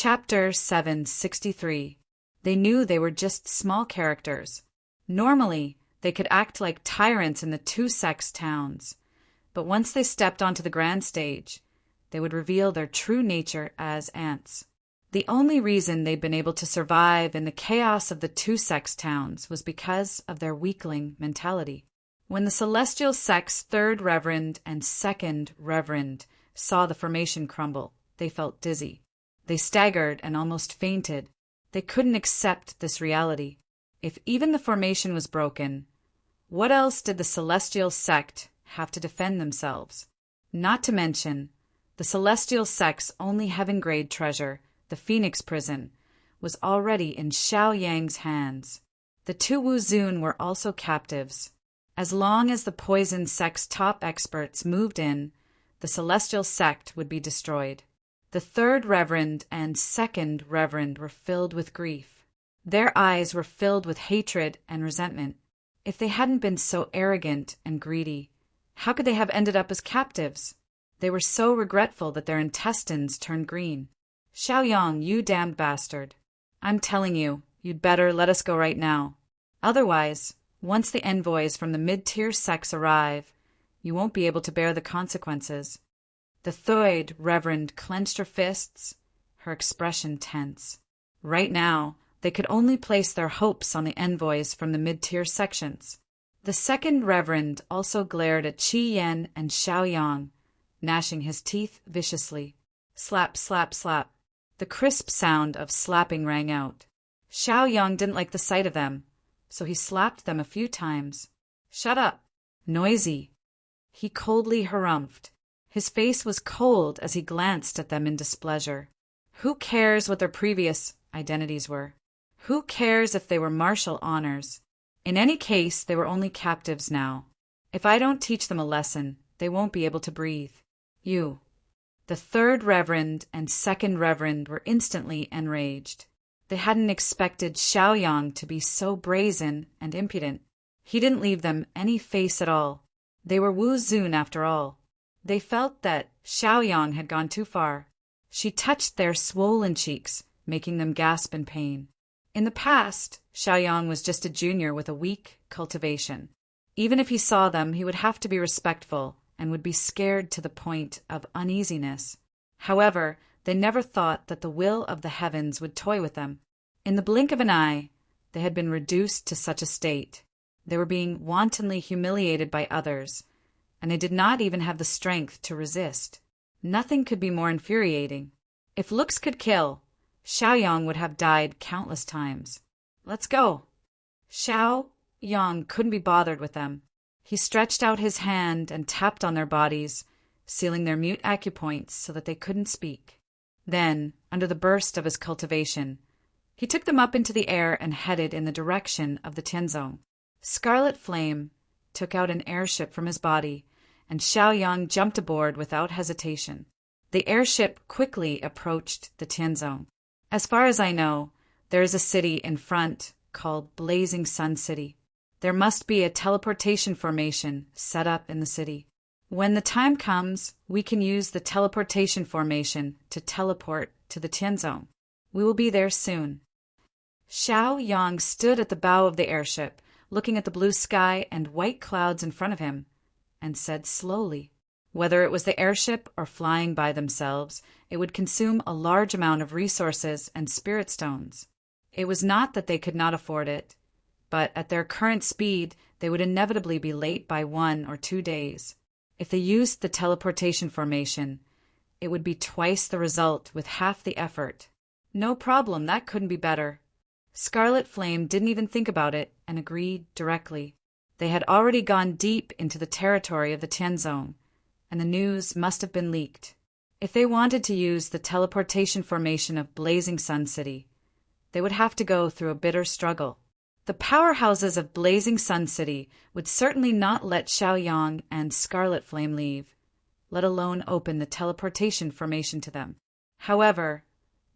Chapter 763. They knew they were just small characters. Normally, they could act like tyrants in the two-sex towns, but once they stepped onto the grand stage, they would reveal their true nature as ants. The only reason they'd been able to survive in the chaos of the two-sex towns was because of their weakling mentality. When the celestial sect's third reverend and second reverend saw the formation crumble, they felt dizzy. They staggered and almost fainted. They couldn't accept this reality. If even the formation was broken, what else did the celestial sect have to defend themselves? Not to mention, the celestial sect's only heaven-grade treasure, the Phoenix Prison, was already in Xiao Yang's hands. The two Wu Zun were also captives. As long as the poison sect's top experts moved in, the celestial sect would be destroyed. The third reverend and second reverend were filled with grief. Their eyes were filled with hatred and resentment. If they hadn't been so arrogant and greedy, how could they have ended up as captives? They were so regretful that their intestines turned green. Xiaoyang, you damned bastard. I'm telling you, you'd better let us go right now. Otherwise, once the envoys from the mid-tier sects arrive, you won't be able to bear the consequences. The third reverend clenched her fists, her expression tense. Right now, they could only place their hopes on the envoys from the mid-tier sections. The second reverend also glared at Qi Yan and Xiaoyang, gnashing his teeth viciously. Slap, slap, slap. The crisp sound of slapping rang out. Xiaoyang didn't like the sight of them, so he slapped them a few times. Shut up. Noisy. He coldly harumphed. His face was cold as he glanced at them in displeasure. Who cares what their previous identities were? Who cares if they were martial honors? In any case, they were only captives now. If I don't teach them a lesson, they won't be able to breathe. You. The third reverend and second reverend were instantly enraged. They hadn't expected Xiaoyang to be so brazen and impudent. He didn't leave them any face at all. They were Wu Zun after all. They felt that Xiaoyang had gone too far. She touched their swollen cheeks, making them gasp in pain. In the past, Xiaoyang was just a junior with a weak cultivation. Even if he saw them, he would have to be respectful and would be scared to the point of uneasiness. However, they never thought that the will of the heavens would toy with them. In the blink of an eye, they had been reduced to such a state. They were being wantonly humiliated by others, and they did not even have the strength to resist. Nothing could be more infuriating. If looks could kill, Xiaoyang would have died countless times. Let's go. Xiaoyang couldn't be bothered with them. He stretched out his hand and tapped on their bodies, sealing their mute acupoints so that they couldn't speak. Then, under the burst of his cultivation, he took them up into the air and headed in the direction of the Tianzong. Scarlet Flame took out an airship from his body, and Xiaoyang jumped aboard without hesitation. The airship quickly approached the Tianzong. As far as I know, there is a city in front called Blazing Sun City. There must be a teleportation formation set up in the city. When the time comes, we can use the teleportation formation to teleport to the Tianzong. We will be there soon. Xiaoyang stood at the bow of the airship, looking at the blue sky and white clouds in front of him, and said slowly, whether it was the airship or flying by themselves, it would consume a large amount of resources and spirit stones. It was not that they could not afford it, but at their current speed, they would inevitably be late by 1 or 2 days. If they used the teleportation formation, it would be twice the result with half the effort. No problem, that couldn't be better. Scarlet Flame didn't even think about it and agreed directly. They had already gone deep into the territory of the Tianzong, and the news must have been leaked. If they wanted to use the teleportation formation of Blazing Sun City, they would have to go through a bitter struggle. The powerhouses of Blazing Sun City would certainly not let Xiaoyang and Scarlet Flame leave, let alone open the teleportation formation to them. However,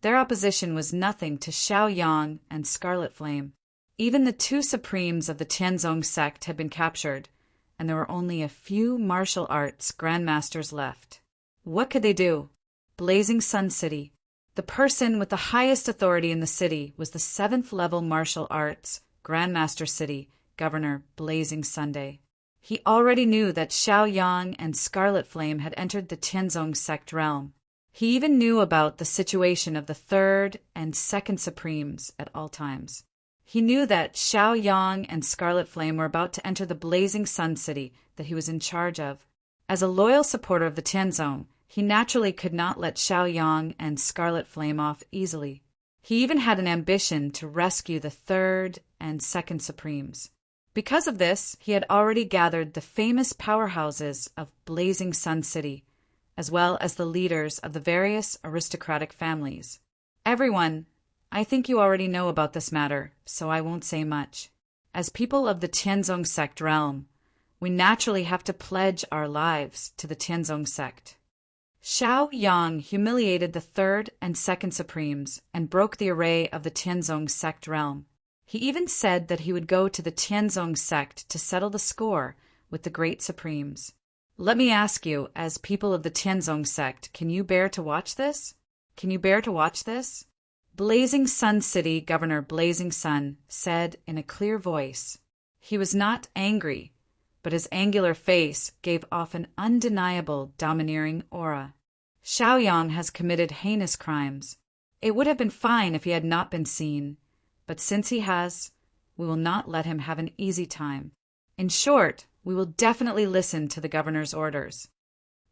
their opposition was nothing to Xiaoyang and Scarlet Flame. Even the two supremes of the Tianzong sect had been captured, and there were only a few martial arts grandmasters left. What could they do? Blazing Sun City. The person with the highest authority in the city was the 7th level martial arts Grandmaster City Governor Blazing Sunday. He already knew that Xiao Yang and Scarlet Flame had entered the Tianzong sect realm. He even knew about the situation of the 3rd and 2nd Supremes at all times. He knew that Xiao Yang and Scarlet Flame were about to enter the Blazing Sun City that he was in charge of. As a loyal supporter of the Tianzong, he naturally could not let Xiao Yang and Scarlet Flame off easily. He even had an ambition to rescue the 3rd and 2nd Supremes. Because of this, he had already gathered the famous powerhouses of Blazing Sun City, as well as the leaders of the various aristocratic families. Everyone, I think you already know about this matter, so I won't say much. As people of the Tianzong sect realm, we naturally have to pledge our lives to the Tianzong sect. Xiao Yang humiliated the 3rd and 2nd Supremes and broke the array of the Tianzong sect realm. He even said that he would go to the Tianzong sect to settle the score with the great Supremes. Let me ask you, as people of the Tianzong sect, can you bear to watch this? Can you bear to watch this? Blazing Sun City Governor Blazing Sun said in a clear voice. He was not angry, but his angular face gave off an undeniable domineering aura. Xiao Yang has committed heinous crimes. It would have been fine if he had not been seen, but since he has, we will not let him have an easy time. In short, we will definitely listen to the governor's orders.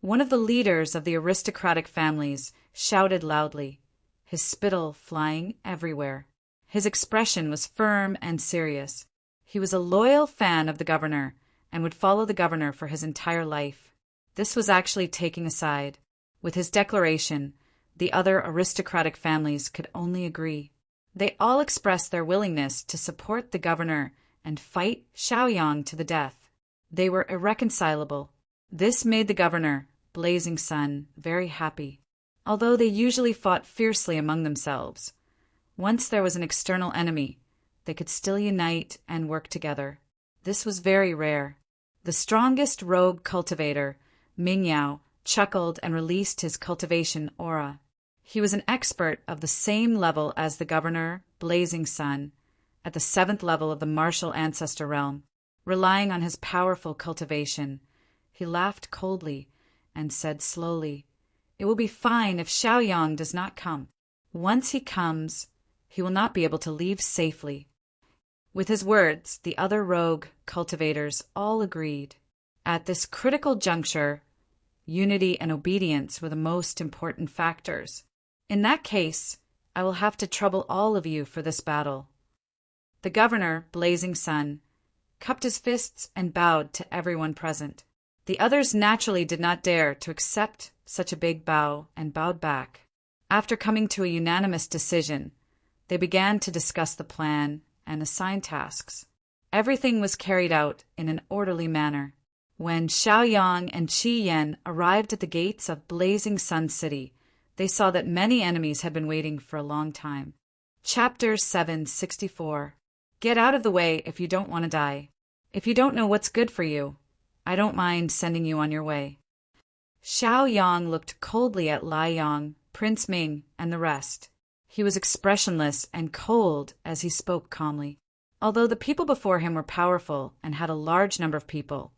One of the leaders of the aristocratic families shouted loudly, his spittle flying everywhere. His expression was firm and serious. He was a loyal fan of the governor and would follow the governor for his entire life. This was actually taking a side. With his declaration, the other aristocratic families could only agree. They all expressed their willingness to support the governor and fight Xiao Yang to the death. They were irreconcilable. This made the governor, Blazing Sun, very happy. Although they usually fought fiercely among themselves, once there was an external enemy, they could still unite and work together. This was very rare. The strongest rogue cultivator, Ming Yao, chuckled and released his cultivation aura. He was an expert of the same level as the governor, Blazing Sun, at the 7th level of the martial ancestor realm. Relying on his powerful cultivation, he laughed coldly and said slowly, "It will be fine if Xiao Yang does not come. Once he comes, he will not be able to leave safely." With his words, the other rogue cultivators all agreed. At this critical juncture, unity and obedience were the most important factors. In that case, I will have to trouble all of you for this battle. The governor, Blazing Sun, cupped his fists and bowed to everyone present. The others naturally did not dare to accept such a big bow and bowed back. After coming to a unanimous decision, they began to discuss the plan and assign tasks. Everything was carried out in an orderly manner. When Xiao Yang and Qi Yan arrived at the gates of Blazing Sun City, they saw that many enemies had been waiting for a long time. Chapter 764. Get out of the way if you don't want to die. If you don't know what's good for you, I don't mind sending you on your way. Xiao Yang looked coldly at Lai Yang, Prince Ming, and the rest. He was expressionless and cold as he spoke calmly. Although the people before him were powerful and had a large number of people,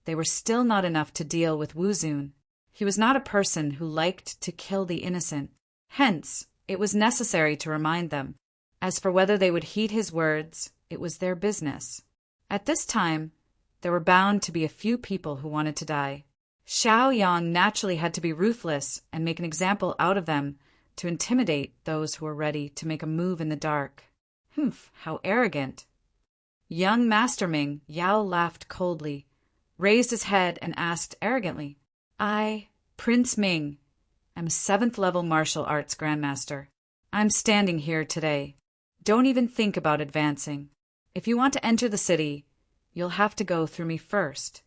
they were still not enough to deal with Wu Zun. He was not a person who liked to kill the innocent. Hence, it was necessary to remind them. As for whether they would heed his words, it was their business. At this time, there were bound to be a few people who wanted to die. Xiao Yang naturally had to be ruthless and make an example out of them to intimidate those who were ready to make a move in the dark. Humph, how arrogant. Young Master Ming, Yao laughed coldly, raised his head and asked arrogantly, "I, Prince Ming, am a 7th level martial arts grandmaster. I'm standing here today. Don't even think about advancing. If you want to enter the city, you'll have to go through me first."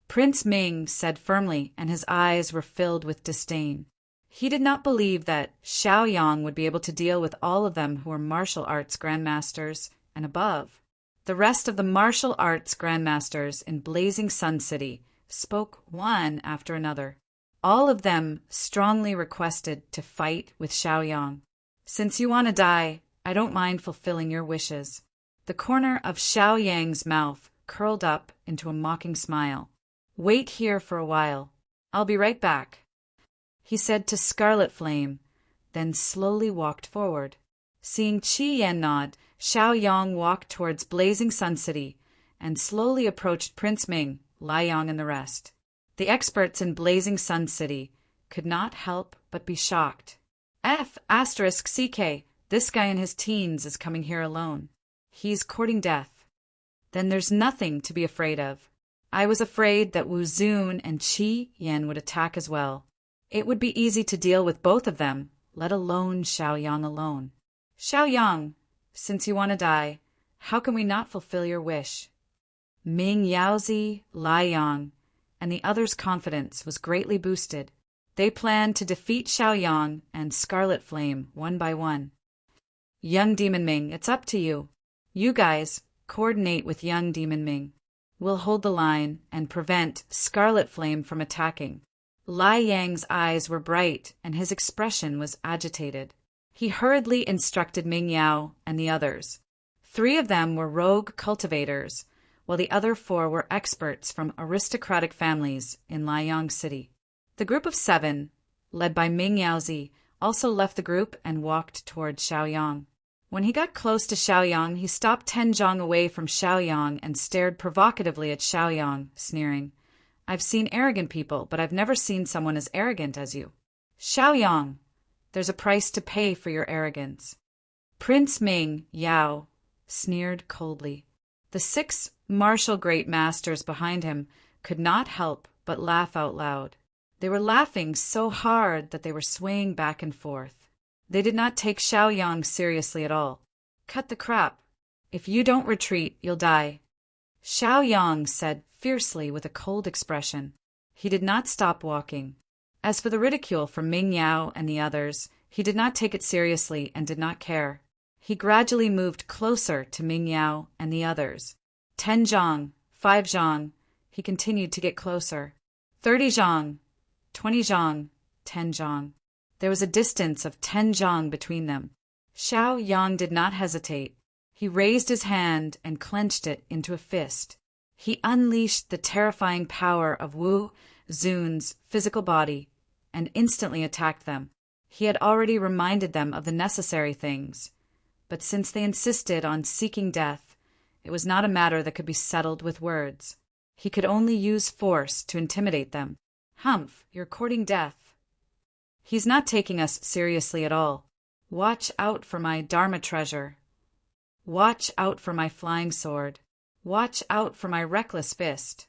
Prince Ming said firmly, and his eyes were filled with disdain. He did not believe that Xiao Yang would be able to deal with all of them who were martial arts grandmasters and above. The rest of the martial arts grandmasters in Blazing Sun City spoke one after another. All of them strongly requested to fight with Xiaoyang. Since you want to die, I don't mind fulfilling your wishes. The corner of Xiaoyang's mouth curled up into a mocking smile. Wait here for a while. I'll be right back, he said to Scarlet Flame, then slowly walked forward. Seeing Qi Yan nod, Xiaoyang walked towards Blazing Sun City and slowly approached Prince Ming, Liang, and the rest. The experts in Blazing Sun City could not help but be shocked. F***CK, this guy in his teens is coming here alone. He's courting death. Then there's nothing to be afraid of. I was afraid that Wu Zun and Qi Yan would attack as well. It would be easy to deal with both of them, let alone Xiaoyang alone. Xiaoyang, since you want to die, how can we not fulfill your wish? Ming Yaozi, Liang, and the others' confidence was greatly boosted. They planned to defeat Xiaoyang and Scarlet Flame one by one. Young Demon Ming, it's up to you. You guys, coordinate with Young Demon Ming. We'll hold the line and prevent Scarlet Flame from attacking. Lai Yang's eyes were bright and his expression was agitated. He hurriedly instructed Ming Yao and the others. 3 of them were rogue cultivators, while the other 4 were experts from aristocratic families in Liang City. The group of 7, led by Ming Yaozi, also left the group and walked toward Xiaoyang. When he got close to Xiaoyang, he stopped Tenjong away from Xiaoyang and stared provocatively at Xiaoyang, sneering. I've seen arrogant people, but I've never seen someone as arrogant as you. Xiaoyang, there's a price to pay for your arrogance. Prince Ming Yao sneered coldly. The 6 martial great masters behind him could not help but laugh out loud. They were laughing so hard that they were swaying back and forth. They did not take Xiaoyang seriously at all. Cut the crap. If you don't retreat, you'll die, Xiaoyang said fiercely with a cold expression. He did not stop walking. As for the ridicule from Ming Yao and the others, he did not take it seriously and did not care. He gradually moved closer to Ming Yao and the others. 10 zhang, 5 zhang, he continued to get closer. 30 zhang, 20 zhang, 10 zhang. There was a distance of 10 zhang between them. Xiaoyang did not hesitate. He raised his hand and clenched it into a fist. He unleashed the terrifying power of Wu Zun's physical body and instantly attacked them. He had already reminded them of the necessary things, but since they insisted on seeking death, it was not a matter that could be settled with words. He could only use force to intimidate them. Humph, you're courting death. He's not taking us seriously at all. Watch out for my Dharma treasure. Watch out for my flying sword. Watch out for my reckless fist.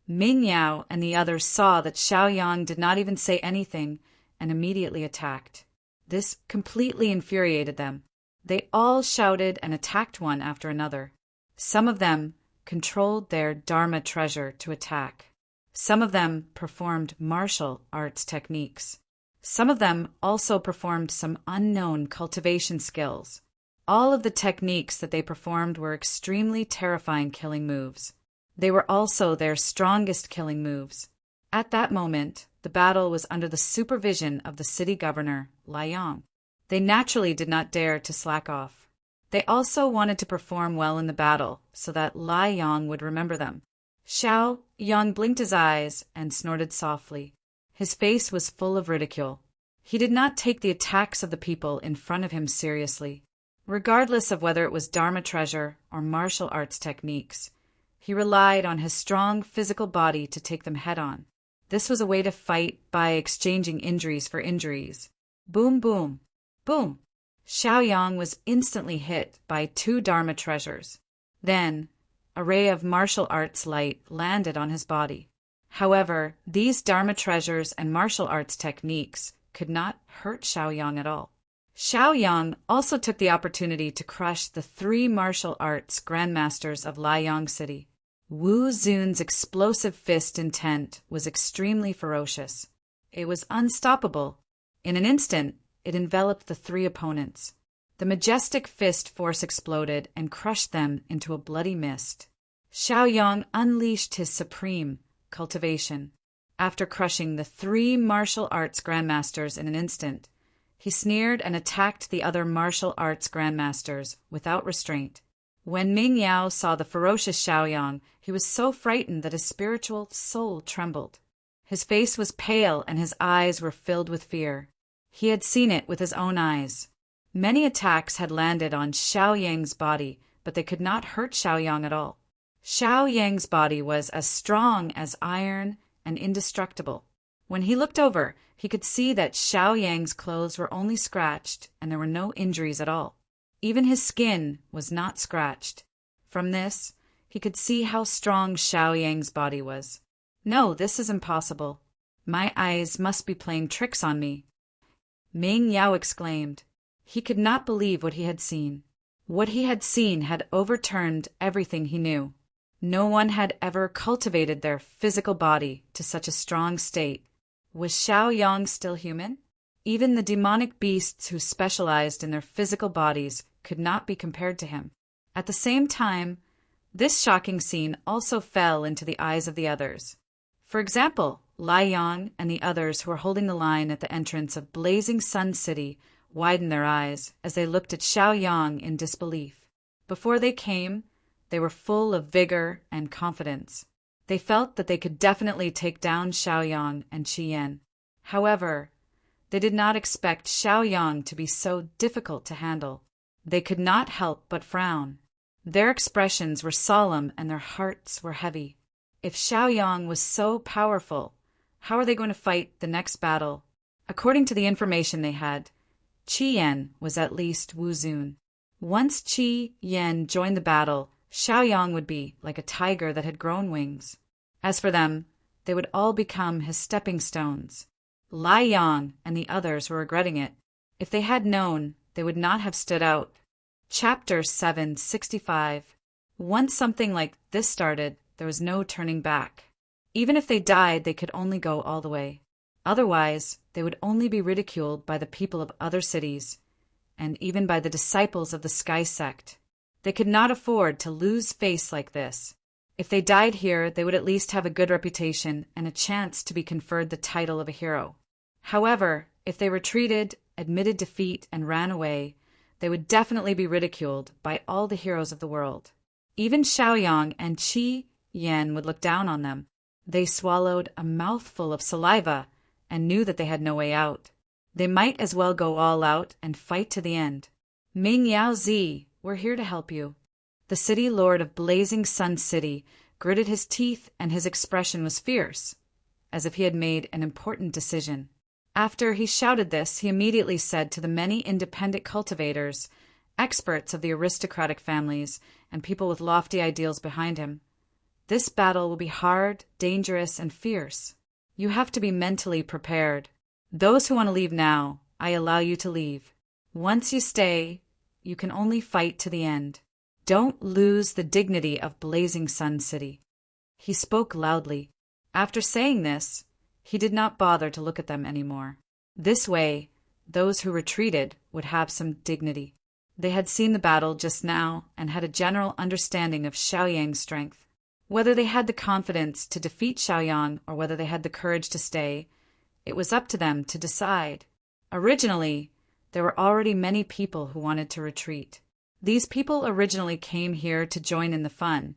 Ming Yao and the others saw that Xiaoyang did not even say anything and immediately attacked. This completely infuriated them. They all shouted and attacked one after another. Some of them controlled their Dharma treasure to attack. Some of them performed martial arts techniques. Some of them also performed some unknown cultivation skills. All of the techniques that they performed were extremely terrifying killing moves. They were also their strongest killing moves. At that moment, the battle was under the supervision of the city governor, Liang. They naturally did not dare to slack off. They also wanted to perform well in the battle so that Liang would remember them. Xiaoyang blinked his eyes and snorted softly. His face was full of ridicule. He did not take the attacks of the people in front of him seriously. Regardless of whether it was Dharma treasure or martial arts techniques, he relied on his strong physical body to take them head-on. This was a way to fight by exchanging injuries for injuries. Boom, boom, boom. Xiaoyang was instantly hit by 2 Dharma treasures. Then, a ray of martial arts light landed on his body. However, these Dharma treasures and martial arts techniques could not hurt Xiaoyang at all. Xiaoyang also took the opportunity to crush the 3 martial arts grandmasters of Liang City. Wu Zun's explosive fist intent was extremely ferocious. It was unstoppable. In an instant, it enveloped the 3 opponents. The majestic fist force exploded and crushed them into a bloody mist. Xiaoyang unleashed his supreme cultivation. After crushing the 3 martial arts grandmasters in an instant, he sneered and attacked the other martial arts grandmasters without restraint. When Ming Yao saw the ferocious Xiaoyang, he was so frightened that his spiritual soul trembled. His face was pale and his eyes were filled with fear. He had seen it with his own eyes. Many attacks had landed on Xiaoyang's body, but they could not hurt Xiaoyang at all. Xiaoyang's body was as strong as iron and indestructible. When he looked over, he could see that Xiaoyang's clothes were only scratched and there were no injuries at all. Even his skin was not scratched. From this, he could see how strong Xiaoyang's body was. No, this is impossible. My eyes must be playing tricks on me. Ming Yao exclaimed. He could not believe what he had seen. What he had seen had overturned everything he knew. No one had ever cultivated their physical body to such a strong state. Was Xiaoyang still human? Even the demonic beasts who specialized in their physical bodies could not be compared to him. At the same time, this shocking scene also fell into the eyes of the others. For example, Lai Yang and the others who were holding the line at the entrance of Blazing Sun City widened their eyes as they looked at Xiaoyang in disbelief. Before they came, they were full of vigor and confidence. They felt that they could definitely take down Xiaoyang and Qi Yan. However, they did not expect Xiaoyang to be so difficult to handle. They could not help but frown. Their expressions were solemn and their hearts were heavy. If Xiaoyang was so powerful, how are they going to fight the next battle? According to the information they had, Qi Yan was at least Wu Zun. Once Qi Yan joined the battle, Xiaoyang would be like a tiger that had grown wings. As for them, they would all become his stepping stones. Lai Yang and the others were regretting it. If they had known, they would not have stood out. Chapter 765. Once something like this started, there was no turning back. Even if they died, they could only go all the way. Otherwise, they would only be ridiculed by the people of other cities, and even by the disciples of the Sky Sect. They could not afford to lose face like this. If they died here, they would at least have a good reputation and a chance to be conferred the title of a hero. However, if they retreated, admitted defeat, and ran away, they would definitely be ridiculed by all the heroes of the world. Even Xiaoyang and Qi Yan would look down on them. They swallowed a mouthful of saliva and knew that they had no way out. They might as well go all out and fight to the end. Ming Yao Zi, we're here to help you. The city lord of Blazing Sun City gritted his teeth and his expression was fierce, as if he had made an important decision. After he shouted this, he immediately said to the many independent cultivators, experts of the aristocratic families, and people with lofty ideals behind him, "This battle will be hard, dangerous, and fierce. You have to be mentally prepared. Those who want to leave now, I allow you to leave. Once you stay, you can only fight to the end. Don't lose the dignity of Blazing Sun City." He spoke loudly. After saying this, he did not bother to look at them anymore. This way, those who retreated would have some dignity. They had seen the battle just now and had a general understanding of Xiaoyang's strength. Whether they had the confidence to defeat Xiaoyang or whether they had the courage to stay, it was up to them to decide. Originally, there were already many people who wanted to retreat. These people originally came here to join in the fun,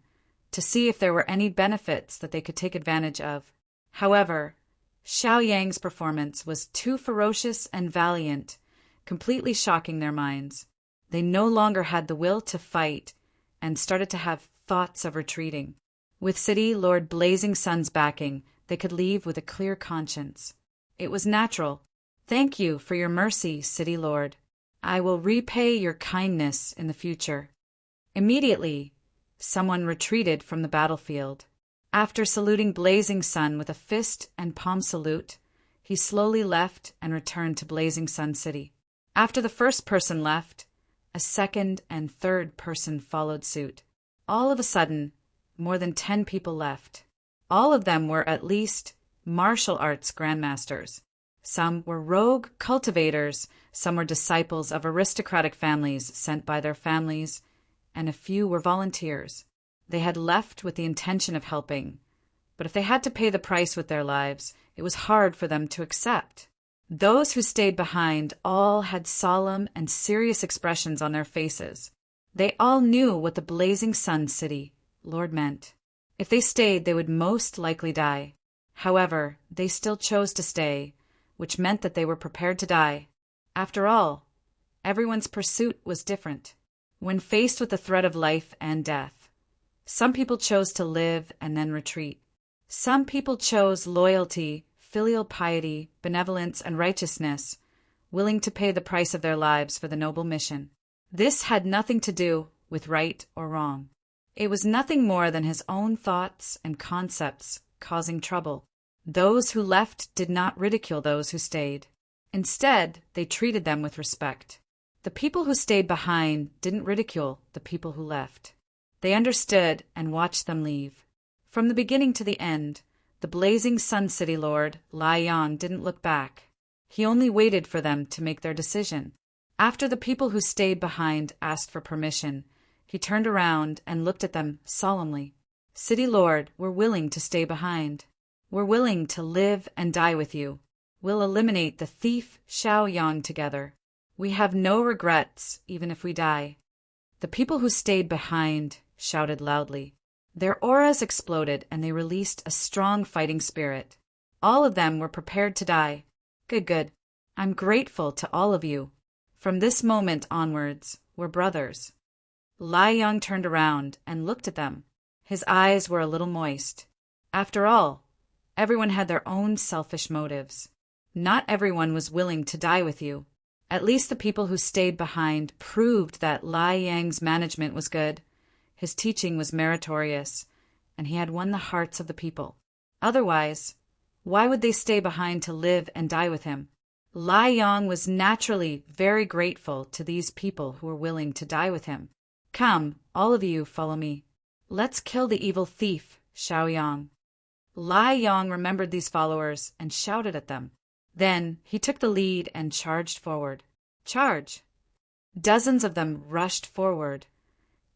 to see if there were any benefits that they could take advantage of. However, Xiaoyang's performance was too ferocious and valiant, completely shocking their minds. They no longer had the will to fight and started to have thoughts of retreating. With City Lord Blazing Sun's backing, they could leave with a clear conscience. It was natural. "Thank you for your mercy, City Lord. I will repay your kindness in the future." Immediately, someone retreated from the battlefield. After saluting Blazing Sun with a fist and palm salute, he slowly left and returned to Blazing Sun City. After the first person left, a second and third person followed suit. All of a sudden, more than 10 people left. All of them were at least martial arts grandmasters. Some were rogue cultivators, some were disciples of aristocratic families sent by their families, and a few were volunteers. They had left with the intention of helping, but if they had to pay the price with their lives, it was hard for them to accept. Those who stayed behind all had solemn and serious expressions on their faces. They all knew what the blazing sun city, Lord, meant. If they stayed, they would most likely die. However, they still chose to stay, which meant that they were prepared to die. After all, everyone's pursuit was different. When faced with the threat of life and death, some people chose to live and then retreat. Some people chose loyalty, filial piety, benevolence, and righteousness, willing to pay the price of their lives for the noble mission. This had nothing to do with right or wrong. It was nothing more than his own thoughts and concepts causing trouble. Those who left did not ridicule those who stayed. Instead, they treated them with respect. The people who stayed behind didn't ridicule the people who left. They understood and watched them leave. From the beginning to the end, the blazing Sun City Lord, Lai Yang, didn't look back. He only waited for them to make their decision. After the people who stayed behind asked for permission, he turned around and looked at them solemnly. City Lord, we're willing to stay behind. We're willing to live and die with you. We'll eliminate the thief Xiao Yang together. We have no regrets, even if we die. The people who stayed behind shouted loudly. Their auras exploded and they released a strong fighting spirit. All of them were prepared to die. Good. I'm grateful to all of you. From this moment onwards, we're brothers. Lai Yang turned around and looked at them. His eyes were a little moist. After all, everyone had their own selfish motives. Not everyone was willing to die with you. At least the people who stayed behind proved that Lai Yang's management was good, his teaching was meritorious, and he had won the hearts of the people. Otherwise, why would they stay behind to live and die with him? Lai Yang was naturally very grateful to these people who were willing to die with him. Come, all of you, follow me. Let's kill the evil thief, Xiao Yang. Lai Yang remembered these followers and shouted at them. Then he took the lead and charged forward. Charge! Dozens of them rushed forward,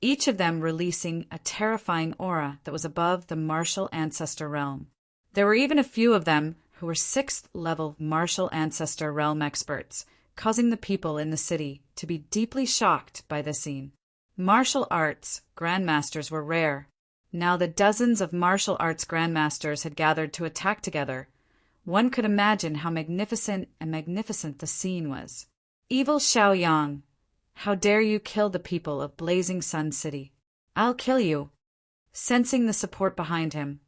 each of them releasing a terrifying aura that was above the martial ancestor realm. There were even a few of them who were 6th-level martial ancestor realm experts, causing the people in the city to be deeply shocked by the scene. Martial arts grandmasters were rare. Now the dozens of martial arts grandmasters had gathered to attack together. One could imagine how magnificent the scene was. Evil Xiao Yang, how dare you kill the people of Blazing Sun City? I'll kill you. Sensing the support behind him,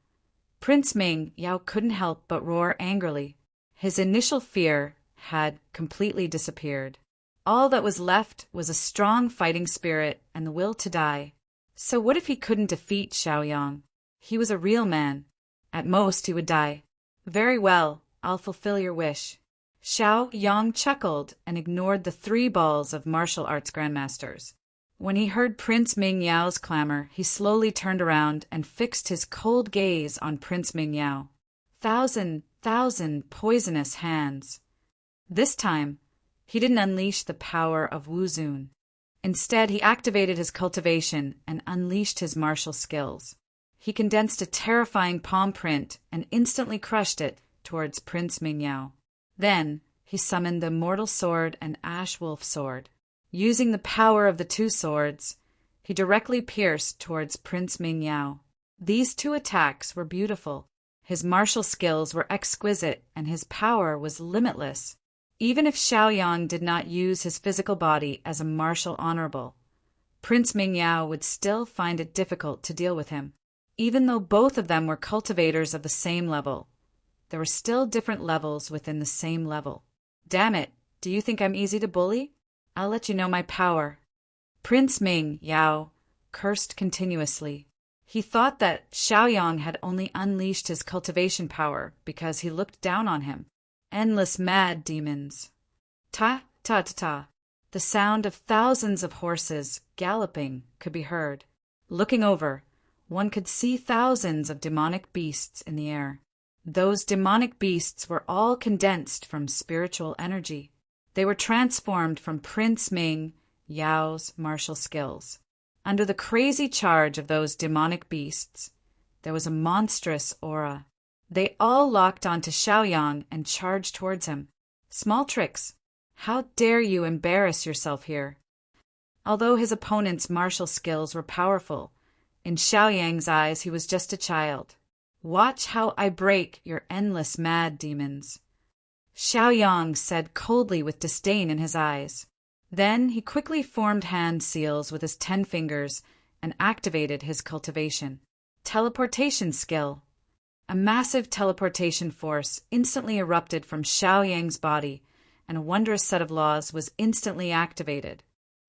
Prince Ming Yao couldn't help but roar angrily. His initial fear had completely disappeared. All that was left was a strong fighting spirit and the will to die. So what if he couldn't defeat Xiao Yang? He was a real man. At most he would die. Very well, I'll fulfill your wish. Xiao Yang chuckled and ignored the 3 balls of martial arts grandmasters. When he heard Prince Ming Yao's clamor, he slowly turned around and fixed his cold gaze on Prince Ming Yao. Thousand poisonous hands. This time, he didn't unleash the power of Wu Zun. Instead, he activated his cultivation and unleashed his martial skills. He condensed a terrifying palm print and instantly crushed it towards Prince Ming Yao. Then, he summoned the Immortal Sword and Ash Wolf Sword. Using the power of the 2 swords, he directly pierced towards Prince Ming Yao. These 2 attacks were beautiful. His martial skills were exquisite and his power was limitless. Even if Xiao Yang did not use his physical body as a martial honorable, Prince Ming Yao would still find it difficult to deal with him. Even though both of them were cultivators of the same level, there were still different levels within the same level. Damn it, do you think I'm easy to bully? I'll let you know my power. Prince Ming Yao cursed continuously. He thought that Xiao Yang had only unleashed his cultivation power because he looked down on him. Endless mad demons. Ta, ta, ta, ta. The sound of thousands of horses galloping could be heard. Looking over, one could see thousands of demonic beasts in the air. Those demonic beasts were all condensed from spiritual energy. They were transformed from Prince Ming Yao's martial skills. Under the crazy charge of those demonic beasts, there was a monstrous aura. They all locked onto Xiaoyang and charged towards him. Small tricks. How dare you embarrass yourself here? Although his opponent's martial skills were powerful, in Xiaoyang's eyes he was just a child. Watch how I break your endless mad demons, Xiaoyang said coldly with disdain in his eyes. Then he quickly formed hand seals with his 10 fingers and activated his cultivation. Teleportation skill. A massive teleportation force instantly erupted from Xiaoyang's body, and a wondrous set of laws was instantly activated.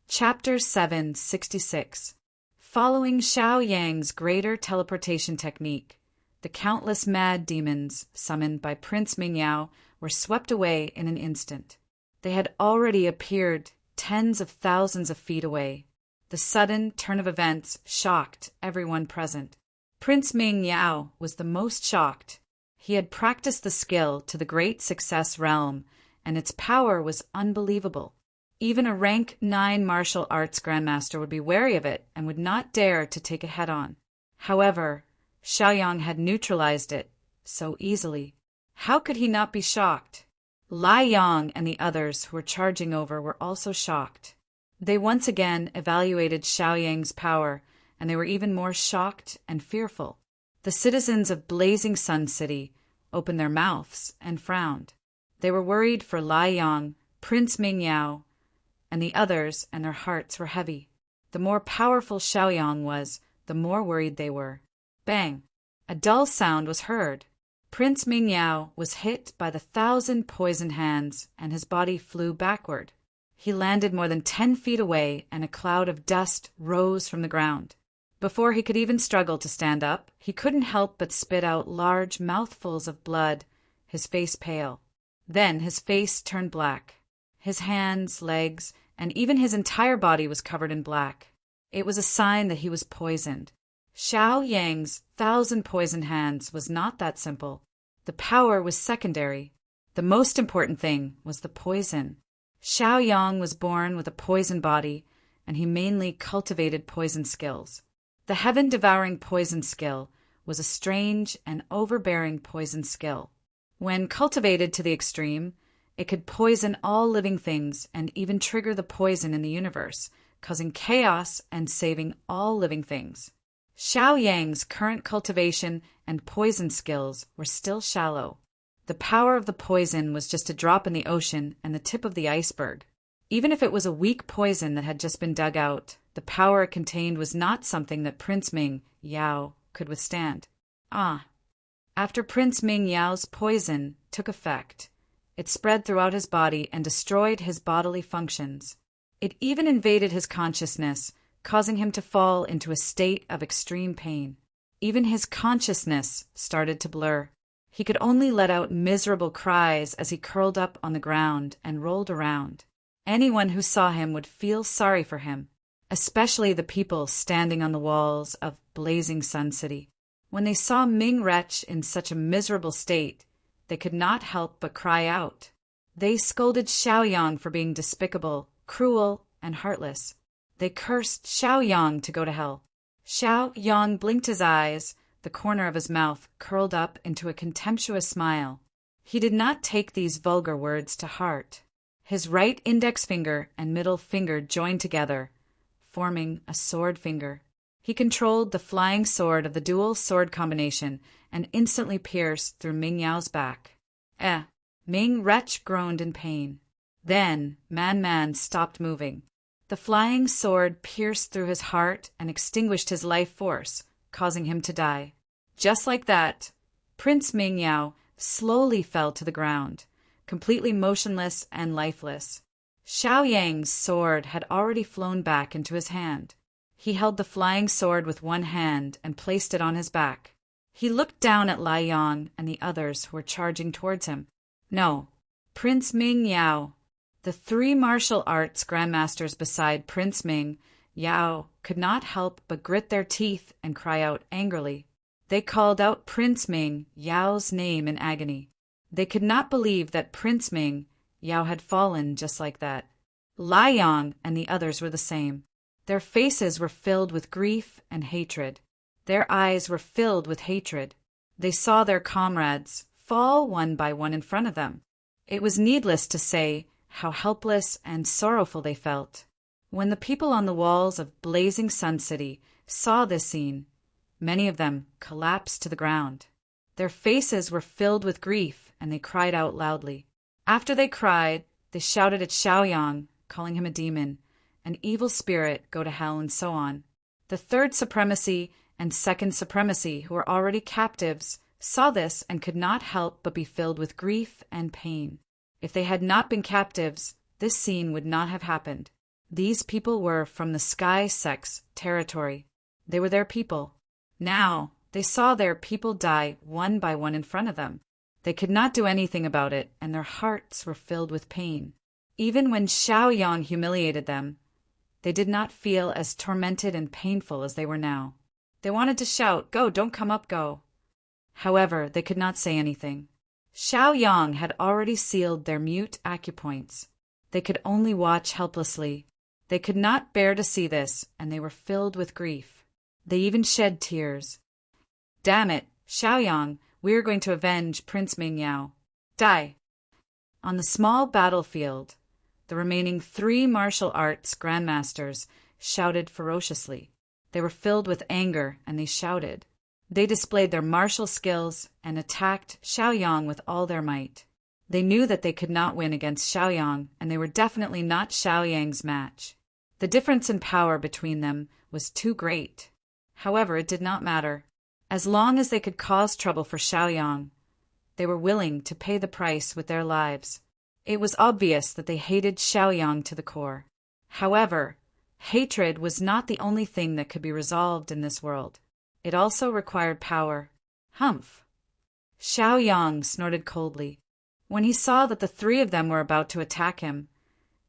Chapter 766. Following Xiaoyang's greater teleportation technique, the countless mad demons summoned by Prince Mingyao were swept away in an instant. They had already appeared tens of thousands of feet away. The sudden turn of events shocked everyone present. Prince Mingyao was the most shocked. He had practiced the skill to the great success realm, and its power was unbelievable. Even a rank 9 martial arts grandmaster would be wary of it and would not dare to take it head-on. However, Xiaoyang had neutralized it so easily. How could he not be shocked? Lai Yang and the others who were charging over were also shocked. They once again evaluated Xiaoyang's power, and they were even more shocked and fearful. The citizens of Blazing Sun City opened their mouths and frowned. They were worried for Lai Yang, Prince Mingyao, and the others, and their hearts were heavy. The more powerful Xiaoyang was, the more worried they were. Bang! A dull sound was heard. Prince Mingyao was hit by the 1,000 poison hands, and his body flew backward. He landed more than 10 feet away, and a cloud of dust rose from the ground. Before he could even struggle to stand up, he couldn't help but spit out large mouthfuls of blood, his face pale. Then his face turned black. His hands, legs, and even his entire body was covered in black. It was a sign that he was poisoned. Xiaoyang's 1,000 poisoned hands was not that simple. The power was secondary. The most important thing was the poison. Xiaoyang was born with a poison body, and he mainly cultivated poison skills. The heaven-devouring poison skill was a strange and overbearing poison skill. When cultivated to the extreme, it could poison all living things and even trigger the poison in the universe, causing chaos and saving all living things. Xiaoyang's current cultivation and poison skills were still shallow. The power of the poison was just a drop in the ocean and the tip of the iceberg. Even if it was a weak poison that had just been dug out, the power it contained was not something that Prince Mingyao could withstand. After Prince Mingyao's poison took effect, it spread throughout his body and destroyed his bodily functions. It even invaded his consciousness, causing him to fall into a state of extreme pain. Even his consciousness started to blur. He could only let out miserable cries as he curled up on the ground and rolled around. Anyone who saw him would feel sorry for him, especially the people standing on the walls of Blazing Sun City. When they saw Ming Wretch in such a miserable state, they could not help but cry out. They scolded Xiaoyang for being despicable, cruel, and heartless. They cursed Xiaoyang to go to hell. Xiaoyang blinked his eyes, the corner of his mouth curled up into a contemptuous smile. He did not take these vulgar words to heart. His right index finger and middle finger joined together, forming a sword finger. He controlled the flying sword of the dual sword combination and instantly pierced through Mingyao's back. Ming Wretch groaned in pain. Then Man stopped moving. The flying sword pierced through his heart and extinguished his life force, causing him to die. Just like that, Prince Mingyao slowly fell to the ground, completely motionless and lifeless. Xiaoyang's sword had already flown back into his hand. He held the flying sword with one hand and placed it on his back. He looked down at Lai Yang and the others who were charging towards him. No, Prince Mingyao. The 3 martial arts grandmasters beside Prince Mingyao could not help but grit their teeth and cry out angrily. They called out Prince Mingyao's name in agony. They could not believe that Prince Mingyao had fallen just like that. Lai Yang and the others were the same. Their faces were filled with grief and hatred. Their eyes were filled with hatred. They saw their comrades fall one by one in front of them. It was needless to say how helpless and sorrowful they felt. When the people on the walls of blazing Sun City saw this scene, many of them collapsed to the ground. Their faces were filled with grief, and they cried out loudly. After they cried, they shouted at Xiaoyang, calling him a demon, an evil spirit, go to hell, and so on. The Third Supremacy and Second Supremacy, who were already captives, saw this and could not help but be filled with grief and pain. If they had not been captives, this scene would not have happened. These people were from the Sky Sect's territory. They were their people. Now, they saw their people die one by one in front of them. They could not do anything about it, and their hearts were filled with pain. Even when Xiaoyang humiliated them, they did not feel as tormented and painful as they were now. They wanted to shout, "Go, don't come up, go." However, they could not say anything. Xiaoyang had already sealed their mute acupoints. They could only watch helplessly. They could not bear to see this, and they were filled with grief. They even shed tears. "Damn it, Xiaoyang, we are going to avenge Prince Mingyao. Die!" On the small battlefield, the remaining 3 martial arts grandmasters shouted ferociously. They were filled with anger, and they shouted. They displayed their martial skills and attacked Xiaoyang with all their might. They knew that they could not win against Xiaoyang, and they were definitely not Xiaoyang's match. The difference in power between them was too great. However, it did not matter. As long as they could cause trouble for Xiaoyang, they were willing to pay the price with their lives. It was obvious that they hated Xiaoyang to the core. However, hatred was not the only thing that could be resolved in this world. It also required power. Humph! Xiaoyang snorted coldly. When he saw that the 3 of them were about to attack him,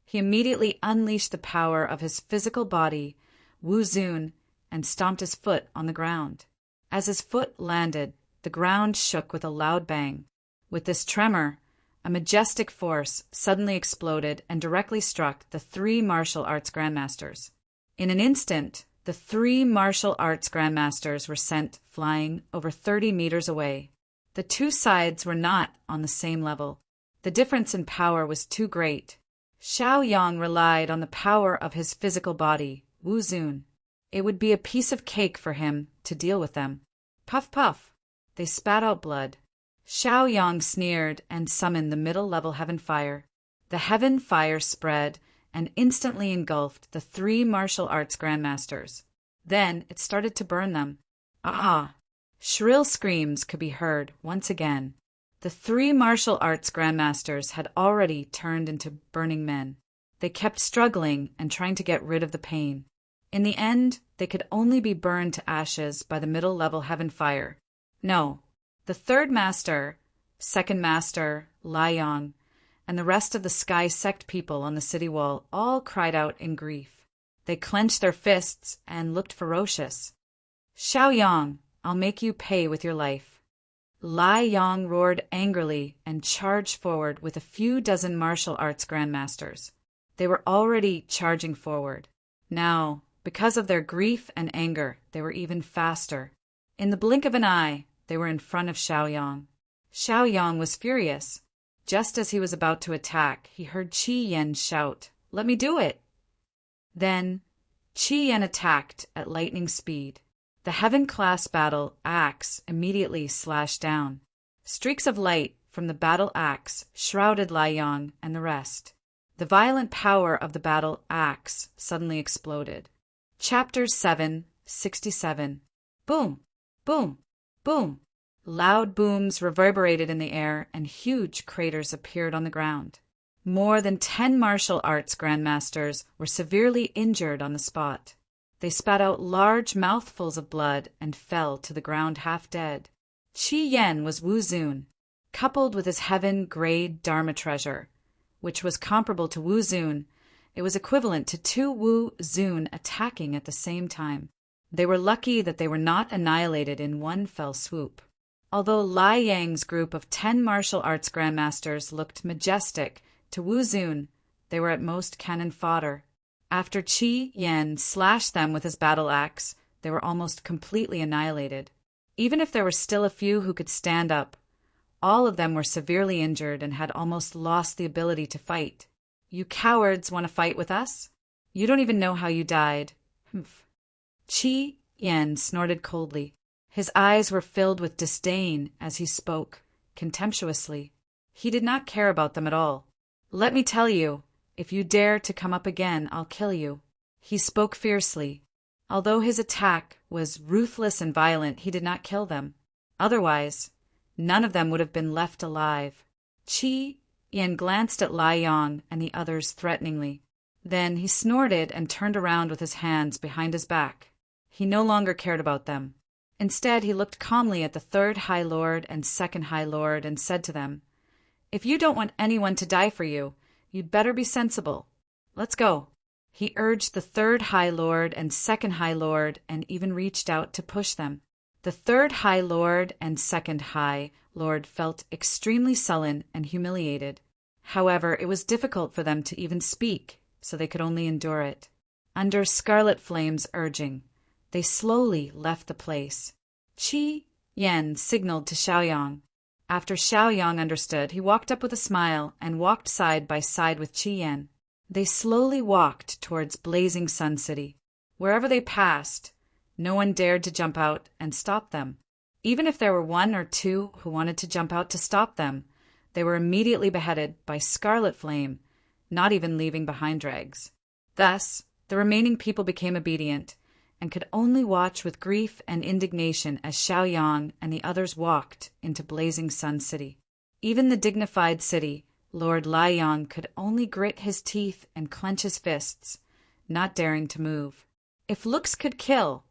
he immediately unleashed the power of his physical body, Wu Zun, and stomped his foot on the ground. As his foot landed, the ground shook with a loud bang. With this tremor, a majestic force suddenly exploded and directly struck the 3 martial arts grandmasters. In an instant, the 3 martial arts grandmasters were sent flying over 30 meters away. The 2 sides were not on the same level. The difference in power was too great. Xiaoyang relied on the power of his physical body, Wu Zun. It would be a piece of cake for him to deal with them. Puff, puff! They spat out blood. Xiaoyang sneered and summoned the middle-level heaven fire. The heaven fire spread and instantly engulfed the 3 martial arts grandmasters. Then it started to burn them. Ah! Shrill screams could be heard once again. The 3 martial arts grandmasters had already turned into burning men. They kept struggling and trying to get rid of the pain. In the end, they could only be burned to ashes by the middle-level heaven fire. No, the 3rd master, 2nd master, Liang, and the rest of the Sky Sect people on the city wall all cried out in grief. They clenched their fists and looked ferocious. "Xiaoyang, I'll make you pay with your life." Liang roared angrily and charged forward with a few dozen martial arts grandmasters. They were already charging forward. Now, because of their grief and anger, they were even faster. In the blink of an eye, they were in front of Xiaoyang. Xiaoyang was furious. Just as he was about to attack, he heard Qi Yan shout, "Let me do it!" Then, Qi Yan attacked at lightning speed. The heaven-class battle axe immediately slashed down. Streaks of light from the battle axe shrouded Liang and the rest. The violent power of the battle axe suddenly exploded. Chapter 767. Boom! Boom! Boom! Loud booms reverberated in the air, and huge craters appeared on the ground. More than 10 martial arts grandmasters were severely injured on the spot. They spat out large mouthfuls of blood and fell to the ground half dead. Qi Yan was Wu Zun, coupled with his heaven-grade Dharma treasure, which was comparable to Wu Zun. It was equivalent to 2 Wu Zun attacking at the same time. They were lucky that they were not annihilated in one fell swoop. Although Liang's group of 10 martial arts grandmasters looked majestic, to Wu Zun, they were at most cannon fodder. After Qi Yan slashed them with his battle axe, they were almost completely annihilated. Even if there were still a few who could stand up, all of them were severely injured and had almost lost the ability to fight. "You cowards want to fight with us? You don't even know how you died." Humph. Qi Yan snorted coldly. His eyes were filled with disdain as he spoke, contemptuously. He did not care about them at all. "Let me tell you, if you dare to come up again, I'll kill you." He spoke fiercely. Although his attack was ruthless and violent, he did not kill them. Otherwise, none of them would have been left alive. Qi Yan glanced at Lai Yong and the others threateningly. Then he snorted and turned around with his hands behind his back. He no longer cared about them. Instead, he looked calmly at the third High Lord and second High Lord and said to them, "If you don't want anyone to die for you, you'd better be sensible. Let's go." He urged the third High Lord and second High Lord and even reached out to push them. The third High Lord and second High Lord felt extremely sullen and humiliated. However, it was difficult for them to even speak, so they could only endure it. Under Scarlet Flame's urging, they slowly left the place. Qi Yan signaled to Xiaoyang. After Xiaoyang understood, he walked up with a smile and walked side by side with Qi Yan. They slowly walked towards Blazing Sun City. Wherever they passed, no one dared to jump out and stop them. Even if there were one or two who wanted to jump out to stop them, they were immediately beheaded by Scarlet Flame, not even leaving behind dregs. Thus, the remaining people became obedient and could only watch with grief and indignation as Xiaoyang and the others walked into Blazing Sun City. Even the dignified city, Lord Liang, could only grit his teeth and clench his fists, not daring to move. If looks could kill,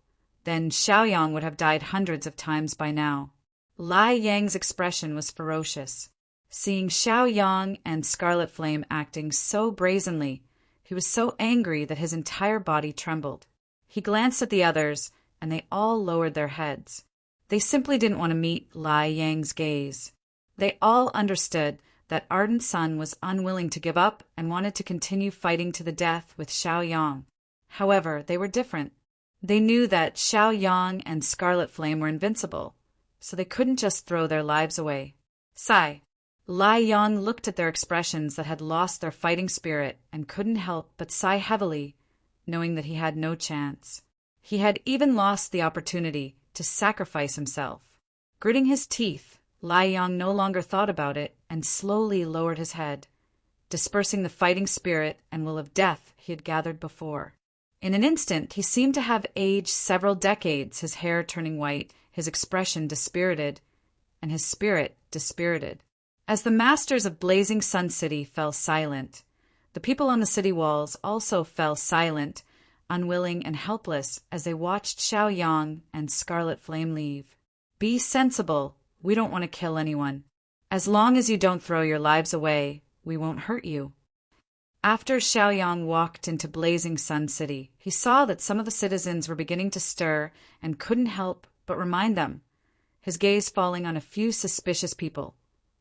then Xiaoyang would have died hundreds of times by now. Lai Yang's expression was ferocious. Seeing Xiaoyang and Scarlet Flame acting so brazenly, he was so angry that his entire body trembled. He glanced at the others, and they all lowered their heads. They simply didn't want to meet Lai Yang's gaze. They all understood that Ardent Sun was unwilling to give up and wanted to continue fighting to the death with Xiaoyang. However, they were different. They knew that Xiaoyang and Scarlet Flame were invincible, so they couldn't just throw their lives away. Sigh. Lai Yang looked at their expressions that had lost their fighting spirit and couldn't help but sigh heavily, knowing that he had no chance. He had even lost the opportunity to sacrifice himself. Gritting his teeth, Lai Yang no longer thought about it and slowly lowered his head, dispersing the fighting spirit and will of death he had gathered before. In an instant, he seemed to have aged several decades, his hair turning white, his expression dispirited, and his spirit dispirited. As the masters of Blazing Sun City fell silent, the people on the city walls also fell silent, unwilling and helpless as they watched Xiaoyang and Scarlet Flame leave. "Be sensible. We don't want to kill anyone. As long as you don't throw your lives away, we won't hurt you." After Xiaoyang walked into Blazing Sun City, he saw that some of the citizens were beginning to stir and couldn't help but remind them, his gaze falling on a few suspicious people,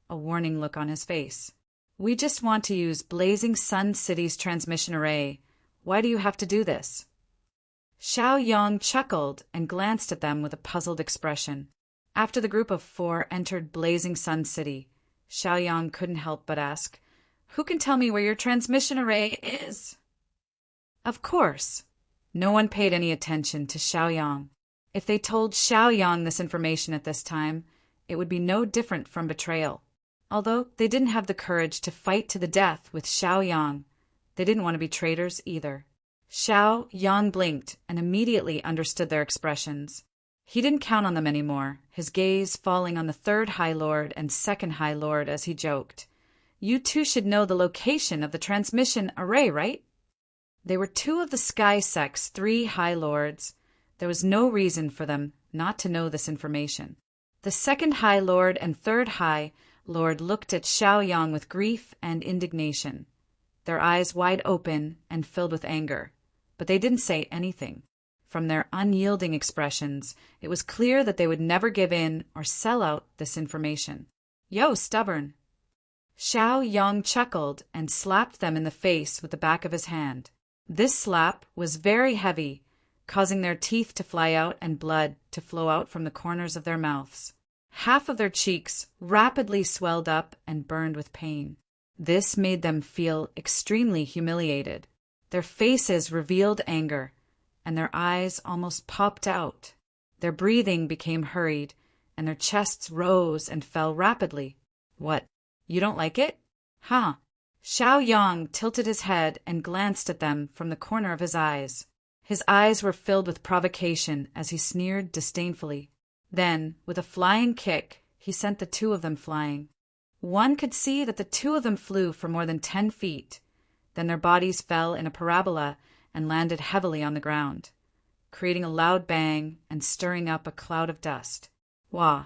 a warning look on his face. "We just want to use Blazing Sun City's transmission array. Why do you have to do this?" Xiaoyang chuckled and glanced at them with a puzzled expression. After the group of 4 entered Blazing Sun City, Xiaoyang couldn't help but ask, "Who can tell me where your transmission array is?" Of course, no one paid any attention to Xiaoyang. If they told Xiaoyang this information at this time, it would be no different from betrayal. Although they didn't have the courage to fight to the death with Xiaoyang, they didn't want to be traitors either. Xiaoyang blinked and immediately understood their expressions. He didn't count on them anymore, his gaze falling on the third High Lord and second High Lord as he joked, "You two should know the location of the transmission array, right?" They were 2 of the Sky Sect's 3 High Lords. There was no reason for them not to know this information. The second High Lord and third High Lord looked at Xiaoyang with grief and indignation, their eyes wide open and filled with anger, but they didn't say anything. From their unyielding expressions, it was clear that they would never give in or sell out this information. "Yo, stubborn!" Xiaoyang chuckled and slapped them in the face with the back of his hand. This slap was very heavy, causing their teeth to fly out and blood to flow out from the corners of their mouths. Half of their cheeks rapidly swelled up and burned with pain. This made them feel extremely humiliated. Their faces revealed anger, and their eyes almost popped out. Their breathing became hurried, and their chests rose and fell rapidly. What? You don't like it? Huh? Xiao Yang tilted his head and glanced at them from the corner of his eyes. His eyes were filled with provocation as he sneered disdainfully. Then, with a flying kick, he sent the two of them flying. One could see that the two of them flew for more than 10 feet. Then their bodies fell in a parabola and landed heavily on the ground, creating a loud bang and stirring up a cloud of dust. Wah!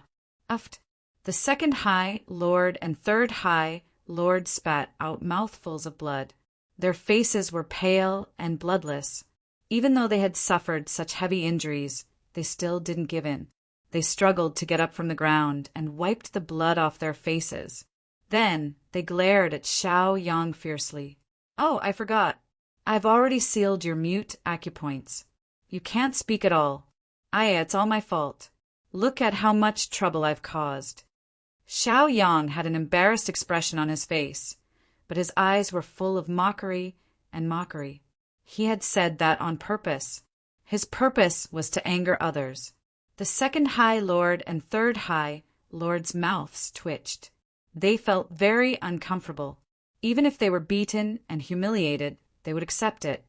Uft! The second High Lord and third High Lord spat out mouthfuls of blood. Their faces were pale and bloodless. Even though they had suffered such heavy injuries, they still didn't give in. They struggled to get up from the ground and wiped the blood off their faces. Then they glared at Xiao Yang fiercely. Oh, I forgot. I've already sealed your mute acupoints. You can't speak at all. It's all my fault. Look at how much trouble I've caused. Xiao Yang had an embarrassed expression on his face, but his eyes were full of mockery and mockery. He had said that on purpose. His purpose was to anger others. The second High Lord and third High Lord's mouths twitched. They felt very uncomfortable. Even if they were beaten and humiliated, they would accept it.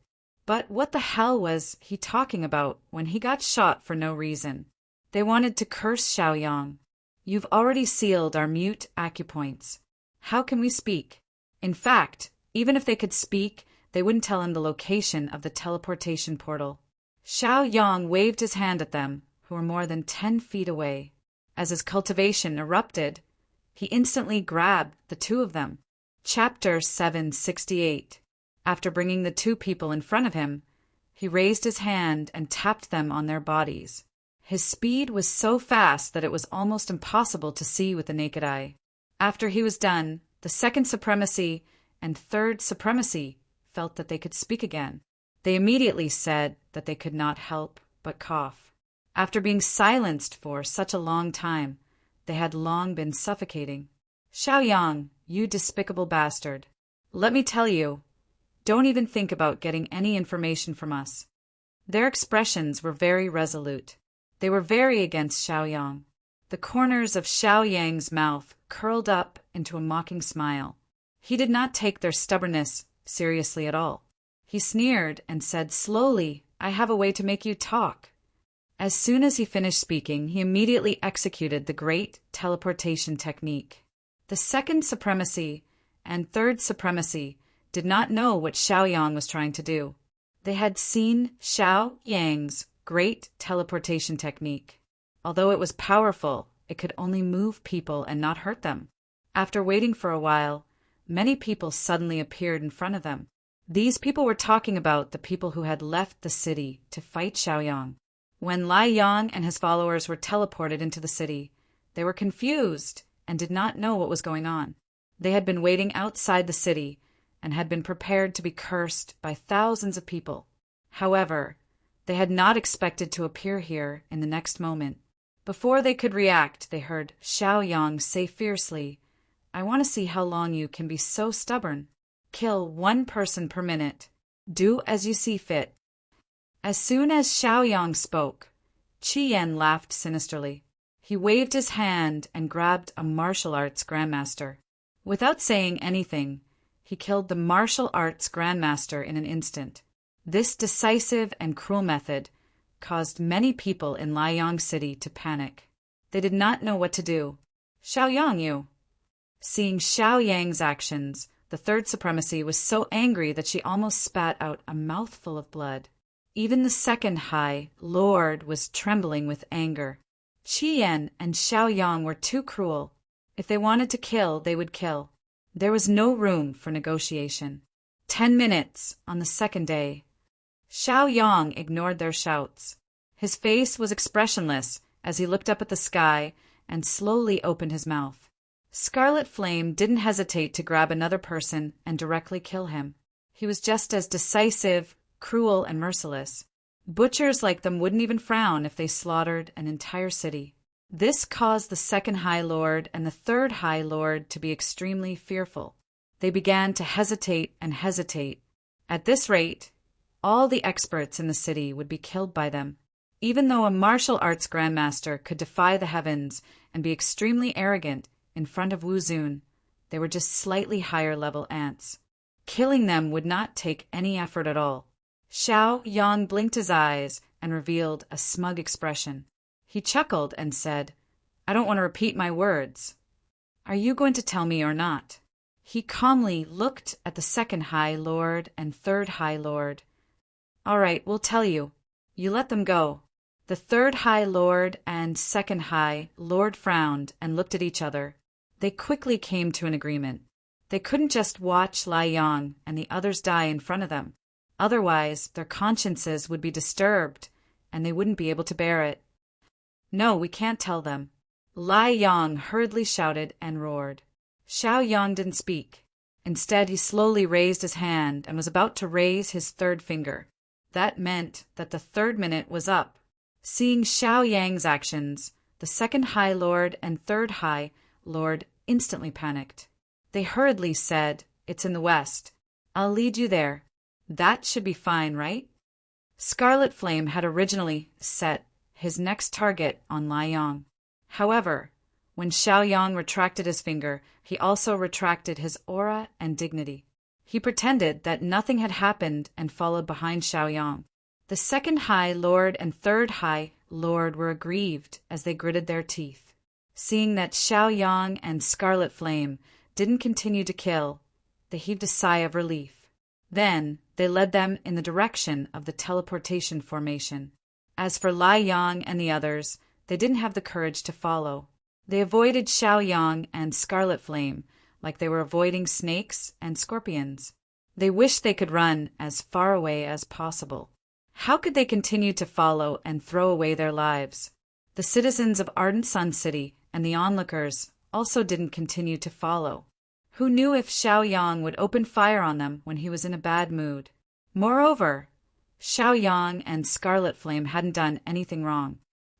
But what the hell was he talking about when he got shot for no reason? They wanted to curse Xiao Yang. You've already sealed our mute acupoints. How can we speak? In fact, even if they could speak, they wouldn't tell him the location of the teleportation portal. Xiao Yang waved his hand at them, who were more than 10 feet away. As his cultivation erupted, he instantly grabbed the two of them. Chapter 768. After bringing the two people in front of him, he raised his hand and tapped them on their bodies. His speed was so fast that it was almost impossible to see with the naked eye. After he was done, the second supremacy and third supremacy felt that they could speak again. They immediately said that they could not help but cough. After being silenced for such a long time, they had long been suffocating. Xiao Yang, you despicable bastard. Let me tell you, don't even think about getting any information from us. Their expressions were very resolute. They were very against Xiao Yang. The corners of Xiao Yang's mouth curled up into a mocking smile. He did not take their stubbornness seriously at all. He sneered and said slowly, I have a way to make you talk. As soon as he finished speaking, he immediately executed the great teleportation technique. The second supremacy and third supremacy did not know what Xiao Yang was trying to do. They had seen Xiao Yang's great teleportation technique. Although it was powerful, it could only move people and not hurt them. After waiting for a while, many people suddenly appeared in front of them. These people were talking about the people who had left the city to fight Xiao Yang. When Lai Yang and his followers were teleported into the city, they were confused and did not know what was going on. They had been waiting outside the city and had been prepared to be cursed by thousands of people. However, they had not expected to appear here in the next moment. Before they could react, they heard Xiao Yang say fiercely, I want to see how long you can be so stubborn. Kill one person per minute. Do as you see fit. As soon as Xiao Yang spoke, Qi Yan laughed sinisterly. He waved his hand and grabbed a martial arts grandmaster. Without saying anything, he killed the martial arts grandmaster in an instant. This decisive and cruel method caused many people in Liang City to panic. They did not know what to do. Xiao Yang, you! Seeing Xiao Yang's actions, the third supremacy was so angry that she almost spat out a mouthful of blood. Even the second High Lord was trembling with anger. Qi Yan and Xiao Yang were too cruel. If they wanted to kill, they would kill. There was no room for negotiation. 10 minutes on the second day. Xiao Yang ignored their shouts. His face was expressionless as he looked up at the sky and slowly opened his mouth. Scarlet Flame didn't hesitate to grab another person and directly kill him. He was just as decisive, cruel, and merciless. Butchers like them wouldn't even frown if they slaughtered an entire city. This caused the second High Lord and the third High Lord to be extremely fearful. They began to hesitate and hesitate. At this rate, all the experts in the city would be killed by them. Even though a martial arts grandmaster could defy the heavens and be extremely arrogant in front of Wu Zun, they were just slightly higher level ants. Killing them would not take any effort at all. Xiao Yang blinked his eyes and revealed a smug expression. He chuckled and said, "I don't want to repeat my words. Are you going to tell me or not?" He calmly looked at the second High Lord and third High Lord. "All right, we'll tell you. You let them go." The third High Lord and second High Lord frowned and looked at each other. They quickly came to an agreement. They couldn't just watch Lai Yang and the others die in front of them. Otherwise, their consciences would be disturbed, and they wouldn't be able to bear it. "No, we can't tell them." Lai Yang hurriedly shouted and roared. Xiao Yang didn't speak. Instead, he slowly raised his hand and was about to raise his third finger. That meant that the third minute was up. Seeing Xiao Yang's actions, the second High Lord and third High Lord instantly panicked. They hurriedly said, "It's in the west. I'll lead you there. That should be fine, right?" Scarlet Flame had originally set his next target on Lai Yang. However, when Xiao Yang retracted his finger, he also retracted his aura and dignity. He pretended that nothing had happened and followed behind Xiao Yang. The second High Lord and third High Lord were aggrieved as they gritted their teeth. Seeing that Xiao Yang and Scarlet Flame didn't continue to kill, they heaved a sigh of relief. Then they led them in the direction of the teleportation formation. As for Lai Yang and the others, they didn't have the courage to follow. They avoided Xiao Yang and Scarlet Flame like they were avoiding snakes and scorpions. They wished they could run as far away as possible. How could they continue to follow and throw away their lives? The citizens of Ardent Sun City and the onlookers also didn't continue to follow. Who knew if Xiao Yang would open fire on them when he was in a bad mood? Moreover, Xiao Yang and Scarlet Flame hadn't done anything wrong.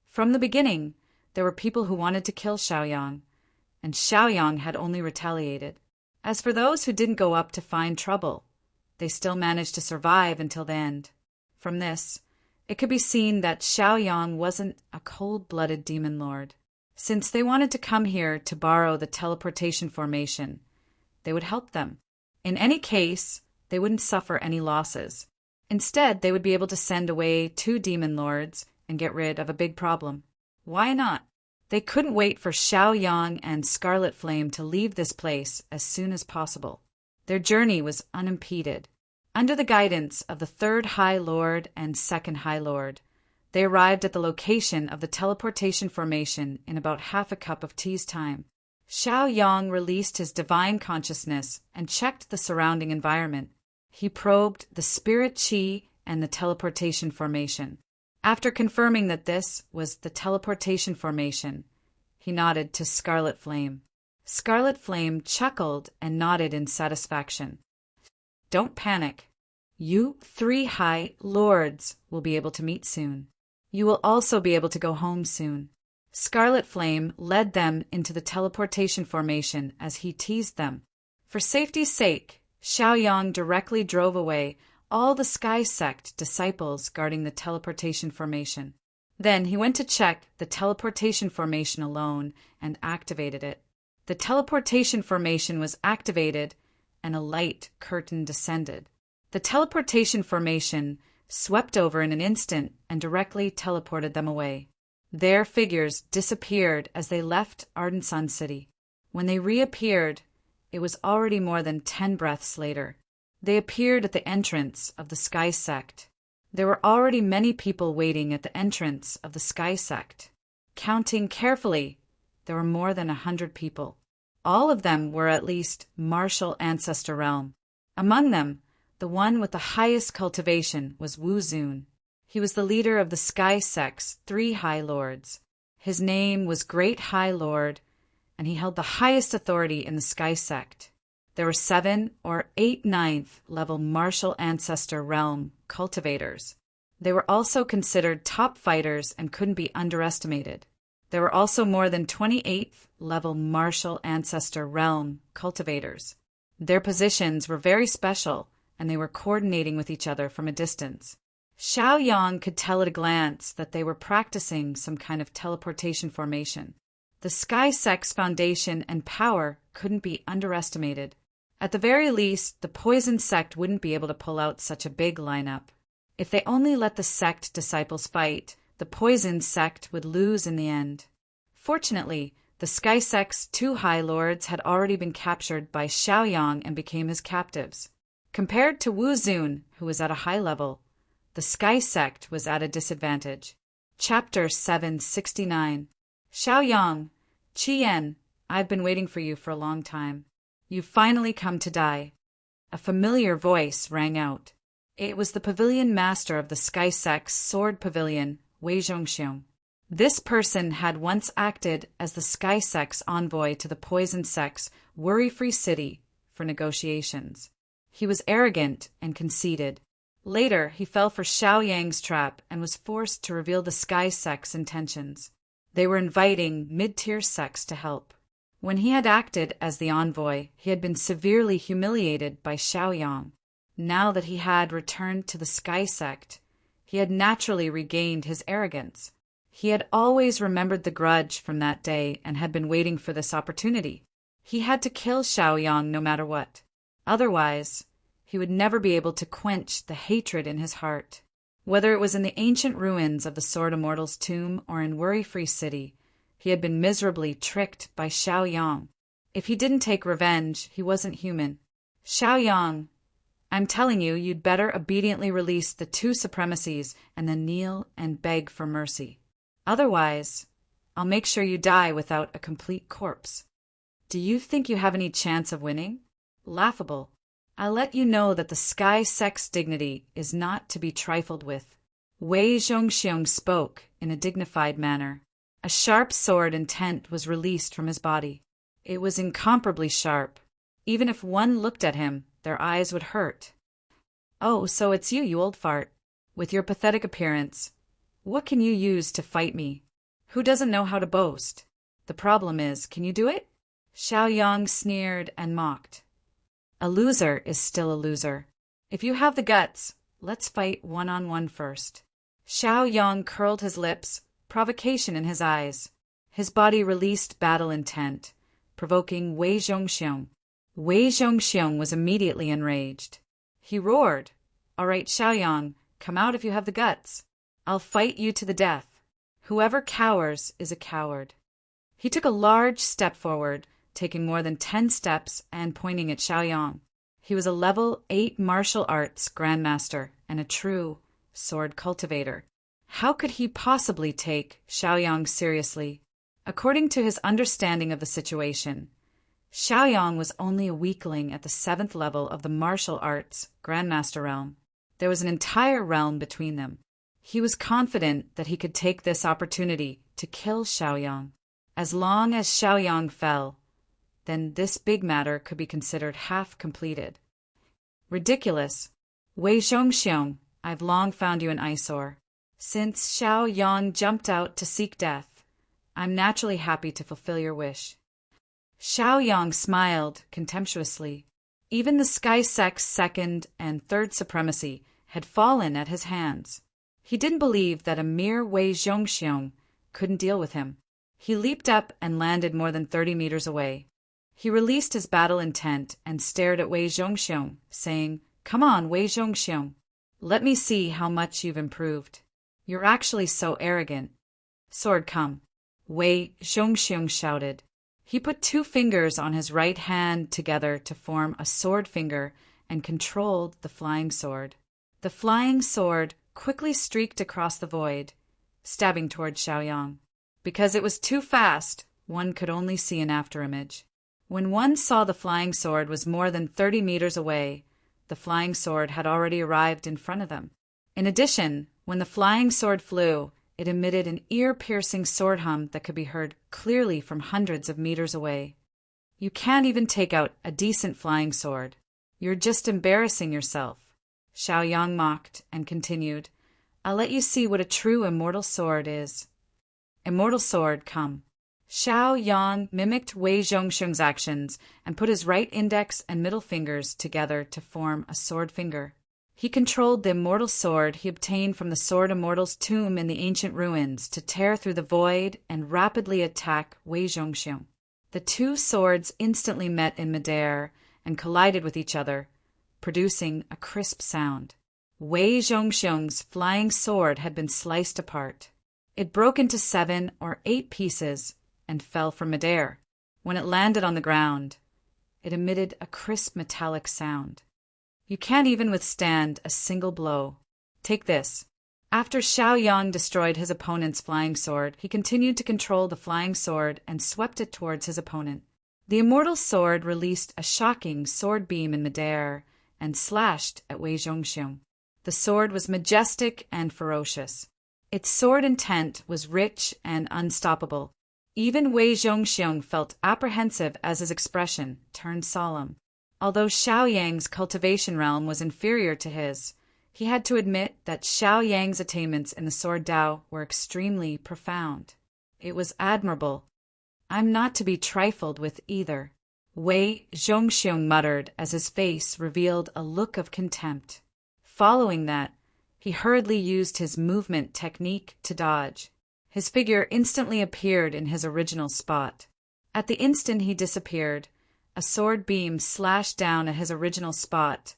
From the beginning, there were people who wanted to kill Xiao Yang, and Xiao Yang had only retaliated. As for those who didn't go up to find trouble, they still managed to survive until the end. From this, it could be seen that Xiao Yang wasn't a cold-blooded demon lord. Since they wanted to come here to borrow the teleportation formation, they would help them. In any case, they wouldn't suffer any losses. Instead, they would be able to send away 2 demon lords and get rid of a big problem. Why not? They couldn't wait for Xiao Yang and Scarlet Flame to leave this place as soon as possible. Their journey was unimpeded. Under the guidance of the third High Lord and second High Lord, they arrived at the location of the teleportation formation in about half a cup of tea's time. Xiao Yang released his divine consciousness and checked the surrounding environment. He probed the spirit chi and the teleportation formation. After confirming that this was the teleportation formation, he nodded to Scarlet Flame. Scarlet Flame chuckled and nodded in satisfaction. "Don't panic. You 3 High Lords will be able to meet soon. You will also be able to go home soon." Scarlet Flame led them into the teleportation formation as he teased them. For safety's sake, Xiao Yang directly drove away all the Sky Sect disciples guarding the teleportation formation. Then he went to check the teleportation formation alone and activated it. The teleportation formation was activated and a light curtain descended. The teleportation formation swept over in an instant and directly teleported them away. Their figures disappeared as they left Ardent Sun City. When they reappeared, it was already more than 10 breaths later. They appeared at the entrance of the Sky Sect. There were already many people waiting at the entrance of the Sky Sect. Counting carefully, there were more than 100 people. All of them were at least martial ancestor realm. Among them, the one with the highest cultivation was Wu Zun. He was the leader of the Sky Sect's 3 High Lords. His name was Great High Lord, and he held the highest authority in the Sky Sect. There were 7 or 8 ninth level martial ancestor realm cultivators. They were also considered top fighters and couldn't be underestimated. There were also more than 28th level martial ancestor realm cultivators. Their positions were very special, and they were coordinating with each other from a distance. Xiao Yang could tell at a glance that they were practicing some kind of teleportation formation. The Sky Sect's foundation and power couldn't be underestimated. At the very least, the Poison Sect wouldn't be able to pull out such a big lineup. If they only let the sect disciples fight, the Poison Sect would lose in the end. Fortunately, the Sky Sect's 2 High Lords had already been captured by Xiao Yang and became his captives. Compared to Wu Zun, who was at a high level, the Sky Sect was at a disadvantage. Chapter 769. Xiao Yang, Qian, I've been waiting for you for a long time. You've finally come to die. A familiar voice rang out. It was the pavilion master of the Sky Sect's sword pavilion, Wei Zhongxiong. This person had once acted as the Sky Sect's envoy to the Poison Sect's worry-free city for negotiations. He was arrogant and conceited. Later, he fell for Xiao Yang's trap and was forced to reveal the Sky Sect's intentions. They were inviting mid-tier sects to help. When he had acted as the envoy, he had been severely humiliated by Xiao Yang. Now that he had returned to the Sky Sect, he had naturally regained his arrogance. He had always remembered the grudge from that day and had been waiting for this opportunity. He had to kill Xiao Yang no matter what. Otherwise, he would never be able to quench the hatred in his heart. Whether it was in the ancient ruins of the Sword Immortal's tomb or in Worry-Free City, he had been miserably tricked by Xiao Yang. If he didn't take revenge, he wasn't human. Xiao Yang, I'm telling you, you'd better obediently release the 2 supremacies and then kneel and beg for mercy. Otherwise, I'll make sure you die without a complete corpse. Do you think you have any chance of winning? Laughable. I'll let you know that the Sky Sect's dignity is not to be trifled with. Wei Zhongxiong spoke in a dignified manner. A sharp sword intent was released from his body. It was incomparably sharp. Even if one looked at him, their eyes would hurt. Oh, so it's you old fart. With your pathetic appearance. What can you use to fight me? Who doesn't know how to boast? The problem is, can you do it? Xiao Yang sneered and mocked. A loser is still a loser. If you have the guts, let's fight one-on-one first. Xiao Yang curled his lips, provocation in his eyes. His body released battle intent, provoking Wei Zhongxiong. Wei Zhongxiong was immediately enraged. He roared, All right, Xiao Yang, come out if you have the guts. I'll fight you to the death. Whoever cowers is a coward. He took a large step forward, taking more than 10 steps and pointing at Xiao Yang. He was a level 8 martial arts grandmaster and a true sword cultivator. How could he possibly take Xiao Yang seriously? According to his understanding of the situation, Xiao Yang was only a weakling at the 7th level of the martial arts grandmaster realm. There was an entire realm between them. He was confident that he could take this opportunity to kill Xiao Yang. As long as Xiao Yang fell, then this big matter could be considered half completed. Ridiculous. Wei Zhongxiong, I've long found you an eyesore. Since Xiao Yang jumped out to seek death, I'm naturally happy to fulfill your wish. Xiao Yang smiled contemptuously. Even the Sky Sect's 2nd and 3rd supremacy had fallen at his hands. He didn't believe that a mere Wei Zhongxiong couldn't deal with him. He leaped up and landed more than 30 meters away. He released his battle intent and stared at Wei Zhongxiong, saying, Come on, Wei Zhongxiong. Let me see how much you've improved. You're actually so arrogant. Sword come. Wei Zhongxiong shouted. He put 2 fingers on his right hand together to form a sword finger and controlled the flying sword. The flying sword quickly streaked across the void, stabbing toward Xiao Yang. Because it was too fast, one could only see an afterimage. When one saw the flying sword was more than 30 meters away, the flying sword had already arrived in front of them. In addition, when the flying sword flew, it emitted an ear-piercing sword hum that could be heard clearly from hundreds of meters away. You can't even take out a decent flying sword. You're just embarrassing yourself. Xiao Yang mocked and continued, I'll let you see what a true immortal sword is. Immortal sword, come. Xiao Yang mimicked Wei Zhongxiong's actions and put his right index and middle fingers together to form a sword finger. He controlled the immortal sword he obtained from the Sword Immortal's tomb in the ancient ruins to tear through the void and rapidly attack Wei Zhongxiong. The two swords instantly met in midair and collided with each other, producing a crisp sound. Wei Zhongxiong's flying sword had been sliced apart. It broke into 7 or 8 pieces and fell from midair. When it landed on the ground, it emitted a crisp metallic sound. You can't even withstand a single blow. Take this. After Xiao Yang destroyed his opponent's flying sword, he continued to control the flying sword and swept it towards his opponent. The immortal sword released a shocking sword beam in midair and slashed at Wei Zhongxiong. The sword was majestic and ferocious. Its sword intent was rich and unstoppable. Even Wei Zhongxiong felt apprehensive as his expression turned solemn. Although Xiao Yang's cultivation realm was inferior to his, he had to admit that Xiao Yang's attainments in the sword Dao were extremely profound. It was admirable. I'm not to be trifled with either, Wei Zhongxiong muttered as his face revealed a look of contempt. Following that, he hurriedly used his movement technique to dodge. His figure instantly appeared in his original spot. At the instant he disappeared, a sword beam slashed down at his original spot,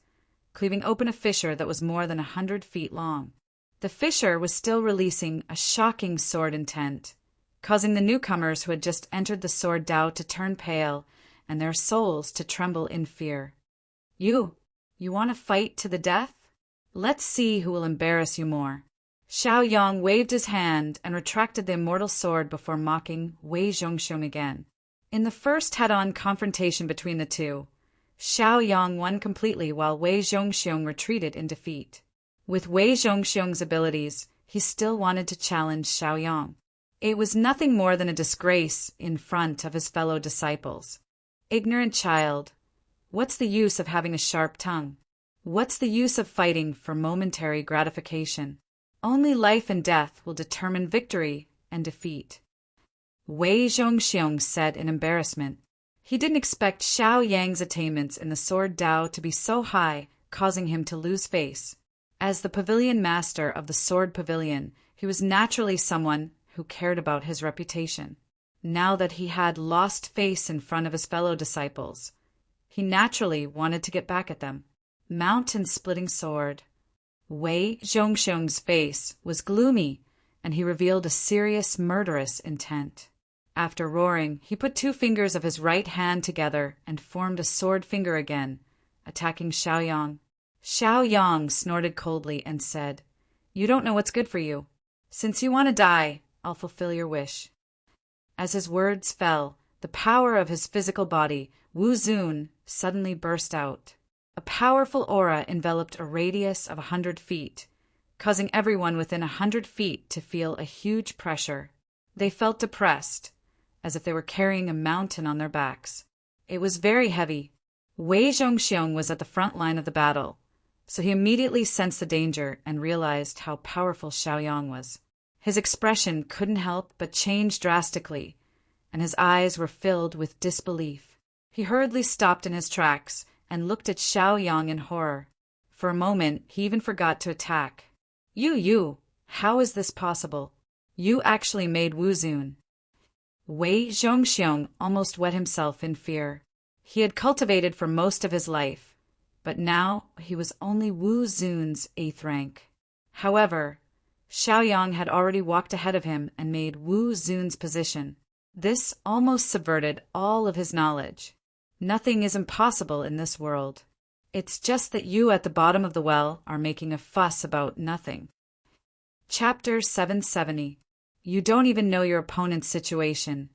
cleaving open a fissure that was more than 100 feet long. The fissure was still releasing a shocking sword intent, causing the newcomers who had just entered the sword Dao to turn pale and their souls to tremble in fear. You want to fight to the death? Let's see who will embarrass you more. Xiao Yang waved his hand and retracted the immortal sword before mocking Wei Zhongxiong again. In the first head-on confrontation between the two, Xiao Yang won completely while Wei Zhongxiong retreated in defeat. With Wei Zhongxiong's abilities, he still wanted to challenge Xiao Yang. It was nothing more than a disgrace in front of his fellow disciples. Ignorant child, what's the use of having a sharp tongue? What's the use of fighting for momentary gratification? Only life and death will determine victory and defeat. Wei Zhongxiong said in embarrassment. He didn't expect Xiao Yang's attainments in the sword Dao to be so high, causing him to lose face. As the pavilion master of the sword pavilion, he was naturally someone who cared about his reputation. Now that he had lost face in front of his fellow disciples, he naturally wanted to get back at them. Mountain-splitting sword. Wei Zhongxiong's face was gloomy, and he revealed a serious murderous intent. After roaring, he put 2 fingers of his right hand together and formed a sword finger again, attacking Xiao Yang. Xiao Yang snorted coldly and said, "You don't know what's good for you. Since you want to die, I'll fulfill your wish." As his words fell, the power of his physical body, Wu Zun, suddenly burst out. A powerful aura enveloped a radius of 100 feet, causing everyone within 100 feet to feel a huge pressure. They felt depressed, as if they were carrying a mountain on their backs. It was very heavy. Wei Zhongxiong was at the front line of the battle, so he immediately sensed the danger and realized how powerful Xiao Yang was. His expression couldn't help but change drastically, and his eyes were filled with disbelief. He hurriedly stopped in his tracks and looked at Xiao Yang in horror. For a moment, he even forgot to attack. You, how is this possible? You actually made Wu Zun." Wei Zhongxiong almost wet himself in fear. He had cultivated for most of his life, but now he was only Wu Zun's 8th rank. However, Xiao Yang had already walked ahead of him and made Wu Zun's position. This almost subverted all of his knowledge. Nothing is impossible in this world. It's just that you at the bottom of the well are making a fuss about nothing. Chapter 770. You don't even know your opponent's situation,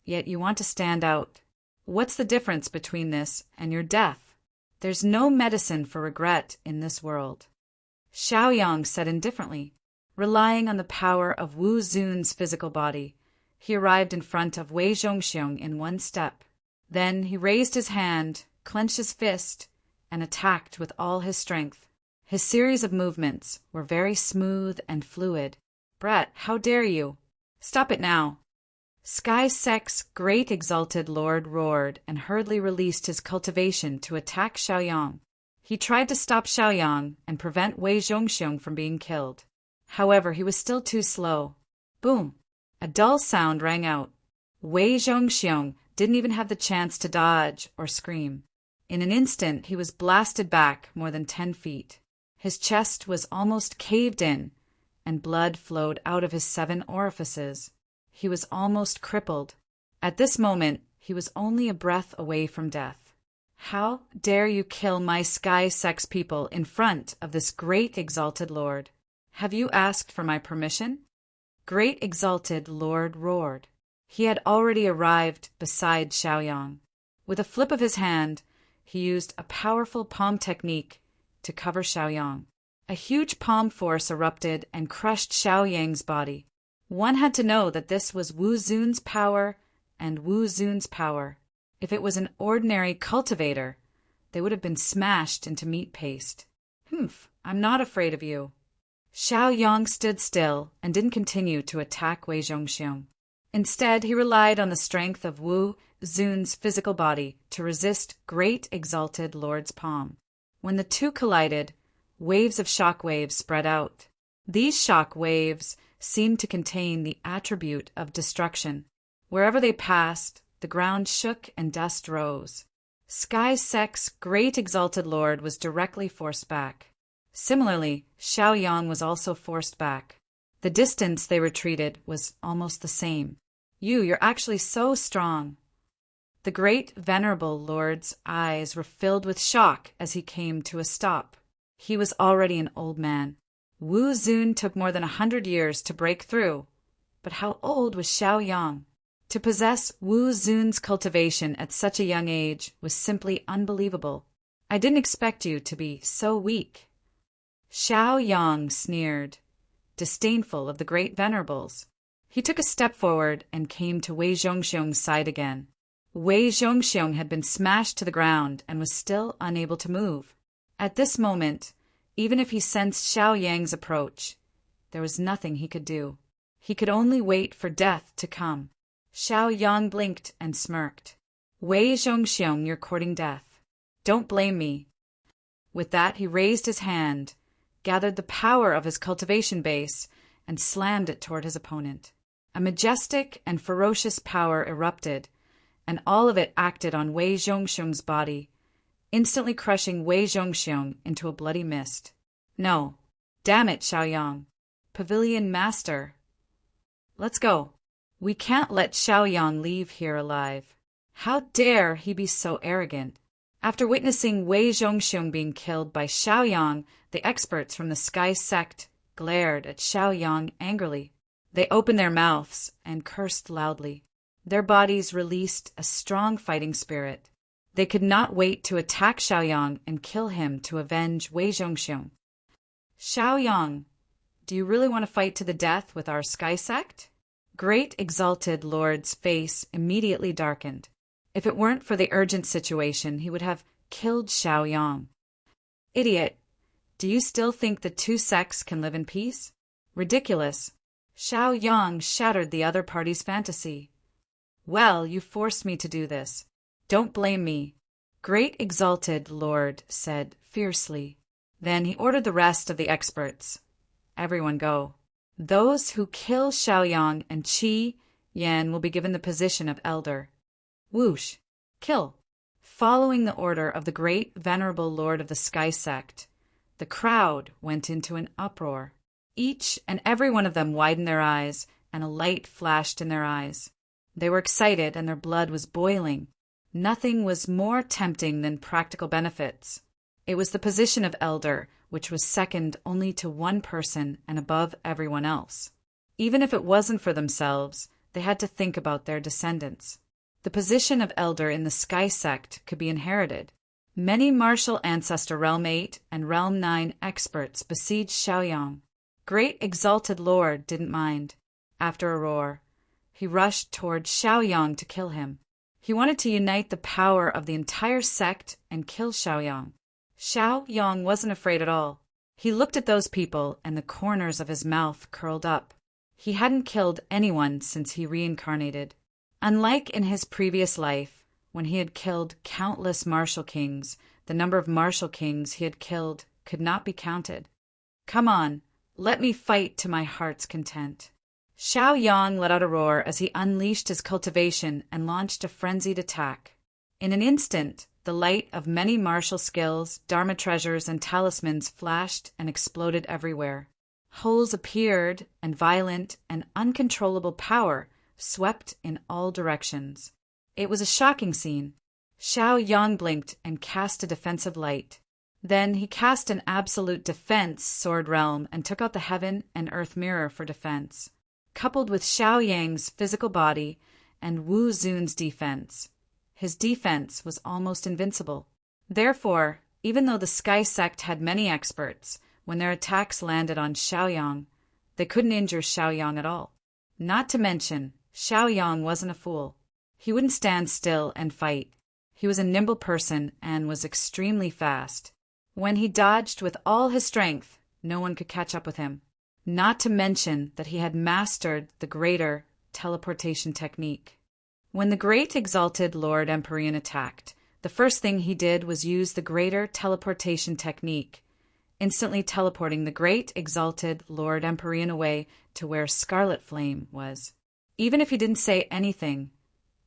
yet you want to stand out. What's the difference between this and your death? There's no medicine for regret in this world. Xiao Yang said indifferently. Relying on the power of Wu Zun's physical body, he arrived in front of Wei Zhongxiong in one step. Then he raised his hand, clenched his fist, and attacked with all his strength. His series of movements were very smooth and fluid. Brett, how dare you? Stop it now. Sky Sec's great exalted lord roared and hurriedly released his cultivation to attack Xiaoyang. He tried to stop Xiaoyang and prevent Wei Zhongxiong from being killed. However, he was still too slow. Boom! A dull sound rang out. Wei Zhongxiong didn't even have the chance to dodge or scream. In an instant, he was blasted back more than 10 feet. His chest was almost caved in, and blood flowed out of his 7 orifices. He was almost crippled. At this moment, he was only a breath away from death. How dare you kill my Sky Sex people in front of this great exalted lord? Have you asked for my permission? Great exalted lord roared. He had already arrived beside Xiaoyang. With a flip of his hand, he used a powerful palm technique to cover Xiaoyang. A huge palm force erupted and crushed Xiaoyang's body. One had to know that this was Wu Zun's power and Wu Zun's power. If it was an ordinary cultivator, they would have been smashed into meat paste. Humph, I'm not afraid of you. Xiaoyang stood still and didn't continue to attack Wei Zhongxiong. Instead, he relied on the strength of Wu Zun's physical body to resist Great Exalted Lord's palm. When the two collided, waves of shock waves spread out. These shock waves seemed to contain the attribute of destruction. Wherever they passed, the ground shook and dust rose. Sky Sec's Great Exalted Lord was directly forced back. Similarly, Xiaoyang was also forced back. The distance they retreated was almost the same. You're actually so strong. The great venerable lord's eyes were filled with shock as he came to a stop. He was already an old man. Wu Zun took more than 100 years to break through. But how old was Xiaoyang? To possess Wu Zun's cultivation at such a young age was simply unbelievable. I didn't expect you to be so weak. Xiaoyang sneered, disdainful of the great venerables. He took a step forward and came to Wei Zhongxiong's side again. Wei Zhongxiong had been smashed to the ground and was still unable to move. At this moment, even if he sensed Xiaoyang's approach, there was nothing he could do. He could only wait for death to come. Xiaoyang blinked and smirked. Wei Zhongxiong, you're courting death. Don't blame me. With that, he raised his hand, gathered the power of his cultivation base, and slammed it toward his opponent. A majestic and ferocious power erupted, and all of it acted on Wei Zhongxiong's body, instantly crushing Wei Zhongxiong into a bloody mist. No. Damn it, Xiaoyang. Pavilion Master. Let's go. We can't let Xiaoyang leave here alive. How dare he be so arrogant? After witnessing Wei Zhongxiong being killed by Xiaoyang, the experts from the Sky Sect glared at Xiaoyang angrily. They opened their mouths and cursed loudly. Their bodies released a strong fighting spirit. They could not wait to attack Xiaoyang and kill him to avenge Wei Zhongxiong. Xiaoyang, do you really want to fight to the death with our Sky Sect? Great Exalted Lord's face immediately darkened. If it weren't for the urgent situation, he would have killed Xiaoyang. Idiot! Do you still think the two sects can live in peace? Ridiculous! Xiaoyang shattered the other party's fantasy. Well, you forced me to do this. Don't blame me, Great Exalted Lord said fiercely. Then he ordered the rest of the experts. Everyone go. Those who kill Xiaoyang and Qi Yan will be given the position of elder. Whoosh! Kill! Following the order of the great venerable lord of the Sky Sect, the crowd went into an uproar. Each and every one of them widened their eyes, and a light flashed in their eyes. They were excited, and their blood was boiling. Nothing was more tempting than practical benefits. It was the position of elder, which was second only to one person and above everyone else. Even if it wasn't for themselves, they had to think about their descendants. The position of elder in the Sky Sect could be inherited. Many martial ancestor Realm 8 and Realm 9 experts besieged Xiaoyang. Great Exalted Lord didn't mind. After a roar, he rushed toward Xiaoyang to kill him. He wanted to unite the power of the entire sect and kill Xiaoyang. Xiaoyang wasn't afraid at all. He looked at those people, and the corners of his mouth curled up. He hadn't killed anyone since he reincarnated. Unlike in his previous life, when he had killed countless martial kings, the number of martial kings he had killed could not be counted. Come on, let me fight to my heart's content. Xiao Yang let out a roar as he unleashed his cultivation and launched a frenzied attack. In an instant, the light of many martial skills, dharma treasures, and talismans flashed and exploded everywhere. Holes appeared, and violent and uncontrollable power swept in all directions. It was a shocking scene. Xiao Yang blinked and cast a defensive light. Then he cast an absolute defense sword realm and took out the heaven and earth mirror for defense, coupled with Xiao Yang's physical body and Wu Zun's defense. His defense was almost invincible. Therefore, even though the Sky Sect had many experts, when their attacks landed on Xiao Yang, they couldn't injure Xiao Yang at all. Not to mention, Xiao Yang wasn't a fool. He wouldn't stand still and fight. He was a nimble person and was extremely fast. When he dodged with all his strength, no one could catch up with him. Not to mention that he had mastered the greater teleportation technique. When the great exalted Lord Empyrean attacked, the first thing he did was use the greater teleportation technique, instantly teleporting the great exalted Lord Empyrean away to where Scarlet Flame was. Even if he didn't say anything,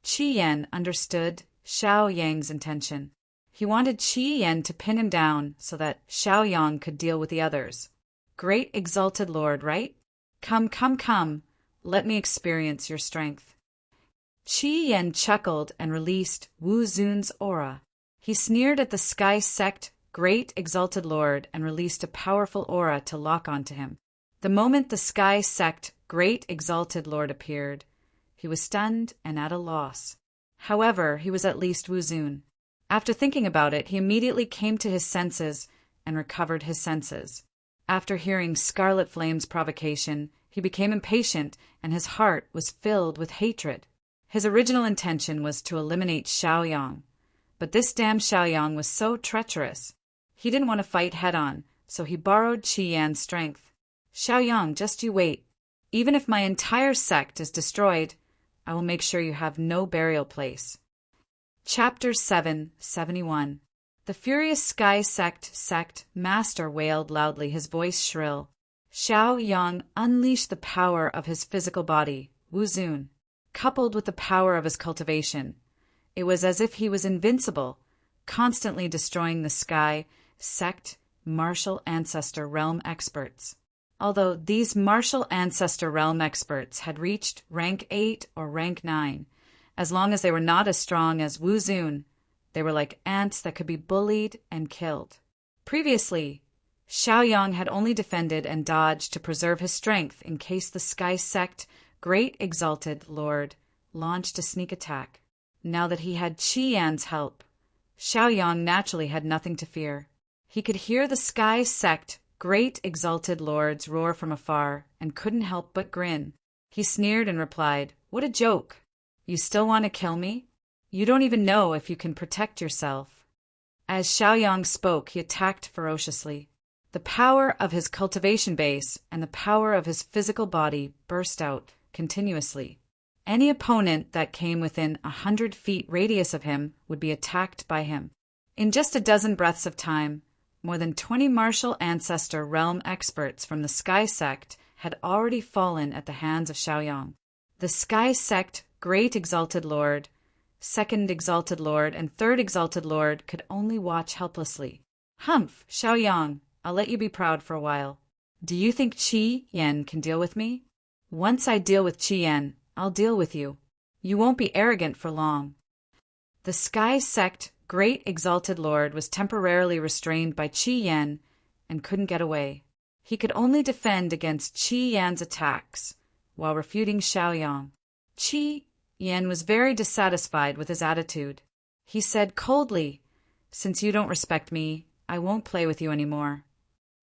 Qi Yan understood Xiao Yang's intention. He wanted Qi Yan to pin him down so that Xiao Yang could deal with the others. Great exalted Lord, right? Come, let me experience your strength. Qi Yan chuckled and released Wu Zun's aura. He sneered at the Sky Sect Great Exalted Lord and released a powerful aura to lock onto him. The moment the Sky Sect Great Exalted Lord appeared, he was stunned and at a loss. However, he was at least Wu Zun. After thinking about it, he immediately came to his senses and recovered his senses. After hearing Scarlet Flame's provocation, he became impatient and his heart was filled with hatred. His original intention was to eliminate Xiao Yang, but this damn Xiao Yang was so treacherous. He didn't want to fight head-on, so he borrowed Qi Yan's strength. Xiao Yang, just you wait. Even if my entire sect is destroyed, I will make sure you have no burial place. Chapter 771. The furious Sky Sect master wailed loudly, his voice shrill. Xiao Yang unleashed the power of his physical body, Wu Zun, coupled with the power of his cultivation. It was as if he was invincible, constantly destroying the Sky Sect martial ancestor realm experts. Although these martial ancestor realm experts had reached rank 8 or rank 9, as long as they were not as strong as Wu Zun, they were like ants that could be bullied and killed. Previously, Xiao Yang had only defended and dodged to preserve his strength in case the Sky Sect Great Exalted Lord launched a sneak attack. Now that he had Qi Yan's help, Xiao Yang naturally had nothing to fear. He could hear the Sky Sect Great Exalted Lords roar from afar and couldn't help but grin. He sneered and replied, "What a joke! You still want to kill me? You don't even know if you can protect yourself." As Xiao Yang spoke, he attacked ferociously. The power of his cultivation base and the power of his physical body burst out continuously. Any opponent that came within 100 feet radius of him would be attacked by him. In just a dozen breaths of time, more than 20 martial ancestor realm experts from the Sky Sect had already fallen at the hands of Xiao Yang. The Sky Sect Great Exalted Lord, Second Exalted Lord, and Third Exalted Lord could only watch helplessly. "Humph, Xiao Yang, I'll let you be proud for a while. Do you think Qi Yan can deal with me? Once I deal with Qi Yan, I'll deal with you. You won't be arrogant for long." The Sky Sect Great Exalted Lord was temporarily restrained by Qi Yan and couldn't get away. He could only defend against Qi Yan's attacks while refuting Xiao Yang. Qi Yan was very dissatisfied with his attitude. He said coldly, "Since you don't respect me, I won't play with you anymore."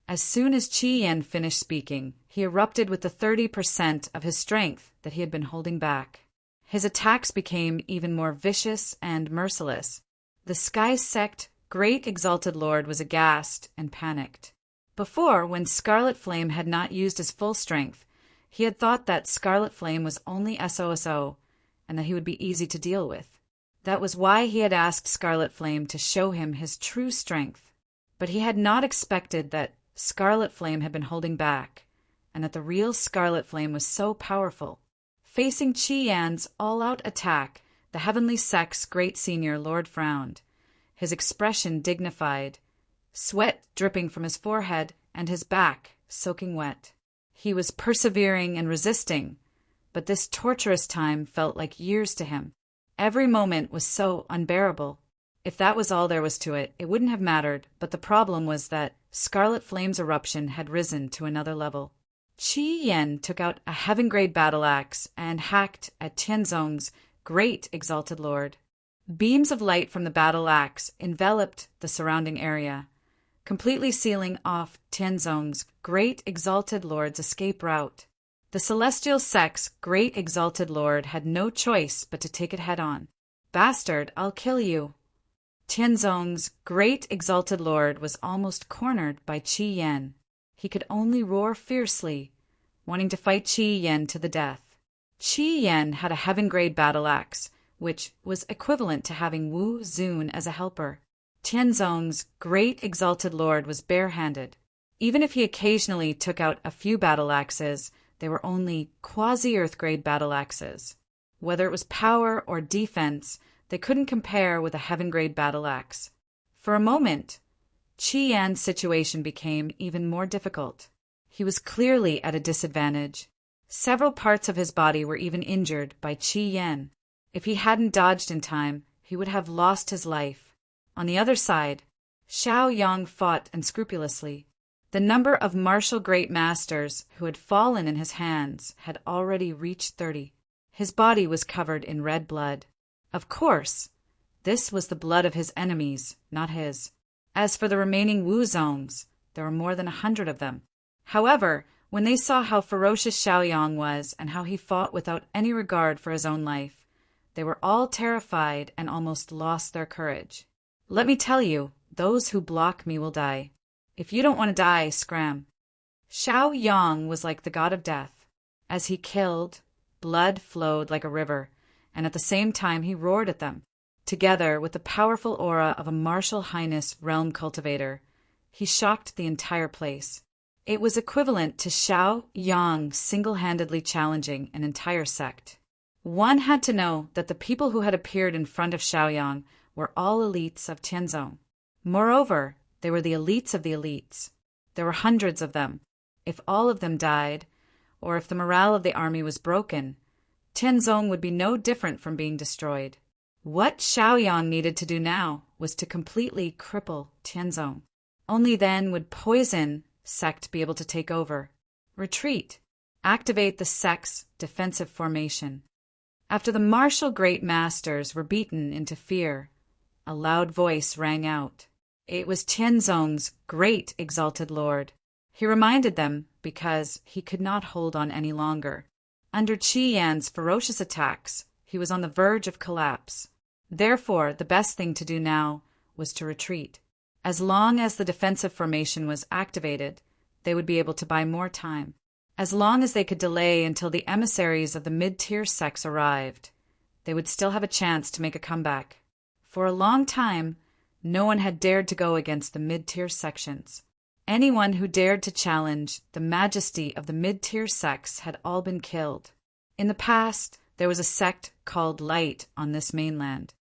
As soon as Qi Yan finished speaking, he erupted with the 30% of his strength that he had been holding back. His attacks became even more vicious and merciless. The Sky Sect Great Exalted Lord was aghast and panicked. Before, when Scarlet Flame had not used his full strength, he had thought that Scarlet Flame was only SOSO and that he would be easy to deal with. That was why he had asked Scarlet Flame to show him his true strength. But he had not expected that Scarlet Flame had been holding back, and that the real Scarlet Flame was so powerful. Facing Qi Yan's all-out attack, the Heavenly Sect's great senior Lord frowned, his expression dignified, sweat dripping from his forehead and his back soaking wet. He was persevering and resisting, but this torturous time felt like years to him. Every moment was so unbearable. If that was all there was to it, it wouldn't have mattered, but the problem was that Scarlet Flame's eruption had risen to another level. Qi Yan took out a heaven-grade battle axe and hacked at Tianzong's great exalted lord. Beams of light from the battle axe enveloped the surrounding area, completely sealing off Tianzong's great exalted lord's escape route. The Celestial Sect's great exalted lord had no choice but to take it head-on. "Bastard, I'll kill you." Tianzong's great exalted lord was almost cornered by Qi Yan. He could only roar fiercely, wanting to fight Qi Yan to the death. Qi Yan had a heaven-grade battle axe, which was equivalent to having Wu Zun as a helper. Tianzong's great exalted lord was barehanded. Even if he occasionally took out a few battle axes, they were only quasi-earth-grade battle axes. Whether it was power or defense, they couldn't compare with a heaven-grade battle axe. For a moment, Qi Yan's situation became even more difficult. He was clearly at a disadvantage. Several parts of his body were even injured by Qi Yan. If he hadn't dodged in time, he would have lost his life. On the other side, Xiaoyang fought unscrupulously. The number of martial great masters who had fallen in his hands had already reached 30. His body was covered in red blood. Of course, this was the blood of his enemies, not his. As for the remaining Wuzongs, there were more than 100 of them. However, when they saw how ferocious Xiaoyang was and how he fought without any regard for his own life, they were all terrified and almost lost their courage. "Let me tell you, those who block me will die. If you don't want to die, scram." Xiaoyang was like the god of death. As he killed, blood flowed like a river, and at the same time he roared at them. Together with the powerful aura of a martial highness realm cultivator, he shocked the entire place. It was equivalent to Xiaoyang single-handedly challenging an entire sect. One had to know that the people who had appeared in front of Xiaoyang were all elites of Tianzong. Moreover, they were the elites of the elites. There were hundreds of them. If all of them died, or if the morale of the army was broken, Tianzong would be no different from being destroyed. What Xiaoyang needed to do now was to completely cripple Tianzong. Only then would Poison Sect be able to take over. Retreat. Activate the sect's defensive formation. After the martial great masters were beaten into fear, a loud voice rang out. It was Tianzong's great exalted lord. He reminded them because he could not hold on any longer. Under Qi Yan's ferocious attacks, he was on the verge of collapse. Therefore, the best thing to do now was to retreat. As long as the defensive formation was activated, they would be able to buy more time. As long as they could delay until the emissaries of the mid-tier sects arrived, they would still have a chance to make a comeback. For a long time, no one had dared to go against the mid-tier sections. Anyone who dared to challenge the majesty of the mid-tier sects had all been killed. In the past, there was a sect called Light on this mainland.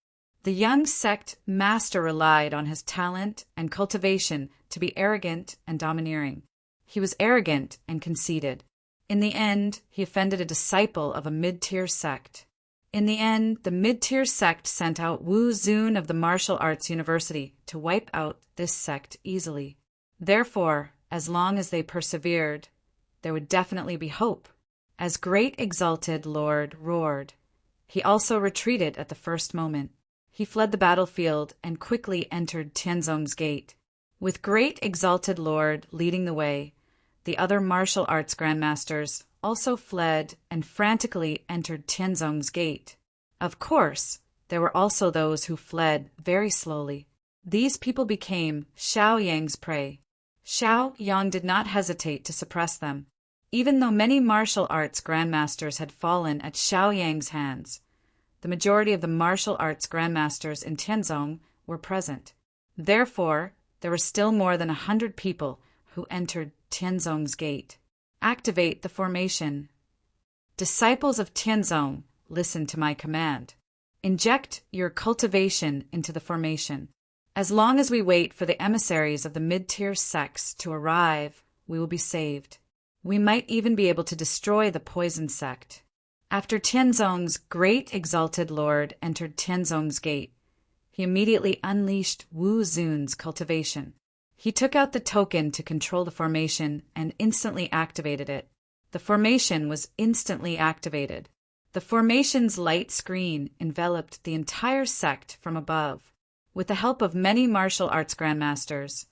The young sect master relied on his talent and cultivation to be arrogant and domineering. He was arrogant and conceited. In the end, he offended a disciple of a mid-tier sect. In the end, the mid-tier sect sent out Wu Zun of the Martial Arts University to wipe out this sect easily. Therefore, as long as they persevered, there would definitely be hope. As Great Exalted Lord roared, he also retreated at the first moment. He fled the battlefield and quickly entered Tianzong's gate. With Great Exalted Lord leading the way, the other martial arts grandmasters also fled and frantically entered Tianzong's gate. Of course, there were also those who fled very slowly. These people became Xiaoyang's prey. Xiao Yang did not hesitate to suppress them. Even though many martial arts grandmasters had fallen at Xiao Yang's hands, the majority of the martial arts grandmasters in Tianzong were present. Therefore, there were still more than 100 people who entered Tianzong's gate. Activate the formation. Disciples of Tianzong, listen to my command. Inject your cultivation into the formation. As long as we wait for the emissaries of the mid-tier sects to arrive, we will be saved. We might even be able to destroy the poison sect. After Tianzong's great exalted lord entered Tianzong's gate, he immediately unleashed Wu Zun's cultivation. He took out the token to control the formation and instantly activated it. The formation was instantly activated. The formation's light screen enveloped the entire sect from above. With the help of many martial arts grandmasters,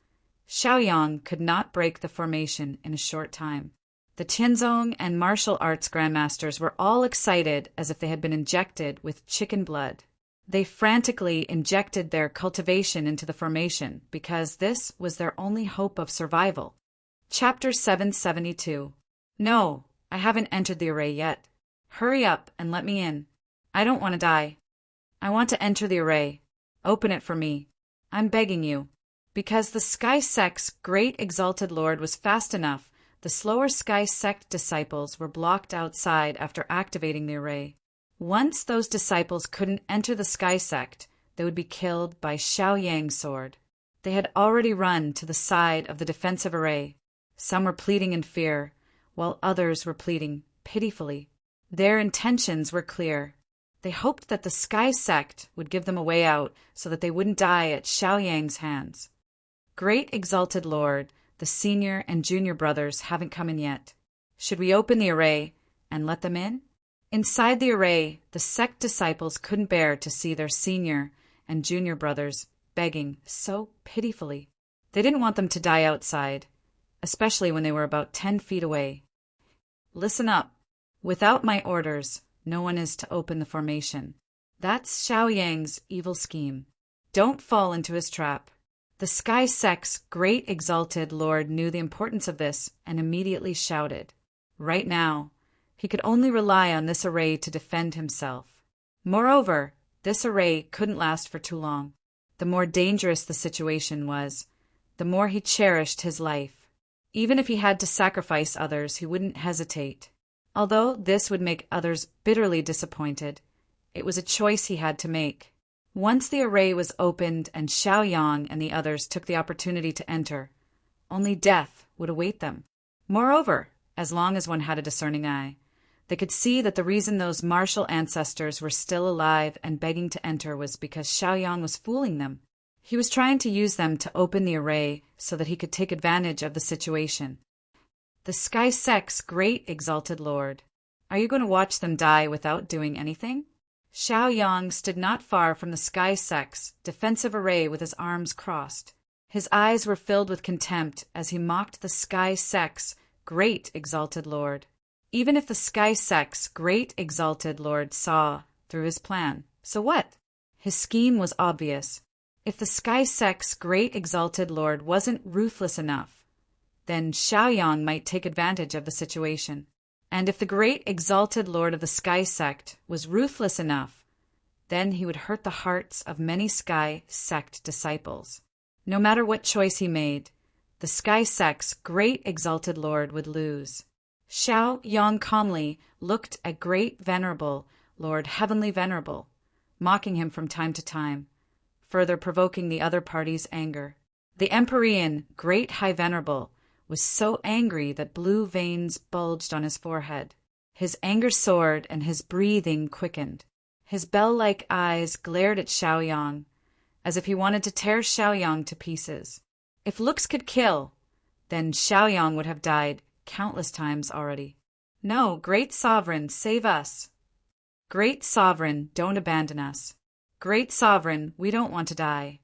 Xiaoyang could not break the formation in a short time. The Tianzong and martial arts grandmasters were all excited as if they had been injected with chicken blood. They frantically injected their cultivation into the formation because this was their only hope of survival. Chapter 772. No, I haven't entered the array yet. Hurry up and let me in. I don't want to die. I want to enter the array. Open it for me. I'm begging you. Because the Sky Sect's great exalted lord was fast enough, the slower Sky Sect disciples were blocked outside after activating the array. Once those disciples couldn't enter the Sky Sect, they would be killed by Xiao Yang's sword. They had already run to the side of the defensive array. Some were pleading in fear, while others were pleading pitifully. Their intentions were clear. They hoped that the Sky Sect would give them a way out so that they wouldn't die at Xiao Yang's hands. Great exalted lord, the senior and junior brothers haven't come in yet. Should we open the array and let them in? Inside the array, the sect disciples couldn't bear to see their senior and junior brothers begging so pitifully. They didn't want them to die outside, especially when they were about 10 feet away. Listen up. Without my orders, no one is to open the formation. That's Xiao Yang's evil scheme. Don't fall into his trap. The Sky Sect's great exalted lord knew the importance of this and immediately shouted. Right now, he could only rely on this array to defend himself. Moreover, this array couldn't last for too long. The more dangerous the situation was, the more he cherished his life. Even if he had to sacrifice others, he wouldn't hesitate. Although this would make others bitterly disappointed, it was a choice he had to make. Once the array was opened and Xiaoyang and the others took the opportunity to enter, only death would await them. Moreover, as long as one had a discerning eye, they could see that the reason those martial ancestors were still alive and begging to enter was because Xiaoyang was fooling them. He was trying to use them to open the array so that he could take advantage of the situation. The Sky Sect's great exalted lord. Are you going to watch them die without doing anything? Xiaoyang stood not far from the Sky Sect's defensive array with his arms crossed. His eyes were filled with contempt as he mocked the Sky Sect's great exalted lord. Even if the Sky Sect's great exalted lord saw through his plan, so what? His scheme was obvious. If the Sky Sect's great exalted lord wasn't ruthless enough, then Xiaoyang might take advantage of the situation. And if the great exalted lord of the Sky Sect was ruthless enough, then he would hurt the hearts of many Sky Sect disciples. No matter what choice he made, the Sky Sect's great exalted lord would lose. Xiaoyang calmly looked at great venerable Lord Heavenly Venerable, mocking him from time to time, further provoking the other party's anger. The Empyrean Great High Venerable was so angry that blue veins bulged on his forehead. His anger soared and his breathing quickened. His bell-like eyes glared at Xiaoyang, as if he wanted to tear Xiaoyang to pieces. If looks could kill, then Xiaoyang would have died countless times already. No, Great Sovereign, save us. Great Sovereign, don't abandon us. Great Sovereign, we don't want to die.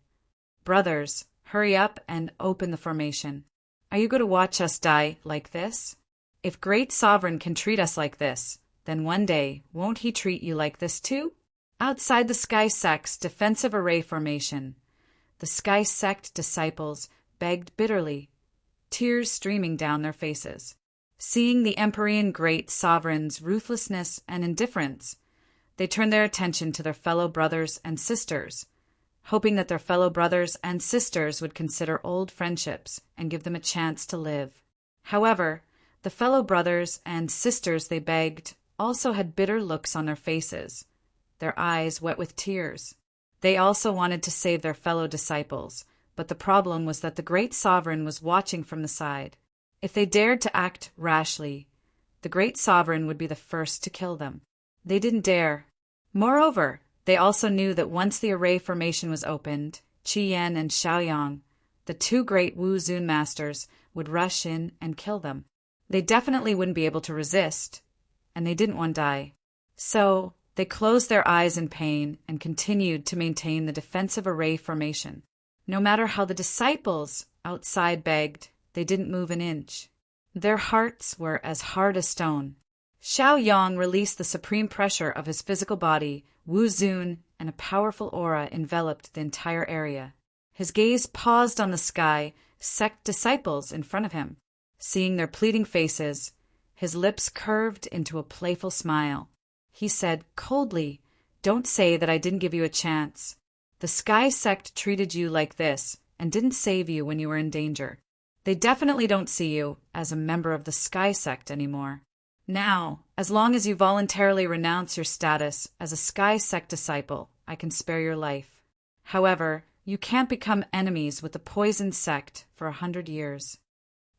Brothers, hurry up and open the formation. Are you going to watch us die like this? If Great Sovereign can treat us like this, then one day won't he treat you like this too? Outside the Sky Sect's defensive array formation, the Sky Sect disciples begged bitterly. tears streaming down their faces. Seeing the Empyrean great sovereign's ruthlessness and indifference, they turned their attention to their fellow brothers and sisters, hoping that their fellow brothers and sisters would consider old friendships and give them a chance to live. However, the fellow brothers and sisters they begged also had bitter looks on their faces, their eyes wet with tears. They also wanted to save their fellow disciples, but the problem was that the great sovereign was watching from the side. If they dared to act rashly, the great sovereign would be the first to kill them. They didn't dare. Moreover, they also knew that once the array formation was opened, Qi Yan and Xiaoyang, the two great Wu Zun masters, would rush in and kill them. They definitely wouldn't be able to resist, and they didn't want to die. So, they closed their eyes in pain and continued to maintain the defensive array formation. No matter how the disciples outside begged, they didn't move an inch. Their hearts were as hard as stone. Xiaoyang released the supreme pressure of his physical body, Wu Zun, and a powerful aura enveloped the entire area. His gaze paused on the sky sect disciples in front of him. Seeing their pleading faces, his lips curved into a playful smile. He said coldly, "Don't say that I didn't give you a chance. The Sky Sect treated you like this and didn't save you when you were in danger. They definitely don't see you as a member of the Sky Sect anymore. Now, as long as you voluntarily renounce your status as a Sky Sect disciple, I can spare your life. However, you can't become enemies with the poison sect for 100 years.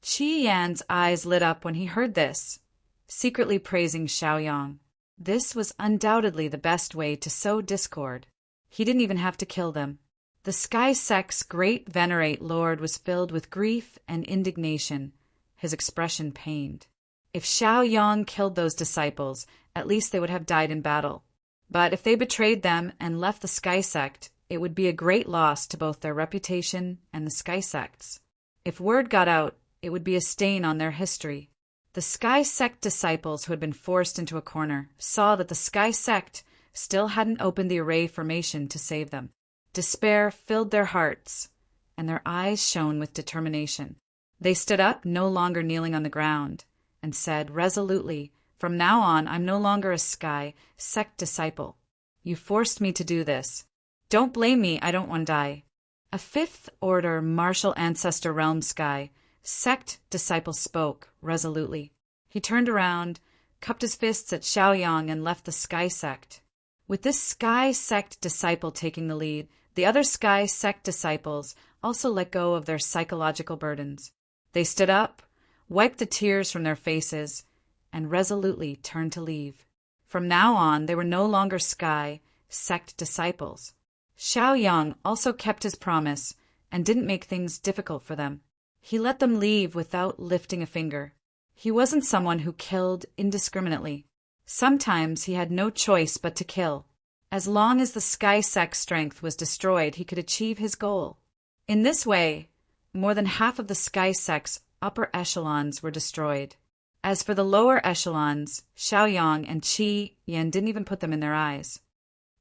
Qi Yan's eyes lit up when he heard this, secretly praising Xiaoyang. This was undoubtedly the best way to sow discord. He didn't even have to kill them. The Sky Sect's great venerate lord was filled with grief and indignation, his expression pained. If Xiaoyang killed those disciples, at least they would have died in battle. But if they betrayed them and left the Sky Sect, it would be a great loss to both their reputation and the Sky Sect's. If word got out, it would be a stain on their history. The Sky Sect disciples who had been forced into a corner saw that the Sky Sect still hadn't opened the array formation to save them. Despair filled their hearts, and their eyes shone with determination. They stood up, no longer kneeling on the ground, and said resolutely, "From now on, I'm no longer a Sky Sect disciple. You forced me to do this. Don't blame me, I don't want to die." A fifth order martial ancestor realm Sky Sect disciple spoke resolutely. He turned around, cupped his fists at Xiaoyang, and left the Sky Sect. With this Sky Sect disciple taking the lead, the other Sky Sect disciples also let go of their psychological burdens. They stood up, wiped the tears from their faces, and resolutely turned to leave. From now on, they were no longer Sky Sect disciples. Xiaoyang also kept his promise and didn't make things difficult for them. He let them leave without lifting a finger. He wasn't someone who killed indiscriminately. Sometimes he had no choice but to kill. As long as the Sky Sect's strength was destroyed, he could achieve his goal. In this way, more than half of the Sky Sect's upper echelons were destroyed. As for the lower echelons, Xiaoyang and Qi Yan didn't even put them in their eyes.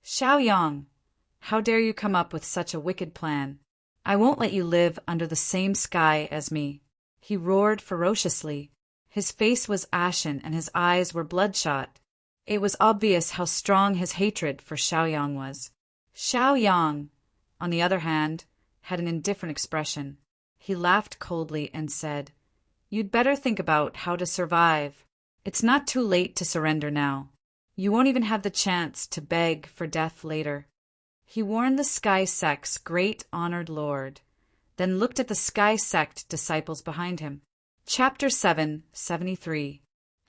"Xiaoyang, how dare you come up with such a wicked plan? I won't let you live under the same sky as me." He roared ferociously. His face was ashen and his eyes were bloodshot. It was obvious how strong his hatred for Xiaoyang was. Xiaoyang, on the other hand, had an indifferent expression. He laughed coldly and said, "You'd better think about how to survive. It's not too late to surrender now. You won't even have the chance to beg for death later." He warned the Sky Sect's great honored lord, then looked at the Sky Sect disciples behind him. Chapter 773.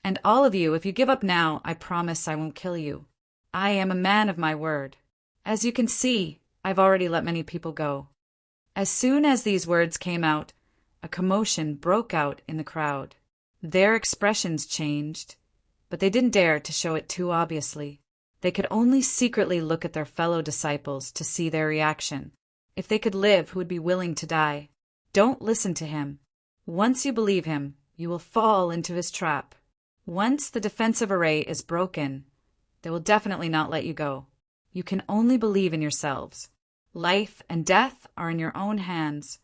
"And all of you, if you give up now, I promise I won't kill you. I am a man of my word. As you can see, I've already let many people go." As soon as these words came out, a commotion broke out in the crowd. Their expressions changed, but they didn't dare to show it too obviously. They could only secretly look at their fellow disciples to see their reaction. If they could live, who would be willing to die? Don't listen to him. Once you believe him, you will fall into his trap. Once the defensive array is broken, they will definitely not let you go. You can only believe in yourselves. Life and death are in your own hands.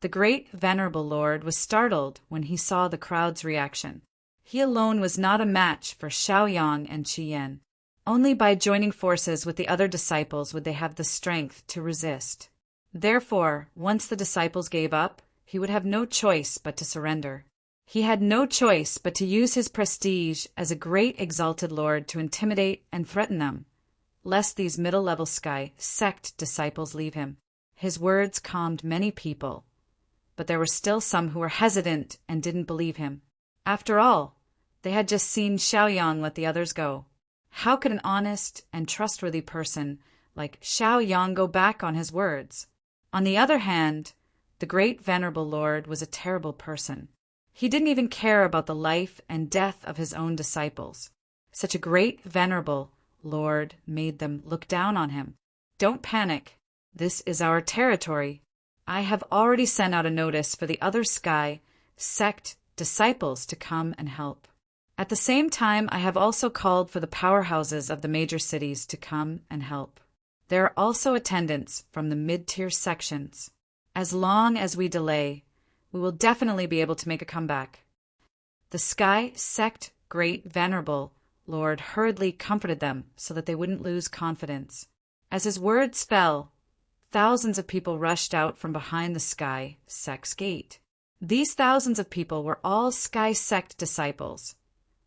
The great venerable lord was startled when he saw the crowd's reaction. He alone was not a match for Xiaoyang and Qi Yan. Only by joining forces with the other disciples would they have the strength to resist. Therefore, once the disciples gave up, he would have no choice but to surrender. He had no choice but to use his prestige as a great exalted lord to intimidate and threaten them, lest these middle-level sky sect disciples leave him. His words calmed many people, but there were still some who were hesitant and didn't believe him. After all, they had just seen Xiaoyang let the others go. How could an honest and trustworthy person like Xiaoyang go back on his words? On the other hand, the great venerable lord was a terrible person. He didn't even care about the life and death of his own disciples. Such a great venerable lord made them look down on him. Don't panic. This is our territory. I have already sent out a notice for the other sky sect disciples to come and help. At the same time, I have also called for the powerhouses of the major cities to come and help. There are also attendants from the mid-tier sections. As long as we delay, we will definitely be able to make a comeback. The sky sect great venerable lord hurriedly comforted them so that they wouldn't lose confidence. As his words fell, thousands of people rushed out from behind the sky sect's gate. These thousands of people were all sky sect disciples,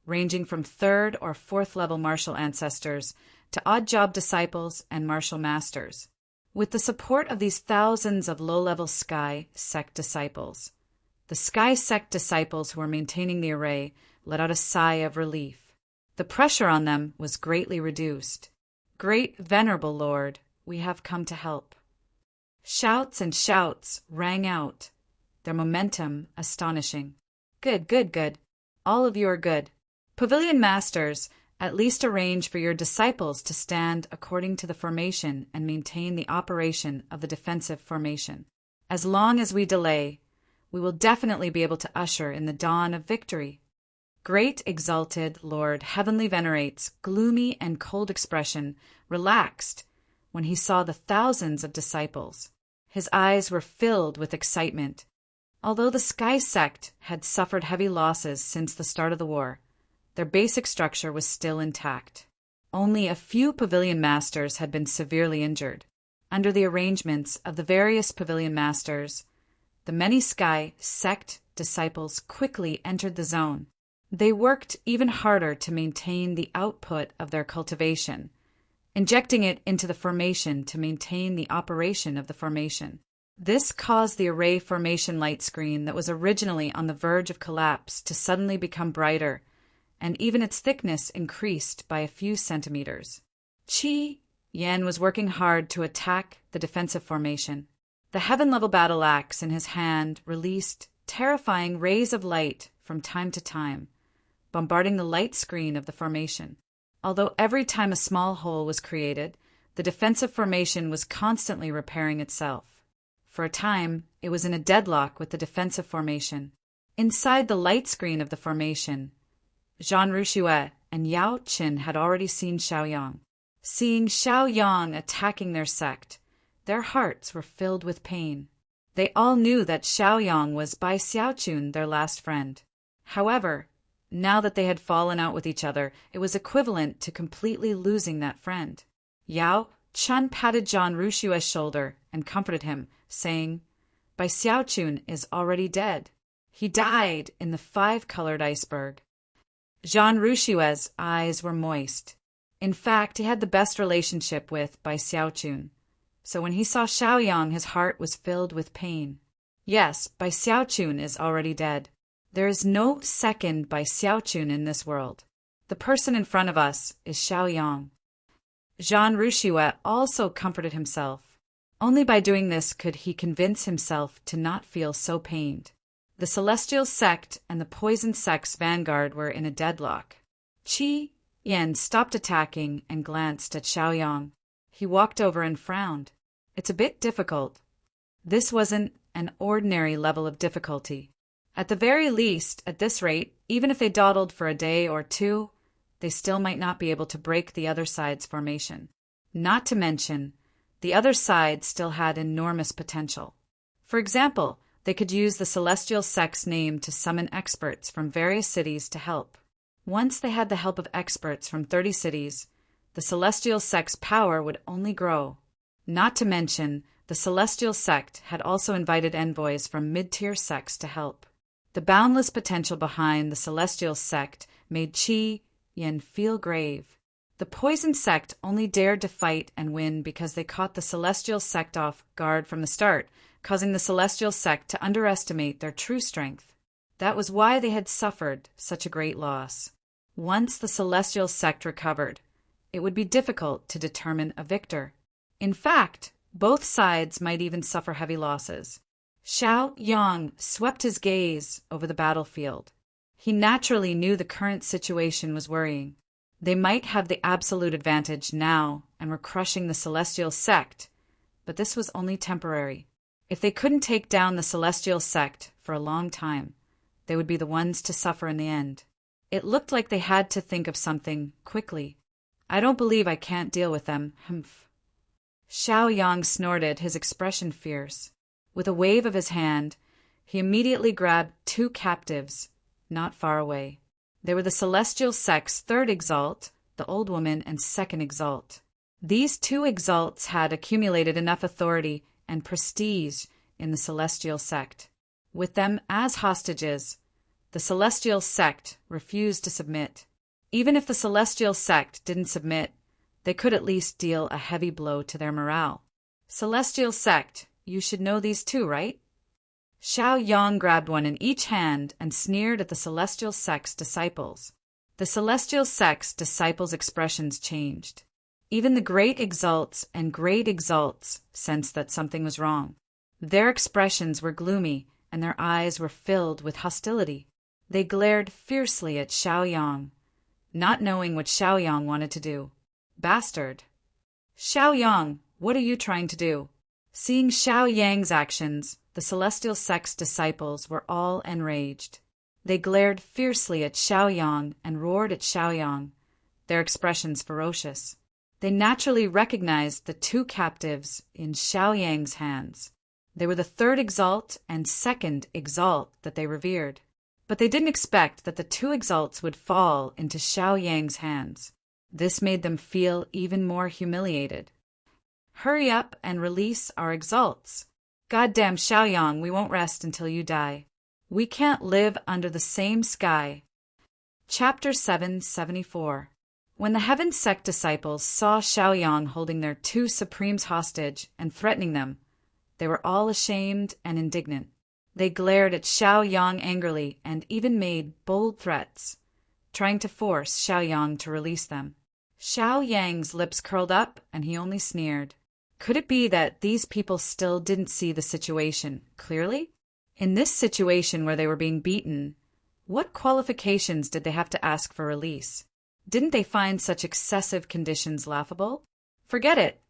ranging from 3rd or 4th level martial ancestors to odd job disciples and martial masters. With the support of these thousands of low-level sky sect disciples, the sky sect disciples who were maintaining the array let out a sigh of relief. The pressure on them was greatly reduced. Great venerable lord, we have come to help. Shouts and shouts rang out, their momentum astonishing. Good, good, good. All of you are good. Pavilion masters, at least arrange for your disciples to stand according to the formation and maintain the operation of the defensive formation. As long as we delay, we will definitely be able to usher in the dawn of victory. Great exalted Lord Heavenly Venerate's gloomy and cold expression relaxed when he saw the thousands of disciples. His eyes were filled with excitement. Although the Sky Sect had suffered heavy losses since the start of the war, their basic structure was still intact. Only a few pavilion masters had been severely injured. Under the arrangements of the various pavilion masters, the many Sky Sect disciples quickly entered the zone. They worked even harder to maintain the output of their cultivation, injecting it into the formation to maintain the operation of the formation. This caused the array formation light screen that was originally on the verge of collapse to suddenly become brighter, and even its thickness increased by a few centimeters. Qi Yan was working hard to attack the defensive formation. The heaven-level battle axe in his hand released terrifying rays of light from time to time, bombarding the light screen of the formation. Although every time a small hole was created, the defensive formation was constantly repairing itself. For a time, it was in a deadlock with the defensive formation. Inside the light screen of the formation, Zhan Ruxue and Yao Qin had already seen Xiaoyang. Seeing Xiaoyang attacking their sect, their hearts were filled with pain. They all knew that Xiaoyang was by Xiaochun their last friend. However, now that they had fallen out with each other, it was equivalent to completely losing that friend. Yao Chun patted Zhan Rushue's shoulder and comforted him, saying, "Bai Xiaochun is already dead. He died in the 5-colored iceberg." Zhan Rushue's eyes were moist. In fact, he had the best relationship with Bai Xiaochun, so when he saw Xiaoyang, his heart was filled with pain. Yes, Bai Xiaochun is already dead. There is no second Bai Xiaochun in this world. The person in front of us is Xiaoyang. Zhan Ruxue also comforted himself. Only by doing this could he convince himself to not feel so pained. The Celestial Sect and the Poison Sect's vanguard were in a deadlock. Qi Yan stopped attacking and glanced at Xiaoyang. He walked over and frowned. It's a bit difficult. This wasn't an ordinary level of difficulty. At the very least, at this rate, even if they dawdled for a day or two, they still might not be able to break the other side's formation. Not to mention, the other side still had enormous potential. For example, They could use the celestial sect's name to summon experts from various cities to help. Once they had the help of experts from 30 cities, the celestial sect's power would only grow. Not to mention, the celestial sect had also invited envoys from mid-tier sects to help. The boundless potential behind the celestial sect made Qi Yin feel grave. The poison sect only dared to fight and win because they caught the celestial sect off guard from the start, causing the celestial sect to underestimate their true strength. That was why they had suffered such a great loss. Once the celestial sect recovered, it would be difficult to determine a victor. In fact, both sides might even suffer heavy losses. Xiao Yang swept his gaze over the battlefield. He naturally knew the current situation was worrying. They might have the absolute advantage now and were crushing the celestial sect, but this was only temporary. If they couldn't take down the celestial sect for a long time, they would be the ones to suffer in the end. It looked like they had to think of something quickly. I don't believe I can't deal with them, humph. Xiao Yang snorted, his expression fierce. With a wave of his hand, he immediately grabbed 2 captives, not far away. They were the celestial sect's 3rd exalt, the old woman, and 2nd exalt. These 2 exalts had accumulated enough authority and prestige in the celestial sect. With them as hostages, the celestial sect refused to submit. Even if the celestial sect didn't submit, they could at least deal a heavy blow to their morale. Celestial sect, you should know these 2, right? Xiao Yang grabbed one in each hand and sneered at the celestial sect's disciples. The celestial sect's disciples' expressions changed. Even the great exalts and great exalts sensed that something was wrong. Their expressions were gloomy and their eyes were filled with hostility. They glared fiercely at Xiao Yang, not knowing what Xiao Yang wanted to do. Bastard! Xiao Yang, what are you trying to do? Seeing Xiao Yang's actions, the celestial sect's disciples were all enraged. They glared fiercely at Xiao Yang and roared at Xiao Yang, their expressions ferocious. They naturally recognized the 2 captives in Xiao Yang's hands. They were the 3rd exalt and 2nd exalt that they revered. But they didn't expect that the 2 exalts would fall into Xiao Yang's hands. This made them feel even more humiliated. Hurry up and release our exalts. Goddamn Xiao Yang, we won't rest until you die. We can't live under the same sky. Chapter 774. When the Heaven Sect disciples saw Xiao Yang holding their 2 supremes hostage and threatening them, they were all ashamed and indignant. They glared at Xiao Yang angrily and even made bold threats, trying to force Xiao Yang to release them. Xiao Yang's lips curled up and he only sneered. Could it be that these people still didn't see the situation clearly? In this situation where they were being beaten, what qualifications did they have to ask for release? Didn't they find such excessive conditions laughable? Forget it.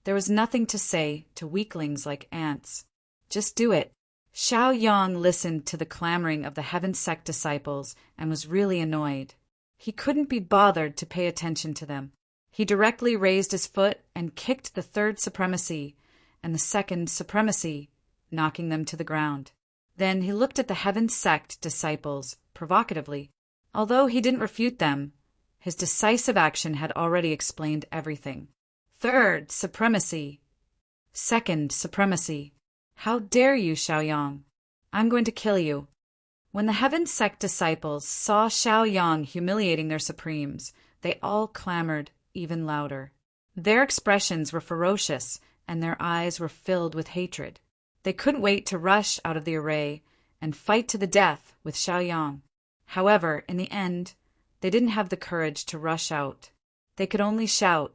There was nothing to say to weaklings like ants. Just do it. Xiao Yang listened to the clamoring of the Heaven Sect disciples and was really annoyed. He couldn't be bothered to pay attention to them. He directly raised his foot and kicked the 3rd supremacy and the 2nd supremacy, knocking them to the ground. Then he looked at the Heaven Sect disciples provocatively. Although he didn't refute them, his decisive action had already explained everything. 3rd supremacy. 2nd supremacy. How dare you, Xiao Yang? I'm going to kill you. When the Heaven Sect disciples saw Xiao Yang humiliating their supremes, they all clamored even louder. Their expressions were ferocious and their eyes were filled with hatred. They couldn't wait to rush out of the array and fight to the death with Xiao Yang. However, in the end, they didn't have the courage to rush out. They could only shout.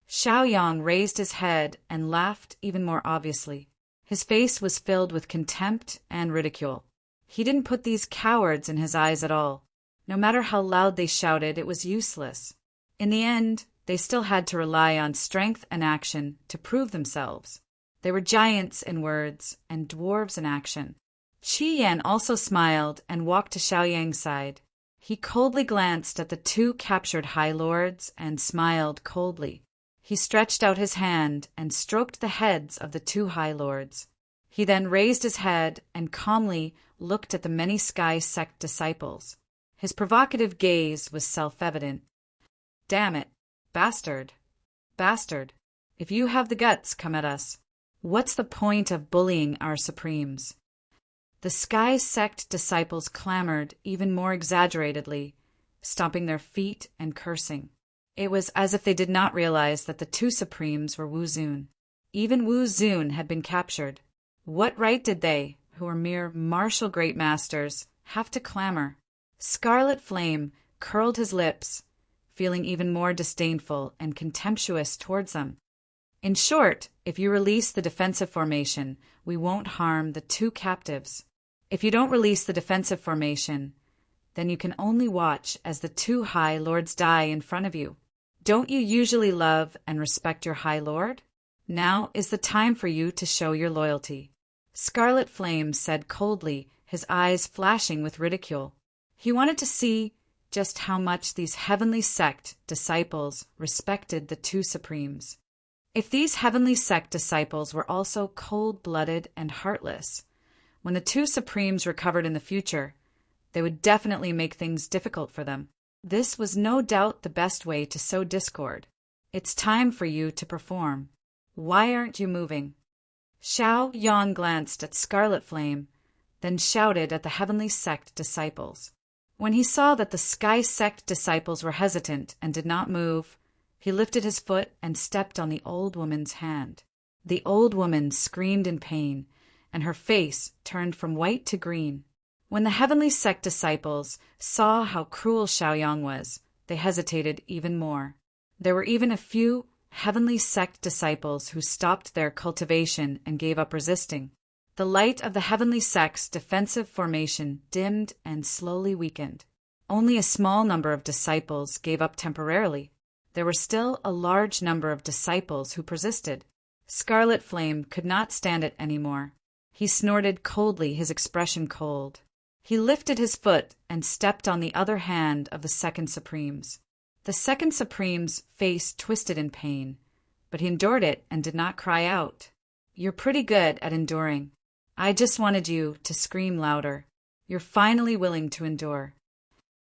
Xiao Yang raised his head and laughed even more obviously. His face was filled with contempt and ridicule. He didn't put these cowards in his eyes at all. No matter how loud they shouted, it was useless. In the end, they still had to rely on strength and action to prove themselves. They were giants in words and dwarves in action. Qi Yan also smiled and walked to Xiao Yang's side. He coldly glanced at the 2 captured High Lords and smiled coldly. He stretched out his hand and stroked the heads of the 2 High Lords. He then raised his head and calmly looked at the many sky sect disciples. His provocative gaze was self-evident. "Damn it, bastard, bastard. If you have the guts, come at us. What's the point of bullying our supremes?" The sky sect disciples clamored even more exaggeratedly, stomping their feet and cursing. It was as if they did not realize that the two supremes were Wu Zun. Even Wu Zun had been captured. What right did they, who were mere martial great masters, have to clamor? Scarlet Flame curled his lips, feeling even more disdainful and contemptuous towards them. "In short, if you release the defensive formation, we won't harm the two captives. If you don't release the defensive formation, then you can only watch as the two High Lords die in front of you. Don't you usually love and respect your High Lord? Now is the time for you to show your loyalty," Scarlet Flame said coldly, his eyes flashing with ridicule. He wanted to see just how much these heavenly sect disciples respected the two supremes. If these heavenly sect disciples were also cold-blooded and heartless, when the two supremes recovered in the future, they would definitely make things difficult for them. This was no doubt the best way to sow discord. "It's time for you to perform. Why aren't you moving?" Xiao Yang glanced at Scarlet Flame, then shouted at the heavenly sect disciples. When he saw that the sky sect disciples were hesitant and did not move, he lifted his foot and stepped on the old woman's hand. The old woman screamed in pain, and her face turned from white to green. When the heavenly sect disciples saw how cruel Xiaoyang was, they hesitated even more. There were even a few heavenly sect disciples who stopped their cultivation and gave up resisting. The light of the heavenly sect's defensive formation dimmed and slowly weakened. Only a small number of disciples gave up temporarily. There were still a large number of disciples who persisted. Scarlet Flame could not stand it anymore. He snorted coldly, his expression cold. He lifted his foot and stepped on the other hand of the second supremes. The second supreme's face twisted in pain, but he endured it and did not cry out. "You're pretty good at enduring. I just wanted you to scream louder. You're finally willing to endure."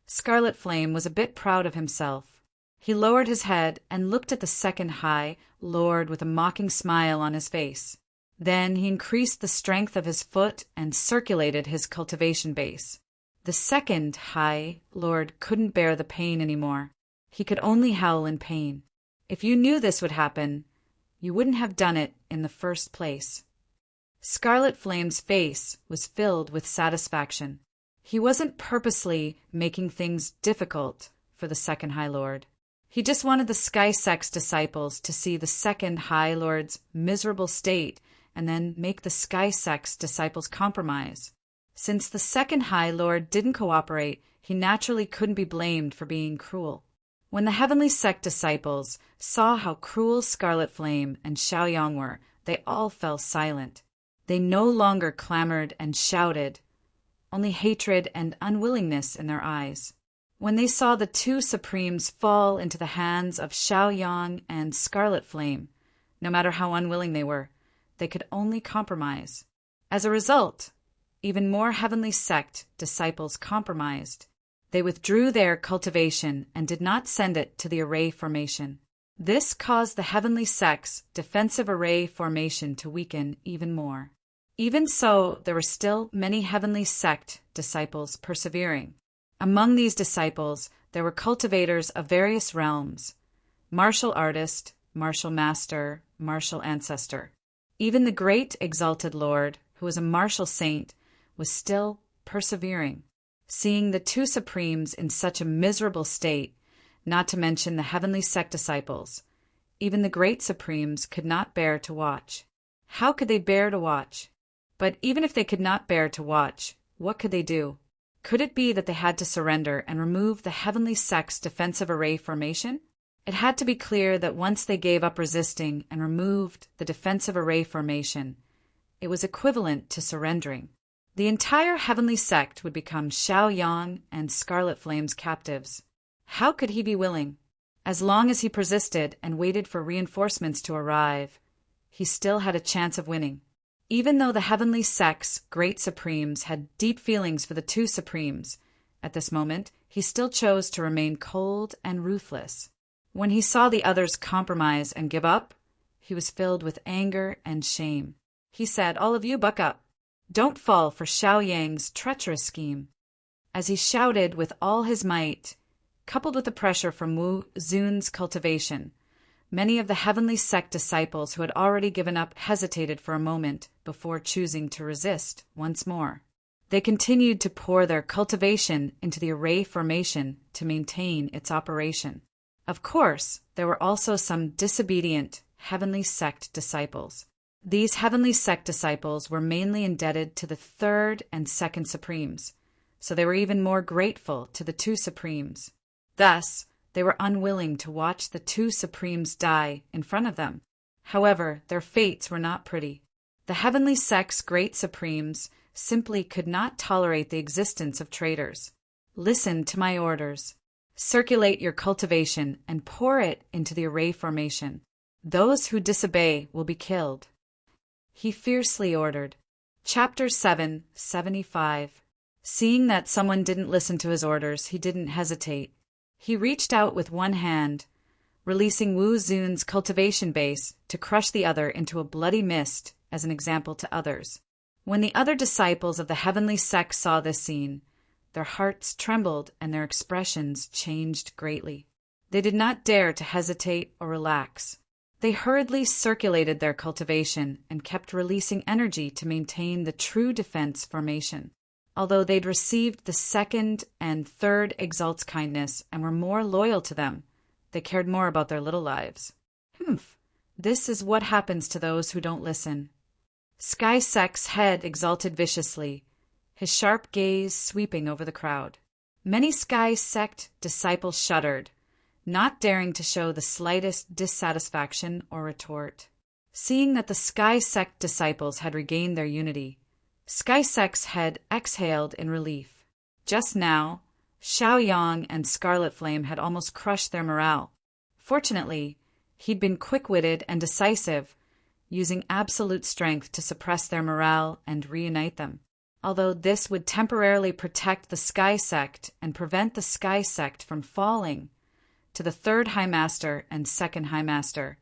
Scarlet Flame was a bit proud of himself. He lowered his head and looked at the second High Lord with a mocking smile on his face. Then he increased the strength of his foot and circulated his cultivation base. The second High Lord couldn't bear the pain anymore. He could only howl in pain. If you knew this would happen, you wouldn't have done it in the first place. Scarlet Flame's face was filled with satisfaction. He wasn't purposely making things difficult for the second High Lord. He just wanted the Sky Sect's disciples to see the second High Lord's miserable state and then make the Sky Sect's disciples compromise. Since the second High Lord didn't cooperate, he naturally couldn't be blamed for being cruel. When the Heavenly Sect disciples saw how cruel Scarlet Flame and Xiaoyang were, they all fell silent. They no longer clamored and shouted, only hatred and unwillingness in their eyes. When they saw the two supremes fall into the hands of Xiaoyang and Scarlet Flame, no matter how unwilling they were, they could only compromise. As a result, even more Heavenly Sect disciples compromised. They withdrew their cultivation and did not send it to the array formation. This caused the Heavenly Sect's defensive array formation to weaken even more. Even so, there were still many Heavenly Sect disciples persevering. Among these disciples, there were cultivators of various realms: martial artist, martial master, martial ancestor. Even the great exalted Lord, who was a martial saint, was still persevering. Seeing the two supremes in such a miserable state, not to mention the Heavenly Sect disciples, even the great supremes could not bear to watch. How could they bear to watch? But even if they could not bear to watch, what could they do? Could it be that they had to surrender and remove the Heavenly Sect's defensive array formation? It had to be clear that once they gave up resisting and removed the defensive array formation, it was equivalent to surrendering. The entire Heavenly Sect would become Xiaoyang and Scarlet Flame's captives. How could he be willing? As long as he persisted and waited for reinforcements to arrive, he still had a chance of winning. Even though the heavenly sect's great supremes had deep feelings for the two supremes, at this moment he still chose to remain cold and ruthless. When he saw the others compromise and give up, he was filled with anger and shame. He said, "All of you buck up. Don't fall for Xiao Yang's treacherous scheme." As he shouted with all his might, coupled with the pressure from Wu Zun's cultivation, many of the heavenly sect disciples who had already given up hesitated for a moment before choosing to resist once more. They continued to pour their cultivation into the array formation to maintain its operation. Of course, there were also some disobedient heavenly sect disciples. These heavenly sect disciples were mainly indebted to the third and second supremes, so they were even more grateful to the two supremes. Thus, they were unwilling to watch the two supremes die in front of them. However, their fates were not pretty. The heavenly sect's great supremes simply could not tolerate the existence of traitors. "Listen to my orders. Circulate your cultivation and pour it into the array formation. Those who disobey will be killed," he fiercely ordered. Chapter 775. Seeing that someone didn't listen to his orders, he didn't hesitate. He reached out with one hand, releasing Wu Zun's cultivation base to crush the other into a bloody mist as an example to others. When the other disciples of the heavenly sect saw this scene, their hearts trembled and their expressions changed greatly. They did not dare to hesitate or relax. They hurriedly circulated their cultivation and kept releasing energy to maintain the true defense formation. Although they'd received the second and third exalt's kindness and were more loyal to them, they cared more about their little lives. This is what happens to those who don't listen. Sky Sect's head exalted viciously, his sharp gaze sweeping over the crowd. Many Sky Sect disciples shuddered, not daring to show the slightest dissatisfaction or retort. Seeing that the Sky Sect disciples had regained their unity, Sky Sect's head exhaled in relief. Just now, Xiao Yang and Scarlet Flame had almost crushed their morale. Fortunately, he'd been quick-witted and decisive, using absolute strength to suppress their morale and reunite them. Although this would temporarily protect the Sky Sect and prevent the Sky Sect from falling to the third High Master and second High Master,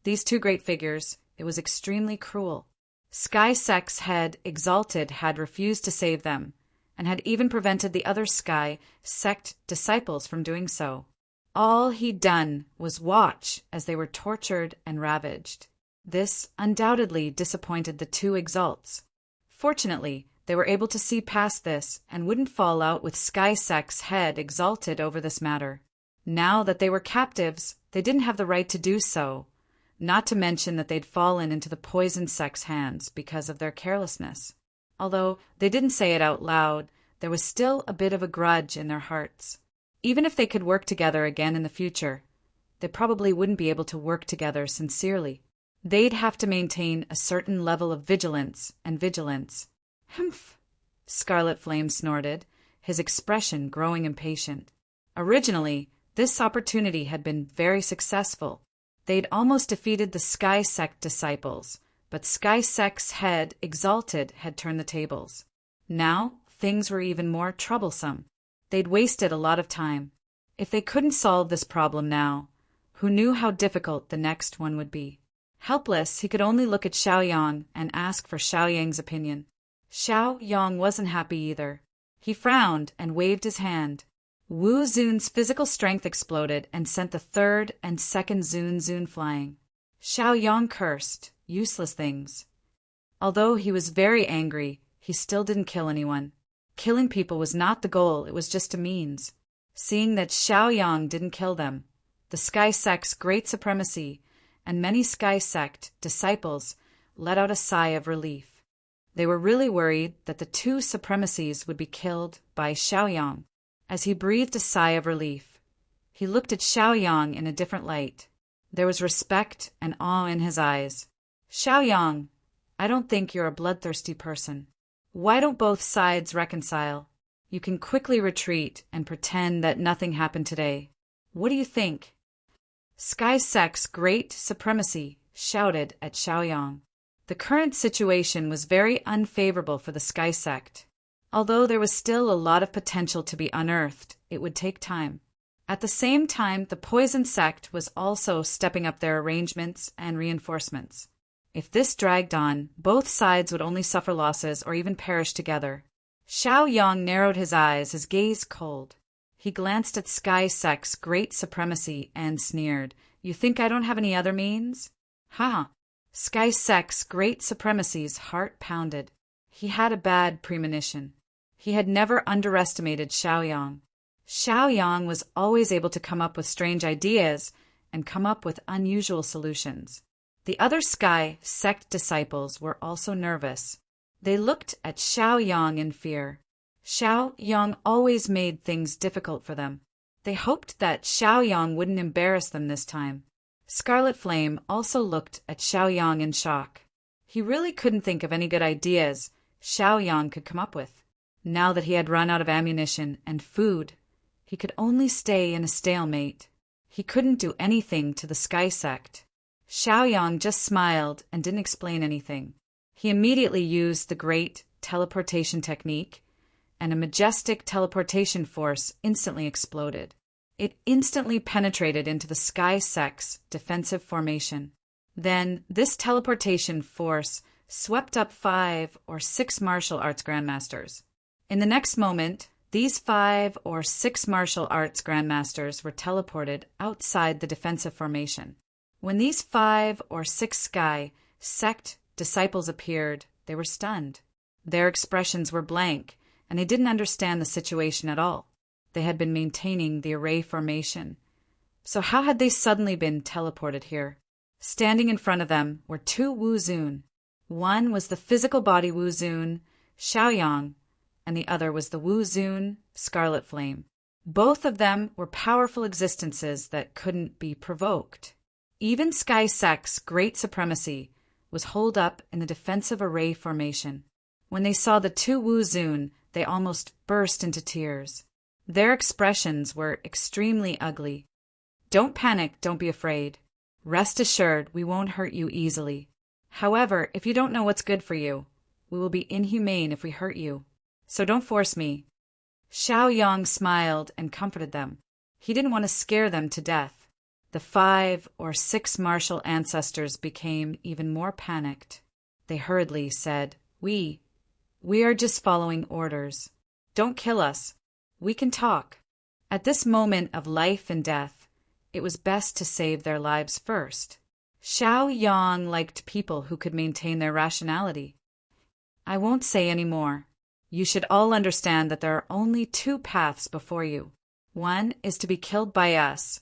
these two great figures, it was extremely cruel. Sky Sect's head exalted had refused to save them, and had even prevented the other Sky Sect disciples from doing so. All he'd done was watch as they were tortured and ravaged. This undoubtedly disappointed the two exalts. Fortunately, they were able to see past this and wouldn't fall out with Sky Sect's head exalted over this matter. Now that they were captives, they didn't have the right to do so, not to mention that they'd fallen into the poison sect's hands because of their carelessness. Although they didn't say it out loud, there was still a bit of a grudge in their hearts. Even if they could work together again in the future, they probably wouldn't be able to work together sincerely. They'd have to maintain a certain level of vigilance and vigilance. "Humph!" Scarlet Flame snorted, his expression growing impatient. Originally, this opportunity had been very successful. They'd almost defeated the Sky Sect disciples, but Sky Sect's head exalted had turned the tables. Now, things were even more troublesome. They'd wasted a lot of time. If they couldn't solve this problem now, who knew how difficult the next one would be? Helpless, he could only look at Xiao Yang and ask for Xiao Yang's opinion. Xiao Yang wasn't happy either. He frowned and waved his hand. Wu Zun's physical strength exploded and sent the third and second Zun flying. Xiao Yang cursed, useless things. Although he was very angry, he still didn't kill anyone. Killing people was not the goal, it was just a means. Seeing that Xiao Yang didn't kill them, the Sky Sect's great supremacy, and many Sky Sect disciples let out a sigh of relief. They were really worried that the two supremacies would be killed by Xiao Yang. As he breathed a sigh of relief, he looked at Xiao Yang in a different light. There was respect and awe in his eyes. "Xiao Yang, I don't think you're a bloodthirsty person. Why don't both sides reconcile? You can quickly retreat and pretend that nothing happened today. What do you think?" Sky Sect's great supremacy shouted at Xiao Yang. The current situation was very unfavorable for the Sky Sect. Although there was still a lot of potential to be unearthed, it would take time. At the same time, the Poison Sect was also stepping up their arrangements and reinforcements. If this dragged on, both sides would only suffer losses or even perish together. Xiao Yang narrowed his eyes, his gaze cold. He glanced at Sky Sect's great supremacy and sneered. "You think I don't have any other means?" "Ha!" Sky Sect's great supremacy's heart pounded. He had a bad premonition. He had never underestimated Xiao Yang. Xiao Yang was always able to come up with strange ideas and come up with unusual solutions. The other Sky Sect disciples were also nervous. They looked at Xiao Yang in fear. Xiao Yang always made things difficult for them. They hoped that Xiao Yang wouldn't embarrass them this time. Scarlet Flame also looked at Xiao Yang in shock. He really couldn't think of any good ideas Xiao Yang could come up with. Now that he had run out of ammunition and food, he could only stay in a stalemate. He couldn't do anything to the Sky Sect. Xiao Yang just smiled and didn't explain anything. He immediately used the great teleportation technique, and a majestic teleportation force instantly exploded. It instantly penetrated into the Sky Sect's defensive formation. Then this teleportation force swept up 5 or 6 martial arts grandmasters. In the next moment, these 5 or 6 martial arts grandmasters were teleported outside the defensive formation. When these 5 or 6 Sky Sect disciples appeared, they were stunned. Their expressions were blank, and they didn't understand the situation at all. They had been maintaining the array formation. So how had they suddenly been teleported here? Standing in front of them were 2 Wu Zun. One was the physical body Wu Zun, Xiao Yang, and the other was the Wu Zun, Scarlet Flame. Both of them were powerful existences that couldn't be provoked. Even Sky Sect's great supremacy was holed up in the defensive array formation. When they saw the 2 Wu Zun, they almost burst into tears. Their expressions were extremely ugly. "Don't panic, don't be afraid. Rest assured, we won't hurt you easily. However, if you don't know what's good for you, we will be inhumane if we hurt you. So don't force me." Xiao Yang smiled and comforted them. He didn't want to scare them to death. The 5 or 6 martial ancestors became even more panicked. They hurriedly said, We are just following orders. Don't kill us. We can talk." At this moment of life and death, it was best to save their lives first. Xiao Yang liked people who could maintain their rationality. "I won't say any more. You should all understand that there are only 2 paths before you. One is to be killed by us,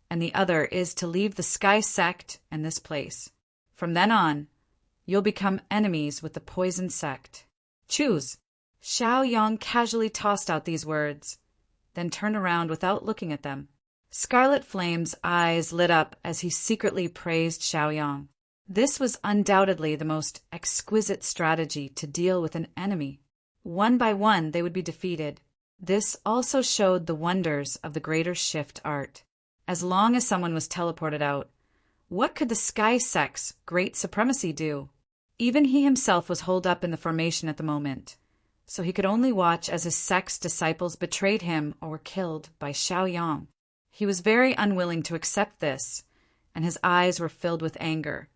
and the other is to leave the Sky Sect and this place. From then on, you'll become enemies with the Poison Sect. Choose." Xiao Yang casually tossed out these words, then turned around without looking at them. Scarlet Flame's eyes lit up as he secretly praised Xiao Yang. This was undoubtedly the most exquisite strategy to deal with an enemy. One by one, they would be defeated. This also showed the wonders of the Greater Shift art. As long as someone was teleported out, what could the Sky Sect's great supremacy do? Even he himself was holed up in the formation at the moment, so he could only watch as his sect's disciples betrayed him or were killed by Xiao Yang. He was very unwilling to accept this, and his eyes were filled with anger,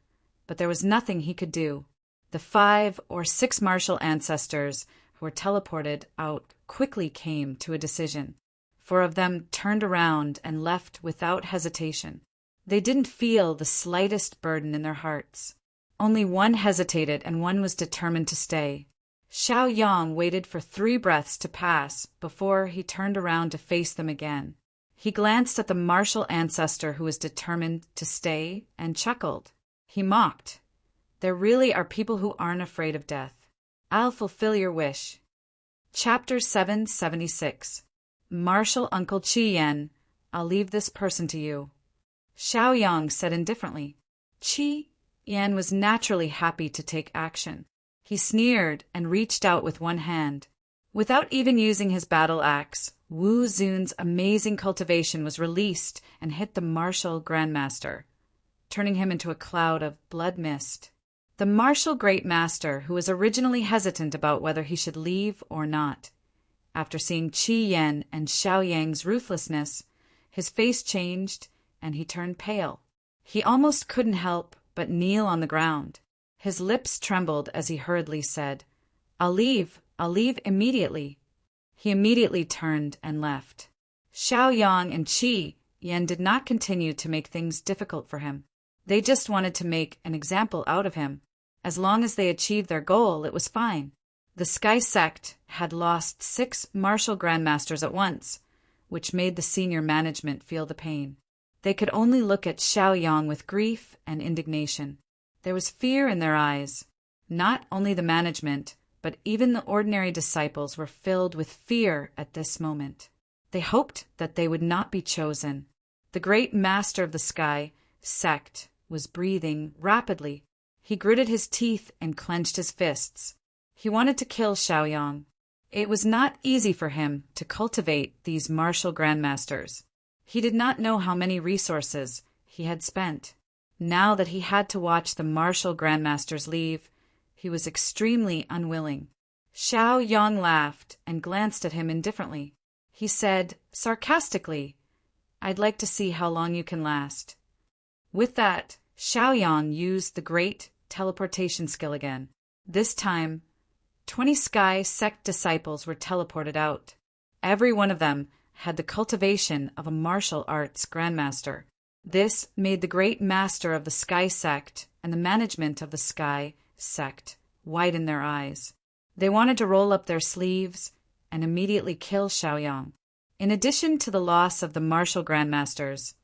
but there was nothing he could do. The 5 or 6 martial ancestors who were teleported out quickly came to a decision. 4 of them turned around and left without hesitation. They didn't feel the slightest burden in their hearts. Only one hesitated and one was determined to stay. Xiao Yang waited for 3 breaths to pass before he turned around to face them again. He glanced at the martial ancestor who was determined to stay and chuckled. He mocked. "There really are people who aren't afraid of death. I'll fulfill your wish." Chapter 776. Martial Uncle Qi Yan, I'll leave this person to you. Xiao Yang said indifferently. Qi Yan was naturally happy to take action. He sneered and reached out with one hand. Without even using his battle axe, Wu Zun's amazing cultivation was released and hit the martial grandmaster, turning him into a cloud of blood mist. The the martial great master who was originally hesitant about whether he should leave or not. After seeing Qi Yan and Xiao Yang's ruthlessness, his face changed and he turned pale. He almost couldn't help but kneel on the ground. His lips trembled as he hurriedly said, I'll leave immediately." He immediately turned and left. Xiao Yang and Qi Yan did not continue to make things difficult for him. They just wanted to make an example out of him. As long as they achieved their goal, it was fine. The Sky Sect had lost 6 martial grandmasters at once, which made the senior management feel the pain. They could only look at Xiao Yang with grief and indignation. There was fear in their eyes. Not only the management, but even the ordinary disciples were filled with fear at this moment. They hoped that they would not be chosen. The great master of the Sky Sect was breathing rapidly. He gritted his teeth and clenched his fists. He wanted to kill Xiao Yang. It was not easy for him to cultivate these martial grandmasters. He did not know how many resources he had spent. Now that he had to watch the martial grandmasters leave, he was extremely unwilling. Xiao Yang laughed and glanced at him indifferently. He said sarcastically, "I'd like to see how long you can last." With that, Xiao Yang used the great teleportation skill again. This time, 20 Sky Sect disciples were teleported out. Every one of them had the cultivation of a martial arts grandmaster. This made the great master of the Sky Sect and the management of the Sky Sect widen their eyes. They wanted to roll up their sleeves and immediately kill Xiao Yang. In addition to the loss of the martial grandmasters,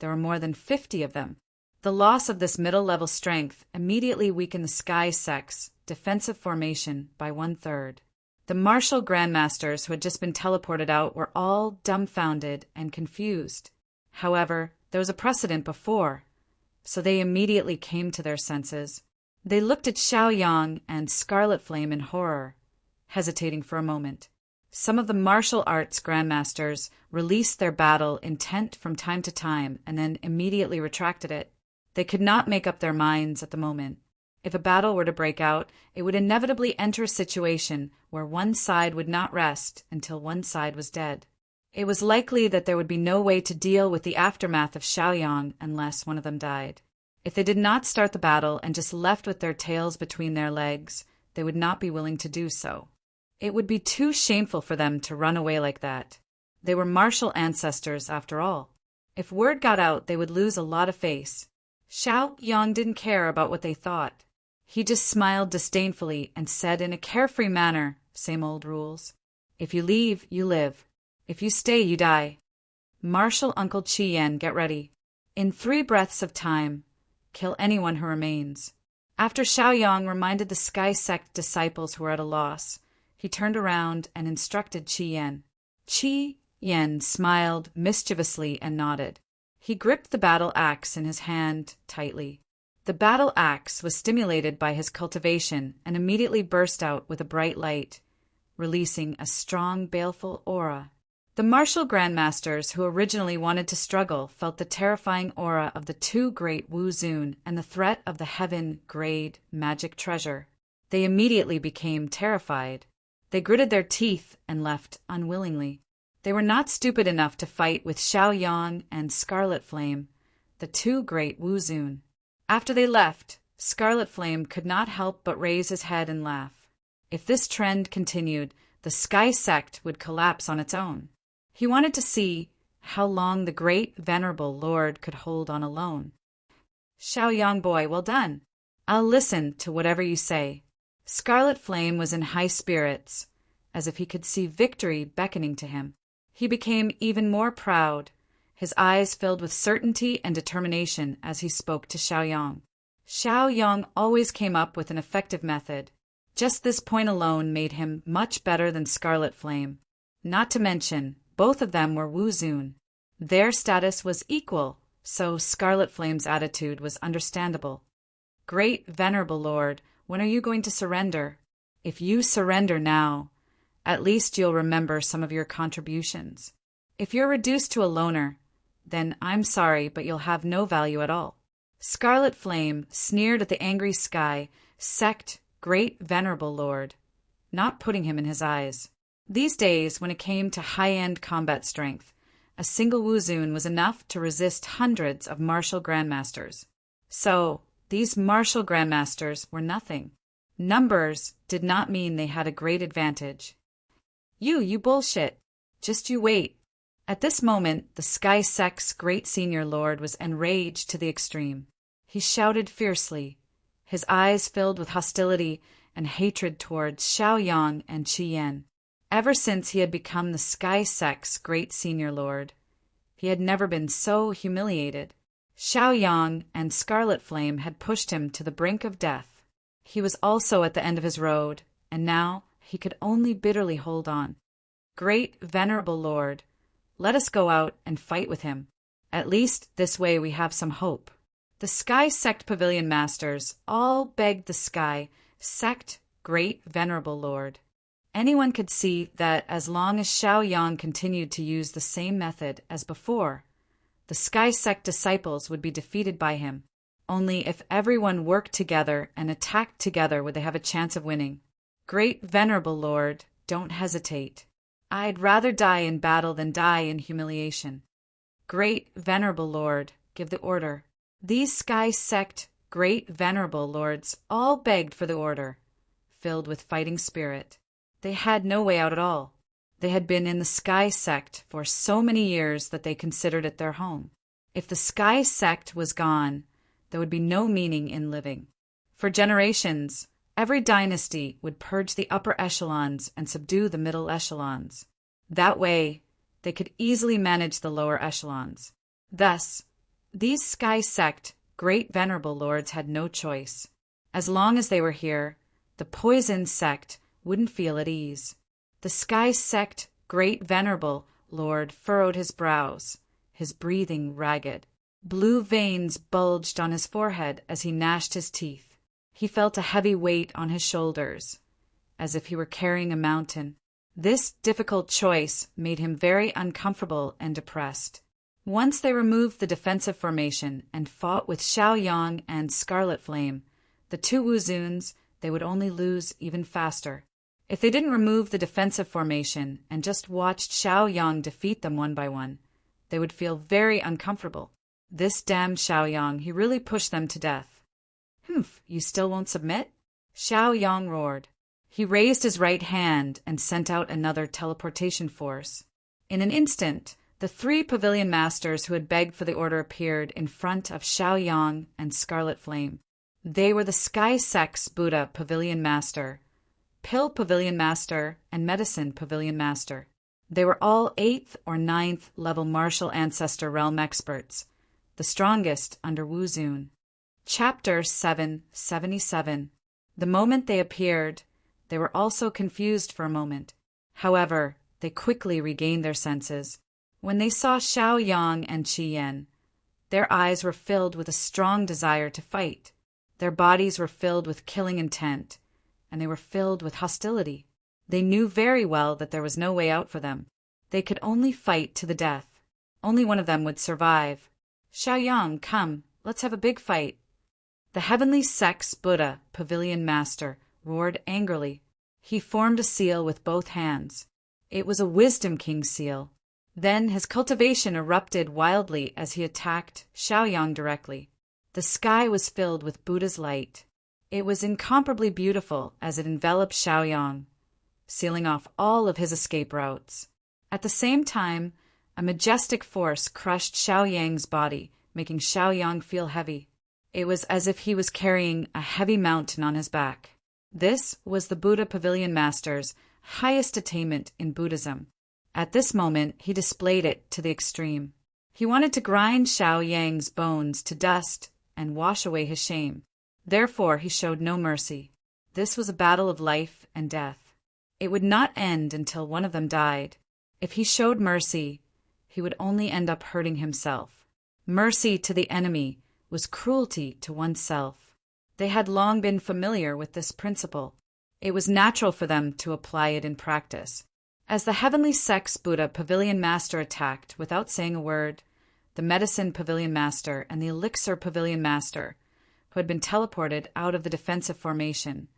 there were more than 50 of them. The loss of this middle-level strength immediately weakened the Sky Sect's defensive formation by 1/3. The martial grandmasters who had just been teleported out were all dumbfounded and confused. However, there was a precedent before, so they immediately came to their senses. They looked at Xiao Yang and Scarlet Flame in horror, hesitating for a moment. Some of the martial arts grandmasters released their battle intent from time to time and then immediately retracted it. They could not make up their minds at the moment. If a battle were to break out, it would inevitably enter a situation where one side would not rest until one side was dead. It was likely that there would be no way to deal with the aftermath of Xiao Yang unless one of them died. If they did not start the battle and just left with their tails between their legs, they would not be willing to do so. It would be too shameful for them to run away like that. They were martial ancestors, after all. If word got out, they would lose a lot of face. Xiao Yang didn't care about what they thought. He just smiled disdainfully and said in a carefree manner, same old rules. If you leave, you live. If you stay, you die. Martial Uncle Qi Yan, get ready. In 3 breaths of time, kill anyone who remains. After Xiao Yang reminded the Sky Sect disciples who were at a loss, he turned around and instructed Qi Yan. Qi Yan smiled mischievously and nodded. He gripped the battle axe in his hand tightly. The battle axe was stimulated by his cultivation and immediately burst out with a bright light, releasing a strong, baleful aura. The martial grandmasters who originally wanted to struggle felt the terrifying aura of the 2 great Wu Zun and the threat of the heaven-grade magic treasure. They immediately became terrified. They gritted their teeth and left unwillingly. They were not stupid enough to fight with Xiao Yang and Scarlet Flame, the 2 great Wu Zun. After they left, Scarlet Flame could not help but raise his head and laugh. If this trend continued, the Sky Sect would collapse on its own. He wanted to see how long the great venerable lord could hold on alone. "Xiao Yang boy, well done. I'll listen to whatever you say." Scarlet Flame was in high spirits, as if he could see victory beckoning to him. He became even more proud. His eyes filled with certainty and determination as he spoke to Xiao Yang. Xiao Yang always came up with an effective method. Just this point alone made him much better than Scarlet Flame. Not to mention, both of them were Wu Zun. Their status was equal, so Scarlet Flame's attitude was understandable. "Great venerable lord, when are you going to surrender? If you surrender now, at least you'll remember some of your contributions. If you're reduced to a loner, then I'm sorry, but you'll have no value at all." Scarlet Flame sneered at the angry sky sect, great venerable lord, not putting him in his eyes. These days, when it came to high-end combat strength, a single Wuzun was enough to resist hundreds of martial grandmasters. So, these martial grandmasters were nothing. Numbers did not mean they had a great advantage. You bullshit. Just you wait. At this moment, the Sky Sect's great senior lord was enraged to the extreme. He shouted fiercely, his eyes filled with hostility and hatred towards Xiaoyang and Qi Yan. Ever since he had become the Sky Sect's great senior lord, he had never been so humiliated. Xiaoyang and Scarlet Flame had pushed him to the brink of death. He was also at the end of his road, and now he could only bitterly hold on. Great venerable lord, let us go out and fight with him. At least this way we have some hope. The Sky Sect Pavilion Masters all begged the Sky Sect great venerable lord. Anyone could see that as long as Xiaoyang continued to use the same method as before, the Sky Sect disciples would be defeated by him. Only if everyone worked together and attacked together would they have a chance of winning. Great venerable lord, don't hesitate. I'd rather die in battle than die in humiliation. Great venerable lord, give the order. These Sky Sect great venerable lords all begged for the order, filled with fighting spirit. They had no way out at all. They had been in the Sky Sect for so many years that they considered it their home. If the Sky Sect was gone, there would be no meaning in living. For generations, every dynasty would purge the upper echelons and subdue the middle echelons. That way, they could easily manage the lower echelons. Thus, these Sky Sect great venerable lords had no choice. As long as they were here, the Poison Sect wouldn't feel at ease. The Sky Sect great venerable lord furrowed his brows, his breathing ragged. Blue veins bulged on his forehead as he gnashed his teeth. He felt a heavy weight on his shoulders, as if he were carrying a mountain. This difficult choice made him very uncomfortable and depressed. Once they removed the defensive formation and fought with Xiaoyang and Scarlet Flame, the two Wuzuns, they would only lose even faster. If they didn't remove the defensive formation and just watched Xiaoyang defeat them one by one, they would feel very uncomfortable. This damned Xiaoyang, he really pushed them to death. Humph, you still won't submit? Xiaoyang roared. He raised his right hand and sent out another teleportation force. In an instant, the three pavilion masters who had begged for the order appeared in front of Xiaoyang and Scarlet Flame. They were the Sky Sect's Buddha Pavilion Master, Pill Pavilion Master, and Medicine Pavilion Master. They were all 8th or 9th level martial ancestor realm experts, the strongest under Wuzun. Chapter 777. The moment they appeared, they were also confused for a moment. However, they quickly regained their senses. When they saw Xiaoyang and Qi Yan, their eyes were filled with a strong desire to fight. Their bodies were filled with killing intent, and they were filled with hostility. They knew very well that there was no way out for them. They could only fight to the death. Only one of them would survive. Xiaoyang, come, let's have a big fight. The Heavenly Sect's Buddha Pavilion Master roared angrily. He formed a seal with both hands. It was a Wisdom King seal. Then his cultivation erupted wildly as he attacked Xiaoyang directly. The sky was filled with Buddha's light. It was incomparably beautiful as it enveloped Xiaoyang, sealing off all of his escape routes. At the same time, a majestic force crushed Xiaoyang's body, making Xiaoyang feel heavy. It was as if he was carrying a heavy mountain on his back. This was the Buddha Pavilion Master's highest attainment in Buddhism. At this moment, he displayed it to the extreme. He wanted to grind Xiaoyang's bones to dust and wash away his shame. Therefore, he showed no mercy. This was a battle of life and death. It would not end until one of them died. If he showed mercy, he would only end up hurting himself. Mercy to the enemy was cruelty to oneself. They had long been familiar with this principle. It was natural for them to apply it in practice. As the Heavenly Sect's Buddha Pavilion Master attacked without saying a word, the Medicine Pavilion Master, and the Elixir Pavilion Master, who had been teleported out of the defensive formation,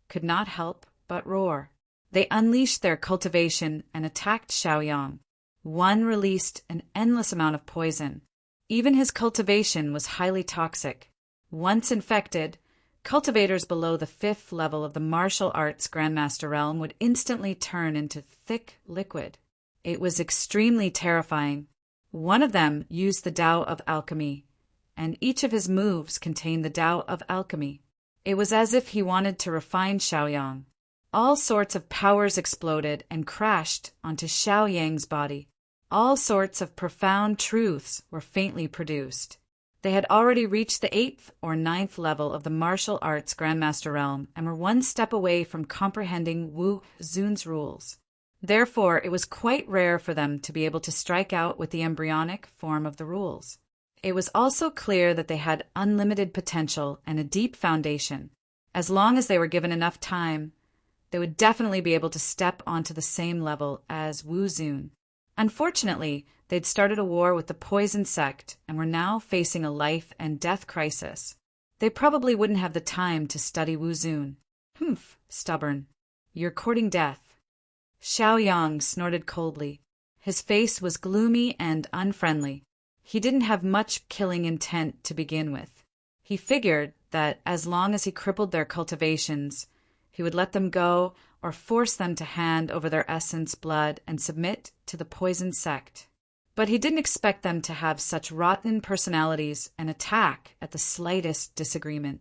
could not help but roar. They unleashed their cultivation and attacked Xiaoyang. One released an endless amount of poison. Even his cultivation was highly toxic. Once infected, cultivators below the 5th level of the martial arts Grandmaster realm would instantly turn into thick liquid. It was extremely terrifying. One of them used the Tao of Alchemy, and each of his moves contained the Tao of Alchemy. It was as if he wanted to refine Xiaoyang. All sorts of powers exploded and crashed onto Xiaoyang's body. All sorts of profound truths were faintly produced. They had already reached the 8th or 9th level of the martial arts Grandmaster realm and were one step away from comprehending Wu Zun's rules. Therefore, it was quite rare for them to be able to strike out with the embryonic form of the rules. It was also clear that they had unlimited potential and a deep foundation. As long as they were given enough time, they would definitely be able to step onto the same level as Wu Zun. Unfortunately, they'd started a war with the Poison Sect and were now facing a life and death crisis. They probably wouldn't have the time to study Wu Zun. Humph, stubborn. You're courting death. Xiaoyang snorted coldly. His face was gloomy and unfriendly. He didn't have much killing intent to begin with. He figured that as long as he crippled their cultivations, he would let them go or force them to hand over their essence blood and submit to the Poison Sect. But he didn't expect them to have such rotten personalities and attack at the slightest disagreement.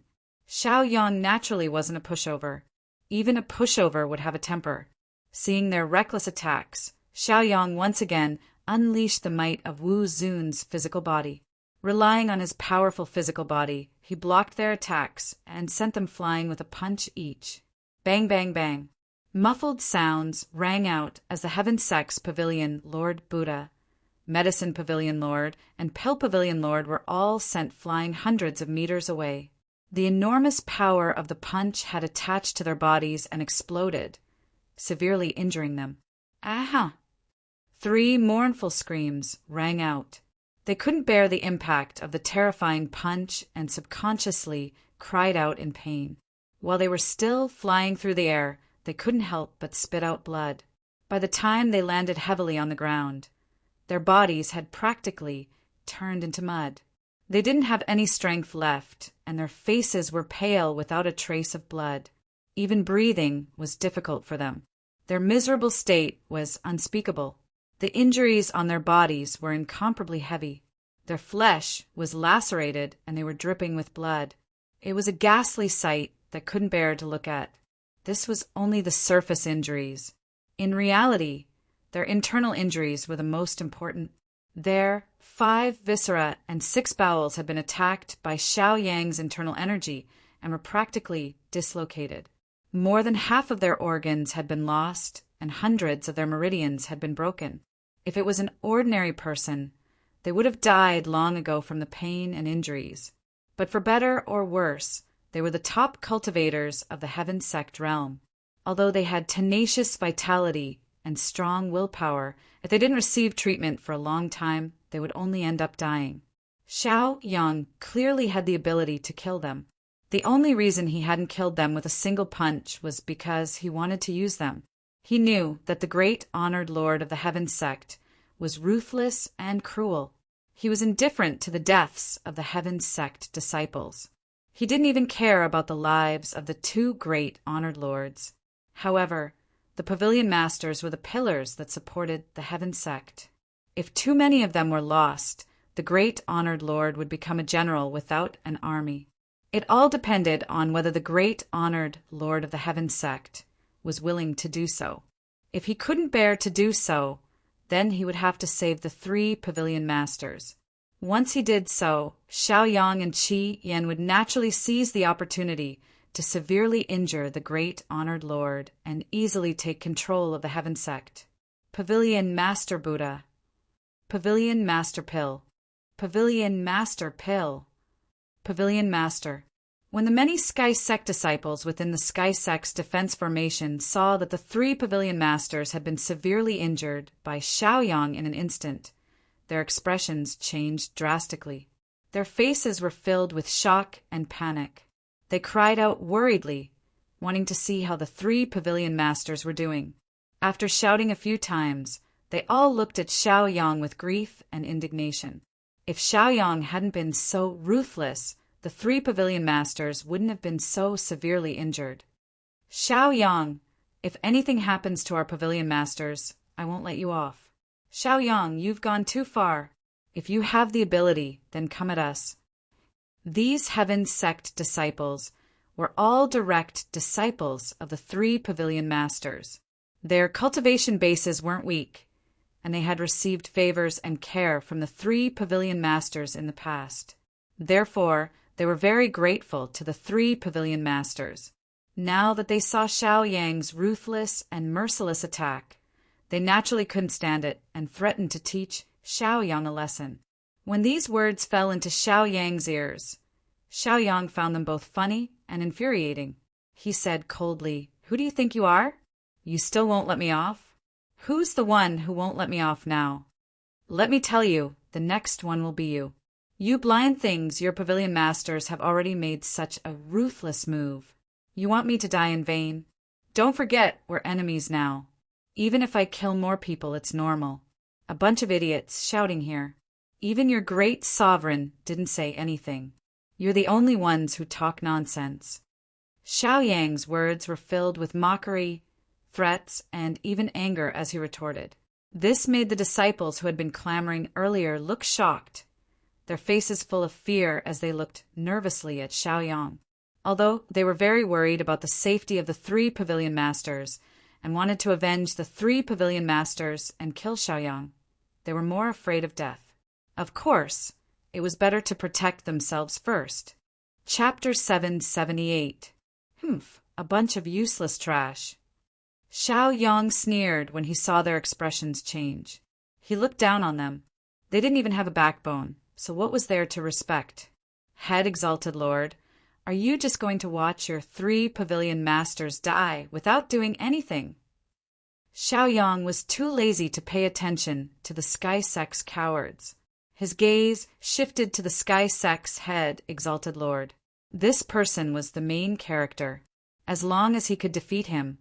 Xiaoyang naturally wasn't a pushover. Even a pushover would have a temper. Seeing their reckless attacks, Xiaoyang once again unleashed the might of Wu Zun's physical body. Relying on his powerful physical body, he blocked their attacks and sent them flying with a punch each. Bang, bang, bang. Muffled sounds rang out as the Heaven Sect's Pavilion Lord Buddha, Medicine Pavilion Lord, and Pill Pavilion Lord were all sent flying hundreds of meters away. The enormous power of the punch had attached to their bodies and exploded, severely injuring them. Aha! 3 mournful screams rang out. They couldn't bear the impact of the terrifying punch and subconsciously cried out in pain. While they were still flying through the air, they couldn't help but spit out blood. By the time they landed heavily on the ground, their bodies had practically turned into mud. They didn't have any strength left, and their faces were pale without a trace of blood. Even breathing was difficult for them. Their miserable state was unspeakable. The injuries on their bodies were incomparably heavy. Their flesh was lacerated, and they were dripping with blood. It was a ghastly sight that couldn't bear to look at. This was only the surface injuries. In reality, their internal injuries were the most important. Their 5 viscera and 6 bowels had been attacked by Xiaoyang's internal energy and were practically dislocated. More than half of their organs had been lost, and hundreds of their meridians had been broken. If it was an ordinary person, they would have died long ago from the pain and injuries. But for better or worse, they were the top cultivators of the Heaven Sect realm. Although they had tenacious vitality and strong willpower, if they didn't receive treatment for a long time, they would only end up dying. Xiaoyang clearly had the ability to kill them. The only reason he hadn't killed them with a single punch was because he wanted to use them. He knew that the great honored lord of the Heaven Sect was ruthless and cruel. He was indifferent to the deaths of the Heaven Sect disciples. He didn't even care about the lives of the 2 great honored lords. However, the Pavilion Masters were the pillars that supported the Heaven Sect. If too many of them were lost, the great honored lord would become a general without an army. It all depended on whether the great honored lord of the Heaven Sect was willing to do so. If he couldn't bear to do so, then he would have to save the 3 Pavilion Masters. Once he did so, Xiaoyang and Qi Yan would naturally seize the opportunity to severely injure the great honored lord and easily take control of the Heaven Sect. Pavilion Master Buddha. Pavilion Master Pill. Pavilion Master Pill. Pavilion Master. When the many Sky Sect disciples within the Sky Sect's defense formation saw that the 3 Pavilion Masters had been severely injured by Xiaoyang in an instant, their expressions changed drastically. Their faces were filled with shock and panic. They cried out worriedly, wanting to see how the three pavilion masters were doing. After shouting a few times, they all looked at Xiaoyang with grief and indignation. If Xiaoyang hadn't been so ruthless, the three pavilion masters wouldn't have been so severely injured. Xiaoyang, if anything happens to our pavilion masters, I won't let you off. Xiaoyang, you've gone too far. If you have the ability, then come at us. These Heaven Sect disciples were all direct disciples of the three pavilion masters. Their cultivation bases weren't weak, and they had received favors and care from the three pavilion masters in the past. Therefore, they were very grateful to the three pavilion masters. Now that they saw Xiaoyang's ruthless and merciless attack, they naturally couldn't stand it and threatened to teach Xiaoyang a lesson. When these words fell into Xiaoyang's ears, Xiaoyang found them both funny and infuriating. He said coldly, "Who do you think you are? You still won't let me off? Who's the one who won't let me off now? Let me tell you, the next one will be you. You blind things, your pavilion masters have already made such a ruthless move. You want me to die in vain? Don't forget, we're enemies now. Even if I kill more people, it's normal. A bunch of idiots shouting here. Even your great sovereign didn't say anything. You're the only ones who talk nonsense." Xiaoyang's words were filled with mockery, threats, and even anger as he retorted. This made the disciples who had been clamoring earlier look shocked, their faces full of fear as they looked nervously at Xiaoyang. Although they were very worried about the safety of the three pavilion masters and wanted to avenge the three pavilion masters and kill Xiaoyang, they were more afraid of death. Of course, it was better to protect themselves first. Chapter 778. A bunch of useless trash. Xiaoyang sneered when he saw their expressions change. He looked down on them. They didn't even have a backbone, so what was there to respect? Head Exalted Lord, are you just going to watch your three pavilion masters die without doing anything? Xiaoyang was too lazy to pay attention to the Sky Sect's cowards. His gaze shifted to the Sky Sect's head, Exalted Lord. This person was the main character. As long as he could defeat him,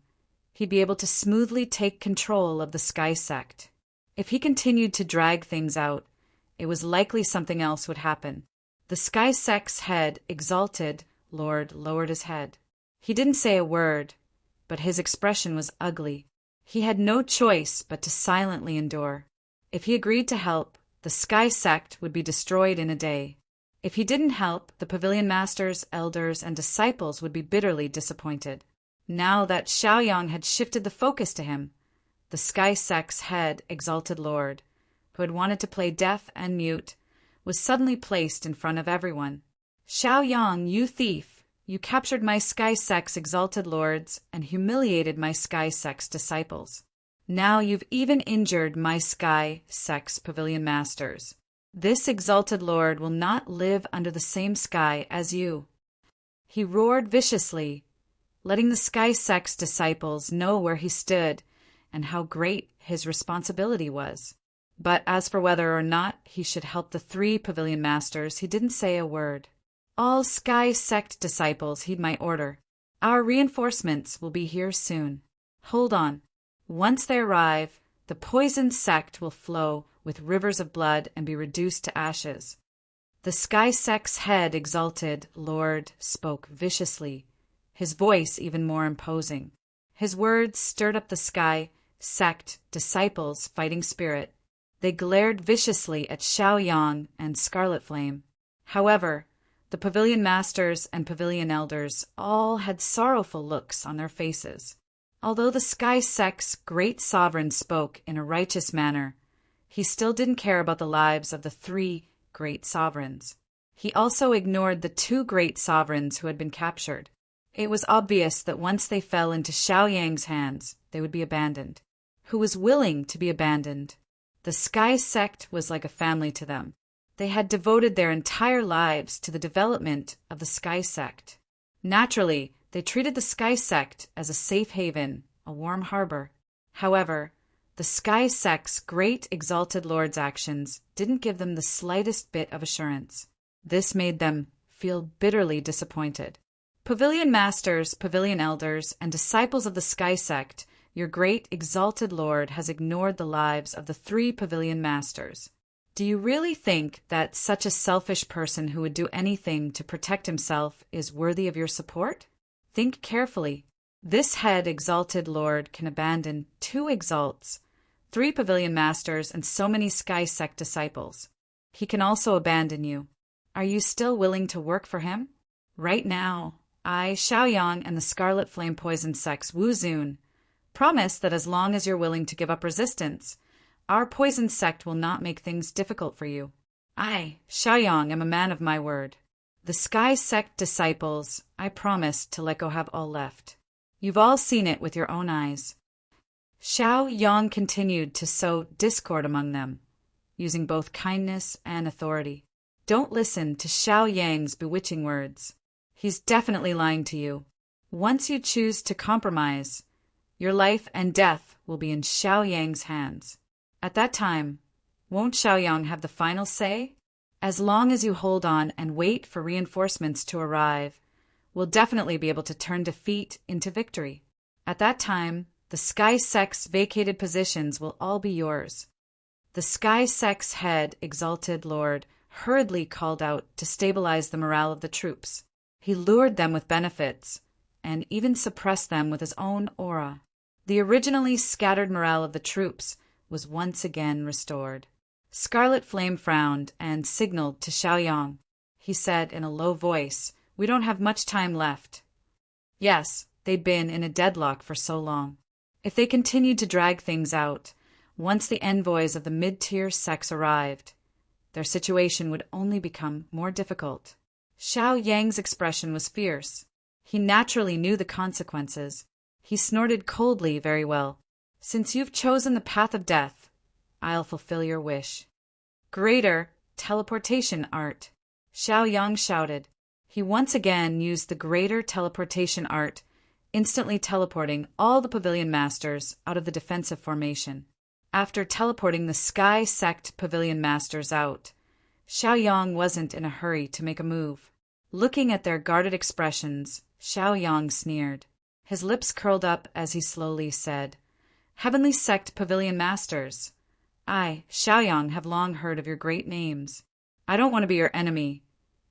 he'd be able to smoothly take control of the Sky Sect. If he continued to drag things out, it was likely something else would happen. The Sky Sect's head, Exalted Lord, lowered his head. He didn't say a word, but his expression was ugly. He had no choice but to silently endure. If he agreed to help, the Sky Sect would be destroyed in a day. If he didn't help, the pavilion masters, elders, and disciples would be bitterly disappointed. Now that Xiaoyang had shifted the focus to him, the Sky Sect's head, Exalted Lord, who had wanted to play deaf and mute, was suddenly placed in front of everyone. "Xiaoyang, you thief! You captured my Sky Sect's Exalted Lords and humiliated my Sky Sect's disciples. Now you've even injured my Sky Sect's pavilion masters. This Exalted Lord will not live under the same sky as you." He roared viciously, letting the Sky Sect's disciples know where he stood and how great his responsibility was. But as for whether or not he should help the three pavilion masters, he didn't say a word. "All Sky Sect disciples heed my order. Our reinforcements will be here soon. Hold on. Once they arrive, the poisoned sect will flow with rivers of blood and be reduced to ashes." The Sky Sect's head, Exalted Lord, spoke viciously, his voice even more imposing. His words stirred up the Sky Sect disciples' fighting spirit. They glared viciously at Xiaoyang and Scarlet Flame. However, the pavilion masters and pavilion elders all had sorrowful looks on their faces. Although the Sky Sect's great sovereign spoke in a righteous manner, he still didn't care about the lives of the three great sovereigns. He also ignored the two great sovereigns who had been captured. It was obvious that once they fell into Xiaoyang's hands, they would be abandoned. Who was willing to be abandoned? The Sky Sect was like a family to them. They had devoted their entire lives to the development of the Sky Sect. Naturally, they treated the Sky Sect as a safe haven, a warm harbor. However, the The Sky Sect's great exalted lord's actions didn't give them the slightest bit of assurance. This made them feel bitterly disappointed. Pavilion masters, pavilion elders, and disciples of the Sky Sect, your great exalted lord has ignored the lives of the 3 pavilion masters. Do you really think that such a selfish person who would do anything to protect himself is worthy of your support? Think carefully. This head exalted lord can abandon 2 exalts, 3 pavilion masters, and so many Sky Sect disciples. He can also abandon you. Are you still willing to work for him? Right now, I, Xiaoyang, and the Scarlet Flame Poison Sect's Wu Zun promise that as long as you're willing to give up resistance, our poison sect will not make things difficult for you. I, Xiaoyang, am a man of my word. The Sky Sect disciples, I promise to let go have all left. You've all seen it with your own eyes. Xiaoyang continued to sow discord among them, using both kindness and authority. Don't listen to Xiaoyang's bewitching words. He's definitely lying to you. Once you choose to compromise, your life and death will be in Xiaoyang's hands. At that time, won't Xiaoyang have the final say? As long as you hold on and wait for reinforcements to arrive, we'll definitely be able to turn defeat into victory. At that time, the Sky Sect's vacated positions will all be yours. The Sky Sect's head, exalted lord, hurriedly called out to stabilize the morale of the troops. He lured them with benefits, and even suppressed them with his own aura. The originally scattered morale of the troops was once again restored. Scarlet Flame frowned and signaled to Xiaoyang. He said in a low voice, "We don't have much time left." Yes, they'd been in a deadlock for so long. If they continued to drag things out, once the envoys of the mid-tier sects arrived, their situation would only become more difficult. Xiaoyang's expression was fierce. He naturally knew the consequences. He snorted coldly very well. "Since you've chosen the path of death, I'll fulfill your wish." "Greater teleportation art," Xiaoyang shouted. He once again used the greater teleportation art, instantly teleporting all the pavilion masters out of the defensive formation. After teleporting the Sky Sect pavilion masters out, Xiaoyang wasn't in a hurry to make a move. Looking at their guarded expressions, Xiaoyang sneered. His lips curled up as he slowly said, "Heavenly Sect pavilion masters, I, Xiaoyang, have long heard of your great names. I don't want to be your enemy,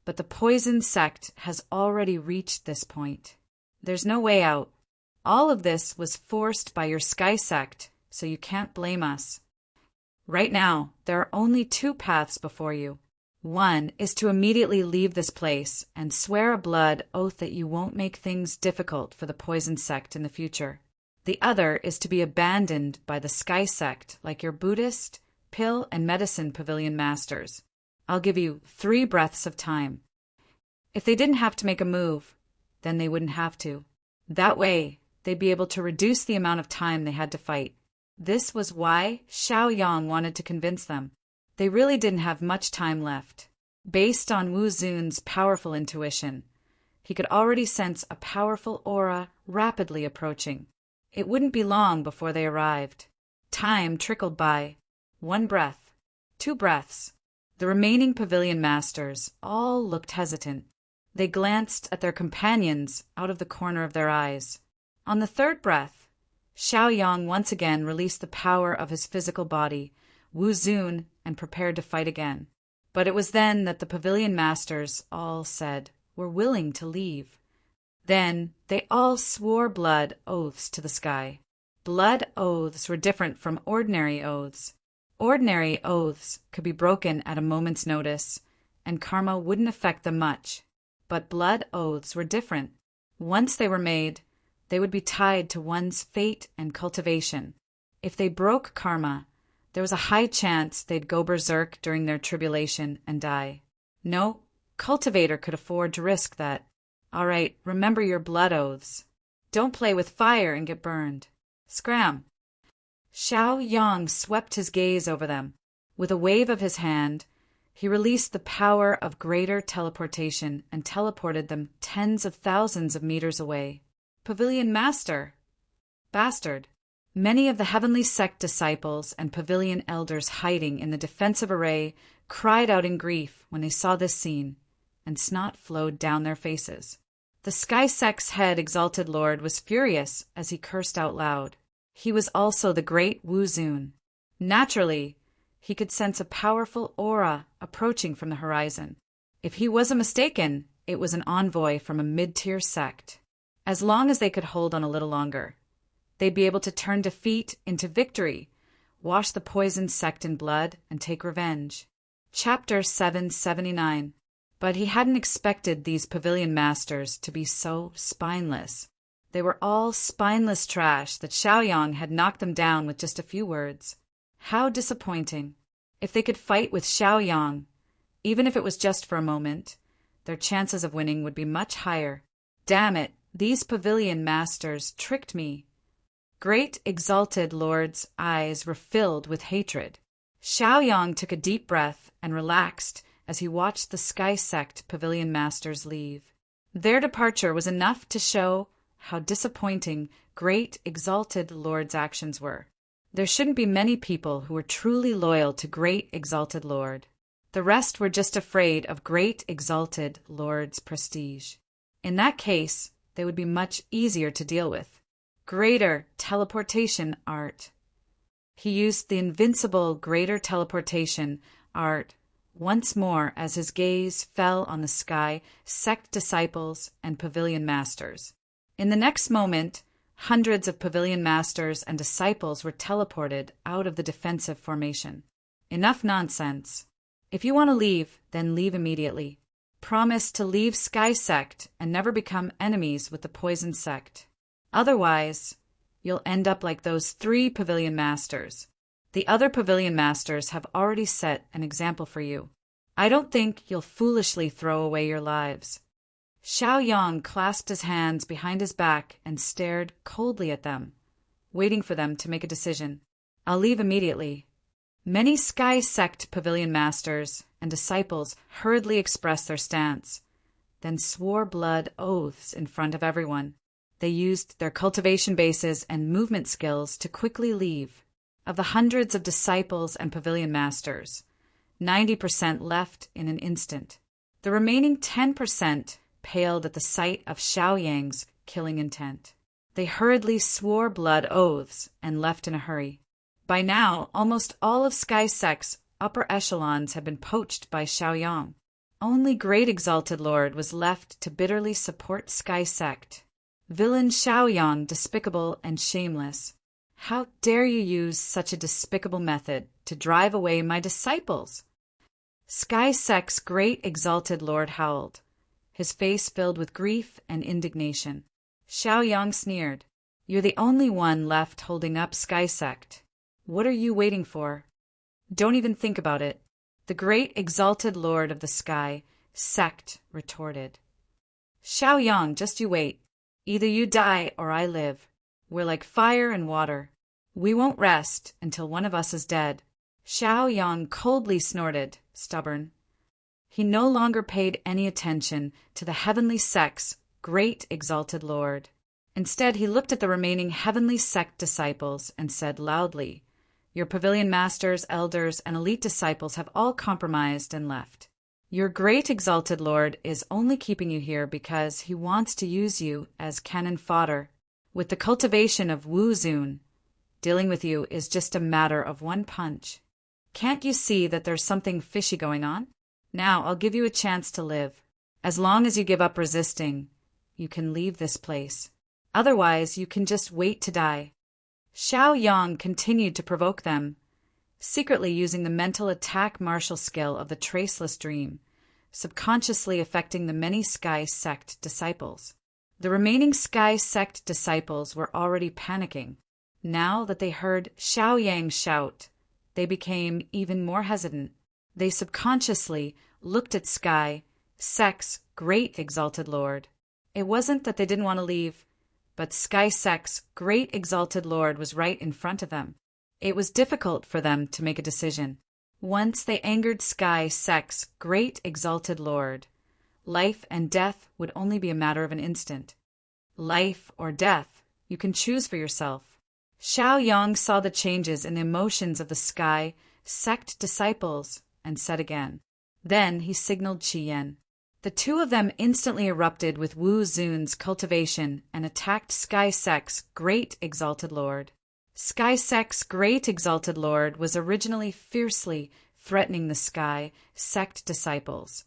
but the poison sect has already reached this point. There's no way out. All of this was forced by your Sky Sect, so you can't blame us. Right now, there are only 2 paths before you. One is to immediately leave this place and swear a blood oath that you won't make things difficult for the poison sect in the future. The other is to be abandoned by the Sky Sect like your Buddhist, pill, and medicine pavilion masters. I'll give you 3 breaths of time. If they didn't have to make a move, then they wouldn't have to. That way, they'd be able to reduce the amount of time they had to fight." This was why Xiaoyang wanted to convince them. They really didn't have much time left. Based on Wu Zun's powerful intuition, he could already sense a powerful aura rapidly approaching. It wouldn't be long before they arrived. Time trickled by. 1 breath, 2 breaths. The remaining pavilion masters all looked hesitant. They glanced at their companions out of the corner of their eyes. On the 3rd breath, Xiaoyang once again released the power of his physical body, Wu Zun, and prepared to fight again. But it was then that the pavilion masters all said, "We're willing to leave." Then they all swore blood oaths to the sky. Blood oaths were different from ordinary oaths. Ordinary oaths could be broken at a moment's notice, and karma wouldn't affect them much. But blood oaths were different. Once they were made, they would be tied to one's fate and cultivation. If they broke karma, there was a high chance they'd go berserk during their tribulation and die. No cultivator could afford to risk that. All right, remember your blood oaths. Don't play with fire and get burned. Scram! Xiaoyang swept his gaze over them. With a wave of his hand, he released the power of greater teleportation and teleported them tens of thousands of meters away. Pavilion Master! Bastard! Many of the heavenly sect disciples and pavilion elders hiding in the defensive array cried out in grief when they saw this scene, and snot flowed down their faces. The sky sect's head exalted lord was furious as he cursed out loud. He was also the great Wu Zun. Naturally, he could sense a powerful aura approaching from the horizon. If he wasn't mistaken, it was an envoy from a mid-tier sect. As long as they could hold on a little longer, they'd be able to turn defeat into victory, wash the poisoned sect in blood, and take revenge. Chapter 779. But he hadn't expected these pavilion masters to be so spineless. They were all spineless trash that Xiaoyang had knocked them down with just a few words. How disappointing. If they could fight with Xiaoyang, even if it was just for a moment, their chances of winning would be much higher. Damn it, these pavilion masters tricked me. Great exalted lord's eyes were filled with hatred. Xiaoyang took a deep breath and relaxed as he watched the Sky Sect pavilion masters leave. Their departure was enough to show how disappointing Great Exalted Lord's actions were. There shouldn't be many people who were truly loyal to Great Exalted Lord. The rest were just afraid of Great Exalted Lord's prestige. In that case, they would be much easier to deal with. Greater teleportation art. He used the invincible greater teleportation art once more as his gaze fell on the sky, sect disciples, and pavilion masters. In the next moment, hundreds of pavilion masters and disciples were teleported out of the defensive formation. Enough nonsense. If you want to leave, then leave immediately. Promise to leave Sky Sect and never become enemies with the Poison Sect. Otherwise, you'll end up like those 3 pavilion masters. The other pavilion masters have already set an example for you. I don't think you'll foolishly throw away your lives. Xiaoyang clasped his hands behind his back and stared coldly at them, waiting for them to make a decision. I'll leave immediately. Many Sky Sect pavilion masters and disciples hurriedly expressed their stance, then swore blood oaths in front of everyone. They used their cultivation bases and movement skills to quickly leave. Of the hundreds of disciples and pavilion masters, 90% left in an instant. The remaining 10% paled at the sight of Xiaoyang's killing intent. They hurriedly swore blood oaths and left in a hurry. By now, almost all of Sky Sect's upper echelons had been poached by Xiaoyang. Only Great Exalted Lord was left to bitterly support Sky Sect. Villain Xiaoyang, despicable and shameless. How dare you use such a despicable method to drive away my disciples? Sky Sect's Great Exalted Lord howled, his face filled with grief and indignation. Xiaoyang sneered. You're the only one left holding up Sky Sect. What are you waiting for? Don't even think about it. The Great Exalted Lord of the Sky Sect retorted. Xiaoyang, just you wait. Either you die or I live. We're like fire and water. We won't rest until one of us is dead. Xiaoyang coldly snorted, stubborn. He no longer paid any attention to the heavenly sect's Great Exalted Lord. Instead, he looked at the remaining heavenly sect disciples and said loudly, Your pavilion masters, elders, and elite disciples have all compromised and left. Your Great Exalted Lord is only keeping you here because he wants to use you as cannon fodder. With the cultivation of Wu Zun, dealing with you is just a matter of one punch. Can't you see that there's something fishy going on? Now I'll give you a chance to live. As long as you give up resisting, you can leave this place. Otherwise, you can just wait to die. Xiaoyang continued to provoke them, secretly using the mental attack martial skill of the Traceless Dream, subconsciously affecting the many Sky Sect disciples. The remaining Sky Sect disciples were already panicking. Now that they heard Xiaoyang shout, they became even more hesitant. They subconsciously looked at Sky Sect's Great Exalted Lord. It wasn't that they didn't want to leave, but Sky Sect's Great Exalted Lord was right in front of them. It was difficult for them to make a decision. Once they angered Sky Sect's Great Exalted Lord, life and death would only be a matter of an instant. Life or death, you can choose for yourself. Xiaoyang saw the changes in the emotions of the sky sect disciples and said again. Then he signaled Qi Yan. The two of them instantly erupted with Wu Zun's cultivation and attacked Sky Sect's great exalted lord. Sky Sect's great exalted lord was originally fiercely threatening the Sky Sect disciples,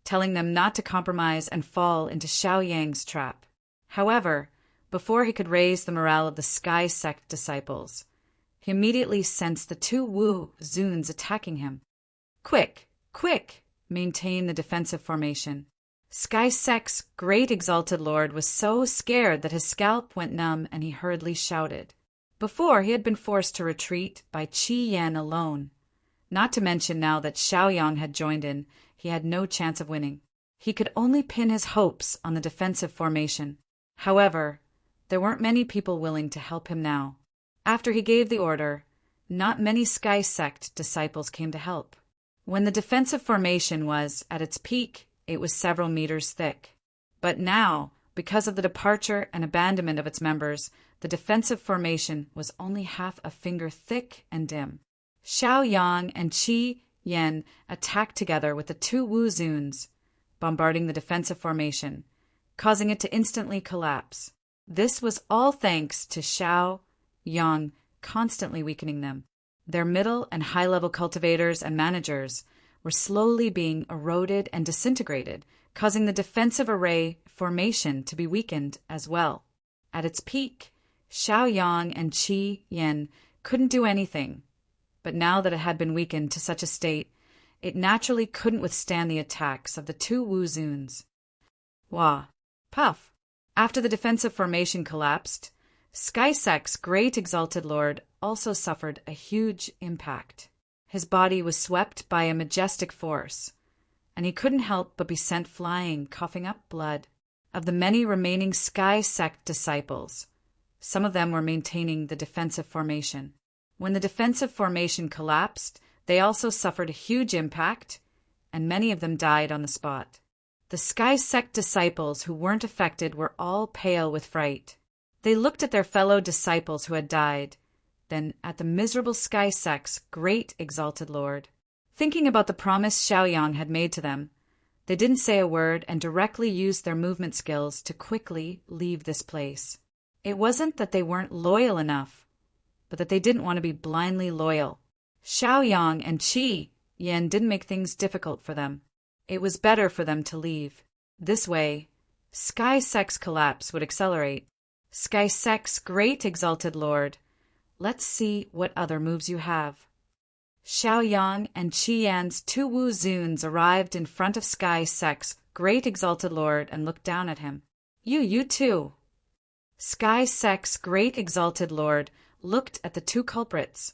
telling them not to compromise and fall into Xiaoyang's trap. However, before he could raise the morale of the Sky Sect disciples, he immediately sensed the two Wu Zuns attacking him. Quick, quick! Maintain the defensive formation. Sky Sect's great exalted lord was so scared that his scalp went numb and he hurriedly shouted. Before, he had been forced to retreat by Qi Yan alone. Not to mention now that Xiaoyang had joined in, he had no chance of winning. He could only pin his hopes on the defensive formation. However, there weren't many people willing to help him now. After he gave the order, not many Sky Sect disciples came to help. When the defensive formation was at its peak, it was several meters thick. But now, because of the departure and abandonment of its members, the defensive formation was only half a finger thick and dim. Xiaoyang and Qi Yan attacked together with the two Wu Zuns, bombarding the defensive formation, causing it to instantly collapse. This was all thanks to Xiaoyang constantly weakening them. Their middle and high-level cultivators and managers were slowly being eroded and disintegrated, causing the defensive array formation to be weakened as well. At its peak, Xiaoyang and Qi Yan couldn't do anything, but now that it had been weakened to such a state, it naturally couldn't withstand the attacks of the two Wu Zuns. Wah! Puff! After the defensive formation collapsed, Sky Sect's great exalted lord also suffered a huge impact. His body was swept by a majestic force, and he couldn't help but be sent flying, coughing up blood. Of the many remaining Sky Sect disciples, some of them were maintaining the defensive formation. When the defensive formation collapsed, they also suffered a huge impact, and many of them died on the spot. The Sky Sect disciples who weren't affected were all pale with fright. They looked at their fellow disciples who had died, then at the miserable Sky Sect's great exalted lord. Thinking about the promise Xiaoyang had made to them, they didn't say a word and directly used their movement skills to quickly leave this place. It wasn't that they weren't loyal enough, but that they didn't want to be blindly loyal. Xiaoyang and Qi Yan didn't make things difficult for them. It was better for them to leave. This way, Sky Sect's collapse would accelerate. Sky Sect's great exalted lord, let's see what other moves you have. Xiaoyang and Qi Yan's two Wu Zuns arrived in front of Sky Sect's great exalted lord and looked down at him. You too. Sky Sect's great exalted lord looked at the two culprits,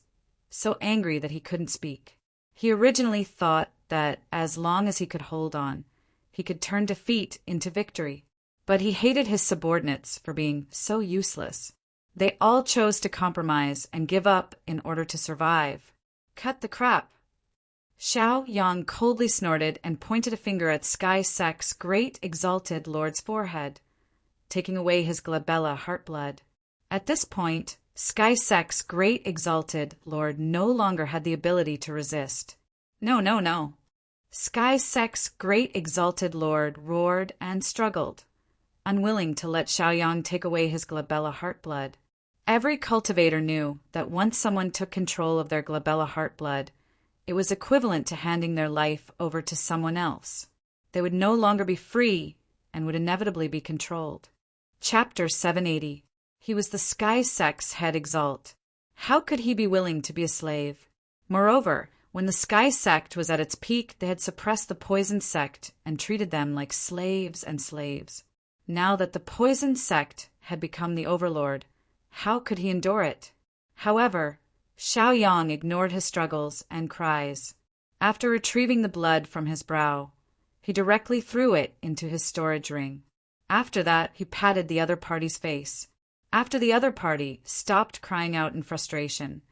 so angry that he couldn't speak. He originally thought that as long as he could hold on, he could turn defeat into victory. But he hated his subordinates for being so useless. They all chose to compromise and give up in order to survive. Cut the crap. Xiaoyang coldly snorted and pointed a finger at Sky Sect's great exalted lord's forehead, taking away his glabella heartblood. At this point, Sky Sect's great exalted lord no longer had the ability to resist. No. Sky Sect's great exalted lord roared and struggled, unwilling to let Xiaoyang take away his glabella heartblood. Every cultivator knew that once someone took control of their glabella heartblood, it was equivalent to handing their life over to someone else. They would no longer be free and would inevitably be controlled. Chapter 780. He was the Sky Sect's head exalt. How could he be willing to be a slave? Moreover, when the Sky Sect was at its peak, they had suppressed the Poison Sect and treated them like slaves and slaves. Now that the Poison Sect had become the overlord, how could he endure it? However, Xiaoyang ignored his struggles and cries. After retrieving the blood from his brow, he directly threw it into his storage ring. After that, he patted the other party's face. After the other party stopped crying out in frustration,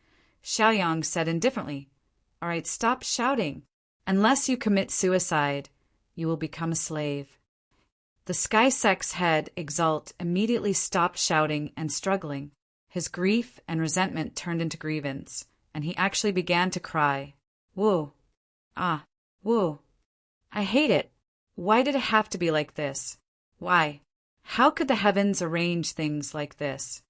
Xiaoyang said indifferently, "All right, stop shouting. Unless you commit suicide, you will become a slave." The Sky Sect's head exalt immediately stopped shouting and struggling. His grief and resentment turned into grievance, and he actually began to cry. Woo! Ah! Woo! I hate it! Why did it have to be like this? Why? How could the heavens arrange things like this?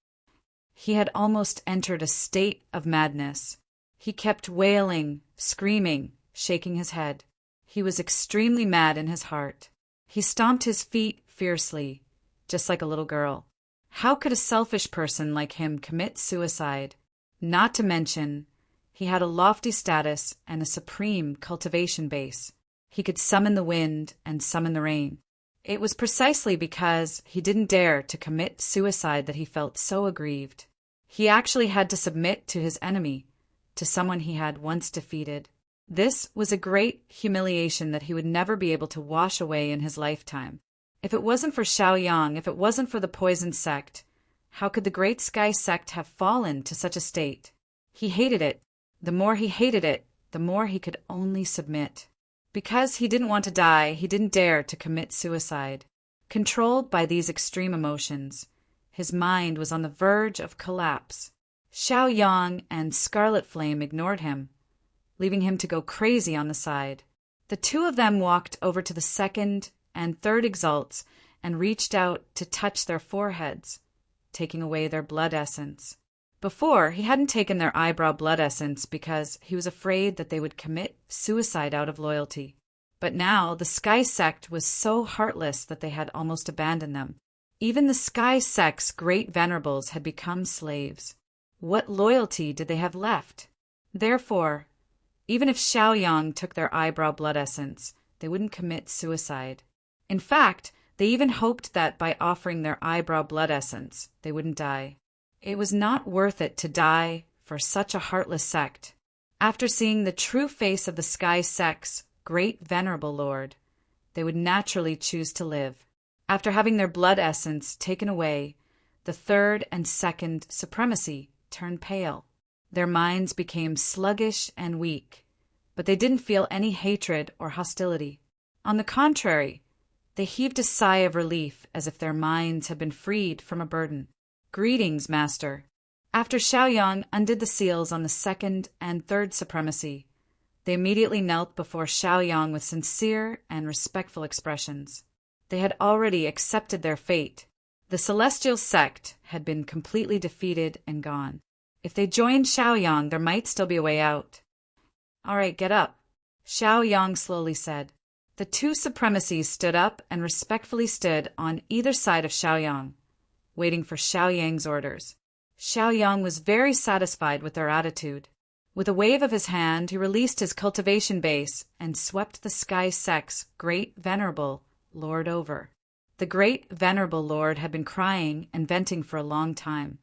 He had almost entered a state of madness. He kept wailing, screaming, shaking his head. He was extremely mad in his heart. He stomped his feet fiercely, just like a little girl. How could a selfish person like him commit suicide? Not to mention, he had a lofty status and a supreme cultivation base. He could summon the wind and summon the rain. It was precisely because he didn't dare to commit suicide that he felt so aggrieved. He actually had to submit to his enemy, to someone he had once defeated. This was a great humiliation that he would never be able to wash away in his lifetime. If it wasn't for Xiaoyang, if it wasn't for the poison sect, how could the great sky sect have fallen to such a state? He hated it. The more he hated it, the more he could only submit. Because he didn't want to die, he didn't dare to commit suicide. Controlled by these extreme emotions, his mind was on the verge of collapse. Xiaoyang and Scarlet Flame ignored him, leaving him to go crazy on the side. The two of them walked over to the second and third exalts and reached out to touch their foreheads, taking away their blood essence. Before, he hadn't taken their eyebrow blood essence because he was afraid that they would commit suicide out of loyalty. But now the Sky Sect was so heartless that they had almost abandoned them. Even the Sky Sect's great venerables had become slaves. What loyalty did they have left? Therefore, even if Xiaoyang took their eyebrow blood essence, they wouldn't commit suicide. In fact, they even hoped that by offering their eyebrow blood essence, they wouldn't die. It was not worth it to die for such a heartless sect. After seeing the true face of the Sky Sect's great venerable lord, they would naturally choose to live. After having their blood essence taken away, the third and second supremacy turned pale. Their minds became sluggish and weak, but they didn't feel any hatred or hostility. On the contrary, they heaved a sigh of relief as if their minds had been freed from a burden. Greetings, Master. After Xiaoyang undid the seals on the second and third supremacy, they immediately knelt before Xiaoyang with sincere and respectful expressions. They had already accepted their fate. The celestial sect had been completely defeated and gone. If they joined Xiaoyang, there might still be a way out. All right, get up, Xiaoyang slowly said. The two supremacies stood up and respectfully stood on either side of Xiaoyang, waiting for Xiaoyang's orders. Xiaoyang was very satisfied with their attitude. With a wave of his hand, he released his cultivation base and swept the Sky Sect's great venerable lord over. The great venerable lord had been crying and venting for a long time,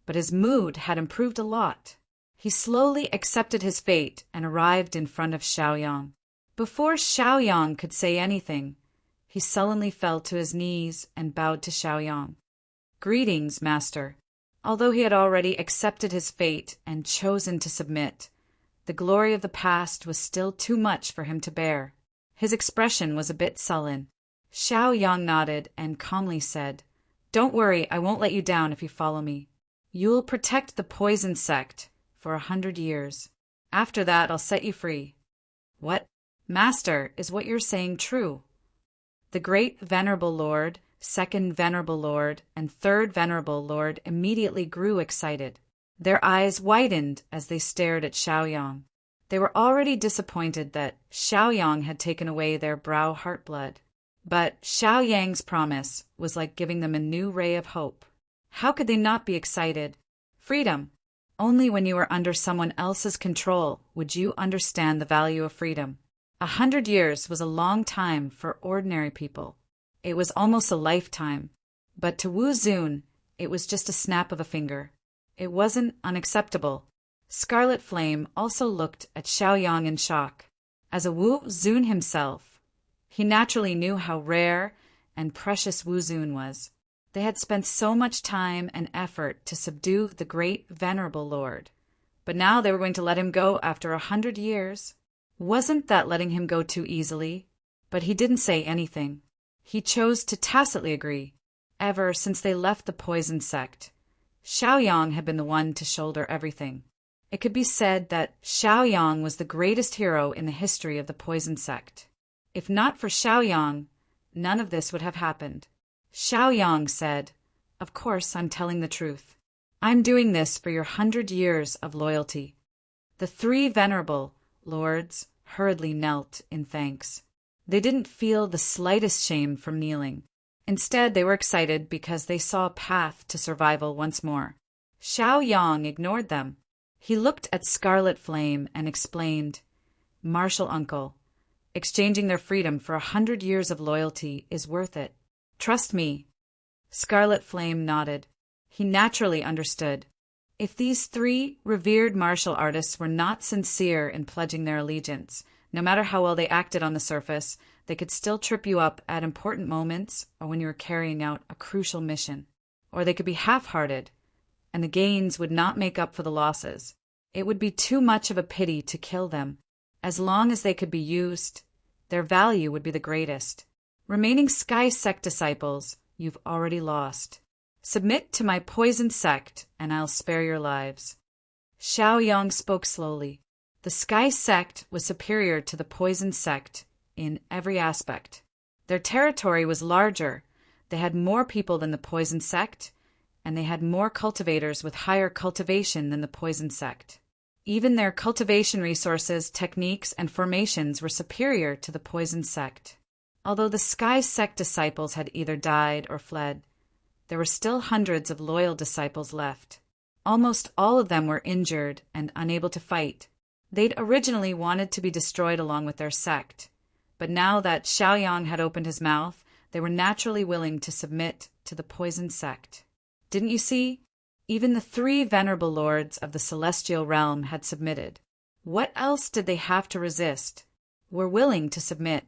but his mood had improved a lot. He slowly accepted his fate and arrived in front of Xiaoyang. Before Xiaoyang could say anything, he sullenly fell to his knees and bowed to Xiaoyang. Greetings, Master. Although he had already accepted his fate and chosen to submit, the glory of the past was still too much for him to bear. His expression was a bit sullen. Xiaoyang nodded and calmly said, Don't worry, I won't let you down if you follow me. You'll protect the poison sect for 100 years. After that, I'll set you free. What? Master, is what you're saying true? The great venerable lord, second venerable lord, and third venerable lord immediately grew excited. Their eyes widened as they stared at Xiaoyang. They were already disappointed that Xiaoyang had taken away their brow heartblood. But Xiaoyang's promise was like giving them a new ray of hope. How could they not be excited? Freedom. Only when you were under someone else's control would you understand the value of freedom. 100 years was a long time for ordinary people. It was almost a lifetime. But to Wu Zun, it was just a snap of a finger. It wasn't unacceptable. Scarlet Flame also looked at Xiaoyang in shock. As a Wu Zun himself, he naturally knew how rare and precious Wu Zun was. They had spent so much time and effort to subdue the great venerable lord. But now they were going to let him go after 100 years. Wasn't that letting him go too easily? But he didn't say anything. He chose to tacitly agree. Ever since they left the poison sect, Xiaoyang had been the one to shoulder everything. It could be said that Xiaoyang was the greatest hero in the history of the poison sect. If not for Xiaoyang, none of this would have happened. Xiaoyang said, "Of course I'm telling the truth. I'm doing this for your 100 years of loyalty." The three venerable lords hurriedly knelt in thanks. They didn't feel the slightest shame from kneeling. Instead, they were excited because they saw a path to survival once more. Xiaoyang ignored them. He looked at Scarlet Flame and explained, "Martial uncle, exchanging their freedom for 100 years of loyalty is worth it. Trust me." Scarlet Flame nodded. He naturally understood. If these three revered martial artists were not sincere in pledging their allegiance, no matter how well they acted on the surface, they could still trip you up at important moments or when you were carrying out a crucial mission. Or they could be half-hearted, and the gains would not make up for the losses. It would be too much of a pity to kill them. As long as they could be used, their value would be the greatest. Remaining Sky Sect disciples, you've already lost. Submit to my poison sect, and I'll spare your lives. Xiaoyang spoke slowly. The Sky Sect was superior to the poison sect in every aspect. Their territory was larger, they had more people than the poison sect, and they had more cultivators with higher cultivation than the poison sect. Even their cultivation resources, techniques, and formations were superior to the poison sect. Although the Sky Sect disciples had either died or fled, there were still hundreds of loyal disciples left. Almost all of them were injured and unable to fight. They'd originally wanted to be destroyed along with their sect, but now that Xiaoyang had opened his mouth, they were naturally willing to submit to the poison sect. Didn't you see? Even the three venerable lords of the celestial realm had submitted. What else did they have to resist? Were willing to submit.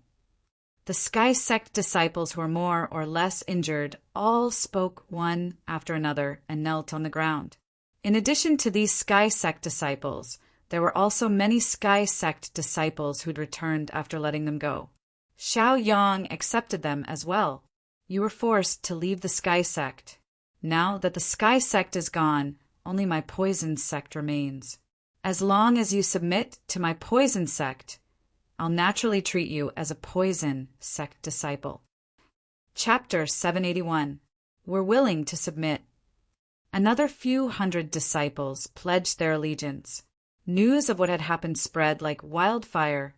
The Sky Sect disciples who were more or less injured all spoke one after another and knelt on the ground. In addition to these Sky Sect disciples, there were also many Sky Sect disciples who'd returned after letting them go. Xiaoyang accepted them as well. You were forced to leave the Sky Sect. Now that the Sky Sect is gone, only my poison sect remains. As long as you submit to my poison sect, I'll naturally treat you as a poison sect disciple. Chapter 781. We're willing to submit. Another few hundred disciples pledged their allegiance. News of what had happened spread like wildfire,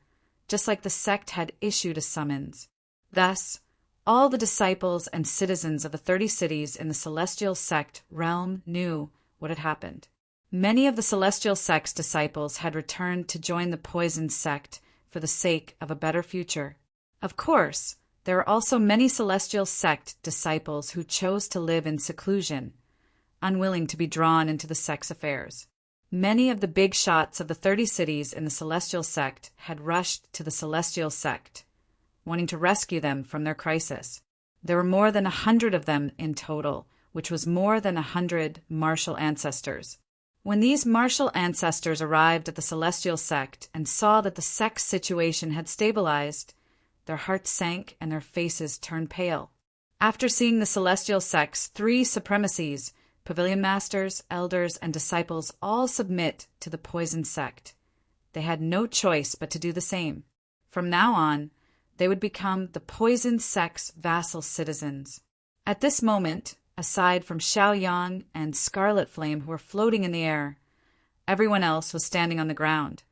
just like the sect had issued a summons. Thus, all the disciples and citizens of the 30 cities in the Celestial Sect realm knew what had happened. Many of the Celestial Sect's disciples had returned to join the Poison Sect for the sake of a better future. Of course, there are also many Celestial Sect disciples who chose to live in seclusion, unwilling to be drawn into the sect's affairs. Many of the big shots of the 30 cities in the Celestial Sect had rushed to the Celestial Sect, wanting to rescue them from their crisis. There were more than 100 of them in total, which was more than 100 martial ancestors. When these martial ancestors arrived at the Celestial Sect and saw that the sect's situation had stabilized, their hearts sank and their faces turned pale. After seeing the Celestial Sect's 3 supremacies, Pavilion Masters, Elders, and Disciples all submit to the Poison Sect, they had no choice but to do the same. From now on, they would become the Poison Sect's vassal citizens. At this moment, aside from Xiaoyang and Scarlet Flame who were floating in the air, everyone else was standing on the ground,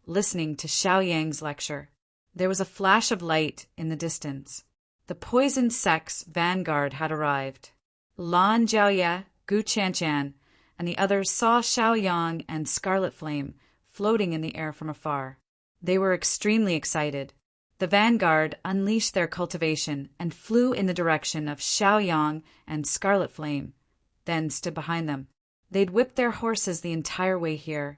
listening to Xiaoyang's lecture. There was a flash of light in the distance. The Poison Sect's vanguard had arrived. Lan Jiaoye, Gu Qianshan, and the others saw Xiaoyang and Scarlet Flame floating in the air from afar. They were extremely excited. The vanguard unleashed their cultivation and flew in the direction of Xiaoyang and Scarlet Flame, then stood behind them. They'd whipped their horses the entire way here,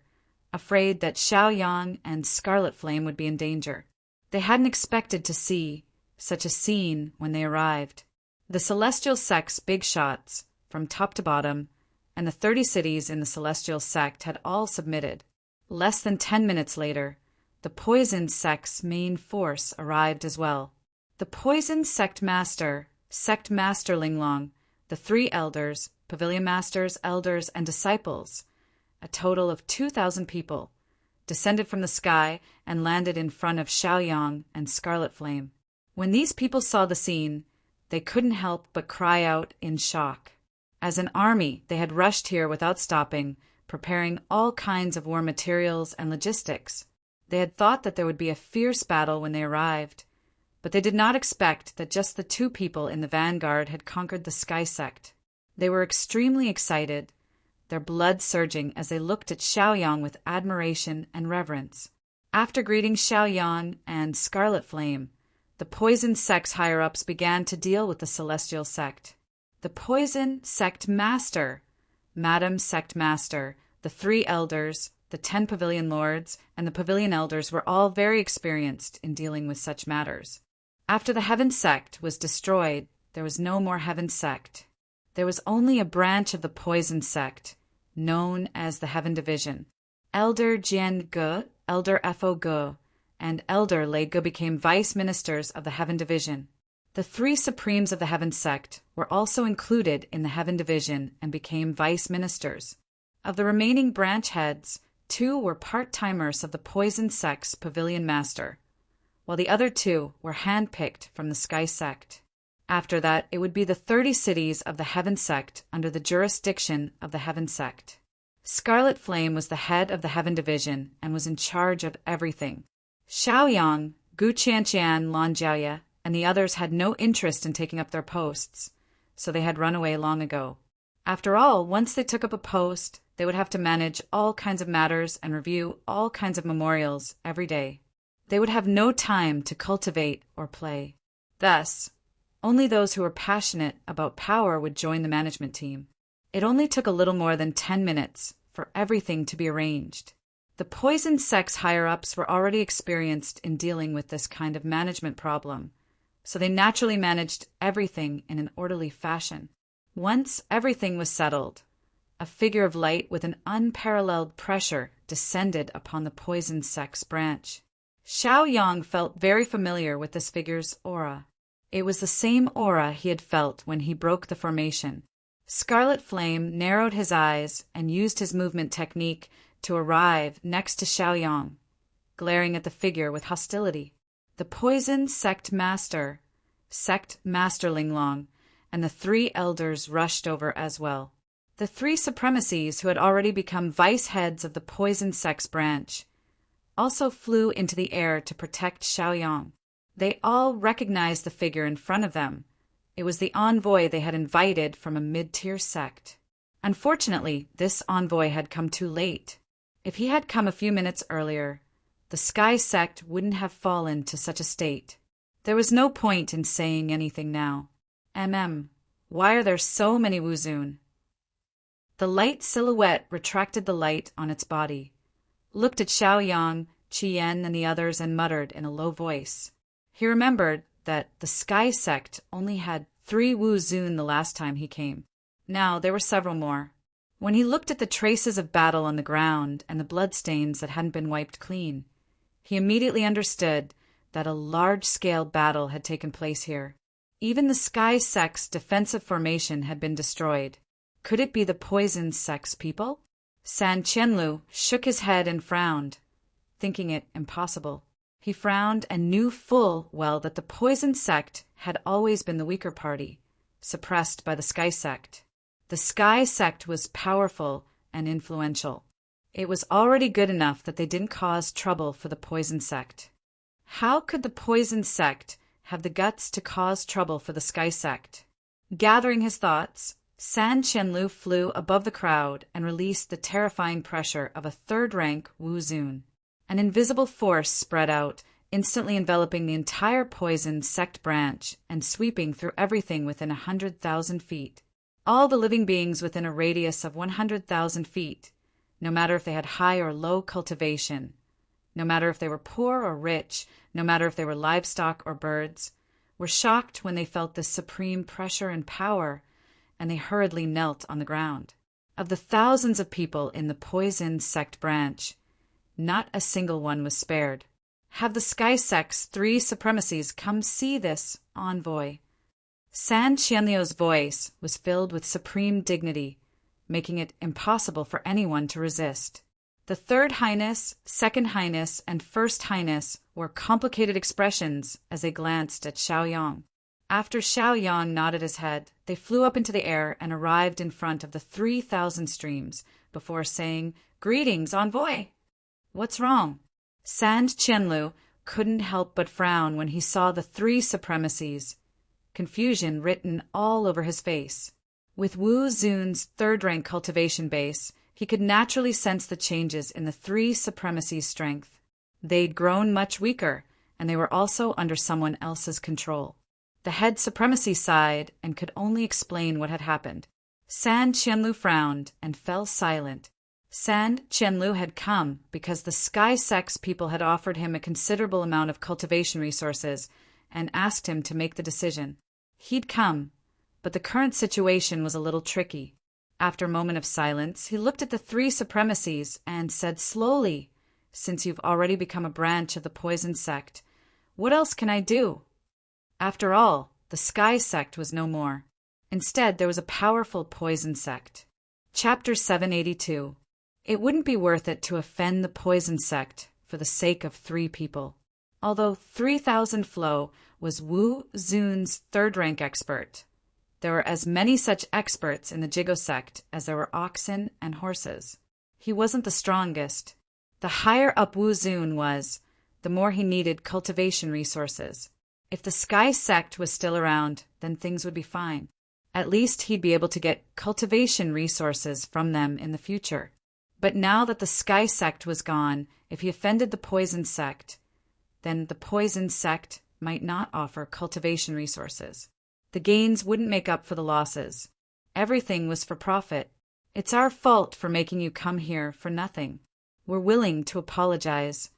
afraid that Xiaoyang and Scarlet Flame would be in danger. They hadn't expected to see such a scene when they arrived. The Celestial Sect's big shots, from top to bottom, and the 30 cities in the Celestial Sect had all submitted. Less than 10 minutes later, the Poison Sect's main force arrived as well. The Poison Sect Master Linglong, the 3 elders, pavilion masters, elders, and disciples, a total of 2,000 people, descended from the sky and landed in front of Xiaoyang and Scarlet Flame. When these people saw the scene, they couldn't help but cry out in shock. As an army, they had rushed here without stopping, preparing all kinds of war materials and logistics. They had thought that there would be a fierce battle when they arrived, but they did not expect that just the 2 people in the vanguard had conquered the Sky Sect. They were extremely excited, their blood surging as they looked at Xiaoyang with admiration and reverence. After greeting Xiaoyang and Scarlet Flame, the Poison Sect's higher-ups began to deal with the Celestial Sect. The Poison Sect Master, Madam Sect Master, the 3 elders, the 10 pavilion lords, and the pavilion elders were all very experienced in dealing with such matters. After the Heaven Sect was destroyed, there was no more Heaven Sect. There was only a branch of the Poison Sect, known as the Heaven Division. Elder Jian Ge, Elder Fo Ge, and Elder Lei Ge became vice ministers of the Heaven Division. The 3 supremes of the Heaven Sect were also included in the Heaven Division and became vice ministers. Of the remaining branch heads, 2 were part-timers of the Poison Sect's pavilion master, while the other 2 were hand-picked from the Sky Sect. After that, it would be the 30 cities of the Heaven Sect under the jurisdiction of the Heaven Sect. Scarlet Flame was the head of the Heaven Division and was in charge of everything. Xiaoyang, Gu Qianqian, Lan Jiaoye, and the others had no interest in taking up their posts, so they had run away long ago. After all, once they took up a post, they would have to manage all kinds of matters and review all kinds of memorials every day. They would have no time to cultivate or play. Thus, only those who were passionate about power would join the management team. It only took a little more than 10 minutes for everything to be arranged. The Poison Sect's higher-ups were already experienced in dealing with this kind of management problem, so they naturally managed everything in an orderly fashion. Once everything was settled, a figure of light with an unparalleled pressure descended upon the Poison Sect's branch. Xiaoyang felt very familiar with this figure's aura. It was the same aura he had felt when he broke the formation. Scarlet Flame narrowed his eyes and used his movement technique to arrive next to Xiaoyang, glaring at the figure with hostility. The Poison Sect Master, Sect Master Linglong, and the 3 elders rushed over as well. The 3 supremacies who had already become vice heads of the Poison Sect's branch also flew into the air to protect Xiaoyang. They all recognized the figure in front of them. It was the envoy they had invited from a mid-tier sect. Unfortunately, this envoy had come too late. If he had come a few minutes earlier, the Sky Sect wouldn't have fallen to such a state. There was no point in saying anything now. Why are there so many Wuzun? The light silhouette retracted the light on its body, looked at Xiaoyang, Qian, and the others and muttered in a low voice. He remembered that the Sky Sect only had 3 Wuzun the last time he came. Now there were several more. When he looked at the traces of battle on the ground and the bloodstains that hadn't been wiped clean, he immediately understood that a large-scale battle had taken place here. Even the Sky Sect's defensive formation had been destroyed. Could it be the Poison Sect's people? San Qianlu shook his head and frowned, thinking it impossible. He frowned and knew full well that the Poison Sect had always been the weaker party, suppressed by the Sky Sect. The Sky Sect was powerful and influential. It was already good enough that they didn't cause trouble for the Poison Sect. How could the Poison Sect have the guts to cause trouble for the Sky Sect? Gathering his thoughts, San Qianlu flew above the crowd and released the terrifying pressure of a third-rank Wuzun. An invisible force spread out, instantly enveloping the entire Poison Sect branch and sweeping through everything within 100,000 feet. All the living beings within a radius of 100,000 feet, no matter if they had high or low cultivation, no matter if they were poor or rich, no matter if they were livestock or birds, were shocked when they felt this supreme pressure and power, and they hurriedly knelt on the ground. Of the thousands of people in the Poison Sect branch, not a single one was spared. Have the Sky Sect's 3 supremacies come see this envoy. San Qianliu's voice was filled with supreme dignity, making it impossible for anyone to resist. The Third Highness, Second Highness, and First Highness wore complicated expressions as they glanced at Xiaoyang. After Xiaoyang nodded his head, they flew up into the air and arrived in front of the 3,000 streams before saying, "Greetings, envoy!" "What's wrong?" San Qianliu couldn't help but frown when he saw the three supremacies, confusion written all over his face. With Wu Zun's third-rank cultivation base, he could naturally sense the changes in the three supremacies' strength. They'd grown much weaker, and they were also under someone else's control. The head supremacy sighed and could only explain what had happened. San Qianliu frowned and fell silent. San Qianliu had come because the Sky Sect's people had offered him a considerable amount of cultivation resources and asked him to make the decision. He'd come, but the current situation was a little tricky. After a moment of silence, he looked at the three supremacies and said slowly, "Since you've already become a branch of the Poison Sect, what else can I do?" After all, the Sky Sect was no more. Instead, there was a powerful Poison Sect. Chapter 782. It wouldn't be worth it to offend the Poison Sect for the sake of 3 people. Although 3,000 Flow was Wu Zun's third-rank expert, there were as many such experts in the Jigo Sect as there were oxen and horses. He wasn't the strongest. The higher up Wu Zun was, the more he needed cultivation resources. If the Sky Sect was still around, then things would be fine. At least he'd be able to get cultivation resources from them in the future. But now that the Sky Sect was gone, if he offended the Poison Sect, then the Poison Sect might not offer cultivation resources. The gains wouldn't make up for the losses. Everything was for profit. "It's our fault for making you come here for nothing. We're willing to apologize."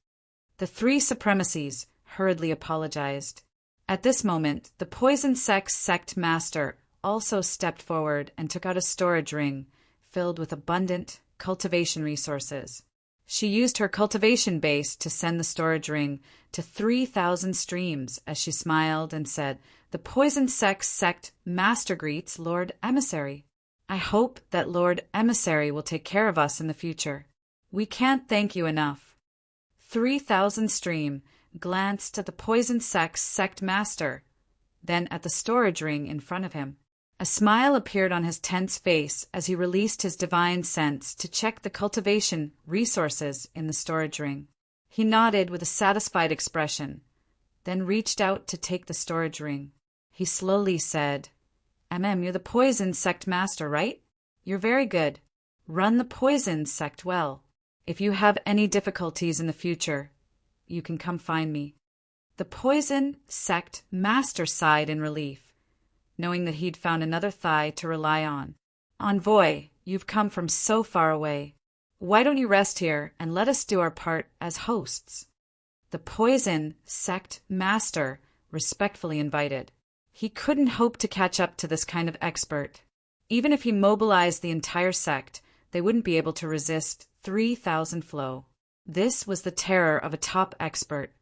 The 3 supremacies hurriedly apologized. At this moment, the Poison Sect's sect master also stepped forward and took out a storage ring filled with abundant cultivation resources. She used her cultivation base to send the storage ring to 3,000 streams as she smiled and said, "The Poison Sect's sect master greets Lord Emissary. I hope that Lord Emissary will take care of us in the future. We can't thank you enough." 3,000 stream glanced at the Poison Sect's sect master, then at the storage ring in front of him. A smile appeared on his tense face as he released his divine sense to check the cultivation resources in the storage ring. He nodded with a satisfied expression, then reached out to take the storage ring. He slowly said, "You're the Poison Sect master, right? You're very good. Run the Poison Sect well. If you have any difficulties in the future, you can come find me." The Poison Sect master sighed in relief, knowing that he'd found another thigh to rely on. "Envoy, you've come from so far away. Why don't you rest here and let us do our part as hosts?" The Poison Sect master respectfully invited. He couldn't hope to catch up to this kind of expert. Even if he mobilized the entire sect, they wouldn't be able to resist 3,000 Flow. This was the terror of a top expert.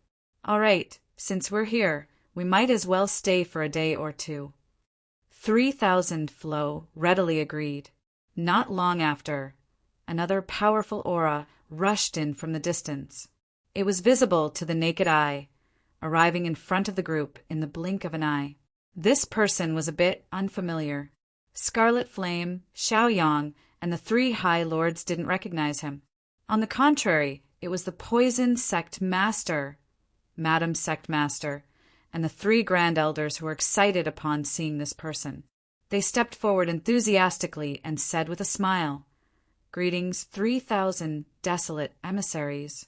"All right, since we're here, we might as well stay for a day or 2. 3,000 Flow readily agreed. Not long after, another powerful aura rushed in from the distance. It was visible to the naked eye, arriving in front of the group in the blink of an eye. This person was a bit unfamiliar. Scarlet Flame, Xiaoyang, and the 3 High Lords didn't recognize him. On the contrary, it was the Poison Sect Master, Madam Sect Master, and the 3 Grand Elders who were excited upon seeing this person. They stepped forward enthusiastically and said with a smile, "Greetings, 3,000 desolate emissaries."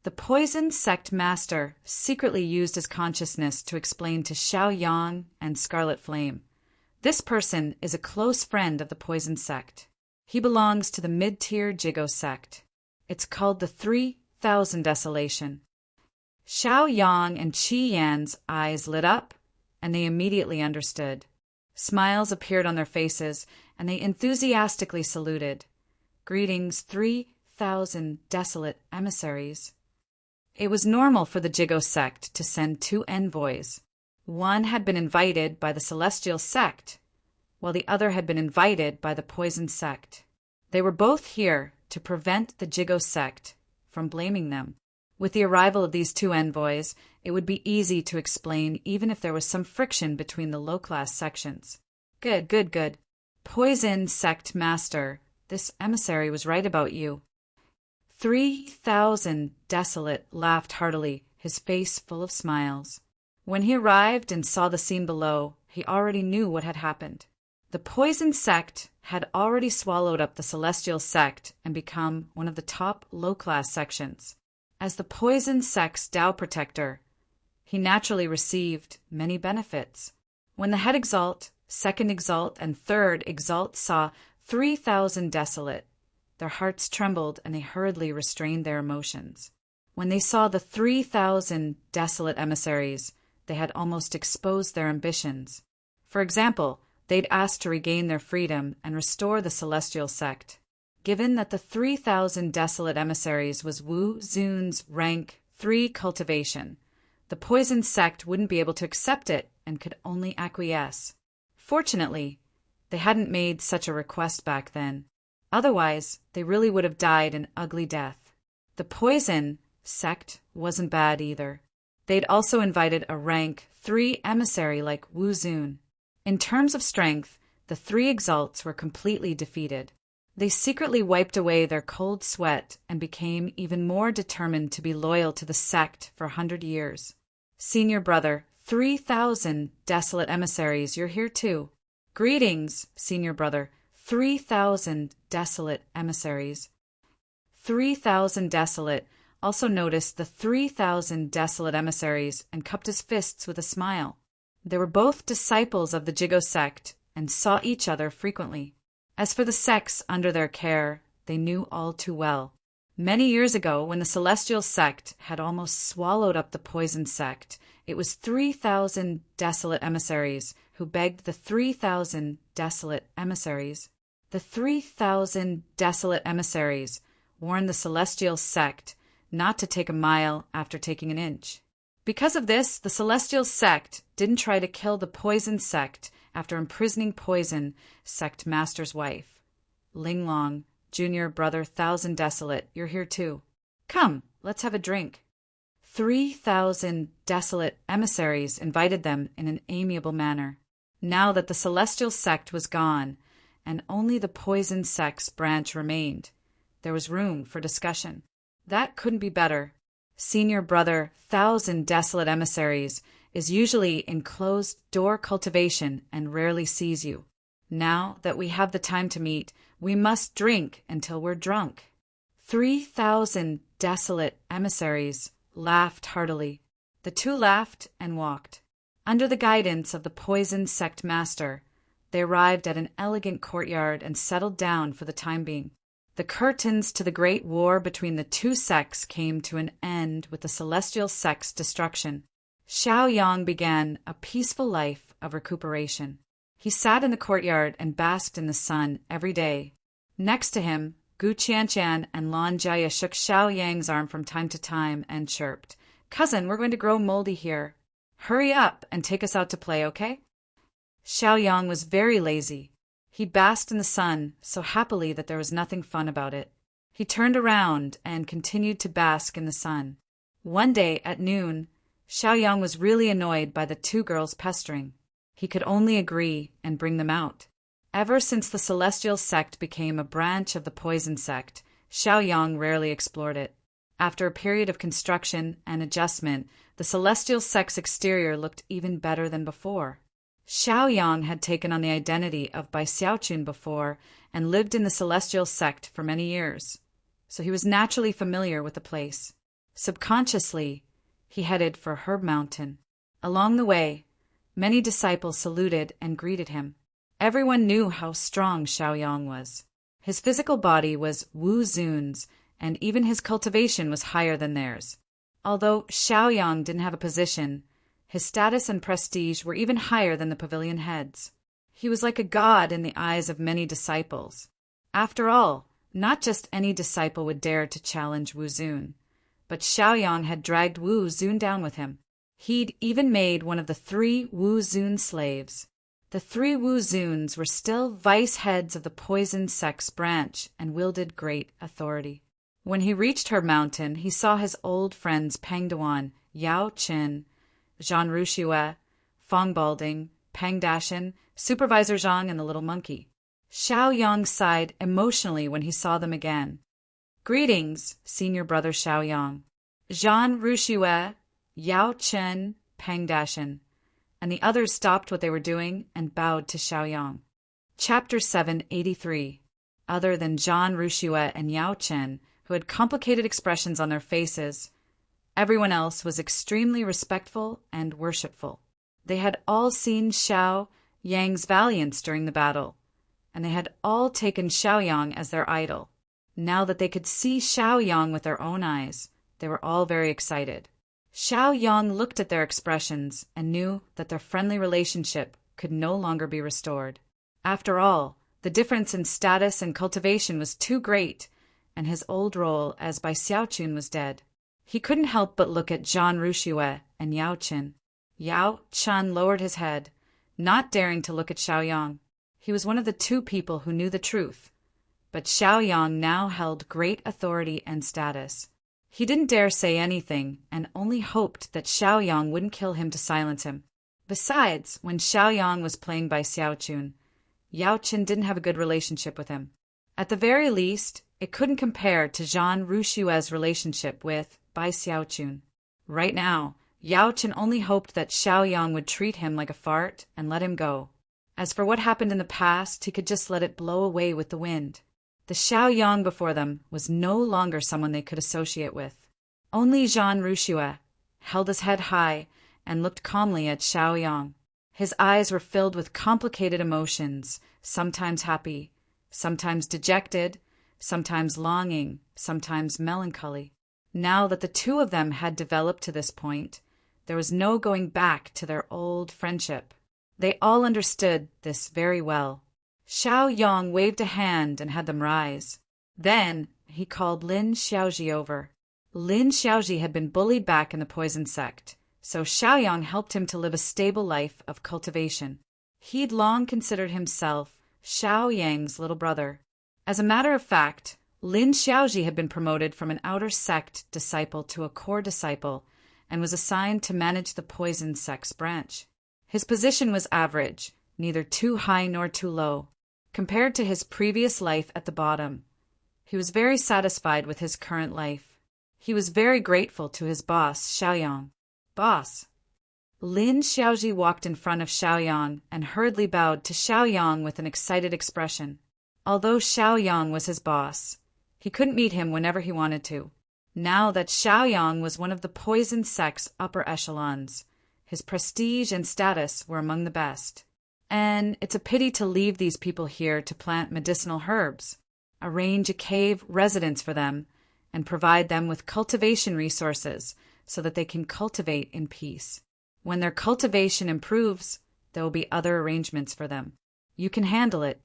The Poison Sect Master secretly used his consciousness to explain to Xiaoyang and Scarlet Flame, "This person is a close friend of the Poison Sect. He belongs to the mid-tier Jigo Sect. It's called the 3,000 Desolation." Xiaoyang and Qi Yan's eyes lit up, and they immediately understood. Smiles appeared on their faces, and they enthusiastically saluted. "Greetings, 3,000 desolate emissaries." It was normal for the Jigo Sect to send 2 envoys. One had been invited by the celestial sect, while the other had been invited by the poison sect. They were both here to prevent the Jigo sect from blaming them. With the arrival of these two envoys, it would be easy to explain even if there was some friction between the low-class sections. Good. Poison sect master, this emissary was right about you. 3,000 Desolate laughed heartily, his face full of smiles. When he arrived and saw the scene below, he already knew what had happened. The poison sect had already swallowed up the celestial sect and become one of the top low-class sections. As the poison sect's Tao protector, he naturally received many benefits. When the head exalt, second exalt, and third exalt saw 3,000 Desolate, their hearts trembled and they hurriedly restrained their emotions. When they saw the 3,000 Desolate emissaries, they had almost exposed their ambitions. For example, they'd asked to regain their freedom and restore the celestial sect. Given that the 3,000 Desolate emissaries was Wu Zun's rank 3 cultivation, the poison sect wouldn't be able to accept it and could only acquiesce. Fortunately, they hadn't made such a request back then. Otherwise, they really would have died an ugly death. The poison sect wasn't bad either. They'd also invited a rank 3 emissary like Wu Zun. In terms of strength, the 3 exalts were completely defeated. They secretly wiped away their cold sweat and became even more determined to be loyal to the sect for 100 years. Senior brother, 3,000 Desolate emissaries, you're here too. Greetings, senior brother, 3,000 Desolate emissaries. 3,000 Desolate also noticed the 3,000 Desolate emissaries and cupped his fists with a smile. They were both disciples of the Jigo sect and saw each other frequently. As for the sects under their care, they knew all too well. Many years ago, when the celestial sect had almost swallowed up the poison sect, it was 3,000 Desolate emissaries who begged the 3,000 Desolate emissaries. The 3,000 Desolate emissaries warned the celestial sect not to take a mile after taking an inch. Because of this, the celestial sect didn't try to kill the poison sect after imprisoning poison sect master's wife. Ling Long, junior brother 1,000 Desolate, you're here too. Come, let's have a drink. 3,000 Desolate emissaries invited them in an amiable manner. Now that the celestial sect was gone, and only the poison sect's branch remained, there was room for discussion. That couldn't be better. Senior brother 1,000 Desolate emissaries is usually in closed-door cultivation and rarely sees you. Now that we have the time to meet, we must drink until we're drunk. 3,000 Desolate emissaries laughed heartily. The two laughed and walked. Under the guidance of the poison sect master, they arrived at an elegant courtyard and settled down for the time being. The curtains to the great war between the two sects came to an end with the celestial sect's destruction. Xiao Yang began a peaceful life of recuperation. He sat in the courtyard and basked in the sun every day. Next to him, Gu Qianqian and Lan Jia shook Xiao Yang's arm from time to time and chirped, "Cousin, we're going to grow moldy here. Hurry up and take us out to play, okay?" Xiao Yang was very lazy. He basked in the sun so happily that there was nothing fun about it. He turned around and continued to bask in the sun. One day at noon, Xiao Yang was really annoyed by the two girls pestering. He could only agree and bring them out. Ever since the celestial sect became a branch of the poison sect, Xiao Yang rarely explored it. After a period of construction and adjustment, the celestial sect's exterior looked even better than before. Xiao Yang had taken on the identity of Bai Xiaochun before and lived in the celestial sect for many years, so he was naturally familiar with the place. Subconsciously, he headed for Herb Mountain. Along the way, many disciples saluted and greeted him. Everyone knew how strong Xiao Yang was. His physical body was Wu Zun's, and even his cultivation was higher than theirs. Although Xiao Yang didn't have a position, his status and prestige were even higher than the pavilion heads. He was like a god in the eyes of many disciples. After all, not just any disciple would dare to challenge Wu Zun, but Xiao Yang had dragged Wu Zun down with him. He'd even made one of the 3 Wu Zun slaves. The 3 Wu Zuns were still vice heads of the poison sect's branch and wielded great authority. When he reached her mountain, he saw his old friends Peng Dewan, Yao Qin, Zhan Ruxue, Fong Balding, Peng Dashin, Supervisor Zhang, and the little monkey. Xiao Yang sighed emotionally when he saw them again. "Greetings, senior brother Xiao Yang." Zhan Ruxue, Yao Chen, Peng Dashin, and the others stopped what they were doing and bowed to Xiao Yang. Chapter 783. Other than Zhan Ruxue and Yao Chen, who had complicated expressions on their faces, everyone else was extremely respectful and worshipful. They had all seen Xiao Yang's valiance during the battle, and they had all taken Xiao Yang as their idol. Now that they could see Xiao Yang with their own eyes, they were all very excited. Xiao Yang looked at their expressions and knew that their friendly relationship could no longer be restored. After all, the difference in status and cultivation was too great, and his old role as Bai Xiaochun was dead. He couldn't help but look at Zhan Ruxue and Yao Qin. Yao Chen lowered his head, not daring to look at Xiao Yang. He was one of the 2 people who knew the truth, but Xiao Yang now held great authority and status. He didn't dare say anything and only hoped that Xiao Yang wouldn't kill him to silence him. Besides, when Xiao Yang was playing Bai Xiaochun, Yao Qin didn't have a good relationship with him. At the very least, it couldn't compare to Zhan Ruxue's relationship with Bai Xiaochun. Right now, Yao Qin only hoped that Xiao Yang would treat him like a fart and let him go. As for what happened in the past, he could just let it blow away with the wind. The Xiao Yang before them was no longer someone they could associate with. Only Zhan Ruxue held his head high and looked calmly at Xiao Yang. His eyes were filled with complicated emotions, sometimes happy, sometimes dejected, sometimes longing, sometimes melancholy. Now that the 2 of them had developed to this point, there was no going back to their old friendship. They all understood this very well. Xiao Yang waved a hand and had them rise. Then he called Lin Xiaozhi over. Lin Xiaozhi had been bullied back in the poison sect, so Xiao Yang helped him to live a stable life of cultivation. He'd long considered himself Xiao Yang's little brother. As a matter of fact, Lin Xiaozhi had been promoted from an outer sect disciple to a core disciple and was assigned to manage the poison sect's branch. His position was average, neither too high nor too low. Compared to his previous life at the bottom, he was very satisfied with his current life. He was very grateful to his boss, Xiao Yang. "Boss." Lin Xiaozhi walked in front of Xiao Yang and hurriedly bowed to Xiao Yang with an excited expression. Although Xiao Yang was his boss, he couldn't meet him whenever he wanted to. Now that Xiao Yang was one of the poison sect's upper echelons, his prestige and status were among the best. And it's a pity to leave these people here to plant medicinal herbs, arrange a cave residence for them, and provide them with cultivation resources so that they can cultivate in peace. When their cultivation improves, there will be other arrangements for them. You can handle it.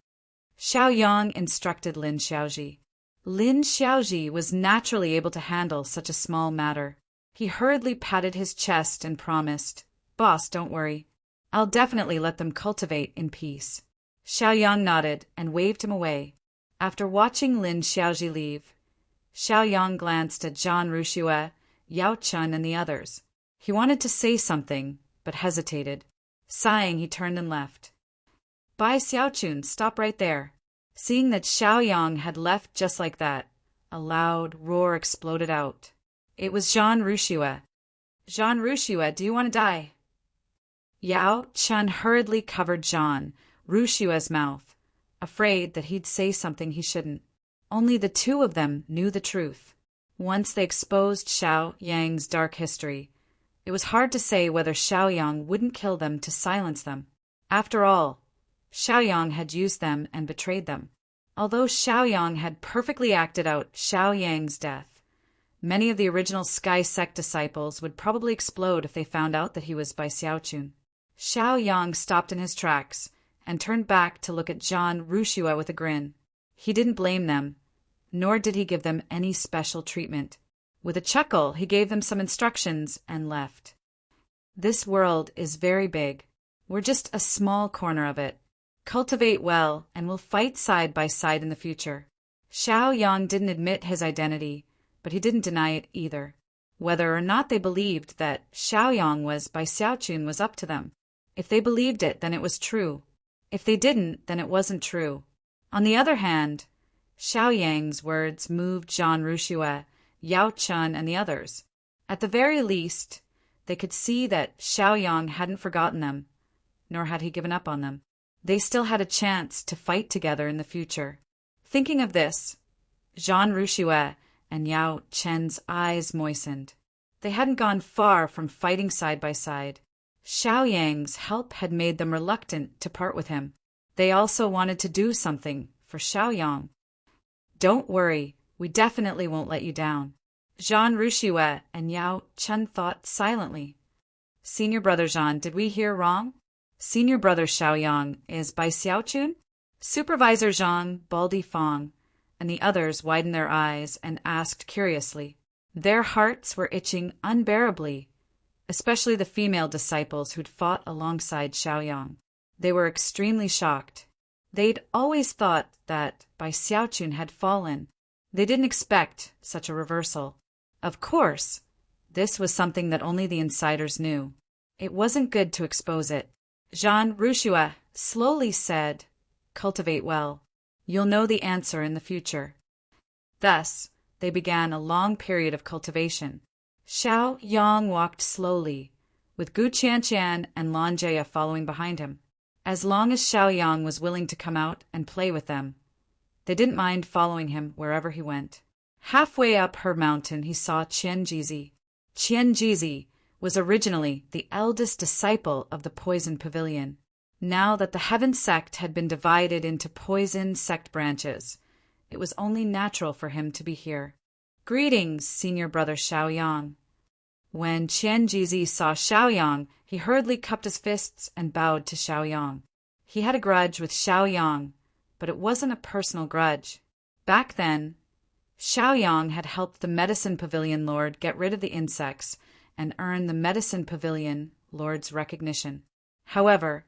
Xiao Yang instructed Lin Xiaozhi. Lin Xiaozhi was naturally able to handle such a small matter. He hurriedly patted his chest and promised, "Boss, don't worry. I'll definitely let them cultivate in peace." Xiao Yang nodded and waved him away. After watching Lin Xiaozhi leave, Xiao Yang glanced at Zhan Ruxue, Yao Chen, and the others. He wanted to say something, but hesitated. Sighing, he turned and left. "Bai Xiaochun, stop right there." Seeing that Xiao Yang had left just like that, a loud roar exploded out. It was Zhan Ruxue. "Zhan Ruxue, do you want to die?" Yao Chen hurriedly covered Zhan Ruxue's mouth, afraid that he'd say something he shouldn't. Only the 2 of them knew the truth. Once they exposed Xiao Yang's dark history, it was hard to say whether Xiao Yang wouldn't kill them to silence them. After all, Xiao Yang had used them and betrayed them. Although Xiao Yang had perfectly acted out Xiao Yang's death, many of the original Sky Sect disciples would probably explode if they found out that he was Bai Xiaochun. Xiao Yang stopped in his tracks and turned back to look at Zhan Ruxue with a grin. He didn't blame them, nor did he give them any special treatment. With a chuckle, he gave them some instructions and left. This world is very big. We're just a small corner of it. Cultivate well, and we'll fight side by side in the future. Xiaoyang didn't admit his identity, but he didn't deny it either. Whether or not they believed that Xiaoyang was by Xiaochun was up to them. If they believed it, then it was true. If they didn't, then it wasn't true. On the other hand, Xiaoyang's words moved Zhan Ruxue, Yao Chun, and the others. At the very least, they could see that Xiaoyang hadn't forgotten them, nor had he given up on them. They still had a chance to fight together in the future. Thinking of this, Zhan Ruxue and Yao Chen's eyes moistened. They hadn't gone far from fighting side by side. Xiaoyang's help had made them reluctant to part with him. They also wanted to do something for Xiaoyang. Don't worry, we definitely won't let you down. Zhan Ruxue and Yao Chen thought silently. Senior brother Zhan, did we hear wrong? Senior brother Xiaoyang is by Xiaochun? Supervisor Zhang, Baldi Fong, and the others widened their eyes and asked curiously. Their hearts were itching unbearably, especially the female disciples who'd fought alongside Xiaoyang. They were extremely shocked. They'd always thought that Bai Xiaochun had fallen. They didn't expect such a reversal. Of course, this was something that only the insiders knew. It wasn't good to expose it. Zhan Ruxue slowly said, "Cultivate well. You'll know the answer in the future." Thus, they began a long period of cultivation. Xiaoyang walked slowly, with Gu Qianqian and Lan Jie following behind him. As long as Xiaoyang was willing to come out and play with them, they didn't mind following him wherever he went. Halfway up her mountain, he saw Qianjizi. Qianjizi was originally the eldest disciple of the Poison Pavilion. Now that the Heaven sect had been divided into poison sect branches, it was only natural for him to be here. "Greetings, senior brother Xiaoyang." When Qianjizi saw Xiaoyang, he hurriedly cupped his fists and bowed to Xiaoyang. He had a grudge with Xiaoyang, but it wasn't a personal grudge. Back then, Xiaoyang had helped the Medicine Pavilion Lord get rid of the insects and earn the Medicine Pavilion Lord's recognition. However,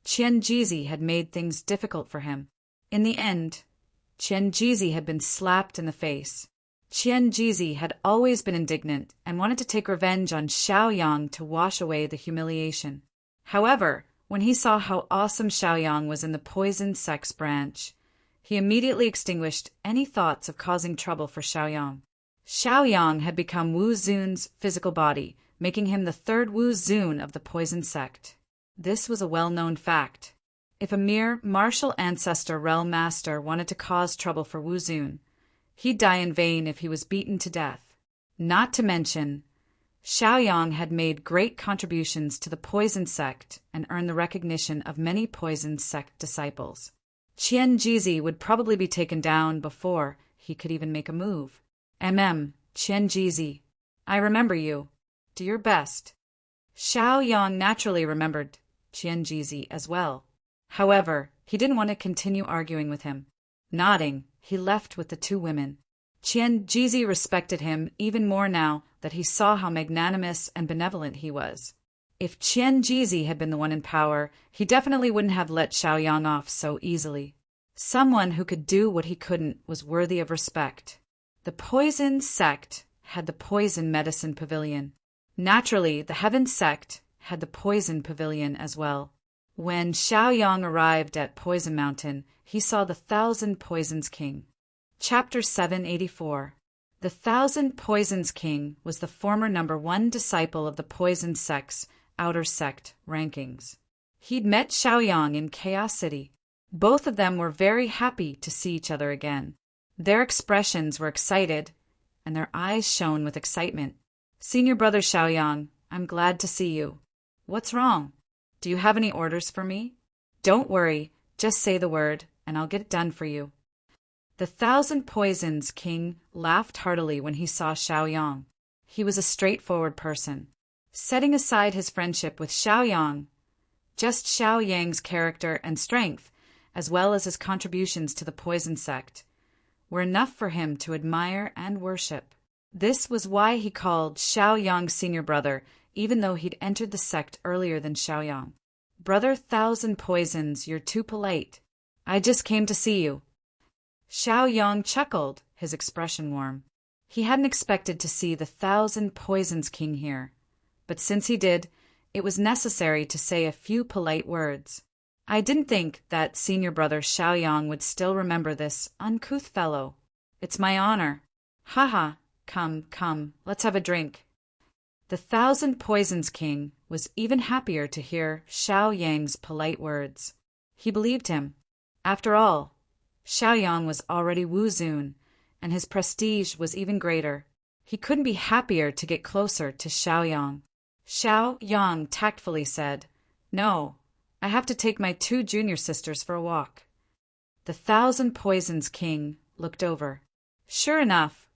Qianjizi had made things difficult for him. In the end, Qianjizi had been slapped in the face. Qianjizi had always been indignant and wanted to take revenge on Xiaoyang to wash away the humiliation. However, when he saw how awesome Xiaoyang was in the poison sex branch, he immediately extinguished any thoughts of causing trouble for Xiaoyang. Xiaoyang had become Wu Zun's physical body, making him the third Wu Zun of the poison sect. This was a well-known fact. If a mere martial ancestor realm master wanted to cause trouble for Wu Zun, he'd die in vain if he was beaten to death. Not to mention, Xiaoyang had made great contributions to the poison sect and earned the recognition of many poison sect disciples. Qianjizi would probably be taken down before he could even make a move. Qianjizi, I remember you. Do your best. Xiaoyang naturally remembered Qianjizi as well. However, he didn't want to continue arguing with him. Nodding, he left with the two women. Qianjizi respected him even more now that he saw how magnanimous and benevolent he was. If Qianjizi had been the one in power, he definitely wouldn't have let Xiaoyang off so easily. Someone who could do what he couldn't was worthy of respect. The poison sect had the poison medicine pavilion. Naturally, the Heaven sect had the poison pavilion as well. When Xiaoyang arrived at Poison Mountain, he saw the Thousand Poisons King. Chapter 784. The Thousand Poisons King was the former #1 disciple of the poison sect's outer sect rankings. He'd met Xiaoyang in Chaos City. Both of them were very happy to see each other again. Their expressions were excited, and their eyes shone with excitement. "Senior brother Xiaoyang, I'm glad to see you. What's wrong? Do you have any orders for me?" "Don't worry, just say the word, and I'll get it done for you." The Thousand Poisons King laughed heartily when he saw Xiaoyang. He was a straightforward person. Setting aside his friendship with Xiaoyang, just Xiaoyang's character and strength, as well as his contributions to the poison sect, were enough for him to admire and worship. This was why he called Xiaoyang's senior brother even though he'd entered the sect earlier than Xiaoyang. "Brother Thousand Poisons, you're too polite. I just came to see you." Xiaoyang chuckled, his expression warm. He hadn't expected to see the Thousand Poisons King here, but since he did, it was necessary to say a few polite words. "I didn't think that senior brother Xiaoyang would still remember this uncouth fellow. It's my honor. Haha, come, let's have a drink." The Thousand Poisons King was even happier to hear Xiaoyang's polite words. He believed him. After all, Xiaoyang was already Wu Zun, and his prestige was even greater. He couldn't be happier to get closer to Xiaoyang. Xiaoyang tactfully said, "No, I have to take my 2 junior sisters for a walk." The Thousand Poisons King looked over. Sure enough,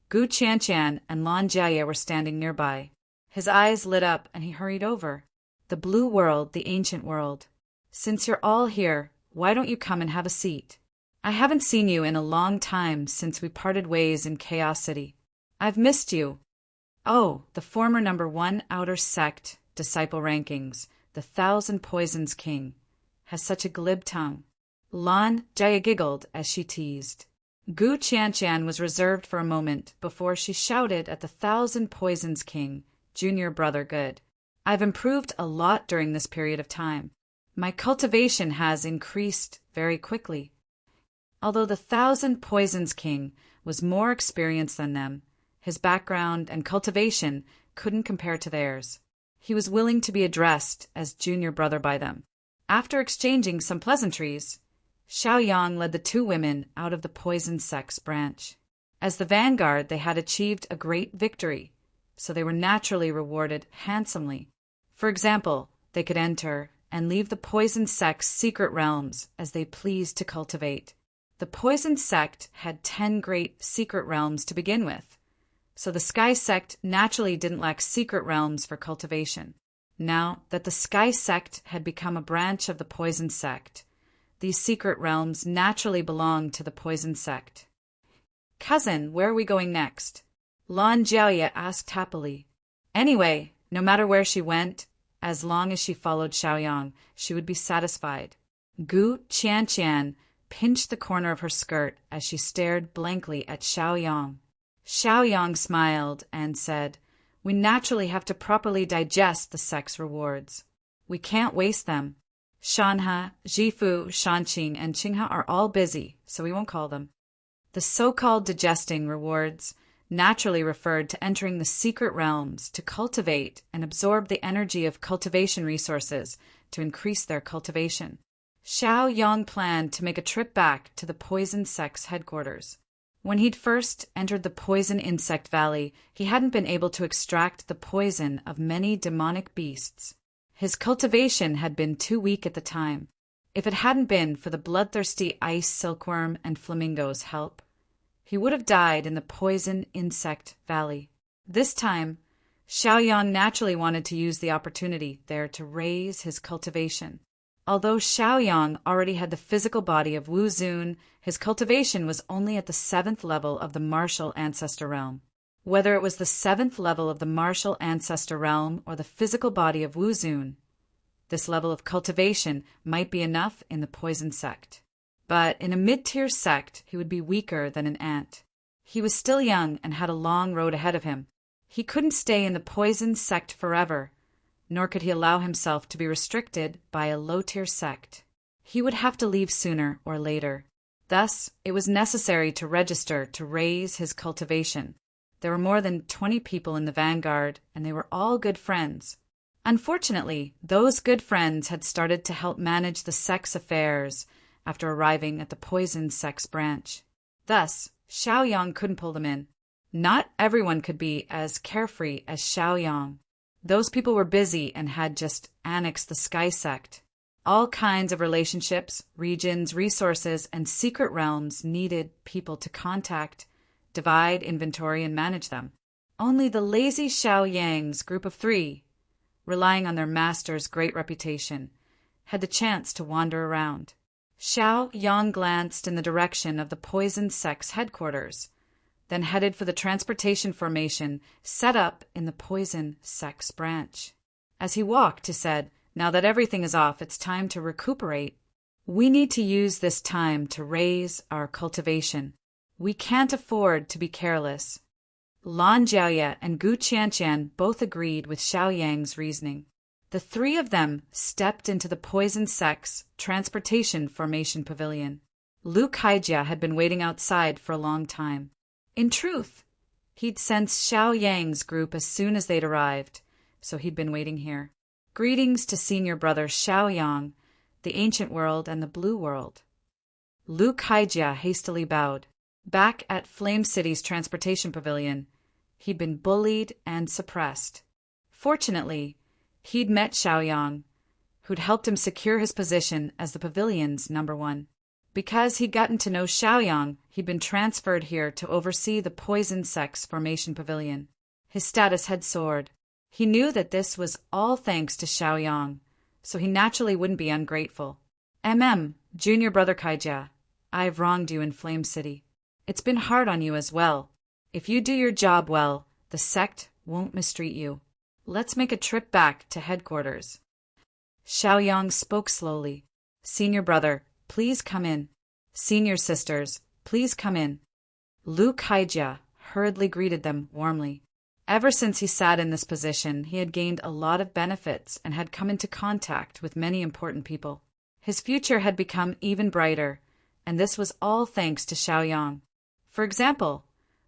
Gu Qianqian and Lan Jiaye were standing nearby. His eyes lit up and he hurried over. "The blue world, the ancient world. Since you're all here, why don't you come and have a seat? I haven't seen you in a long time since we parted ways in Chaos City. I've missed you." Oh, the former #1 outer sect disciple rankings, the Thousand Poisons King, has such a glib tongue. Lan Jiaye giggled as she teased. Gu Qianqian was reserved for a moment before she shouted at the Thousand Poisons King, "Junior brother good. I've improved a lot during this period of time. My cultivation has increased very quickly." Although the Thousand Poisons King was more experienced than them, his background and cultivation couldn't compare to theirs. He was willing to be addressed as junior brother by them. After exchanging some pleasantries, Xiaoyang led the 2 women out of the Poison Sect's branch. As the vanguard, they had achieved a great victory, so they were naturally rewarded handsomely. For example, they could enter and leave the Poison Sect's secret realms as they pleased to cultivate. The Poison Sect had 10 great secret realms to begin with, so the Sky Sect naturally didn't lack secret realms for cultivation. Now that the Sky Sect had become a branch of the Poison Sect, these secret realms naturally belonged to the Poison Sect. "Cousin, where are we going next?" Lan Jiaye asked happily. Anyway, no matter where she went, as long as she followed Xiaoyang, she would be satisfied. Gu Qianqian pinched the corner of her skirt as she stared blankly at Xiaoyang. Xiaoyang smiled and said, "We naturally have to properly digest the sect's rewards. We can't waste them. Shanhe, Jifu, Shanqing, and Qinghe are all busy, so we won't call them." The so-called digesting rewards naturally referred to entering the secret realms to cultivate and absorb the energy of cultivation resources to increase their cultivation. Xiaoyang planned to make a trip back to the Poison Sect's headquarters. When he'd first entered the Poison Insect Valley, he hadn't been able to extract the poison of many demonic beasts. His cultivation had been too weak at the time. If it hadn't been for the bloodthirsty ice silkworm and flamingo's help, he would have died in the Poison Insect Valley. This time, Xiaoyang naturally wanted to use the opportunity there to raise his cultivation. Although Xiaoyang already had the physical body of Wu Zun, his cultivation was only at the 7th level of the Martial Ancestor Realm. Whether it was the 7th level of the Martial Ancestor Realm or the physical body of Wu Zun, this level of cultivation might be enough in the Poison Sect. But in a mid-tier sect, he would be weaker than an ant. He was still young and had a long road ahead of him. He couldn't stay in the Poison Sect forever, nor could he allow himself to be restricted by a low-tier sect. He would have to leave sooner or later. Thus, it was necessary to register to raise his cultivation. There were more than 20 people in the vanguard, and they were all good friends. Unfortunately, those good friends had started to help manage the sect's affairs after arriving at the Poison Sect's branch. Thus, Xiaoyang couldn't pull them in. Not everyone could be as carefree as Xiaoyang. Those people were busy and had just annexed the Sky Sect. All kinds of relationships, regions, resources, and secret realms needed people to contact, divide, inventory, and manage them. Only the lazy Xiaoyang's group of 3, relying on their master's great reputation, had the chance to wander around. Xiaoyang glanced in the direction of the Poison Sect's headquarters, then headed for the transportation formation set up in the poison sex branch. As he walked, he said, "Now that everything is off, it's time to recuperate. We need to use this time to raise our cultivation. We can't afford to be careless." Lan Jiaoye and Gu Qianqian both agreed with Xiao Yang's reasoning. The three of them stepped into the poison sex transportation formation pavilion. Lu Kaijia had been waiting outside for a long time. In truth, he'd sensed Xiao Yang's group as soon as they'd arrived, so he'd been waiting here. Greetings to senior brother Xiao Yang, the ancient world and the blue world. Lu Kaijia hastily bowed. Back at Flame City's transportation pavilion, he'd been bullied and suppressed. Fortunately, he'd met Xiao Yang, who'd helped him secure his position as the pavilion's #1. Because he'd gotten to know Xiao Yang, he'd been transferred here to oversee the poison sex formation pavilion. His status had soared. He knew that this was all thanks to Xiao Yang, so he naturally wouldn't be ungrateful. Junior brother Kaijia, I've wronged you in Flame City. It's been hard on you as well. If you do your job well, the sect won't mistreat you. Let's make a trip back to headquarters. Xiao Yang spoke slowly. Senior brother, please come in. Senior sisters, please come in. Lu Kaijia hurriedly greeted them warmly. Ever since he sat in this position, he had gained a lot of benefits and had come into contact with many important people. His future had become even brighter, and this was all thanks to Xiao Yang. For example,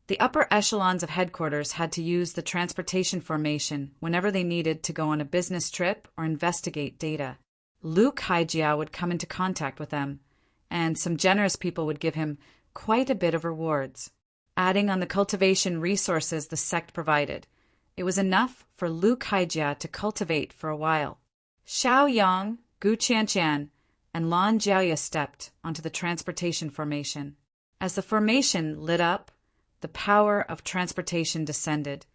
the upper echelons of headquarters had to use the transportation formation whenever they needed to go on a business trip or investigate data. Lu Kaijia would come into contact with them, and some generous people would give him quite a bit of rewards. Adding on the cultivation resources the sect provided, it was enough for Lu Kaijia to cultivate for a while. Xiao Yang, Gu Qianqian, and Lan Jiaoye stepped onto the transportation formation. As the formation lit up, the power of transportation descended,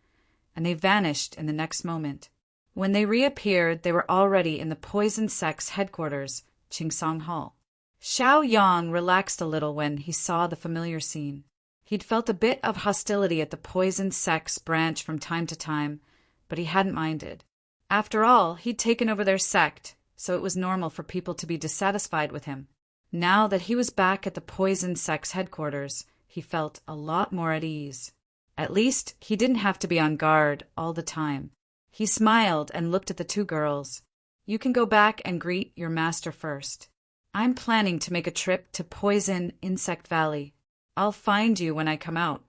and they vanished in the next moment. When they reappeared, they were already in the poison sex headquarters, Qingsong Hall. Xiao Yang relaxed a little when he saw the familiar scene. He'd felt a bit of hostility at the poison sex branch from time to time, but he hadn't minded. After all, he'd taken over their sect, so it was normal for people to be dissatisfied with him. Now that he was back at the poison sex headquarters, he felt a lot more at ease. At least, he didn't have to be on guard all the time. He smiled and looked at the two girls. You can go back and greet your master first. I'm planning to make a trip to Poison Insect Valley. I'll find you when I come out.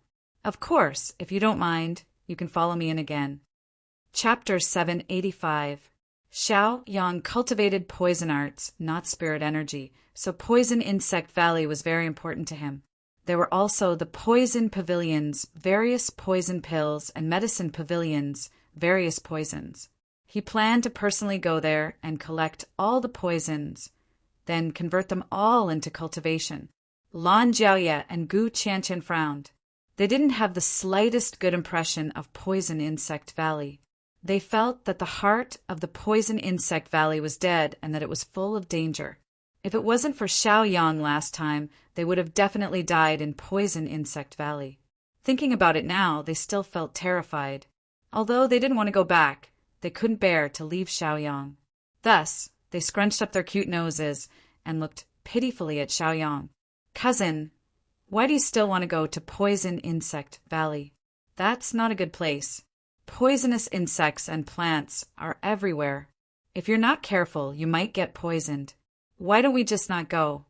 Of course, if you don't mind, you can follow me in again. Chapter 785. Xiao Yang cultivated poison arts, not spirit energy, so Poison Insect Valley was very important to him. There were also the poison pavilions, various poison pills, and medicine pavilions, various poisons. He planned to personally go there and collect all the poisons, then convert them all into cultivation. Lan Jiaoye and Gu Qianqian frowned. They didn't have the slightest good impression of Poison Insect Valley. They felt that the heart of the Poison Insect Valley was dead and that it was full of danger. If it wasn't for Xiao Yang last time, they would have definitely died in Poison Insect Valley. Thinking about it now, they still felt terrified. Although they didn't want to go back, they couldn't bear to leave Xiao Yang. Thus, they scrunched up their cute noses and looked pitifully at Xiao Yang. Cousin, why do you still want to go to Poison Insect Valley? That's not a good place. Poisonous insects and plants are everywhere. If you're not careful, you might get poisoned. Why don't we just not go?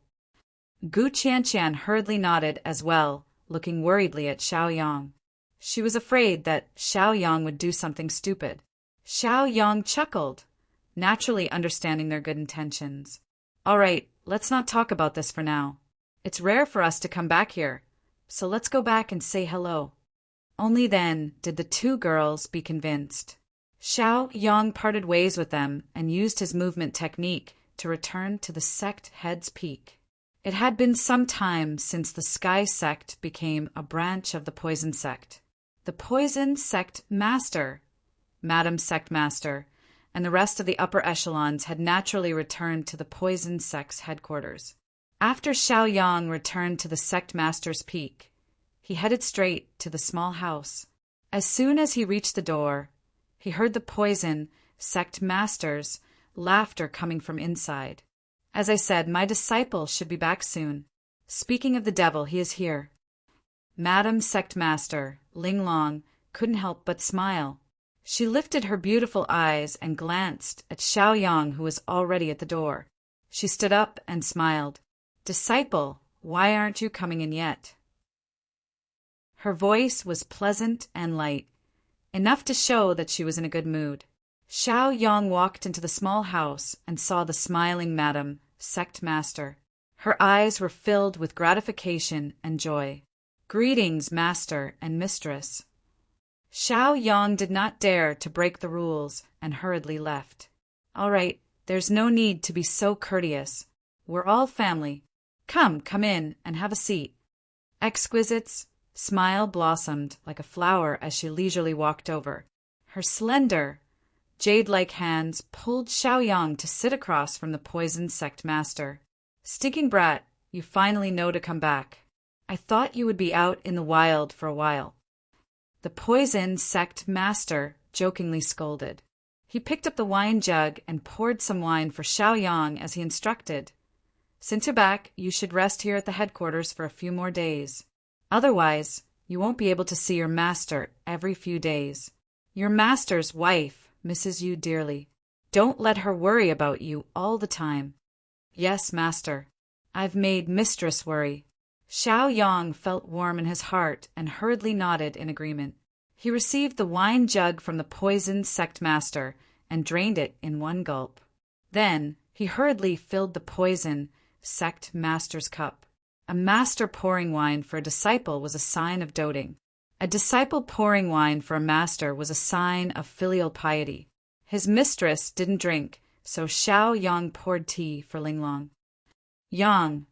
Gu Qianqian hurriedly nodded as well, looking worriedly at Xiao Yang. She was afraid that Xiao Yang would do something stupid. Xiao Yang chuckled, naturally understanding their good intentions. All right, let's not talk about this for now. It's rare for us to come back here, so let's go back and say hello. Only then did the two girls be convinced. Xiao Yang parted ways with them and used his movement technique to return to the sect head's peak. It had been some time since the Sky Sect became a branch of the Poison Sect. The Poison Sect Master, Madam Sect Master, and the rest of the upper echelons had naturally returned to the Poison Sect's headquarters. After Xiao Yang returned to the Sect Master's peak, He headed straight to the small house. As soon as he reached the door, he heard the poison sect master's laughter coming from inside. As I said, my disciple should be back soon. Speaking of the devil, he is here. Madam Sect Master, Ling Long, couldn't help but smile. She lifted her beautiful eyes and glanced at Xiao Yang, who was already at the door. She stood up and smiled. Disciple, why aren't you coming in yet? Her voice was pleasant and light, enough to show that she was in a good mood. Xiao Yang walked into the small house and saw the smiling Madam Sect Master. Her eyes were filled with gratification and joy. Greetings, Master and Mistress. Xiao Yang did not dare to break the rules and hurriedly left. All right, there's no need to be so courteous. We're all family. Come in and have a seat. Exquisite's smile blossomed like a flower as she leisurely walked over. Her slender, jade-like hands pulled Xiao Yang to sit across from the poison sect master. Stinking brat, you finally know to come back. I thought you would be out in the wild for a while. The poison sect master jokingly scolded. He picked up the wine jug and poured some wine for Xiao Yang as he instructed. Since you're back, you should rest here at the headquarters for a few more days. Otherwise, you won't be able to see your master every few days. Your master's wife misses you dearly. Don't let her worry about you all the time. Yes, master. I've made mistress worry. Xiao Yang felt warm in his heart and hurriedly nodded in agreement. He received the wine jug from the poison sect master and drained it in one gulp. Then he hurriedly filled the poison sect master's cup. A master pouring wine for a disciple was a sign of doting. A disciple pouring wine for a master was a sign of filial piety. His mistress didn't drink, so Xiao Yang poured tea for Ling Long. Yang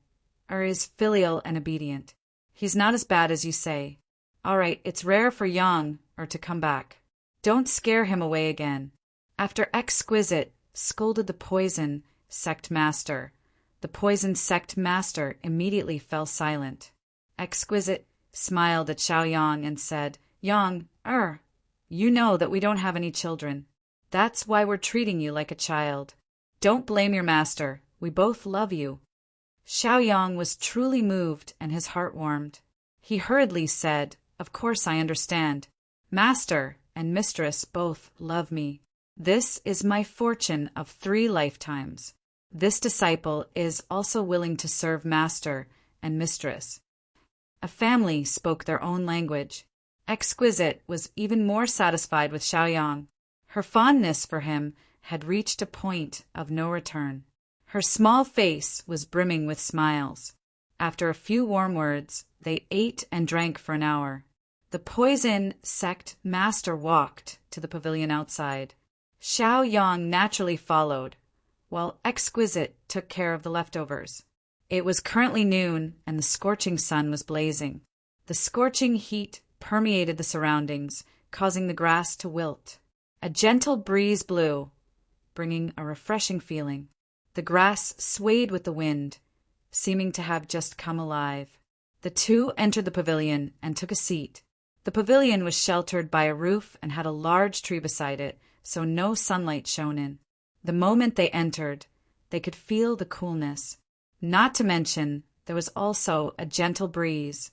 is filial and obedient. He's not as bad as you say. All right, it's rare for Yang to come back. Don't scare him away again. After Exquisite scolded the poison sect master, the poison sect master immediately fell silent. Exquisite smiled at Xiao Yang and said, Yang, you know that we don't have any children. That's why we're treating you like a child. Don't blame your master. We both love you. Xiao Yang was truly moved and his heart warmed. He hurriedly said, Of course I understand. Master and mistress both love me. This is my fortune of 3 lifetimes. This disciple is also willing to serve master and mistress. A family spoke their own language. Exquisite was even more satisfied with Xiao Yang. Her fondness for him had reached a point of no return. Her small face was brimming with smiles. After a few warm words, they ate and drank for an hour. The poison sect master walked to the pavilion outside. Xiao Yang naturally followed, while Exquisite took care of the leftovers. It was currently noon, and the scorching sun was blazing. The scorching heat permeated the surroundings, causing the grass to wilt. A gentle breeze blew, bringing a refreshing feeling. The grass swayed with the wind, seeming to have just come alive. The two entered the pavilion and took a seat. The pavilion was sheltered by a roof and had a large tree beside it, so no sunlight shone in. The moment they entered, they could feel the coolness. Not to mention, there was also a gentle breeze.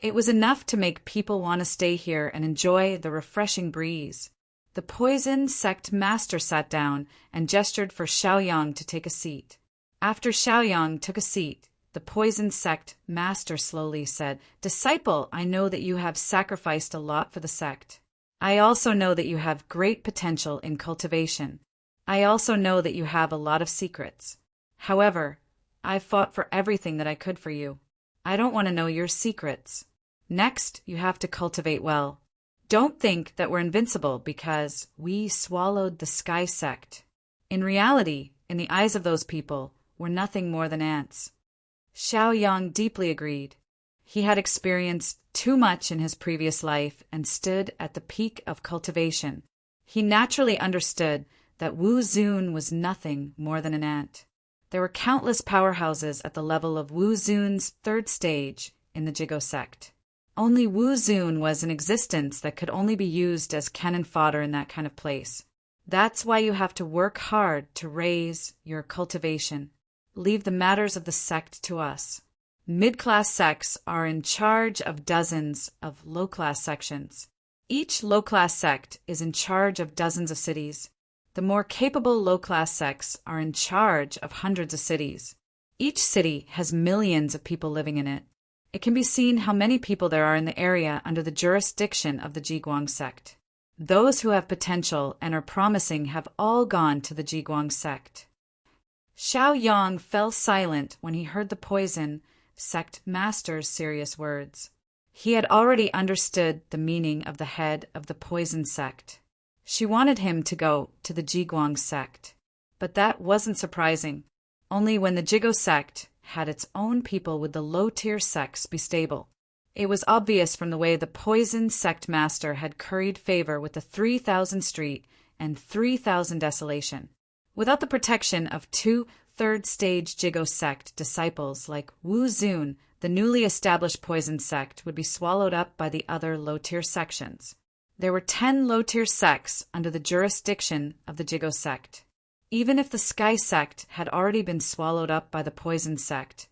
It was enough to make people want to stay here and enjoy the refreshing breeze. The poison sect master sat down and gestured for Xiao Yang to take a seat. After Xiao Yang took a seat, the poison sect master slowly said, Disciple, I know that you have sacrificed a lot for the sect. I also know that you have great potential in cultivation. I also know that you have a lot of secrets. However, I've fought for everything that I could for you. I don't want to know your secrets. Next, you have to cultivate well. Don't think that we're invincible because we swallowed the Sky Sect. In reality, in the eyes of those people, we're nothing more than ants. Xiao Yang deeply agreed. He had experienced too much in his previous life and stood at the peak of cultivation. He naturally understood that Wu Zun was nothing more than an ant. There were countless powerhouses at the level of Wu Zun's 3rd stage in the Jigo sect. Only Wu Zun was in existence that could only be used as cannon fodder in that kind of place. That's why you have to work hard to raise your cultivation. Leave the matters of the sect to us. Mid-class sects are in charge of dozens of low-class sections. Each low-class sect is in charge of dozens of cities. The more capable low-class sects are in charge of hundreds of cities. Each city has millions of people living in it. It can be seen how many people there are in the area under the jurisdiction of the Jiguang sect. Those who have potential and are promising have all gone to the Jiguang sect. Xiao Yang fell silent when he heard the poison sect master's serious words. He had already understood the meaning of the head of the poison sect. She wanted him to go to the Jiguang sect. But that wasn't surprising. Only when the Jigo sect had its own people would the low-tier sects be stable. It was obvious from the way the poison sect master had curried favor with the 3,000 Street and 3,000 Desolation. Without the protection of two third-stage Jigo sect disciples like Wu Zun, the newly established poison sect would be swallowed up by the other low-tier sections. There were 10 low-tier sects under the jurisdiction of the Jigo sect. Even if the Sky sect had already been swallowed up by the poison sect,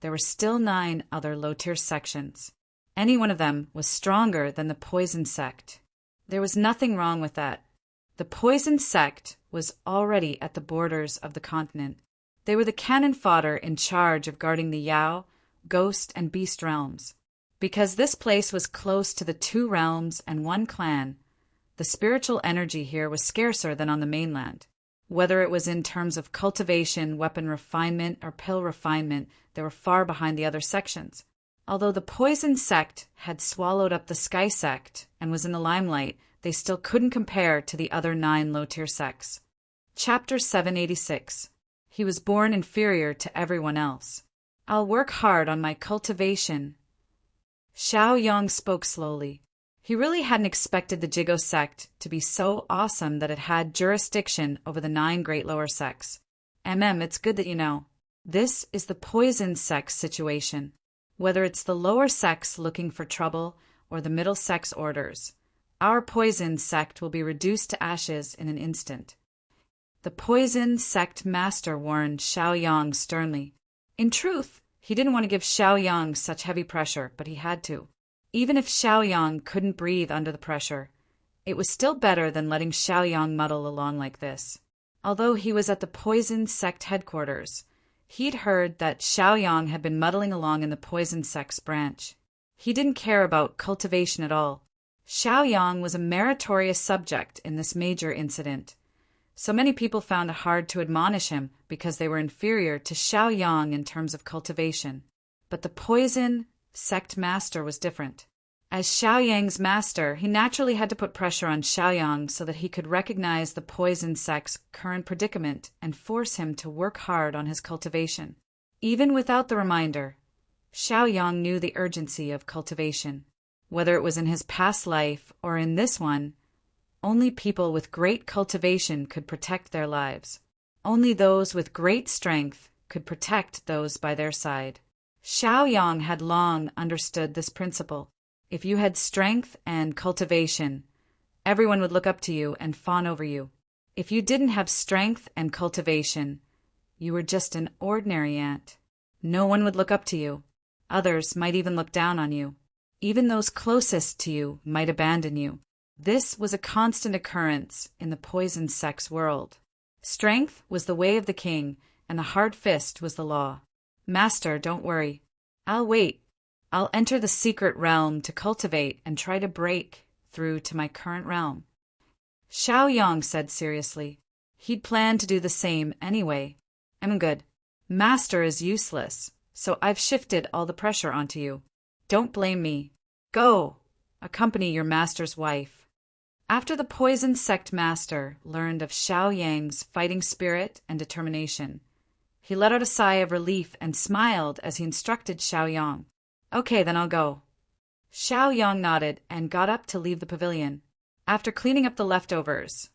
there were still 9 other low-tier sections. Any one of them was stronger than the poison sect. There was nothing wrong with that. The poison sect was already at the borders of the continent. They were the cannon fodder in charge of guarding the Yao, Ghost, and Beast realms. Because this place was close to the 2 realms and 1 clan, the spiritual energy here was scarcer than on the mainland. Whether it was in terms of cultivation, weapon refinement, or pill refinement, they were far behind the other sections. Although the poison sect had swallowed up the Sky sect and was in the limelight, they still couldn't compare to the other 9 low-tier sects. Chapter 786. He was born inferior to everyone else. I'll work hard on my cultivation. Xiao Yang spoke slowly. He really hadn't expected the Jigo sect to be so awesome that it had jurisdiction over the 9 great lower sects. It's good that you know. This is the poison sect situation. Whether it's the lower sects looking for trouble or the middle sects' orders, our poison sect will be reduced to ashes in an instant. The poison sect master warned Xiao Yang sternly. In truth, he didn't want to give Xiao Yang such heavy pressure, but he had to. Even if Xiao Yang couldn't breathe under the pressure, it was still better than letting Xiao Yang muddle along like this. Although he was at the poison sect headquarters, he'd heard that Xiao Yang had been muddling along in the poison sect's branch. He didn't care about cultivation at all. Xiao Yang was a meritorious subject in this major incident. So many people found it hard to admonish him because they were inferior to Xiao Yang in terms of cultivation. But the poison sect master was different. As Xiao Yang's master, he naturally had to put pressure on Xiao Yang so that he could recognize the poison sect's current predicament and force him to work hard on his cultivation. Even without the reminder, Xiao Yang knew the urgency of cultivation. Whether it was in his past life or in this one, only people with great cultivation could protect their lives. Only those with great strength could protect those by their side. Xiao Yang had long understood this principle. If you had strength and cultivation, everyone would look up to you and fawn over you. If you didn't have strength and cultivation, you were just an ordinary ant. No one would look up to you. Others might even look down on you. Even those closest to you might abandon you. This was a constant occurrence in the poison sect's world. Strength was the way of the king, and the hard fist was the law. Master, don't worry. I'll wait. I'll enter the secret realm to cultivate and try to break through to my current realm. Xiao Yang said seriously. He'd planned to do the same anyway. I'm good. Master is useless, so I've shifted all the pressure onto you. Don't blame me. Go. Accompany your master's wife. After the poison sect master learned of Xiao Yang's fighting spirit and determination, he let out a sigh of relief and smiled as he instructed Xiao Yang. Okay, then I'll go. Xiao Yang nodded and got up to leave the pavilion. After cleaning up the leftovers,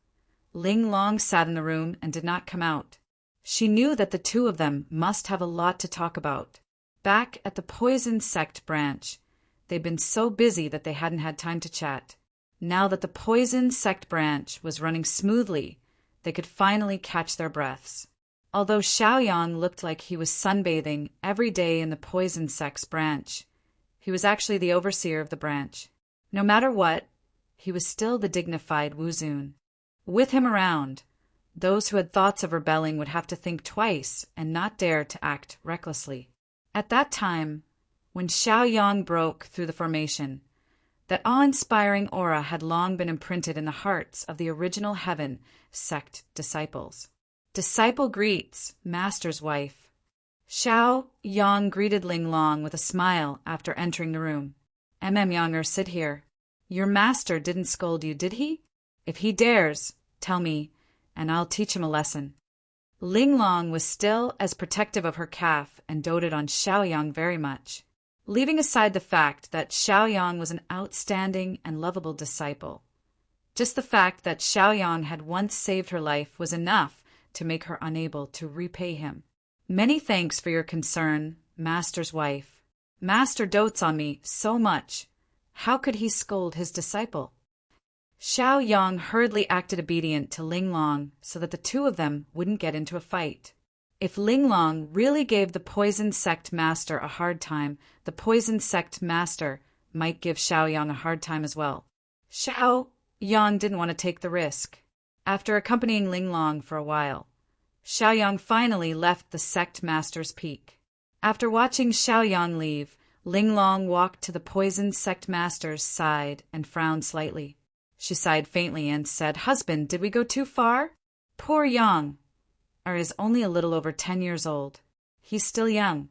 Ling Long sat in the room and did not come out. She knew that the two of them must have a lot to talk about. Back at the poison sect branch, They'd been so busy that they hadn't had time to chat. Now that the poison sect branch was running smoothly, they could finally catch their breaths. Although Xiaoyang looked like he was sunbathing every day in the poison sect's branch, he was actually the overseer of the branch. No matter what, he was still the dignified Wuzun. With him around, those who had thoughts of rebelling would have to think twice and not dare to act recklessly. At that time, when Xiaoyang broke through the formation, that awe-inspiring aura had long been imprinted in the hearts of the original Heaven sect disciples. Disciple greets Master's wife. Xiaoyang greeted Linglong with a smile after entering the room. Younger, sit here. Your master didn't scold you, did he? If he dares, tell me, and I'll teach him a lesson. Linglong was still as protective of her calf and doted on Xiaoyang very much. Leaving aside the fact that Xiaoyang was an outstanding and lovable disciple, just the fact that Xiaoyang had once saved her life was enough to make her unable to repay him. Many thanks for your concern, Master's wife. Master dotes on me so much. How could he scold his disciple? Xiaoyang hurriedly acted obedient to Linglong so that the two of them wouldn't get into a fight. If Linglong really gave the poison sect master a hard time, the poison sect master might give Xiaoyang a hard time as well. Xiaoyang didn't want to take the risk. After accompanying Linglong for a while, Xiaoyang finally left the sect master's peak. After watching Xiaoyang leave, Linglong walked to the poison sect master's side and frowned slightly. She sighed faintly and said, "Husband, did we go too far? Poor Yang is only a little over 10 years old. He's still young."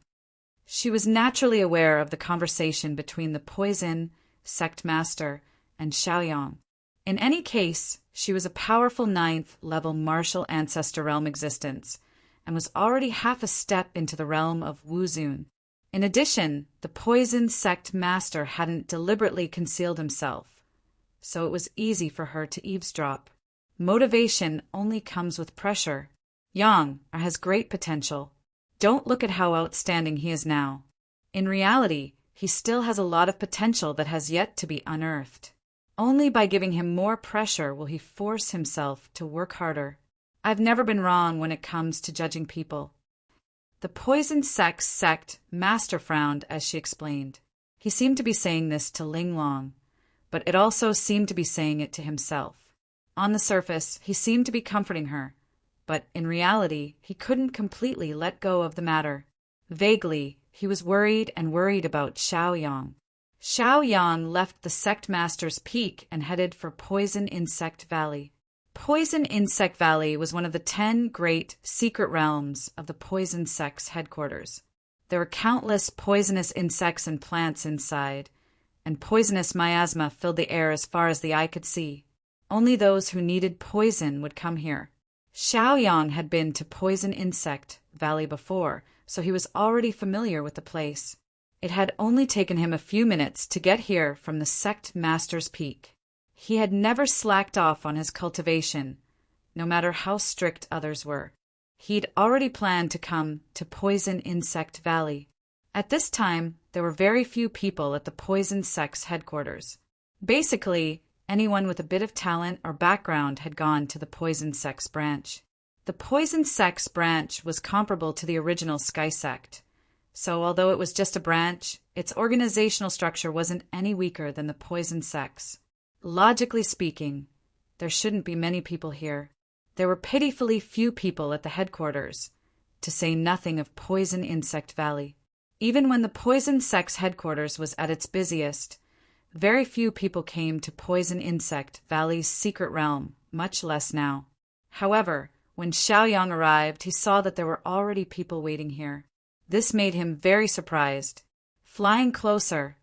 She was naturally aware of the conversation between the poison sect master and Xiaoyang. In any case, she was a powerful 9th-level martial ancestor realm existence and was already half a step into the realm of Wuzun. In addition, the poison sect master hadn't deliberately concealed himself, so it was easy for her to eavesdrop. Motivation only comes with pressure. Yang has great potential. Don't look at how outstanding he is now. In reality, he still has a lot of potential that has yet to be unearthed. Only by giving him more pressure will he force himself to work harder. I've never been wrong when it comes to judging people. The poison sect master frowned as she explained. He seemed to be saying this to Linglong, but it also seemed to be saying it to himself. On the surface, he seemed to be comforting her, but in reality, he couldn't completely let go of the matter. Vaguely, he was worried about Xiaoyang. Xiaoyang left the sect master's peak and headed for Poison Insect Valley. Poison Insect Valley was one of the 10 great secret realms of the poison sect's headquarters. There were countless poisonous insects and plants inside, and poisonous miasma filled the air as far as the eye could see. Only those who needed poison would come here. Xiaoyang had been to Poison Insect Valley before, so he was already familiar with the place. It had only taken him a few minutes to get here from the sect master's peak. He had never slacked off on his cultivation, no matter how strict others were. He'd already planned to come to Poison Insect Valley. At this time, there were very few people at the Poison Sect's headquarters. Basically, anyone with a bit of talent or background had gone to the Poison Sect's branch. The Poison Sect's branch was comparable to the original Sky Sect, so although it was just a branch, its organizational structure wasn't any weaker than the Poison Sect's. Logically speaking, there shouldn't be many people here. There were pitifully few people at the headquarters, to say nothing of Poison Insect Valley. Even when the Poison Sect's headquarters was at its busiest, very few people came to Poison Insect Valley's secret realm, much less now. However, when Xiaoyang arrived, he saw that there were already people waiting here. This made him very surprised. Flying closer,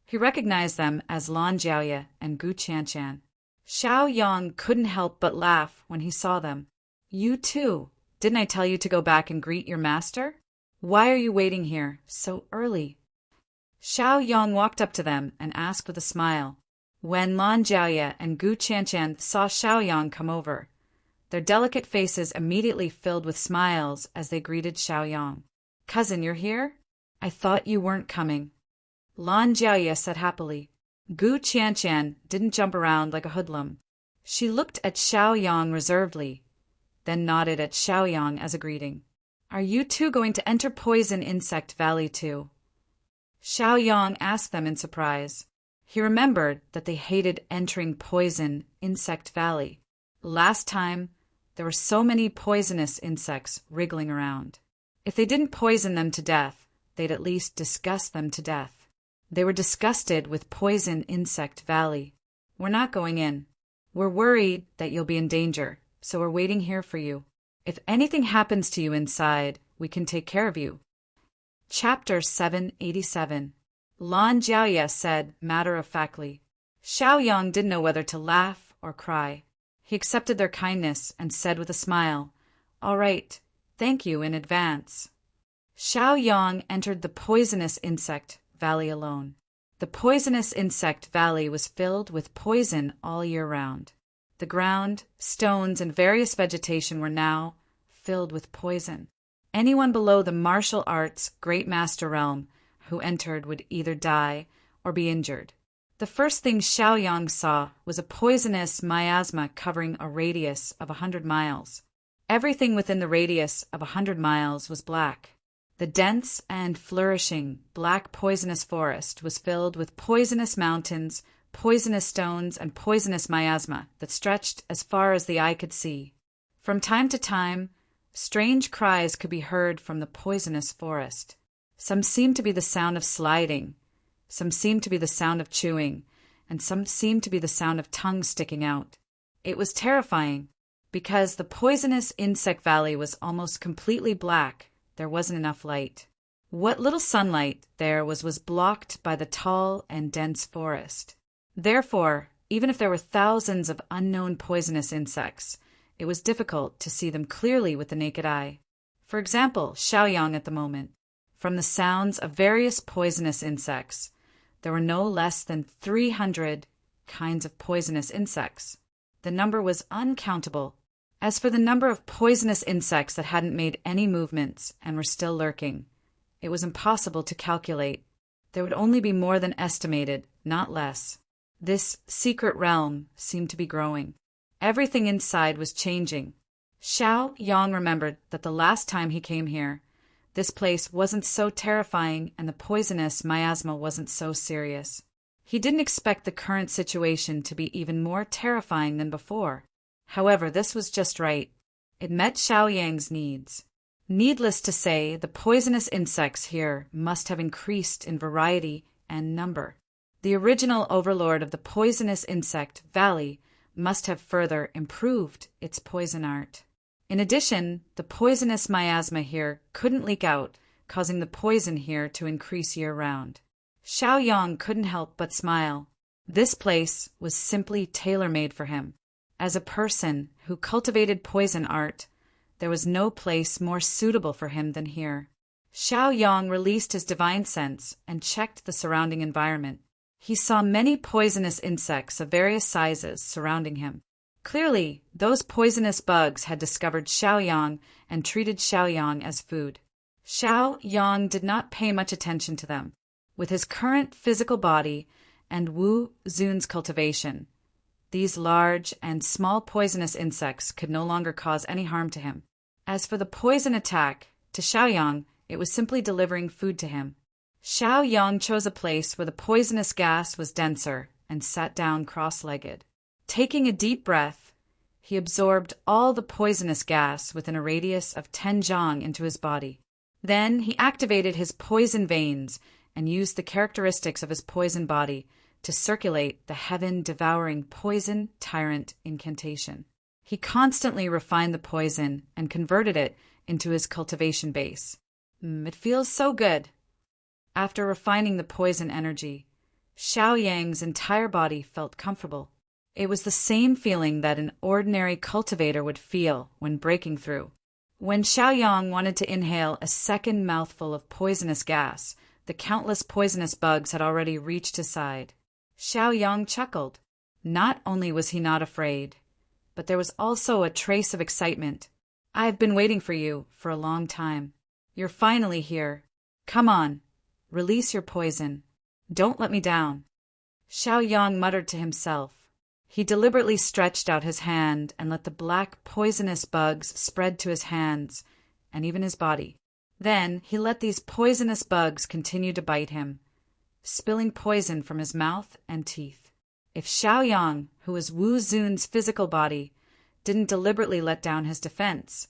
he recognized them as Lan Jiaoye and Gu Qianshan. Xiaoyang couldn't help but laugh when he saw them. "You too. Didn't I tell you to go back and greet your master? Why are you waiting here so early?" Xiaoyang walked up to them and asked with a smile. When Lan Jiaoye and Gu Qianshan saw Xiaoyang come over, their delicate faces immediately filled with smiles as they greeted Xiaoyang. "Cousin, you're here? I thought you weren't coming." Lan Jiaoye said happily. Gu Qianqian didn't jump around like a hoodlum. She looked at Xiaoyang reservedly, then nodded at Xiaoyang as a greeting. Are you two going to enter Poison Insect Valley too? Xiaoyang asked them in surprise. He remembered that they hated entering Poison Insect Valley. Last time, there were so many poisonous insects wriggling around. If they didn't poison them to death, they'd at least disgust them to death. They were disgusted with Poison Insect Valley. We're not going in. We're worried that you'll be in danger, so we're waiting here for you. If anything happens to you inside, we can take care of you. Chapter 787. Lan Jiaoye said matter-of-factly. Xiaoyang didn't know whether to laugh or cry. He accepted their kindness and said with a smile, All right, thank you in advance. Xiaoyang entered the Poisonous Insect Valley alone. The Poisonous Insect Valley was filled with poison all year round. The ground, stones, and various vegetation were now filled with poison. Anyone below the martial arts Great Master Realm who entered would either die or be injured. The first thing Xiaoyang saw was a poisonous miasma covering a radius of 100 miles. Everything within the radius of 100 miles was black. The dense and flourishing black poisonous forest was filled with poisonous mountains, poisonous stones, and poisonous miasma that stretched as far as the eye could see. From time to time, strange cries could be heard from the poisonous forest. Some seemed to be the sound of sliding, some seemed to be the sound of chewing, and some seemed to be the sound of tongues sticking out. It was terrifying. Because the Poisonous Insect Valley was almost completely black, there wasn't enough light. What little sunlight there was blocked by the tall and dense forest. Therefore, even if there were thousands of unknown poisonous insects, it was difficult to see them clearly with the naked eye. For example, Xiaoyang at the moment. From the sounds of various poisonous insects, there were no less than 300 kinds of poisonous insects. The number was uncountable. As for the number of poisonous insects that hadn't made any movements and were still lurking, it was impossible to calculate. There would only be more than estimated, not less. This secret realm seemed to be growing. Everything inside was changing. Xiaoyang remembered that the last time he came here, this place wasn't so terrifying and the poisonous miasma wasn't so serious. He didn't expect the current situation to be even more terrifying than before. However, this was just right. It met Xiaoyang's needs. Needless to say, the poisonous insects here must have increased in variety and number. The original overlord of the Poisonous Insect Valley must have further improved its poison art. In addition, the poisonous miasma here couldn't leak out, causing the poison here to increase year-round. Xiaoyang couldn't help but smile. This place was simply tailor-made for him. As a person who cultivated poison art, there was no place more suitable for him than here. Xiaoyang released his divine sense and checked the surrounding environment. He saw many poisonous insects of various sizes surrounding him. Clearly, those poisonous bugs had discovered Xiaoyang and treated Xiaoyang as food. Xiaoyang did not pay much attention to them. With his current physical body and Wu Zun's cultivation, these large and small poisonous insects could no longer cause any harm to him. As for the poison attack, to Xiaoyang, it was simply delivering food to him. Xiaoyang chose a place where the poisonous gas was denser and sat down cross-legged. Taking a deep breath, he absorbed all the poisonous gas within a radius of 10 zhang into his body. Then he activated his poison veins and used the characteristics of his poison body to circulate the heaven-devouring poison tyrant incantation. He constantly refined the poison and converted it into his cultivation base. It feels so good. After refining the poison energy, Xiaoyang's entire body felt comfortable. It was the same feeling that an ordinary cultivator would feel when breaking through. When Xiaoyang wanted to inhale a second mouthful of poisonous gas, the countless poisonous bugs had already reached his side. Xiaoyang chuckled. Not only was he not afraid, but there was also a trace of excitement. I have been waiting for you for a long time. You're finally here. Come on, release your poison. Don't let me down. Xiao Yang muttered to himself. He deliberately stretched out his hand and let the black poisonous bugs spread to his hands and even his body. Then he let these poisonous bugs continue to bite him, spilling poison from his mouth and teeth. If Xiao Yang, who was Wu Zun's physical body, didn't deliberately let down his defense,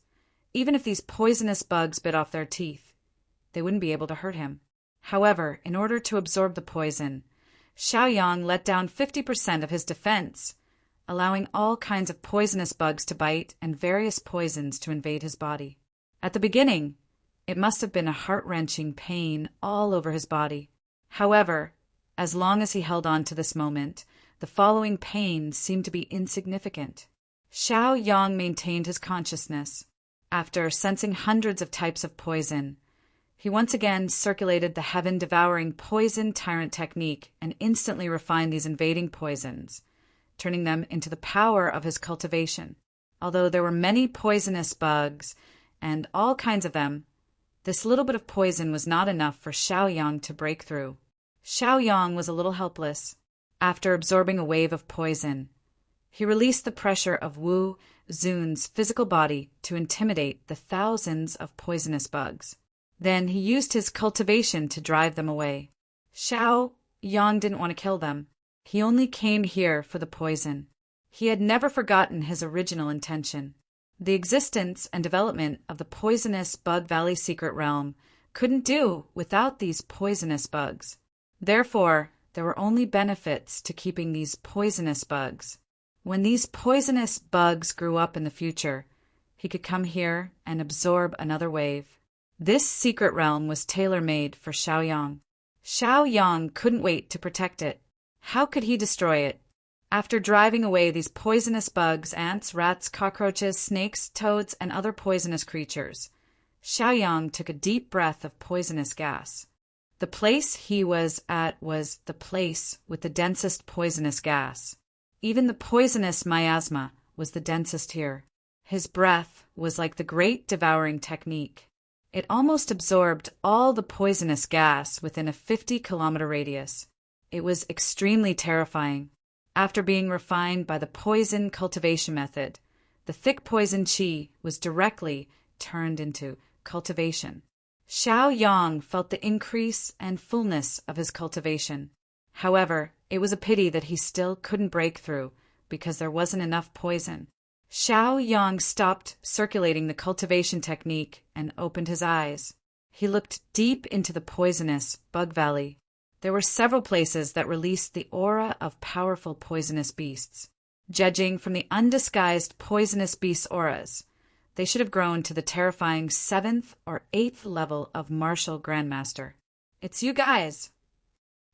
even if these poisonous bugs bit off their teeth, they wouldn't be able to hurt him. However, in order to absorb the poison, Xiao Yang let down 50% of his defense, allowing all kinds of poisonous bugs to bite and various poisons to invade his body. At the beginning, it must have been a heart-wrenching pain all over his body. However, as long as he held on to this moment, the following pain seemed to be insignificant. Xiao Yang maintained his consciousness. After sensing hundreds of types of poison, he once again circulated the heaven-devouring poison tyrant technique and instantly refined these invading poisons, turning them into the power of his cultivation. Although there were many poisonous bugs, and all kinds of them, this little bit of poison was not enough for Xiao Yang to break through. Xiao Yang was a little helpless. After absorbing a wave of poison, he released the pressure of Wu Zun's physical body to intimidate the thousands of poisonous bugs. Then he used his cultivation to drive them away. Xiao Yang didn't want to kill them. He only came here for the poison. He had never forgotten his original intention. The existence and development of the poisonous Bug Valley secret realm couldn't do without these poisonous bugs. Therefore, there were only benefits to keeping these poisonous bugs. When these poisonous bugs grew up in the future, he could come here and absorb another wave. This secret realm was tailor-made for Xiao Yang. Xiao Yang couldn't wait to protect it. How could he destroy it? After driving away these poisonous bugs, ants, rats, cockroaches, snakes, toads, and other poisonous creatures, Xiao Yang took a deep breath of poisonous gas. The place he was at was the place with the densest poisonous gas. Even the poisonous miasma was the densest here. His breath was like the great devouring technique. It almost absorbed all the poisonous gas within a 50-kilometer radius. It was extremely terrifying. After being refined by the poison cultivation method, the thick poison qi was directly turned into cultivation. Xiao Yang felt the increase and fullness of his cultivation. However, it was a pity that he still couldn't break through because there wasn't enough poison. Xiao Yang stopped circulating the cultivation technique and opened his eyes. He looked deep into the poisonous Bug Valley. There were several places that released the aura of powerful poisonous beasts. Judging from the undisguised poisonous beast auras, they should have grown to the terrifying 7th or 8th level of Martial Grandmaster. "It's you guys,"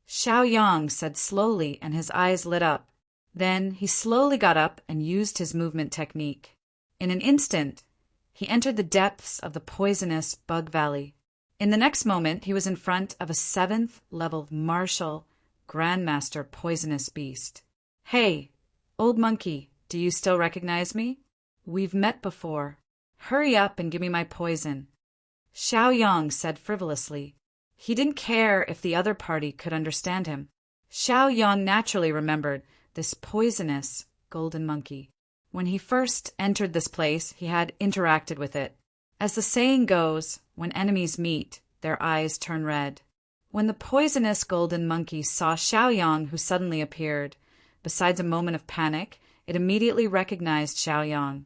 Xiao Yang said slowly, and his eyes lit up. Then he slowly got up and used his movement technique. In an instant, he entered the depths of the poisonous Bug Valley. In the next moment, he was in front of a 7th level Martial Grandmaster poisonous beast. "Hey, old monkey, do you still recognize me? We've met before. Hurry up and give me my poison," Xiao Yang said frivolously. He didn't care if the other party could understand him. Xiao Yang naturally remembered this poisonous golden monkey. When he first entered this place, he had interacted with it. As the saying goes, when enemies meet, their eyes turn red. When the poisonous golden monkey saw Xiao Yang, who suddenly appeared, besides a moment of panic, it immediately recognized Xiao Yang,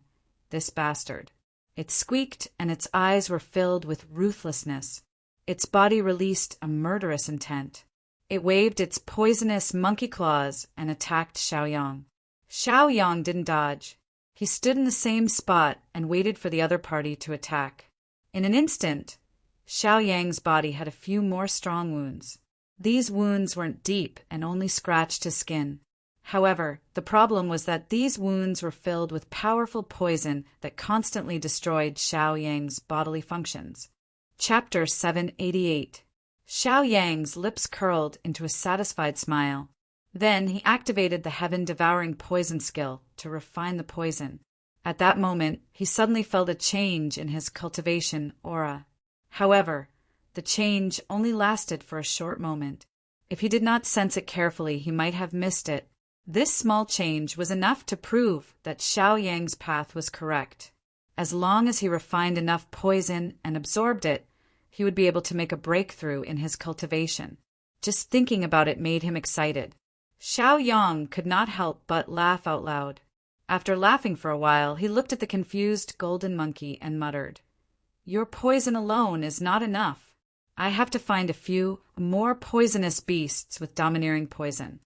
this bastard. It squeaked, and its eyes were filled with ruthlessness. Its body released a murderous intent. It waved its poisonous monkey claws and attacked Xiao Yang. Xiao Yang didn't dodge. He stood in the same spot and waited for the other party to attack. In an instant, Xiao Yang's body had a few more strong wounds. These wounds weren't deep and only scratched his skin. However, the problem was that these wounds were filled with powerful poison that constantly destroyed Xiao Yang's bodily functions. Chapter 788. Xiao Yang's lips curled into a satisfied smile. Then he activated the heaven-devouring poison skill to refine the poison. At that moment, he suddenly felt a change in his cultivation aura. However, the change only lasted for a short moment. If he did not sense it carefully, he might have missed it. This small change was enough to prove that Xiao Yang's path was correct. As long as he refined enough poison and absorbed it, he would be able to make a breakthrough in his cultivation. Just thinking about it made him excited. Xiao Yang could not help but laugh out loud. After laughing for a while, he looked at the confused golden monkey and muttered, "Your poison alone is not enough. I have to find a few more poisonous beasts with domineering poison."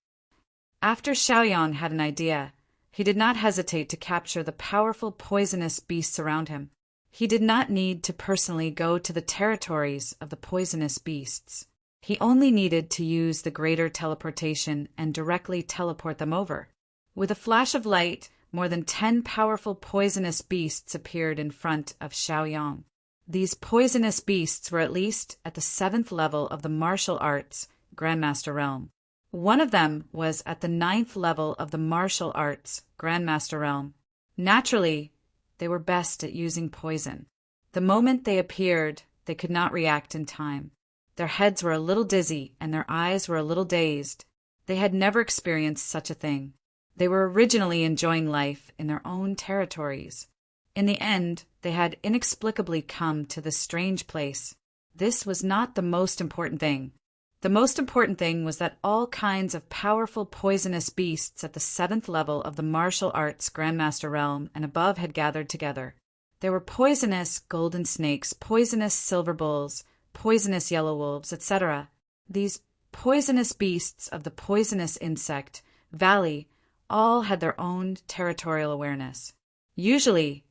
After Xiaoyang had an idea, he did not hesitate to capture the powerful poisonous beasts around him. He did not need to personally go to the territories of the poisonous beasts. He only needed to use the greater teleportation and directly teleport them over. With a flash of light, more than 10 powerful poisonous beasts appeared in front of Xiaoyang. These poisonous beasts were at least at the 7th level of the martial arts Grandmaster realm. One of them was at the 9th level of the martial arts Grandmaster realm. Naturally, they were best at using poison. The moment they appeared, they could not react in time. Their heads were a little dizzy and their eyes were a little dazed. They had never experienced such a thing. They were originally enjoying life in their own territories. In the end, they had inexplicably come to this strange place. This was not the most important thing. The most important thing was that all kinds of powerful poisonous beasts at the 7th level of the martial arts Grandmaster realm and above had gathered together. There were poisonous golden snakes, poisonous silver bulls, poisonous yellow wolves, etc. These poisonous beasts of the poisonous insect valley all had their own territorial awareness. Usually,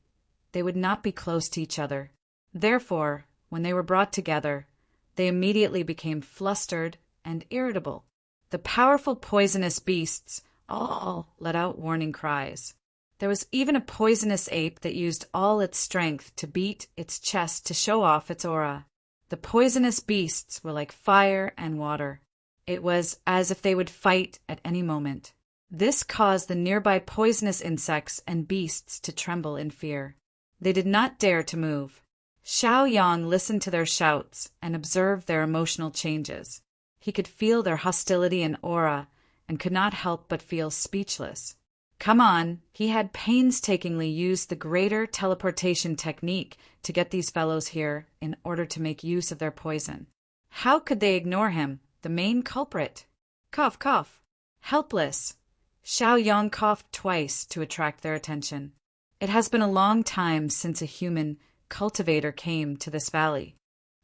they would not be close to each other. Therefore, when they were brought together, they immediately became flustered and irritable. The powerful poisonous beasts all let out warning cries. There was even a poisonous ape that used all its strength to beat its chest to show off its aura. The poisonous beasts were like fire and water. It was as if they would fight at any moment. This caused the nearby poisonous insects and beasts to tremble in fear. They did not dare to move. Xiao Yang listened to their shouts and observed their emotional changes. He could feel their hostility and aura and could not help but feel speechless. Come on, he had painstakingly used the greater teleportation technique to get these fellows here in order to make use of their poison. How could they ignore him, the main culprit? Cough, cough. Helpless. Xiao Yang coughed twice to attract their attention. It has been a long time since a human cultivator came to this valley.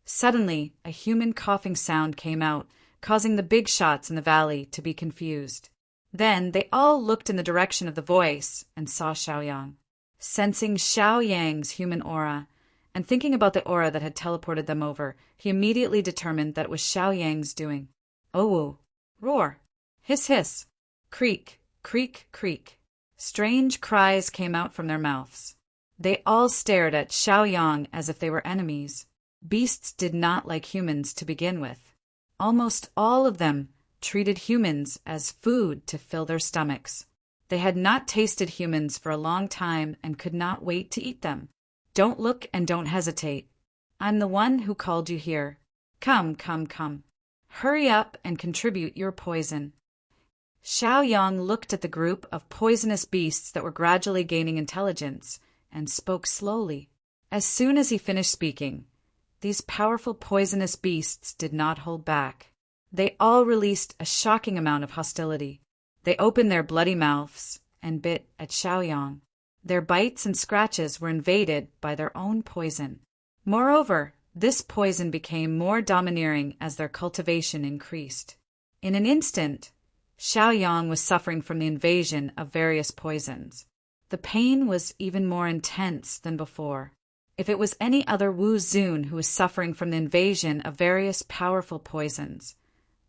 Suddenly, a human coughing sound came out, causing the big shots in the valley to be confused. Then they all looked in the direction of the voice and saw Xiaoyang. Sensing Xiao Yang's human aura, and thinking about the aura that had teleported them over, he immediately determined that it was Xiao Yang's doing. Oh, roar, hiss, hiss, creak, creak, creak. Strange cries came out from their mouths. They all stared at Xiaoyang as if they were enemies. Beasts did not like humans to begin with. Almost all of them treated humans as food to fill their stomachs. They had not tasted humans for a long time and could not wait to eat them. Don't look and don't hesitate. I'm the one who called you here. Come, come, come. Hurry up and contribute your poison. Xiaoyang looked at the group of poisonous beasts that were gradually gaining intelligence and spoke slowly. As soon as he finished speaking, these powerful poisonous beasts did not hold back. They all released a shocking amount of hostility. They opened their bloody mouths and bit at Xiaoyang. Their bites and scratches were invaded by their own poison. Moreover, this poison became more domineering as their cultivation increased. In an instant, Xiaoyang was suffering from the invasion of various poisons. The pain was even more intense than before. If it was any other Wu Zun who was suffering from the invasion of various powerful poisons,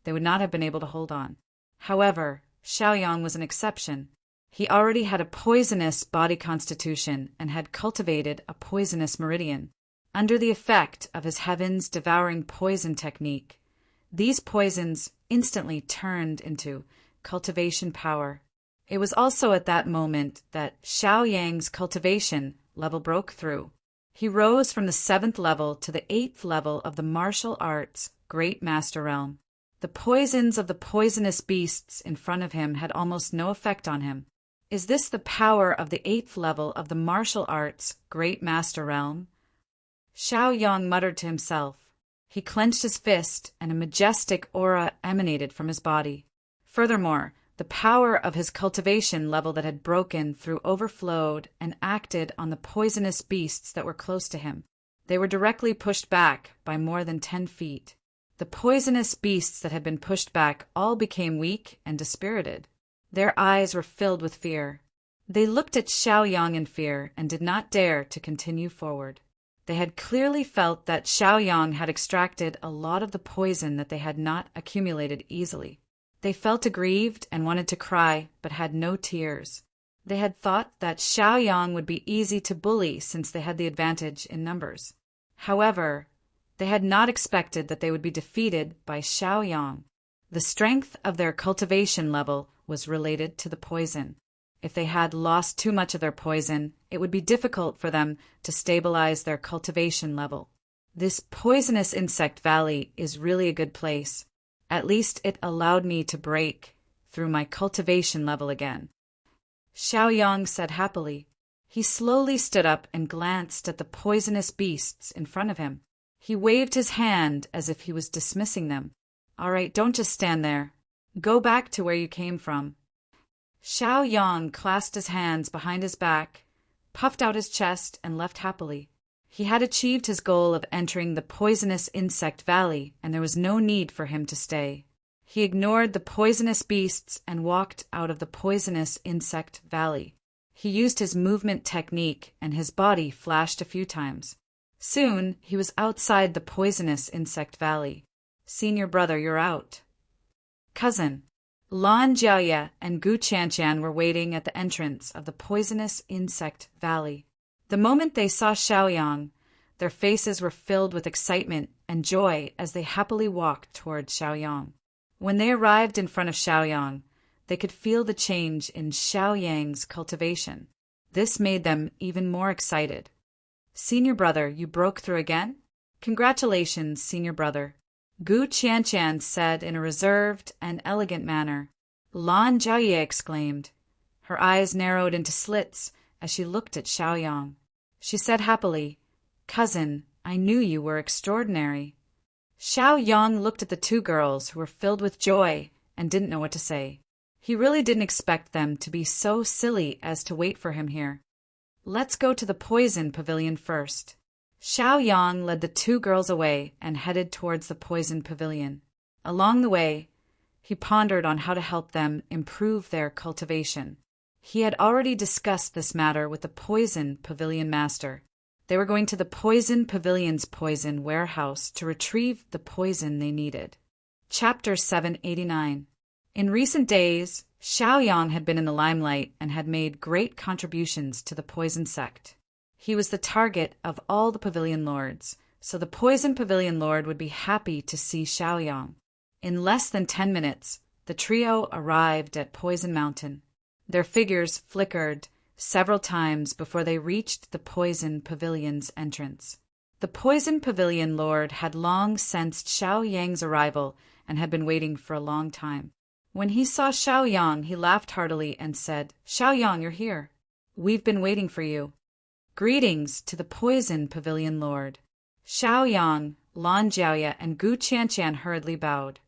they would not have been able to hold on. However, Xiaoyang was an exception. He already had a poisonous body constitution and had cultivated a poisonous meridian. Under the effect of his heaven's devouring poison technique, these poisons instantly turned into cultivation power. It was also at that moment that Xiaoyang's cultivation level broke through. He rose from the 7th level to the 8th level of the martial arts Great Master Realm. The The poisons of the poisonous beasts in front of him had almost no effect on him. Is this the power of the 8th level of the martial arts Great Master Realm? Xiao Yang muttered to himself. He clenched his fist, and a majestic aura emanated from his body. Furthermore, the power of his cultivation level that had broken through overflowed and acted on the poisonous beasts that were close to him. They were directly pushed back by more than 10 feet. The poisonous beasts that had been pushed back all became weak and dispirited. Their eyes were filled with fear. They looked at Xiao Yang in fear and did not dare to continue forward. They had clearly felt that Xiao Yang had extracted a lot of the poison that they had not accumulated easily. They felt aggrieved and wanted to cry, but had no tears. They had thought that Xiao Yang would be easy to bully since they had the advantage in numbers. However, they had not expected that they would be defeated by Xiao Yang. The strength of their cultivation level was related to the poison. If they had lost too much of their poison, it would be difficult for them to stabilize their cultivation level. This poisonous insect valley is really a good place. At least it allowed me to break through my cultivation level again. Xiao Yang said happily. He slowly stood up and glanced at the poisonous beasts in front of him. He waved his hand as if he was dismissing them. All right, don't just stand there. Go back to where you came from. Xiao Yang clasped his hands behind his back, puffed out his chest, and left happily. He had achieved his goal of entering the poisonous insect valley, and there was no need for him to stay. He ignored the poisonous beasts and walked out of the poisonous insect valley. He used his movement technique, and his body flashed a few times. Soon, he was outside the poisonous insect valley. Senior brother, you're out. Cousin. Lan Jiaoye and Gu Qianqian were waiting at the entrance of the poisonous insect valley. The moment they saw Xiao Yang, their faces were filled with excitement and joy as they happily walked toward Xiao Yang. When they arrived in front of Xiao Yang, they could feel the change in Xiao Yang's cultivation. This made them even more excited. Senior brother, you broke through again? Congratulations, senior brother. Gu Qianqian said in a reserved and elegant manner. Lan Jiaoye exclaimed. Her eyes narrowed into slits as she looked at Xiao Yang. She said happily, Cousin, I knew you were extraordinary. Xiao Yang looked at the two girls who were filled with joy and didn't know what to say. He really didn't expect them to be so silly as to wait for him here. Let's go to the poison pavilion first. Xiao Yang led the two girls away and headed towards the poison pavilion. Along the way, he pondered on how to help them improve their cultivation. He had already discussed this matter with the poison pavilion master. They were going to the poison pavilion's poison warehouse to retrieve the poison they needed. Chapter 789. In recent days, Xiao Yang had been in the limelight and had made great contributions to the poison sect. He was the target of all the pavilion lords, so the poison pavilion lord would be happy to see Xiao Yang. In less than 10 minutes, the trio arrived at Poison Mountain. Their figures flickered several times before they reached the poison pavilion's entrance. The poison pavilion lord had long sensed Xiao Yang's arrival and had been waiting for a long time. When he saw Xiao Yang, he laughed heartily and said, Xiao Yang, you're here. We've been waiting for you. Greetings to the poison pavilion lord. Xiao Yang, Lan Jiaoye, and Gu Qianqian hurriedly bowed.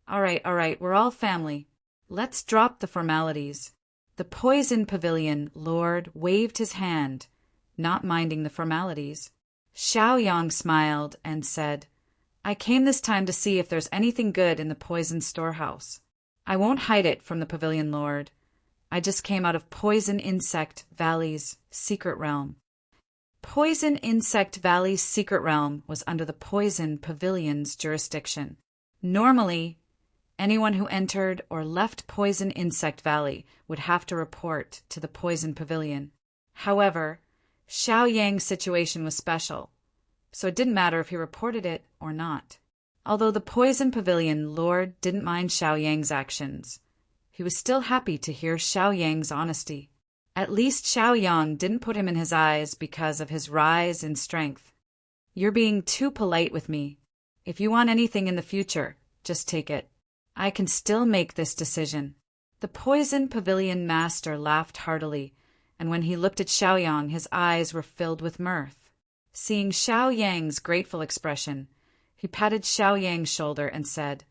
All right, we're all family. Let's drop the formalities. The poison pavilion lord waved his hand, not minding the formalities. Xiao Yang smiled and said, I came this time to see if there's anything good in the poison storehouse. I won't hide it from the pavilion lord. I just came out of Poison Insect Valley's secret realm. Poison Insect Valley's secret realm was under the Poison Pavilion's jurisdiction. Normally, anyone who entered or left Poison Insect Valley would have to report to the Poison Pavilion. However, Xiao Yang's situation was special, so it didn't matter if he reported it or not. Although the Poison Pavilion lord didn't mind Xiao Yang's actions, he was still happy to hear Xiao Yang's honesty. At least Xiao Yang didn't put him in his eyes because of his rise in strength. You're being too polite with me. If you want anything in the future, Just take it. I can still make this decision." The Poison Pavilion Master laughed heartily, and when he looked at Xiaoyang, his eyes were filled with mirth. Seeing Xiaoyang's grateful expression, he patted Xiaoyang's shoulder and said,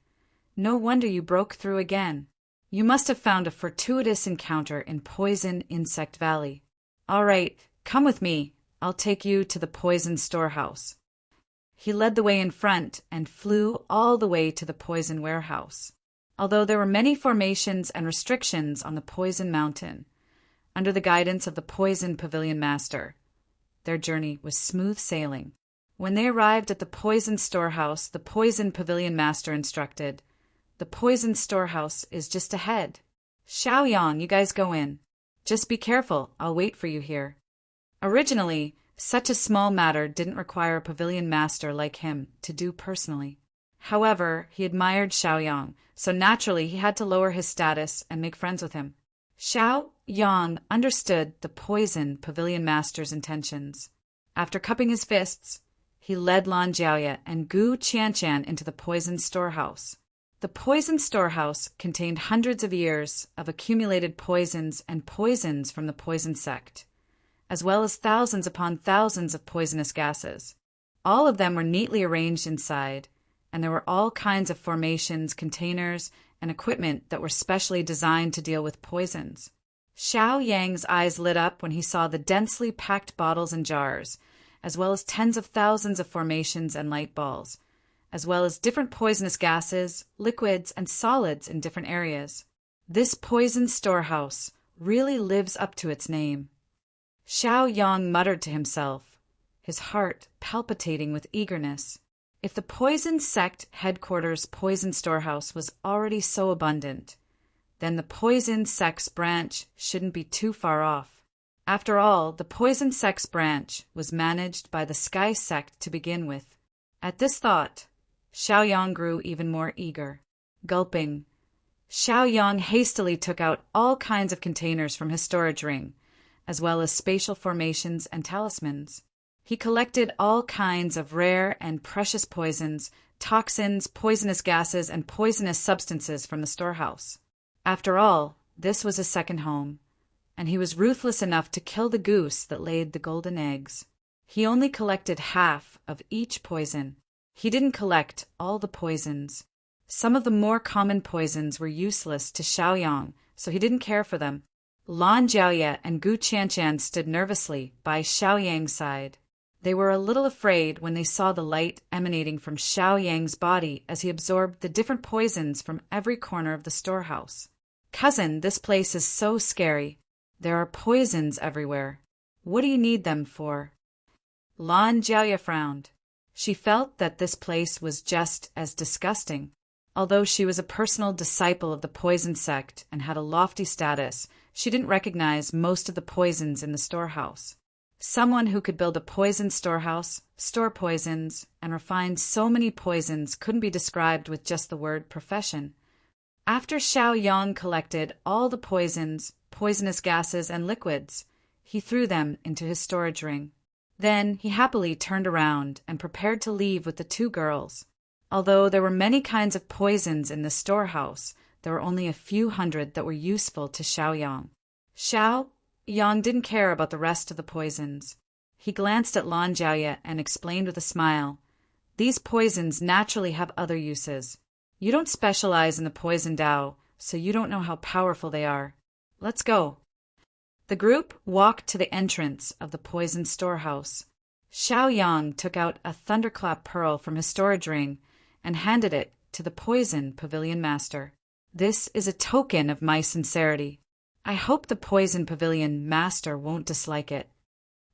"No wonder you broke through again. You must have found a fortuitous encounter in Poison Insect Valley. All right, come with me. I'll take you to the Poison Storehouse." He led the way in front and flew all the way to the Poison Warehouse. Although there were many formations and restrictions on the Poison Mountain, under the guidance of the Poison Pavilion Master, their journey was smooth sailing. When they arrived at the Poison Storehouse, the Poison Pavilion Master instructed, "The Poison Storehouse is just ahead. Xiaoyang, you guys go in. Just be careful, I'll wait for you here." Originally, such a small matter didn't require a pavilion master like him to do personally. However, he admired Xiaoyang, so naturally he had to lower his status and make friends with him. Xiaoyang understood the Poison Pavilion Master's intentions. After cupping his fists, he led Lan Jiaoye and Gu Qianshan into the Poison Storehouse. The Poison Storehouse contained hundreds of years of accumulated poisons and poisons from the poison sect, as well as thousands upon thousands of poisonous gases. All of them were neatly arranged inside, and there were all kinds of formations, containers, and equipment that were specially designed to deal with poisons. Xiaoyang's eyes lit up when he saw the densely packed bottles and jars, as well as tens of thousands of formations and light balls, as well as different poisonous gases, liquids, and solids in different areas. This Poison Storehouse really lives up to its name. Xiaoyang muttered to himself, his heart palpitating with eagerness. If the Poison Sect headquarters Poison Storehouse was already so abundant, then the Poison Sect's branch shouldn't be too far off. After all, the Poison Sect's branch was managed by the Sky Sect to begin with. At this thought, Xiaoyang grew even more eager. Gulping, Xiaoyang hastily took out all kinds of containers from his storage ring, as well as spatial formations and talismans. He collected all kinds of rare and precious poisons, toxins, poisonous gases, and poisonous substances from the storehouse. After all, this was his second home, and he was ruthless enough to kill the goose that laid the golden eggs. He only collected half of each poison. He didn't collect all the poisons. Some of the more common poisons were useless to Xiaoyang, so he didn't care for them. Lan Jiaoye and Gu Qianshan stood nervously by Xiaoyang's side. They were a little afraid when they saw the light emanating from Xiaoyang's body as he absorbed the different poisons from every corner of the storehouse. "Cousin, this place is so scary. There are poisons everywhere. What do you need them for?" Lan Jiaoye frowned. She felt that this place was just as disgusting. Although she was a personal disciple of the poison sect and had a lofty status, she didn't recognize most of the poisons in the storehouse. Someone who could build a poison storehouse, store poisons, and refine so many poisons couldn't be described with just the word profession. After Xiaoyang collected all the poisons, poisonous gases, and liquids, he threw them into his storage ring. Then he happily turned around and prepared to leave with the two girls. Although there were many kinds of poisons in the storehouse, there were only a few hundred that were useful to Xiaoyang. Xiaoyang didn't care about the rest of the poisons. He glanced at Lan Jiaoye and explained with a smile, "These poisons naturally have other uses. You don't specialize in the poison Dao, so you don't know how powerful they are. Let's go." The group walked to the entrance of the poison storehouse. Xiaoyang took out a thunderclap pearl from his storage ring and handed it to the Poison Pavilion Master. "This is a token of my sincerity. I hope the Poison Pavilion Master won't dislike it."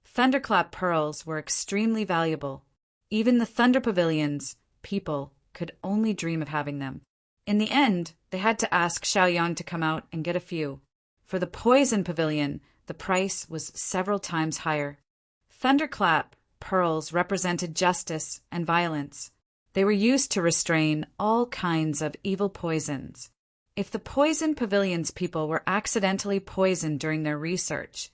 Thunderclap pearls were extremely valuable. Even the Thunder Pavilion's people could only dream of having them. In the end, they had to ask Xiaoyang to come out and get a few. For the Poison Pavilion, the price was several times higher. Thunderclap pearls represented justice and violence. They were used to restrain all kinds of evil poisons. If the Poison Pavilion's people were accidentally poisoned during their research,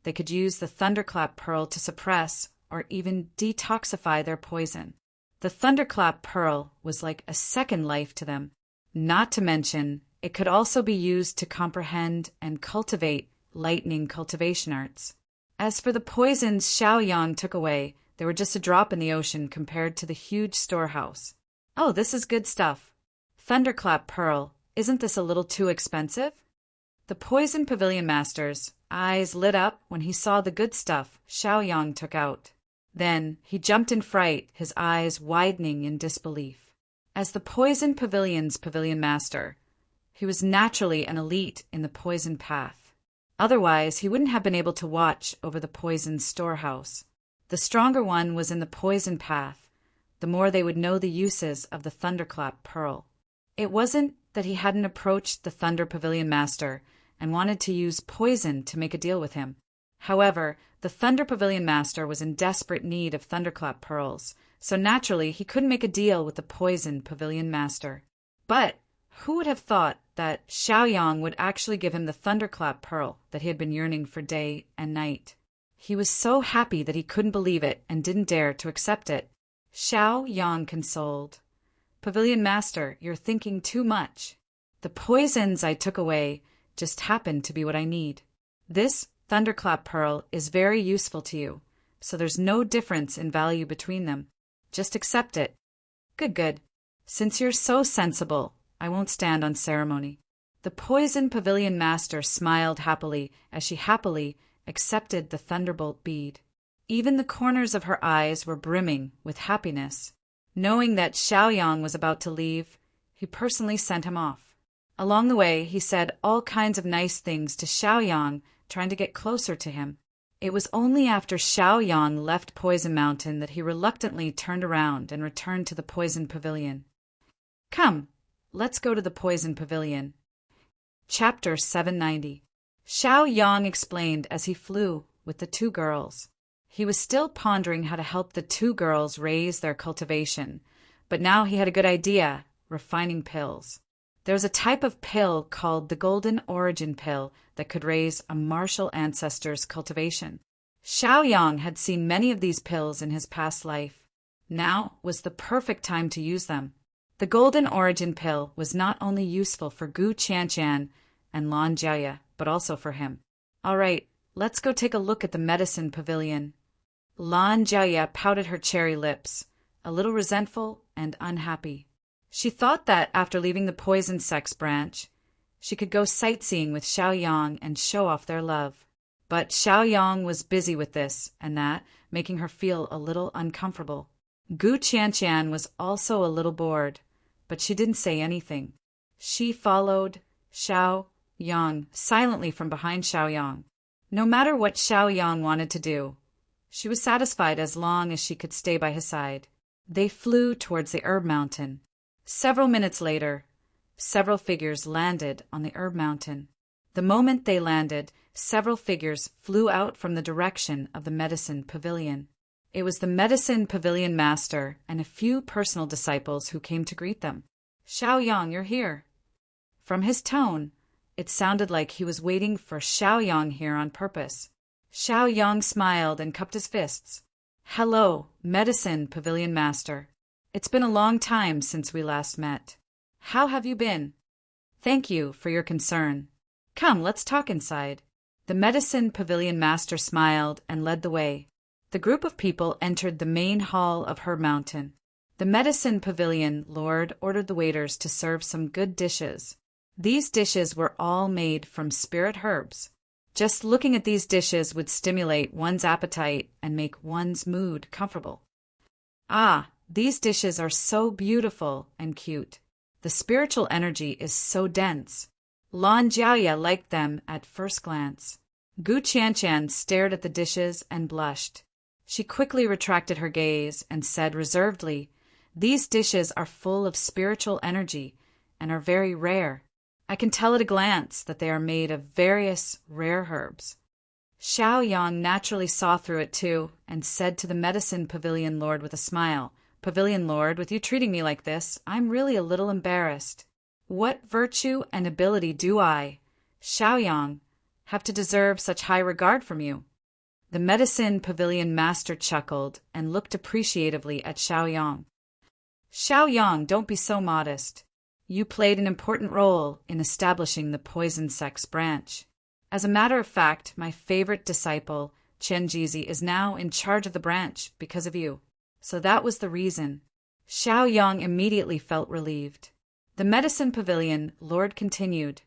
they could use the Thunderclap pearl to suppress or even detoxify their poison. The thunderclap pearl was like a second life to them. Not to mention, it could also be used to comprehend and cultivate lightning cultivation arts. As for the poisons Xiaoyang took away, they were just a drop in the ocean compared to the huge storehouse. Oh, this is good stuff. Thunderclap pearl, isn't this a little too expensive? The Poison Pavilion Master's eyes lit up when he saw the good stuff Xiaoyang took out. Then he jumped in fright, his eyes widening in disbelief. As the Poison Pavilion's Pavilion Master, he was naturally an elite in the poison path. Otherwise, he wouldn't have been able to watch over the poison storehouse. The stronger one was in the poison path, the more they would know the uses of the Thunderclap Pearl. It wasn't that he hadn't approached the Thunder Pavilion Master and wanted to use poison to make a deal with him. However, the Thunder Pavilion Master was in desperate need of Thunderclap Pearls, so naturally he couldn't make a deal with the Poison Pavilion Master. But who would have thought that Xiaoyang would actually give him the Thunderclap Pearl that he had been yearning for day and night? He was so happy that he couldn't believe it and didn't dare to accept it. Xiaoyang consoled. Pavilion Master, you're thinking too much. The poisons I took away just happen to be what I need. This Thunderclap Pearl is very useful to you, so there's no difference in value between them. Just accept it. Good. Since you're so sensible, I won't stand on ceremony. The Poison Pavilion Master smiled happily as she happily accepted the thunderbolt bead. Even the corners of her eyes were brimming with happiness. Knowing that Xiaoyang was about to leave, he personally sent him off. Along the way, he said all kinds of nice things to Xiaoyang, trying to get closer to him. It was only after Xiaoyang left Poison Mountain that he reluctantly turned around and returned to the Poison Pavilion. Come, let's go to the Poison Pavilion. Chapter 790. Xiaoyang explained as he flew with the two girls. He was still pondering how to help the two girls raise their cultivation, but now he had a good idea: refining pills. There was a type of pill called the Golden Origin Pill that could raise a martial ancestor's cultivation. Xiaoyang had seen many of these pills in his past life. Now was the perfect time to use them. The Golden Origin Pill was not only useful for Gu Qianqian and Lan Jiaya, but also for him. All right, let's go take a look at the medicine pavilion. Lan Jiaya pouted her cherry lips, a little resentful and unhappy. She thought that after leaving the poison sex branch, she could go sightseeing with Xiaoyang and show off their love. But Xiaoyang was busy with this and that, making her feel a little uncomfortable. Gu Qianqian was also a little bored, but she didn't say anything. She followed Xiaoyang silently from behind Xiaoyang. No matter what Xiaoyang wanted to do, she was satisfied as long as she could stay by his side. They flew towards the herb mountain. Several minutes later, several figures landed on the herb mountain. The moment they landed, several figures flew out from the direction of the medicine pavilion. It was the medicine pavilion master and a few personal disciples who came to greet them. Xiaoyang, you're here. From his tone, it sounded like he was waiting for Xiaoyang here on purpose. Xiaoyang smiled and cupped his fists. Hello, medicine pavilion master. It's been a long time since we last met. How have you been? Thank you for your concern. Come, let's talk inside. The medicine pavilion master smiled and led the way. The group of people entered the main hall of Herb Mountain. The medicine pavilion lord ordered the waiters to serve some good dishes. These dishes were all made from spirit herbs. Just looking at these dishes would stimulate one's appetite and make one's mood comfortable. Ah, these dishes are so beautiful and cute. The spiritual energy is so dense. Lan Jiaya liked them at first glance. Gu Qianqian stared at the dishes and blushed. She quickly retracted her gaze and said reservedly, "These dishes are full of spiritual energy and are very rare. I can tell at a glance that they are made of various rare herbs." Xiaoyang naturally saw through it too and said to the medicine pavilion lord with a smile, "Pavilion lord, with you treating me like this, I'm really a little embarrassed. What virtue and ability do I, Xiaoyang, have to deserve such high regard from you?" The medicine pavilion master chuckled and looked appreciatively at Xiaoyang. Xiaoyang, don't be so modest. You played an important role in establishing the poison sex branch. As a matter of fact, my favorite disciple, Chen Jizi, is now in charge of the branch because of you. So that was the reason. Xiaoyang immediately felt relieved. The medicine pavilion lord continued.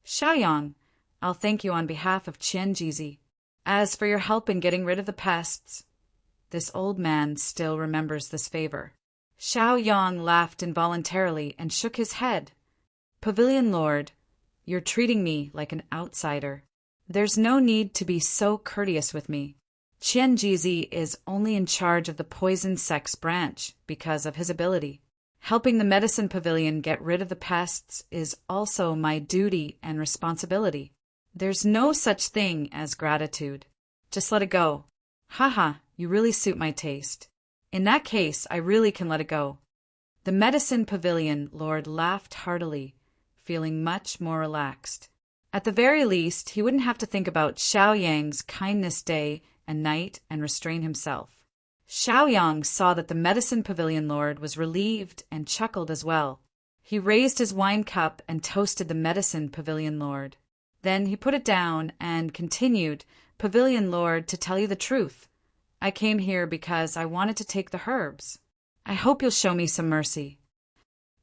Xiaoyang, I'll thank you on behalf of Chen Jizi. As for your help in getting rid of the pests, this old man still remembers this favor. Xiaoyang laughed involuntarily and shook his head. Pavilion Lord, you're treating me like an outsider. There's no need to be so courteous with me. Chen Jizi is only in charge of the poison sex branch because of his ability. Helping the medicine pavilion get rid of the pests is also my duty and responsibility. There's no such thing as gratitude. Just let it go. Haha, you really suit my taste. In that case, I really can let it go. The medicine pavilion lord laughed heartily, feeling much more relaxed. At the very least, he wouldn't have to think about Xiaoyang's kindness day and night and restrain himself. Xiaoyang saw that the medicine pavilion lord was relieved and chuckled as well. He raised his wine cup and toasted the medicine pavilion lord. Then he put it down and continued, Pavilion Lord, to tell you the truth, I came here because I wanted to take the herbs. I hope you'll show me some mercy.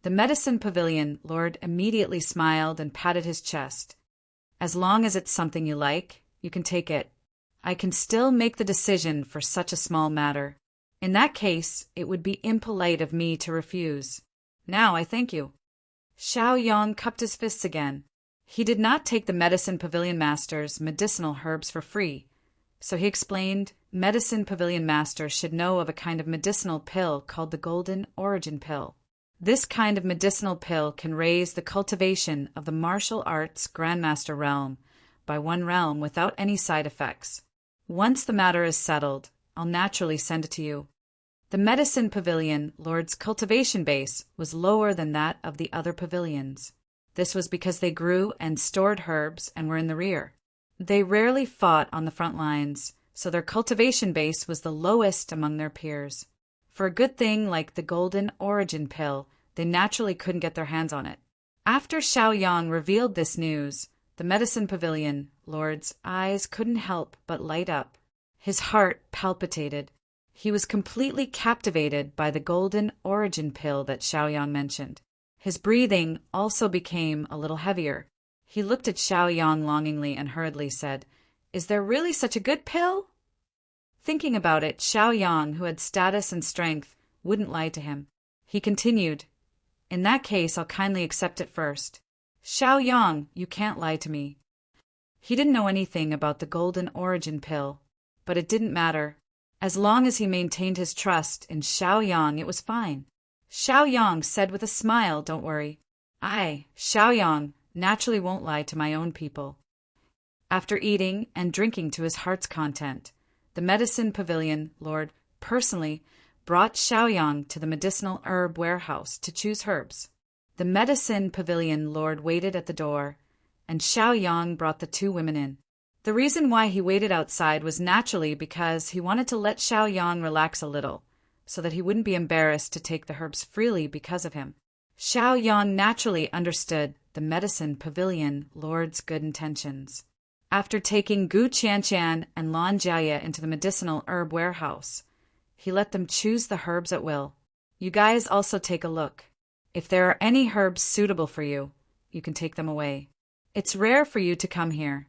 The medicine pavilion lord immediately smiled and patted his chest. As long as it's something you like, you can take it. I can still make the decision for such a small matter. In that case, it would be impolite of me to refuse. Now I thank you. Xiaoyang cupped his fists again. He did not take the medicine pavilion master's medicinal herbs for free, so he explained medicine pavilion master should know of a kind of medicinal pill called the Golden Origin Pill. This kind of medicinal pill can raise the cultivation of the martial arts grandmaster realm by one realm without any side effects. Once the matter is settled, I'll naturally send it to you. The medicine pavilion lord's cultivation base was lower than that of the other pavilions. This was because they grew and stored herbs and were in the rear. They rarely fought on the front lines, so their cultivation base was the lowest among their peers. For a good thing like the Golden Origin Pill, they naturally couldn't get their hands on it. After Xiaoyang revealed this news, the medicine pavilion lord's eyes couldn't help but light up. His heart palpitated. He was completely captivated by the Golden Origin Pill that Xiaoyang mentioned. His breathing also became a little heavier. He looked at Xiaoyang longingly and hurriedly said, Is there really such a good pill? Thinking about it, Xiaoyang, who had status and strength, wouldn't lie to him. He continued, In that case, I'll kindly accept it first. Xiaoyang, you can't lie to me. He didn't know anything about the Golden Origin Pill, but it didn't matter. As long as he maintained his trust in Xiaoyang, it was fine. Xiaoyang said with a smile, Don't worry. I, Xiaoyang, naturally won't lie to my own people. After eating and drinking to his heart's content, the medicine pavilion lord personally brought Xiaoyang to the medicinal herb warehouse to choose herbs. The medicine pavilion lord waited at the door, and Xiaoyang brought the two women in. The reason why he waited outside was naturally because he wanted to let Xiaoyang relax a little, so that he wouldn't be embarrassed to take the herbs freely because of him. Xiaoyang naturally understood the medicine pavilion lord's good intentions. After taking Gu Qianshan and Lan Jiaye into the medicinal herb warehouse, he let them choose the herbs at will. You guys also take a look. If there are any herbs suitable for you, you can take them away. It's rare for you to come here,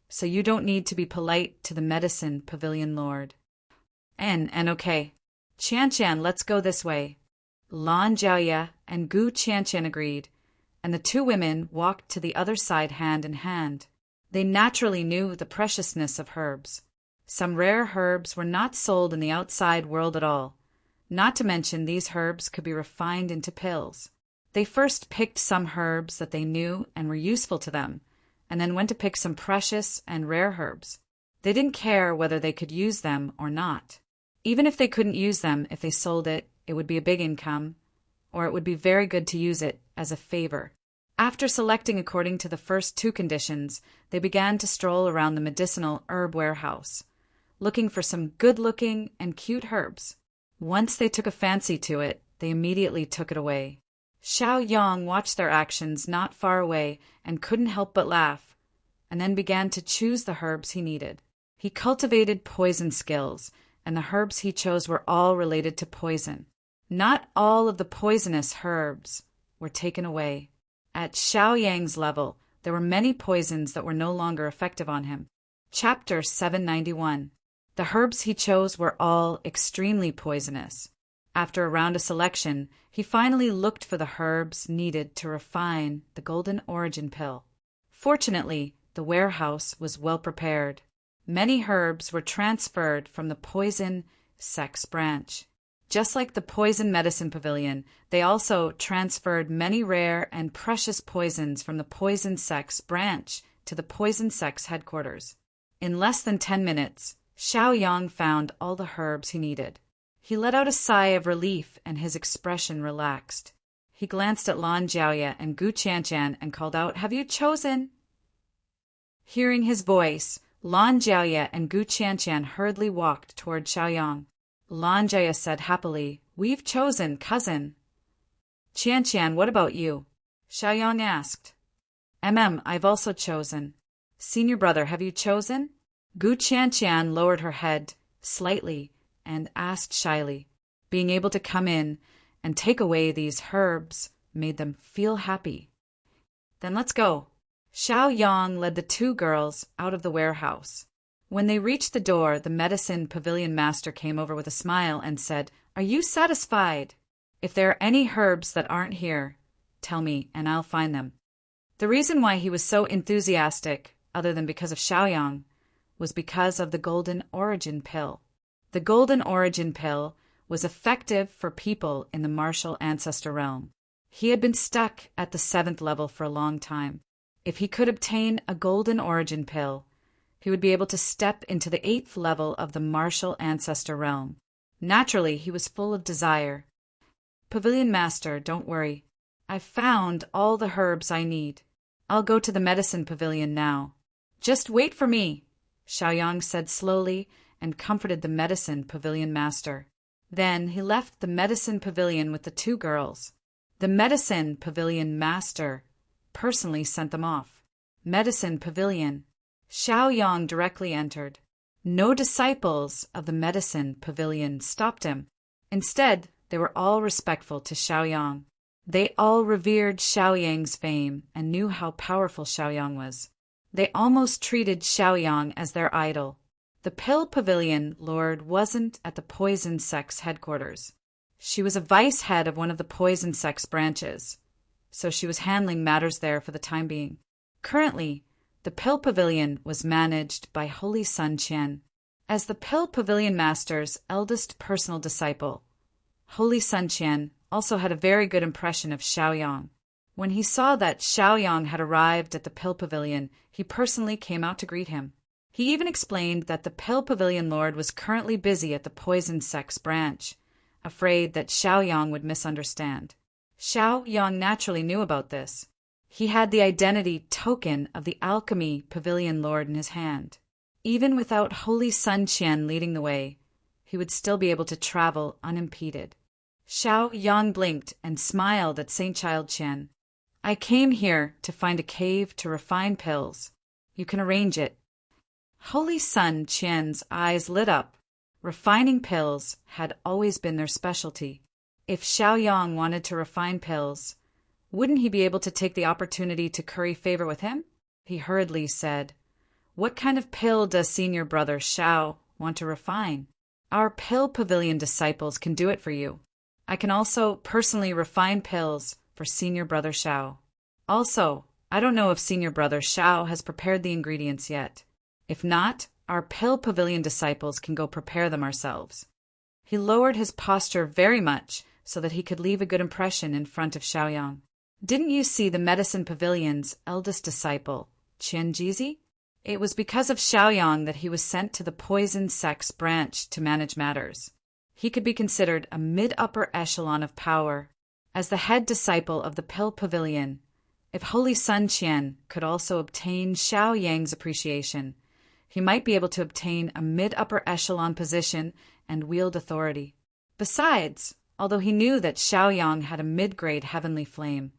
so you don't need to be polite to the medicine pavilion lord. And okay. Qianshan, let's go this way. Lan Jiaye and Gu Qianshan agreed, and the two women walked to the other side hand in hand. They naturally knew the preciousness of herbs. Some rare herbs were not sold in the outside world at all. Not to mention these herbs could be refined into pills. They first picked some herbs that they knew and were useful to them, and then went to pick some precious and rare herbs. They didn't care whether they could use them or not. Even if they couldn't use them, if they sold it, it would be a big income, or it would be very good to use it as a favor. After selecting according to the first two conditions, they began to stroll around the medicinal herb warehouse, looking for some good-looking and cute herbs. Once they took a fancy to it, they immediately took it away. Xiao Yang watched their actions not far away and couldn't help but laugh, and then began to choose the herbs he needed. He cultivated poison skills, and the herbs he chose were all related to poison. Not all of the poisonous herbs were taken away. At Xiao Yang's level, there were many poisons that were no longer effective on him. Chapter 791. The herbs he chose were all extremely poisonous. After a round of selection, he finally looked for the herbs needed to refine the golden origin pill. Fortunately, the warehouse was well prepared. Many herbs were transferred from the poison sex branch. Just like the poison medicine pavilion, they also transferred many rare and precious poisons from the poison sex branch to the poison sex headquarters. In less than 10 minutes, Xiao Yang found all the herbs he needed. He let out a sigh of relief and his expression relaxed. He glanced at Lan Jiaoye and Gu Qianqian and called out, "Have you chosen?" Hearing his voice, Lan Jiaoye and Gu Qianqian hurriedly walked toward Xiao Yang. Lan Jiaoye said happily, "We've chosen, cousin." "Qianqian, what about you?" Xiao Yang asked. I've also chosen." "Senior brother, have you chosen?" Gu Qianqian lowered her head slightly and asked shyly. Being able to come in and take away these herbs made them feel happy. "Then let's go." Xiao Yang led the two girls out of the warehouse. When they reached the door, the medicine pavilion master came over with a smile and said, "Are you satisfied? If there are any herbs that aren't here, tell me and I'll find them." The reason why he was so enthusiastic, other than because of Xiao Yang, was because of the golden origin pill. The golden origin pill was effective for people in the martial ancestor realm. He had been stuck at the 7th level for a long time. If he could obtain a golden origin pill, he would be able to step into the 8th level of the martial ancestor realm. Naturally, he was full of desire. "Pavilion master, don't worry. I've found all the herbs I need. I'll go to the medicine pavilion now." "Just wait for me," Xiao Yang said slowly and comforted the medicine pavilion master. Then he left the medicine pavilion with the two girls. The medicine pavilion master personally sent them off. Medicine pavilion. Xiao Yang directly entered. No disciples of the medicine pavilion stopped him. Instead, they were all respectful to Xiao Yang. They all revered Xiao Yang's fame and knew how powerful Xiao Yang was. They almost treated Xiao Yang as their idol. The pill pavilion lord wasn't at the poison sex headquarters. She was a vice head of one of the poison sex branches, so she was handling matters there for the time being. Currently, the pill pavilion was managed by Holy Sun Qian. As the pill pavilion master's eldest personal disciple, Holy Sun Qian also had a very good impression of Xiao Yang. When he saw that Xiao Yang had arrived at the pill pavilion, he personally came out to greet him. He even explained that the pill pavilion lord was currently busy at the poison sex branch, afraid that Xiao Yang would misunderstand. Xiao Yang naturally knew about this. He had the identity token of the alchemy pavilion lord in his hand. Even without Holy Sun Qian leading the way, he would still be able to travel unimpeded. Xiao Yang blinked and smiled at Saint Child Qian. "I came here to find a cave to refine pills. You can arrange it." Holy Sun Qian's eyes lit up. Refining pills had always been their specialty. If Xiao Yang wanted to refine pills, wouldn't he be able to take the opportunity to curry favor with him? He hurriedly said, "What kind of pill does senior brother Xiao want to refine?" "Our pill pavilion disciples can do it for you. I can also personally refine pills for senior brother Xiao. Also, I don't know if senior brother Xiao has prepared the ingredients yet. If not, our pill pavilion disciples can go prepare them ourselves." He lowered his posture very much so that he could leave a good impression in front of Xiao Yang. "Didn't you see the medicine pavilion's eldest disciple, Qian Jizi?" It was because of Xiao Yang that he was sent to the poison sex branch to manage matters. He could be considered a mid-upper echelon of power. As the head disciple of the pill pavilion, if Holy Sun Qian could also obtain Xiao Yang's appreciation, he might be able to obtain a mid-upper echelon position and wield authority. Besides, although he knew that Xiaoyang had a mid-grade heavenly flame.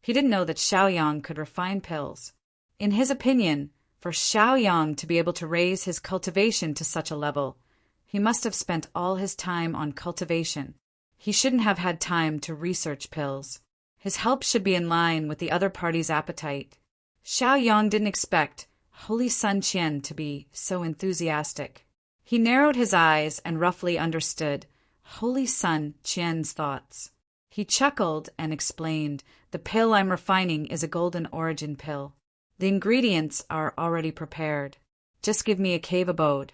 He didn't know that Xiaoyang could refine pills. In his opinion, for Xiaoyang to be able to raise his cultivation to such a level, he must have spent all his time on cultivation. He shouldn't have had time to research pills. His help should be in line with the other party's appetite. Xiaoyang didn't expect Holy Sun Qian to be so enthusiastic. He narrowed his eyes and roughly understood Holy Sun Qian's thoughts. He chuckled and explained, "The pill I'm refining is a golden origin pill. The ingredients are already prepared. Just give me a cave abode.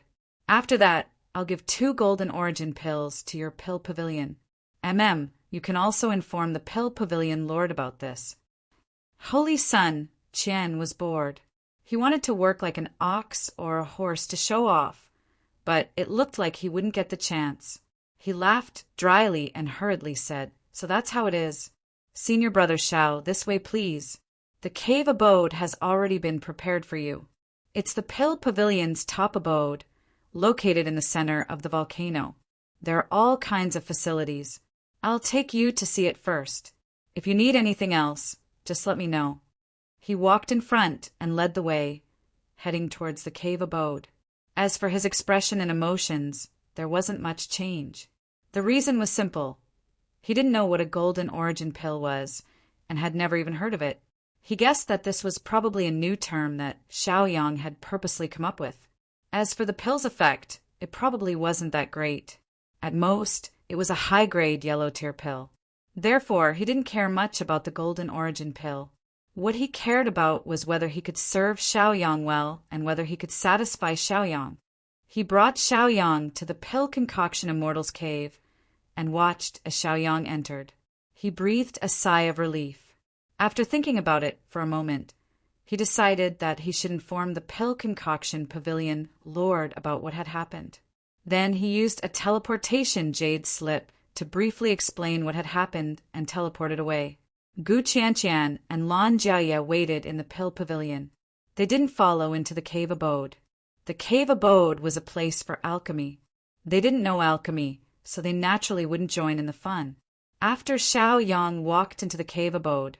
After that, I'll give 2 golden origin pills to your pill pavilion. You can also inform the pill pavilion lord about this." Holy Sun Qian was bored. He wanted to work like an ox or a horse to show off, but it looked like he wouldn't get the chance. He laughed dryly and hurriedly said, "So that's how it is. Senior Brother Xiao, this way please. The cave abode has already been prepared for you. It's the pill pavilion's top abode, located in the center of the volcano. There are all kinds of facilities. I'll take you to see it first. If you need anything else, just let me know." He walked in front and led the way, heading towards the cave abode. As for his expression and emotions, there wasn't much change. The reason was simple. He didn't know what a golden origin pill was, and had never even heard of it. He guessed that this was probably a new term that Xiaoyang had purposely come up with. As for the pill's effect, it probably wasn't that great. At most, it was a high-grade yellow-tier pill. Therefore, he didn't care much about the golden origin pill. What he cared about was whether he could serve Xiaoyang well and whether he could satisfy Xiaoyang. He brought Xiaoyang to the pill concoction immortal's cave and watched as Xiaoyang entered. He breathed a sigh of relief. After thinking about it for a moment, he decided that he should inform the pill concoction pavilion lord about what had happened. Then he used a teleportation jade slip to briefly explain what had happened and teleported away. Gu Qianqian and Lan Jiaye waited in the pill pavilion. They didn't follow into the cave abode. The cave abode was a place for alchemy. They didn't know alchemy, so they naturally wouldn't join in the fun. After Xiaoyang walked into the cave abode,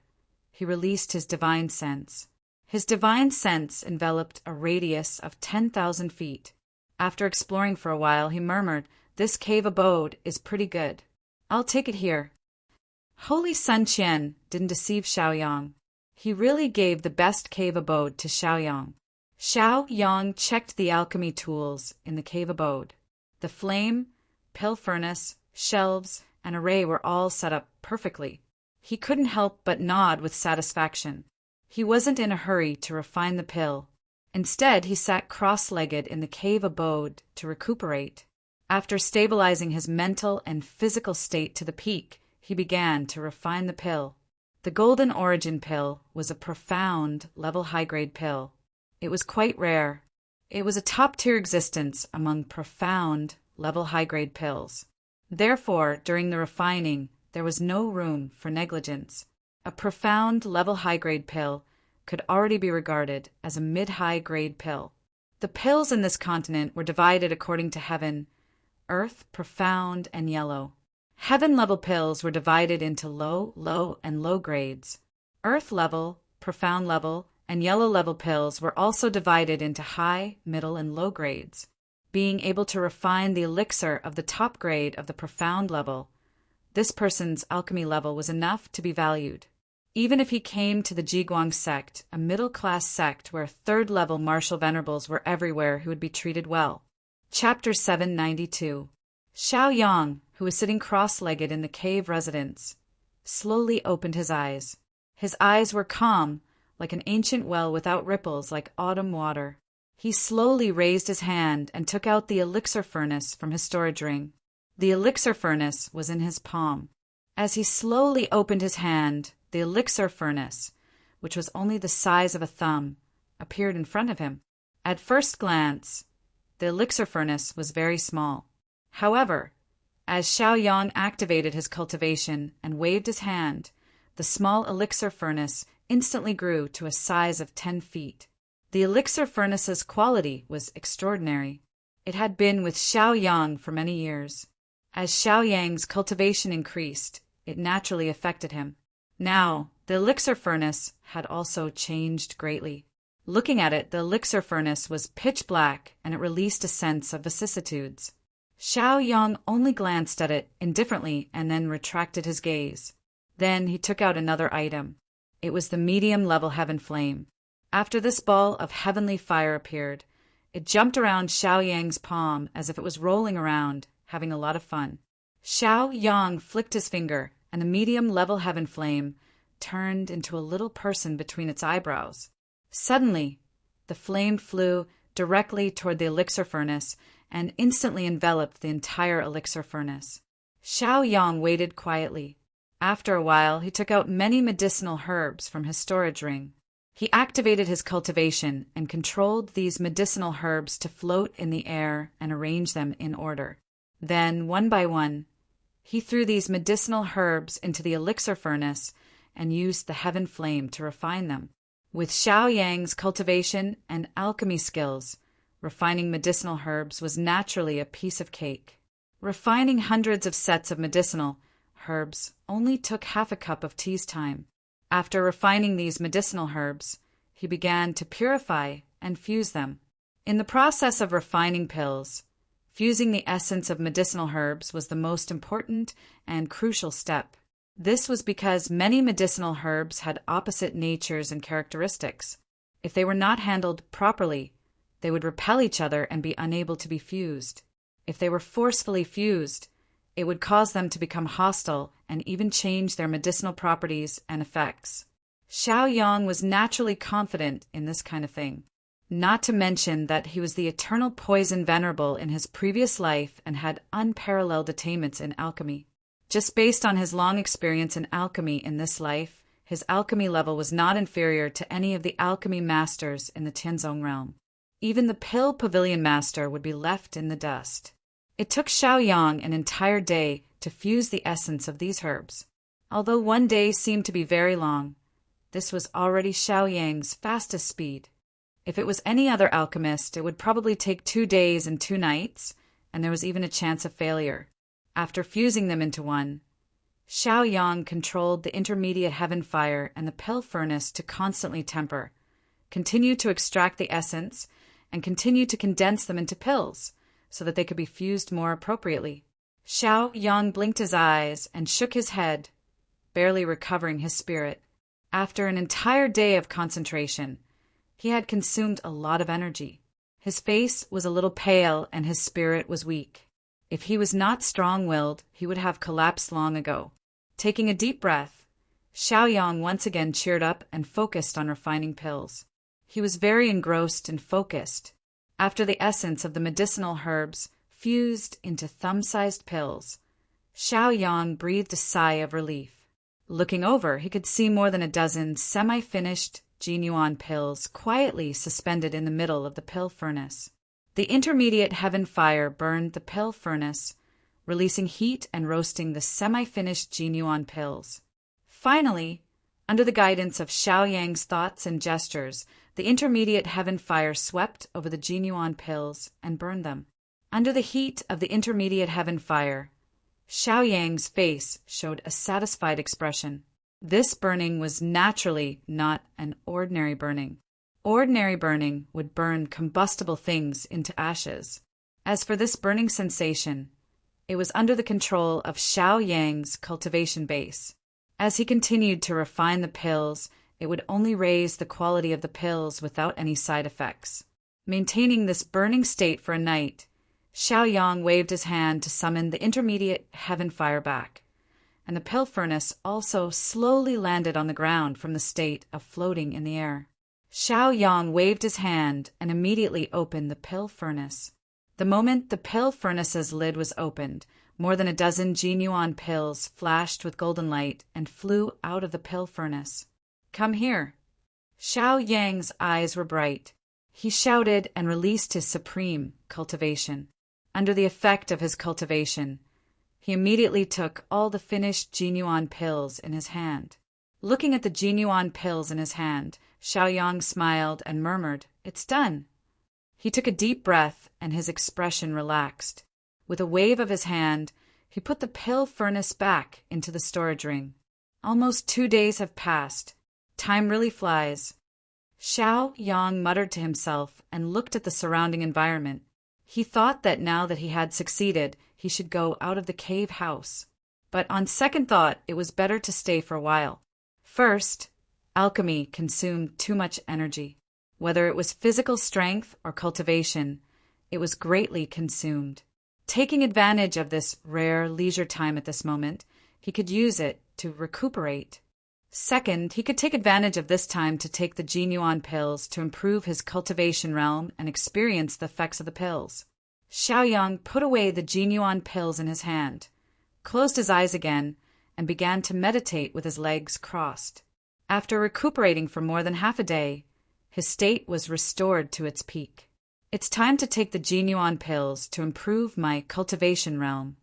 he released his divine sense. His divine sense enveloped a radius of 10,000 feet. After exploring for a while, he murmured, "This cave abode is pretty good. I'll take it here." Holy Sun Qian didn't deceive Xiaoyang. He really gave the best cave abode to Xiaoyang. Xiaoyang checked the alchemy tools in the cave abode. The flame, pill furnace, shelves, and array were all set up perfectly. He couldn't help but nod with satisfaction. He wasn't in a hurry to refine the pill. Instead, he sat cross-legged in the cave abode to recuperate. After stabilizing his mental and physical state to the peak, he began to refine the pill. The golden origin pill was a profound level high-grade pill. It was quite rare. It was a top-tier existence among profound level high-grade pills. Therefore, during the refining, there was no room for negligence. A profound level high-grade pill could already be regarded as a mid-high grade pill. The pills in this continent were divided according to heaven, earth, profound, and yellow. Heaven-level pills were divided into low, low, and low grades. Earth-level, profound-level, and yellow-level pills were also divided into high, middle, and low grades. Being able to refine the elixir of the top grade of the profound level, this person's alchemy level was enough to be valued. Even if he came to the Jiguang sect, a middle-class sect where third-level martial venerables were everywhere who would be treated well. Chapter 792. Xiaoyang, who was sitting cross-legged in the cave residence, slowly opened his eyes. His eyes were calm, like an ancient well without ripples like autumn water. He slowly raised his hand and took out the elixir furnace from his storage ring. The elixir furnace was in his palm. As he slowly opened his hand, the elixir furnace, which was only the size of a thumb, appeared in front of him. At first glance, the elixir furnace was very small. However, as Xiaoyang activated his cultivation and waved his hand, the small elixir furnace instantly grew to a size of 10 feet. The elixir furnace's quality was extraordinary. It had been with Xiaoyang for many years. As Xiao Yang's cultivation increased, it naturally affected him. Now, the elixir furnace had also changed greatly. Looking at it, the elixir furnace was pitch black and it released a sense of vicissitudes. Xiao Yang only glanced at it indifferently and then retracted his gaze. Then he took out another item. It was the medium-level heaven flame. After this ball of heavenly fire appeared, it jumped around Xiao Yang's palm as if it was rolling around, having a lot of fun. Xiao Yang flicked his finger, and the medium-level heaven flame turned into a little person between its eyebrows. Suddenly, the flame flew directly toward the elixir furnace and instantly enveloped the entire elixir furnace. Xiao Yang waited quietly. After a while, he took out many medicinal herbs from his storage ring. He activated his cultivation and controlled these medicinal herbs to float in the air and arrange them in order. Then, one by one, he threw these medicinal herbs into the elixir furnace and used the heaven flame to refine them. With Xiao Yang's cultivation and alchemy skills, refining medicinal herbs was naturally a piece of cake. Refining hundreds of sets of medicinal herbs only took half a cup of tea's time. After refining these medicinal herbs, he began to purify and fuse them. In the process of refining pills, fusing the essence of medicinal herbs was the most important and crucial step. This was because many medicinal herbs had opposite natures and characteristics. If they were not handled properly, they would repel each other and be unable to be fused. If they were forcefully fused, it would cause them to become hostile and even change their medicinal properties and effects. Xiao Yang was naturally confident in this kind of thing. Not to mention that he was the eternal poison venerable in his previous life and had unparalleled attainments in alchemy. Just based on his long experience in alchemy in this life, his alchemy level was not inferior to any of the alchemy masters in the Tianzong realm. Even the Pill Pavilion master would be left in the dust. It took Xiao Yang an entire day to fuse the essence of these herbs. Although one day seemed to be very long, this was already Xiao Yang's fastest speed. If it was any other alchemist, it would probably take 2 days and 2 nights, and there was even a chance of failure. After fusing them into one, Xiao Yang controlled the intermediate heaven fire and the pill furnace to constantly temper, continue to extract the essence, and continue to condense them into pills, so that they could be fused more appropriately. Xiao Yang blinked his eyes and shook his head, barely recovering his spirit. After an entire day of concentration, he had consumed a lot of energy. His face was a little pale and his spirit was weak. If he was not strong-willed, he would have collapsed long ago. Taking a deep breath, Xiao Yang once again cheered up and focused on refining pills. He was very engrossed and focused. After the essence of the medicinal herbs fused into thumb-sized pills, Xiao Yang breathed a sigh of relief. Looking over, he could see more than a dozen semi-finished Jinyuan pills quietly suspended in the middle of the pill furnace. The intermediate heaven fire burned the pill furnace, releasing heat and roasting the semi-finished Jinyuan pills. Finally, under the guidance of Xiao Yang's thoughts and gestures, the intermediate heaven fire swept over the Jinyuan pills and burned them. Under the heat of the intermediate heaven fire, Xiao Yang's face showed a satisfied expression. This burning was naturally not an ordinary burning. Ordinary burning would burn combustible things into ashes. As for this burning sensation, it was under the control of Xiao Yang's cultivation base. As he continued to refine the pills, it would only raise the quality of the pills without any side effects. Maintaining this burning state for a night, Xiao Yang waved his hand to summon the intermediate heaven fire back, and the pill furnace also slowly landed on the ground from the state of floating in the air. Xiao Yang waved his hand and immediately opened the pill furnace. The moment the pill furnace's lid was opened, more than a dozen Jinyuan pills flashed with golden light and flew out of the pill furnace. "Come here." Xiao Yang's eyes were bright. He shouted and released his supreme cultivation. Under the effect of his cultivation, he immediately took all the finished Jinyuan pills in his hand. Looking at the Jinyuan pills in his hand, Xiao Yang smiled and murmured, "It's done." He took a deep breath and his expression relaxed. With a wave of his hand, He put the pill furnace back into the storage ring. Almost 2 days have passed. Time really flies. Xiao Yang muttered to himself and looked at the surrounding environment. He thought that now that he had succeeded, he should go out of the cave house. But on second thought, it was better to stay for a while. First, alchemy consumed too much energy. Whether it was physical strength or cultivation, it was greatly consumed. Taking advantage of this rare leisure time at this moment, he could use it to recuperate. Second, he could take advantage of this time to take the Jinyuan pills to improve his cultivation realm and experience the effects of the pills. Xiaoyang put away the Jinyuan pills in his hand, closed his eyes again, and began to meditate with his legs crossed. After recuperating for more than half a day, his state was restored to its peak. It's time to take the Jinyuan pills to improve my cultivation realm,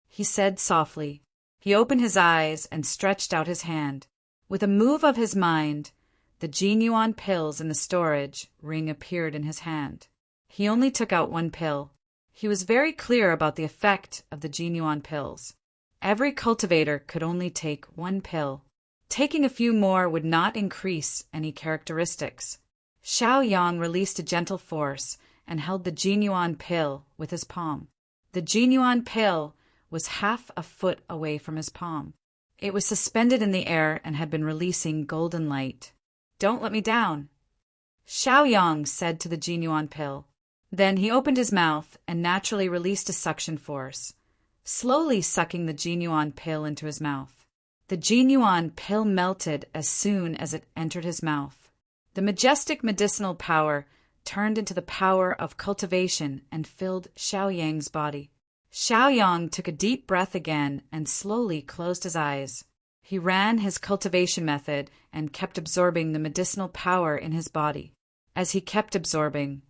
he said softly. He opened his eyes and stretched out his hand. With a move of his mind, the Jinyuan pills in the storage ring appeared in his hand. He only took out 1 pill. He was very clear about the effect of the Jinyuan pills. Every cultivator could only take 1 pill. Taking a few more would not increase any characteristics. Xiaoyang released a gentle force and held the Jinyuan pill with his palm. The Jinyuan pill was half a foot away from his palm. It was suspended in the air and had been releasing golden light. "Don't let me down," Xiaoyang said to the Jinyuan pill. Then he opened his mouth and naturally released a suction force, slowly sucking the Jinyuan pill into his mouth. The Jinyuan pill melted as soon as it entered his mouth. The majestic medicinal power turned into the power of cultivation and filled Xiaoyang's body. Xiaoyang took a deep breath again and slowly closed his eyes. He ran his cultivation method and kept absorbing the medicinal power in his body. As he kept absorbing,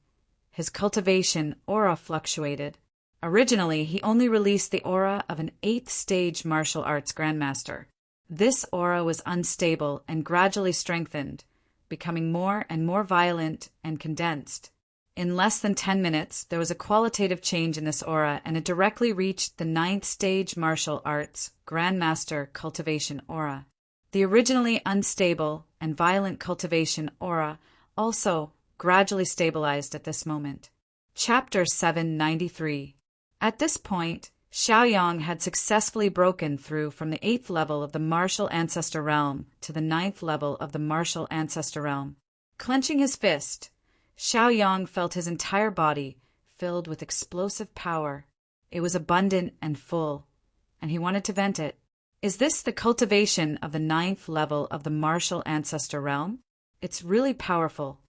his cultivation aura fluctuated. Originally, he only released the aura of an 8th-stage martial arts grandmaster. This aura was unstable and gradually strengthened, becoming more and more violent and condensed. In less than 10 minutes, there was a qualitative change in this aura, and it directly reached the 9th-stage martial arts grandmaster cultivation aura. The originally unstable and violent cultivation aura also gradually stabilized at this moment. Chapter 793. At this point, Xiaoyang had successfully broken through from the 8th level of the martial ancestor realm to the 9th level of the martial ancestor realm. Clenching his fist, Xiaoyang felt his entire body filled with explosive power. It was abundant and full, and he wanted to vent it. Is this the cultivation of the 9th level of the martial ancestor realm? It's really powerful.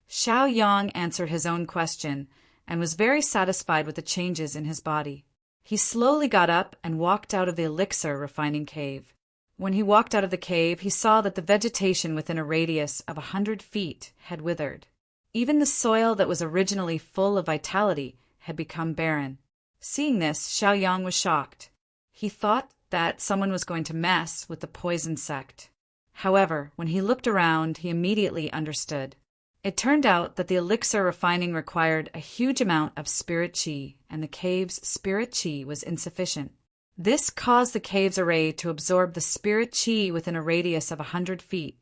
Xiaoyang answered his own question and was very satisfied with the changes in his body. He slowly got up and walked out of the elixir refining cave. When he walked out of the cave, he saw that the vegetation within a radius of 100 feet had withered. Even the soil that was originally full of vitality had become barren. Seeing this, Xiaoyang was shocked. He thought that someone was going to mess with the poison sect. However, when he looked around, he immediately understood. It turned out that the elixir refining required a huge amount of spirit qi, and the cave's spirit qi was insufficient. This caused the cave's array to absorb the spirit qi within a radius of 100 feet,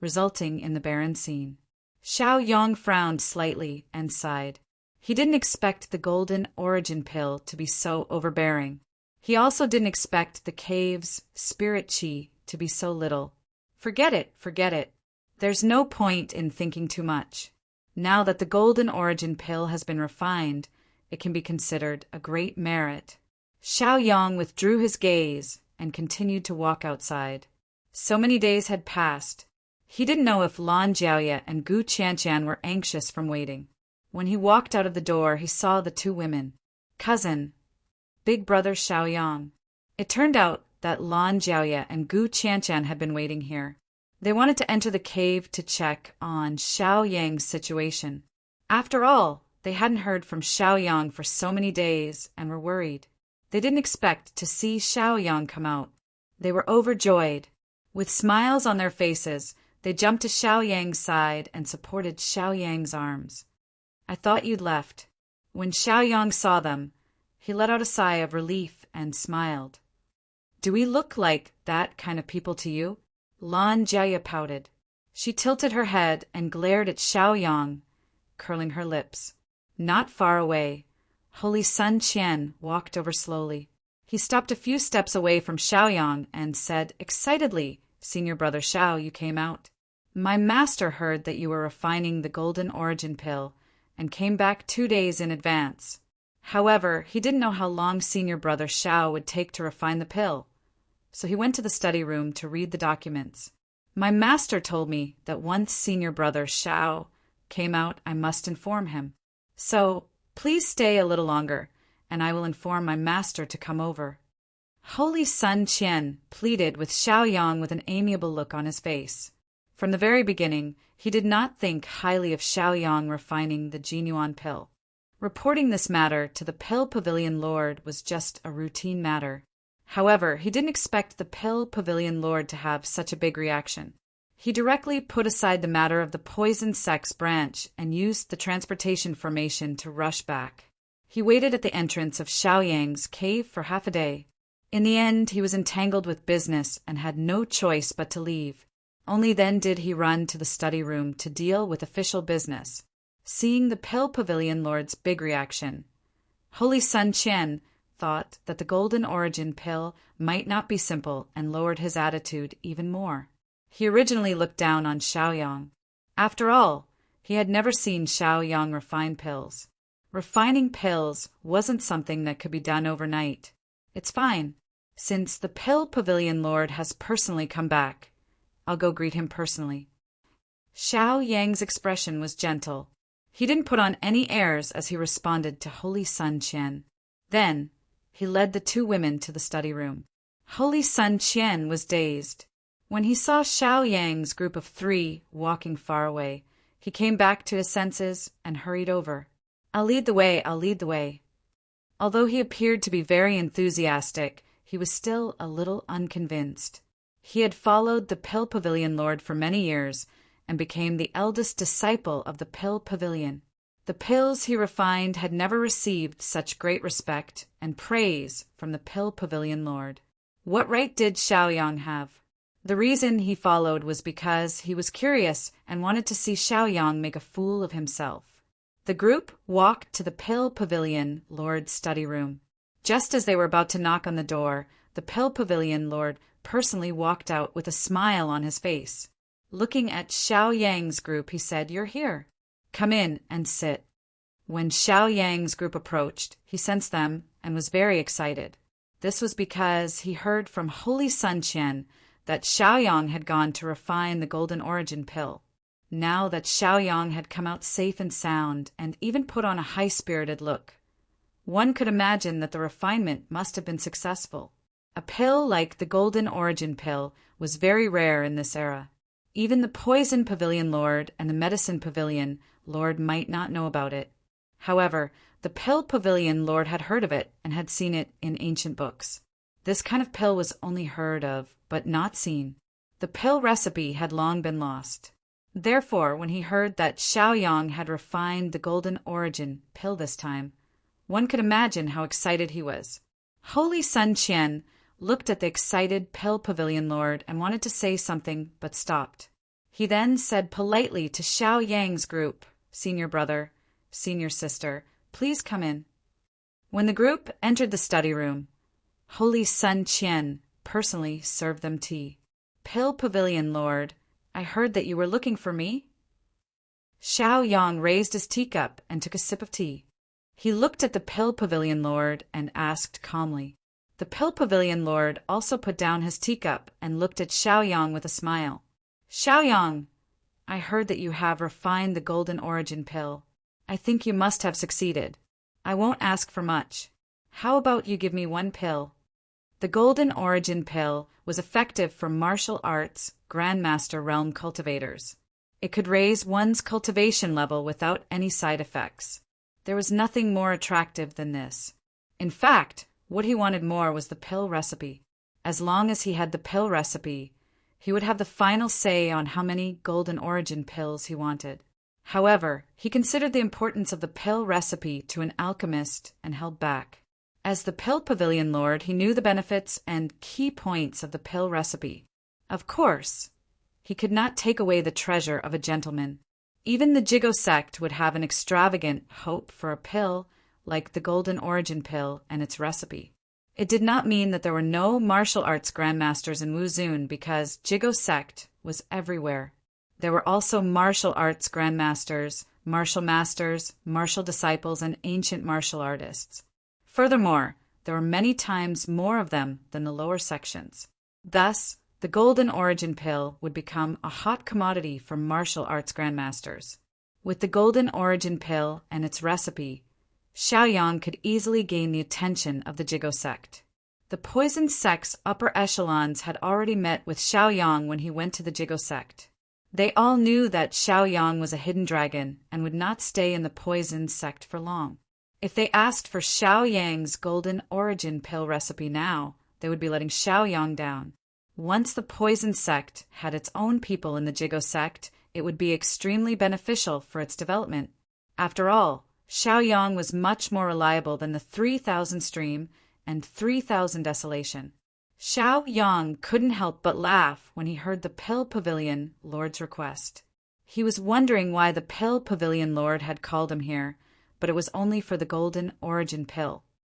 resulting in the barren scene. Xiaoyang frowned slightly and sighed. He didn't expect the golden origin pill to be so overbearing. He also didn't expect the cave's spirit qi to be so little. Forget it. There's no point in thinking too much. Now that the golden origin pill has been refined, it can be considered a great merit. Xiaoyang withdrew his gaze and continued to walk outside. So many days had passed. He didn't know if Lan Jiaoye and Gu Qianqian were anxious from waiting. When he walked out of the door, he saw the 2 women. Cousin, big brother Xiaoyang. It turned out that Lan Jiaoye and Gu Qianqian had been waiting here. They wanted to enter the cave to check on Xiaoyang's situation. After all, they hadn't heard from Xiaoyang for so many days and were worried. They didn't expect to see Xiaoyang come out. They were overjoyed. With smiles on their faces, they jumped to Xiaoyang's side and supported Xiaoyang's arms. I thought you'd left. When Xiaoyang saw them, he let out a sigh of relief and smiled. Do we look like that kind of people to you? Lan Jia pouted. She tilted her head and glared at Xiaoyang, curling her lips. Not far away, Holy Sun Qian walked over slowly. He stopped a few steps away from Xiaoyang and said excitedly, Senior Brother Xiao, you came out. My master heard that you were refining the Golden Origin Pill and came back 2 days in advance. However, he didn't know how long Senior Brother Xiao would take to refine the pill, so he went to the study room to read the documents. My master told me that once Senior Brother Xiao came out, I must inform him. So, please stay a little longer, and I will inform my master to come over. Holy Sun Qian pleaded with Xiaoyang with an amiable look on his face. From the very beginning, he did not think highly of Xiaoyang refining the Jinyuan pill. Reporting this matter to the Pill Pavilion Lord was just a routine matter. However, he didn't expect the Pill Pavilion Lord to have such a big reaction. He directly put aside the matter of the poison sex branch and used the transportation formation to rush back. He waited at the entrance of Xiaoyang's cave for half a day. In the end, he was entangled with business and had no choice but to leave. Only then did he run to the study room to deal with official business. Seeing the Pill Pavilion Lord's big reaction, Holy Sun Qian thought that the Golden Origin Pill might not be simple and lowered his attitude even more. He originally looked down on Xiaoyang. After all, he had never seen Xiaoyang refine pills. Refining pills wasn't something that could be done overnight. It's fine. Since the Pill Pavilion Lord has personally come back, I'll go greet him personally. Xiaoyang's expression was gentle. He didn't put on any airs as he responded to Holy Sun Qian. Then, he led the 2 women to the study room. Holy Sun Qian was dazed. When he saw Xiaoyang's group of 3 walking far away, he came back to his senses and hurried over. I'll lead the way, I'll lead the way. Although he appeared to be very enthusiastic, he was still a little unconvinced. He had followed the Pill Pavilion Lord for many years and became the eldest disciple of the Pill Pavilion. The pills he refined had never received such great respect and praise from the Pill Pavilion Lord. What right did Xiaoyang have? The reason he followed was because he was curious and wanted to see Xiaoyang make a fool of himself. The group walked to the Pill Pavilion Lord's study room. Just as they were about to knock on the door, the Pill Pavilion Lord personally walked out with a smile on his face. Looking at Xiaoyang's group, he said, "You're here. Come in and sit." When Xiaoyang's group approached, he sensed them and was very excited. This was because he heard from Holy Sun Qian that Xiaoyang had gone to refine the Golden Origin Pill. Now that Xiaoyang had come out safe and sound and even put on a high-spirited look, one could imagine that the refinement must have been successful. A pill like the Golden Origin Pill was very rare in this era. Even the Poison Pavilion Lord and the Medicine Pavilion Lord might not know about it. However, the Pill Pavilion Lord had heard of it and had seen it in ancient books. This kind of pill was only heard of, but not seen. The pill recipe had long been lost. Therefore, when he heard that Xiaoyang had refined the Golden Origin Pill this time, one could imagine how excited he was. Holy Sun Qian looked at the excited Pill Pavilion Lord and wanted to say something, but stopped. He then said politely to Xiaoyang's group, "Senior brother, senior sister, please come in." When the group entered the study room, Holy Sun Qian personally served them tea. "Pill Pavilion Lord, I heard that you were looking for me?" Xiaoyang raised his teacup and took a sip of tea. He looked at the Pill Pavilion Lord and asked calmly. The Pill Pavilion Lord also put down his teacup and looked at Xiaoyang with a smile. "Xiaoyang, I heard that you have refined the Golden Origin Pill. I think you must have succeeded. I won't ask for much. How about you give me 1 pill?" The Golden Origin Pill was effective for martial arts Grandmaster realm cultivators. It could raise one's cultivation level without any side effects. There was nothing more attractive than this. In fact, what he wanted more was the pill recipe. As long as he had the pill recipe, he would have the final say on how many Golden Origin pills he wanted. However, he considered the importance of the pill recipe to an alchemist and held back. As the Pill Pavilion Lord, he knew the benefits and key points of the pill recipe. Of course, he could not take away the treasure of a gentleman. Even the Jigo sect would have an extravagant hope for a pill like the Golden Origin Pill and its recipe. It did not mean that there were no martial arts grandmasters in Wuzun, because Jigo sect was everywhere. There were also martial arts grandmasters, martial masters, martial disciples, and ancient martial artists. Furthermore, there were many times more of them than the lower sections. Thus, the Golden Origin Pill would become a hot commodity for martial arts grandmasters. With the Golden Origin Pill and its recipe, Xiaoyang could easily gain the attention of the Jigo sect. The poison sect's upper echelons had already met with Xiaoyang when he went to the Jigo sect. They all knew that Xiaoyang was a hidden dragon and would not stay in the poison sect for long. If they asked for Xiaoyang's Golden Origin Pill recipe now, they would be letting Xiaoyang down. Once the poison sect had its own people in the Jigo sect, it would be extremely beneficial for its development. After all, Xiaoyang was much more reliable than the 3,000 stream and 3,000 desolation. Xiaoyang couldn't help but laugh when he heard the Pill Pavilion Lord's request. He was wondering why the Pill Pavilion Lord had called him here, but it was only for the Golden Origin Pill.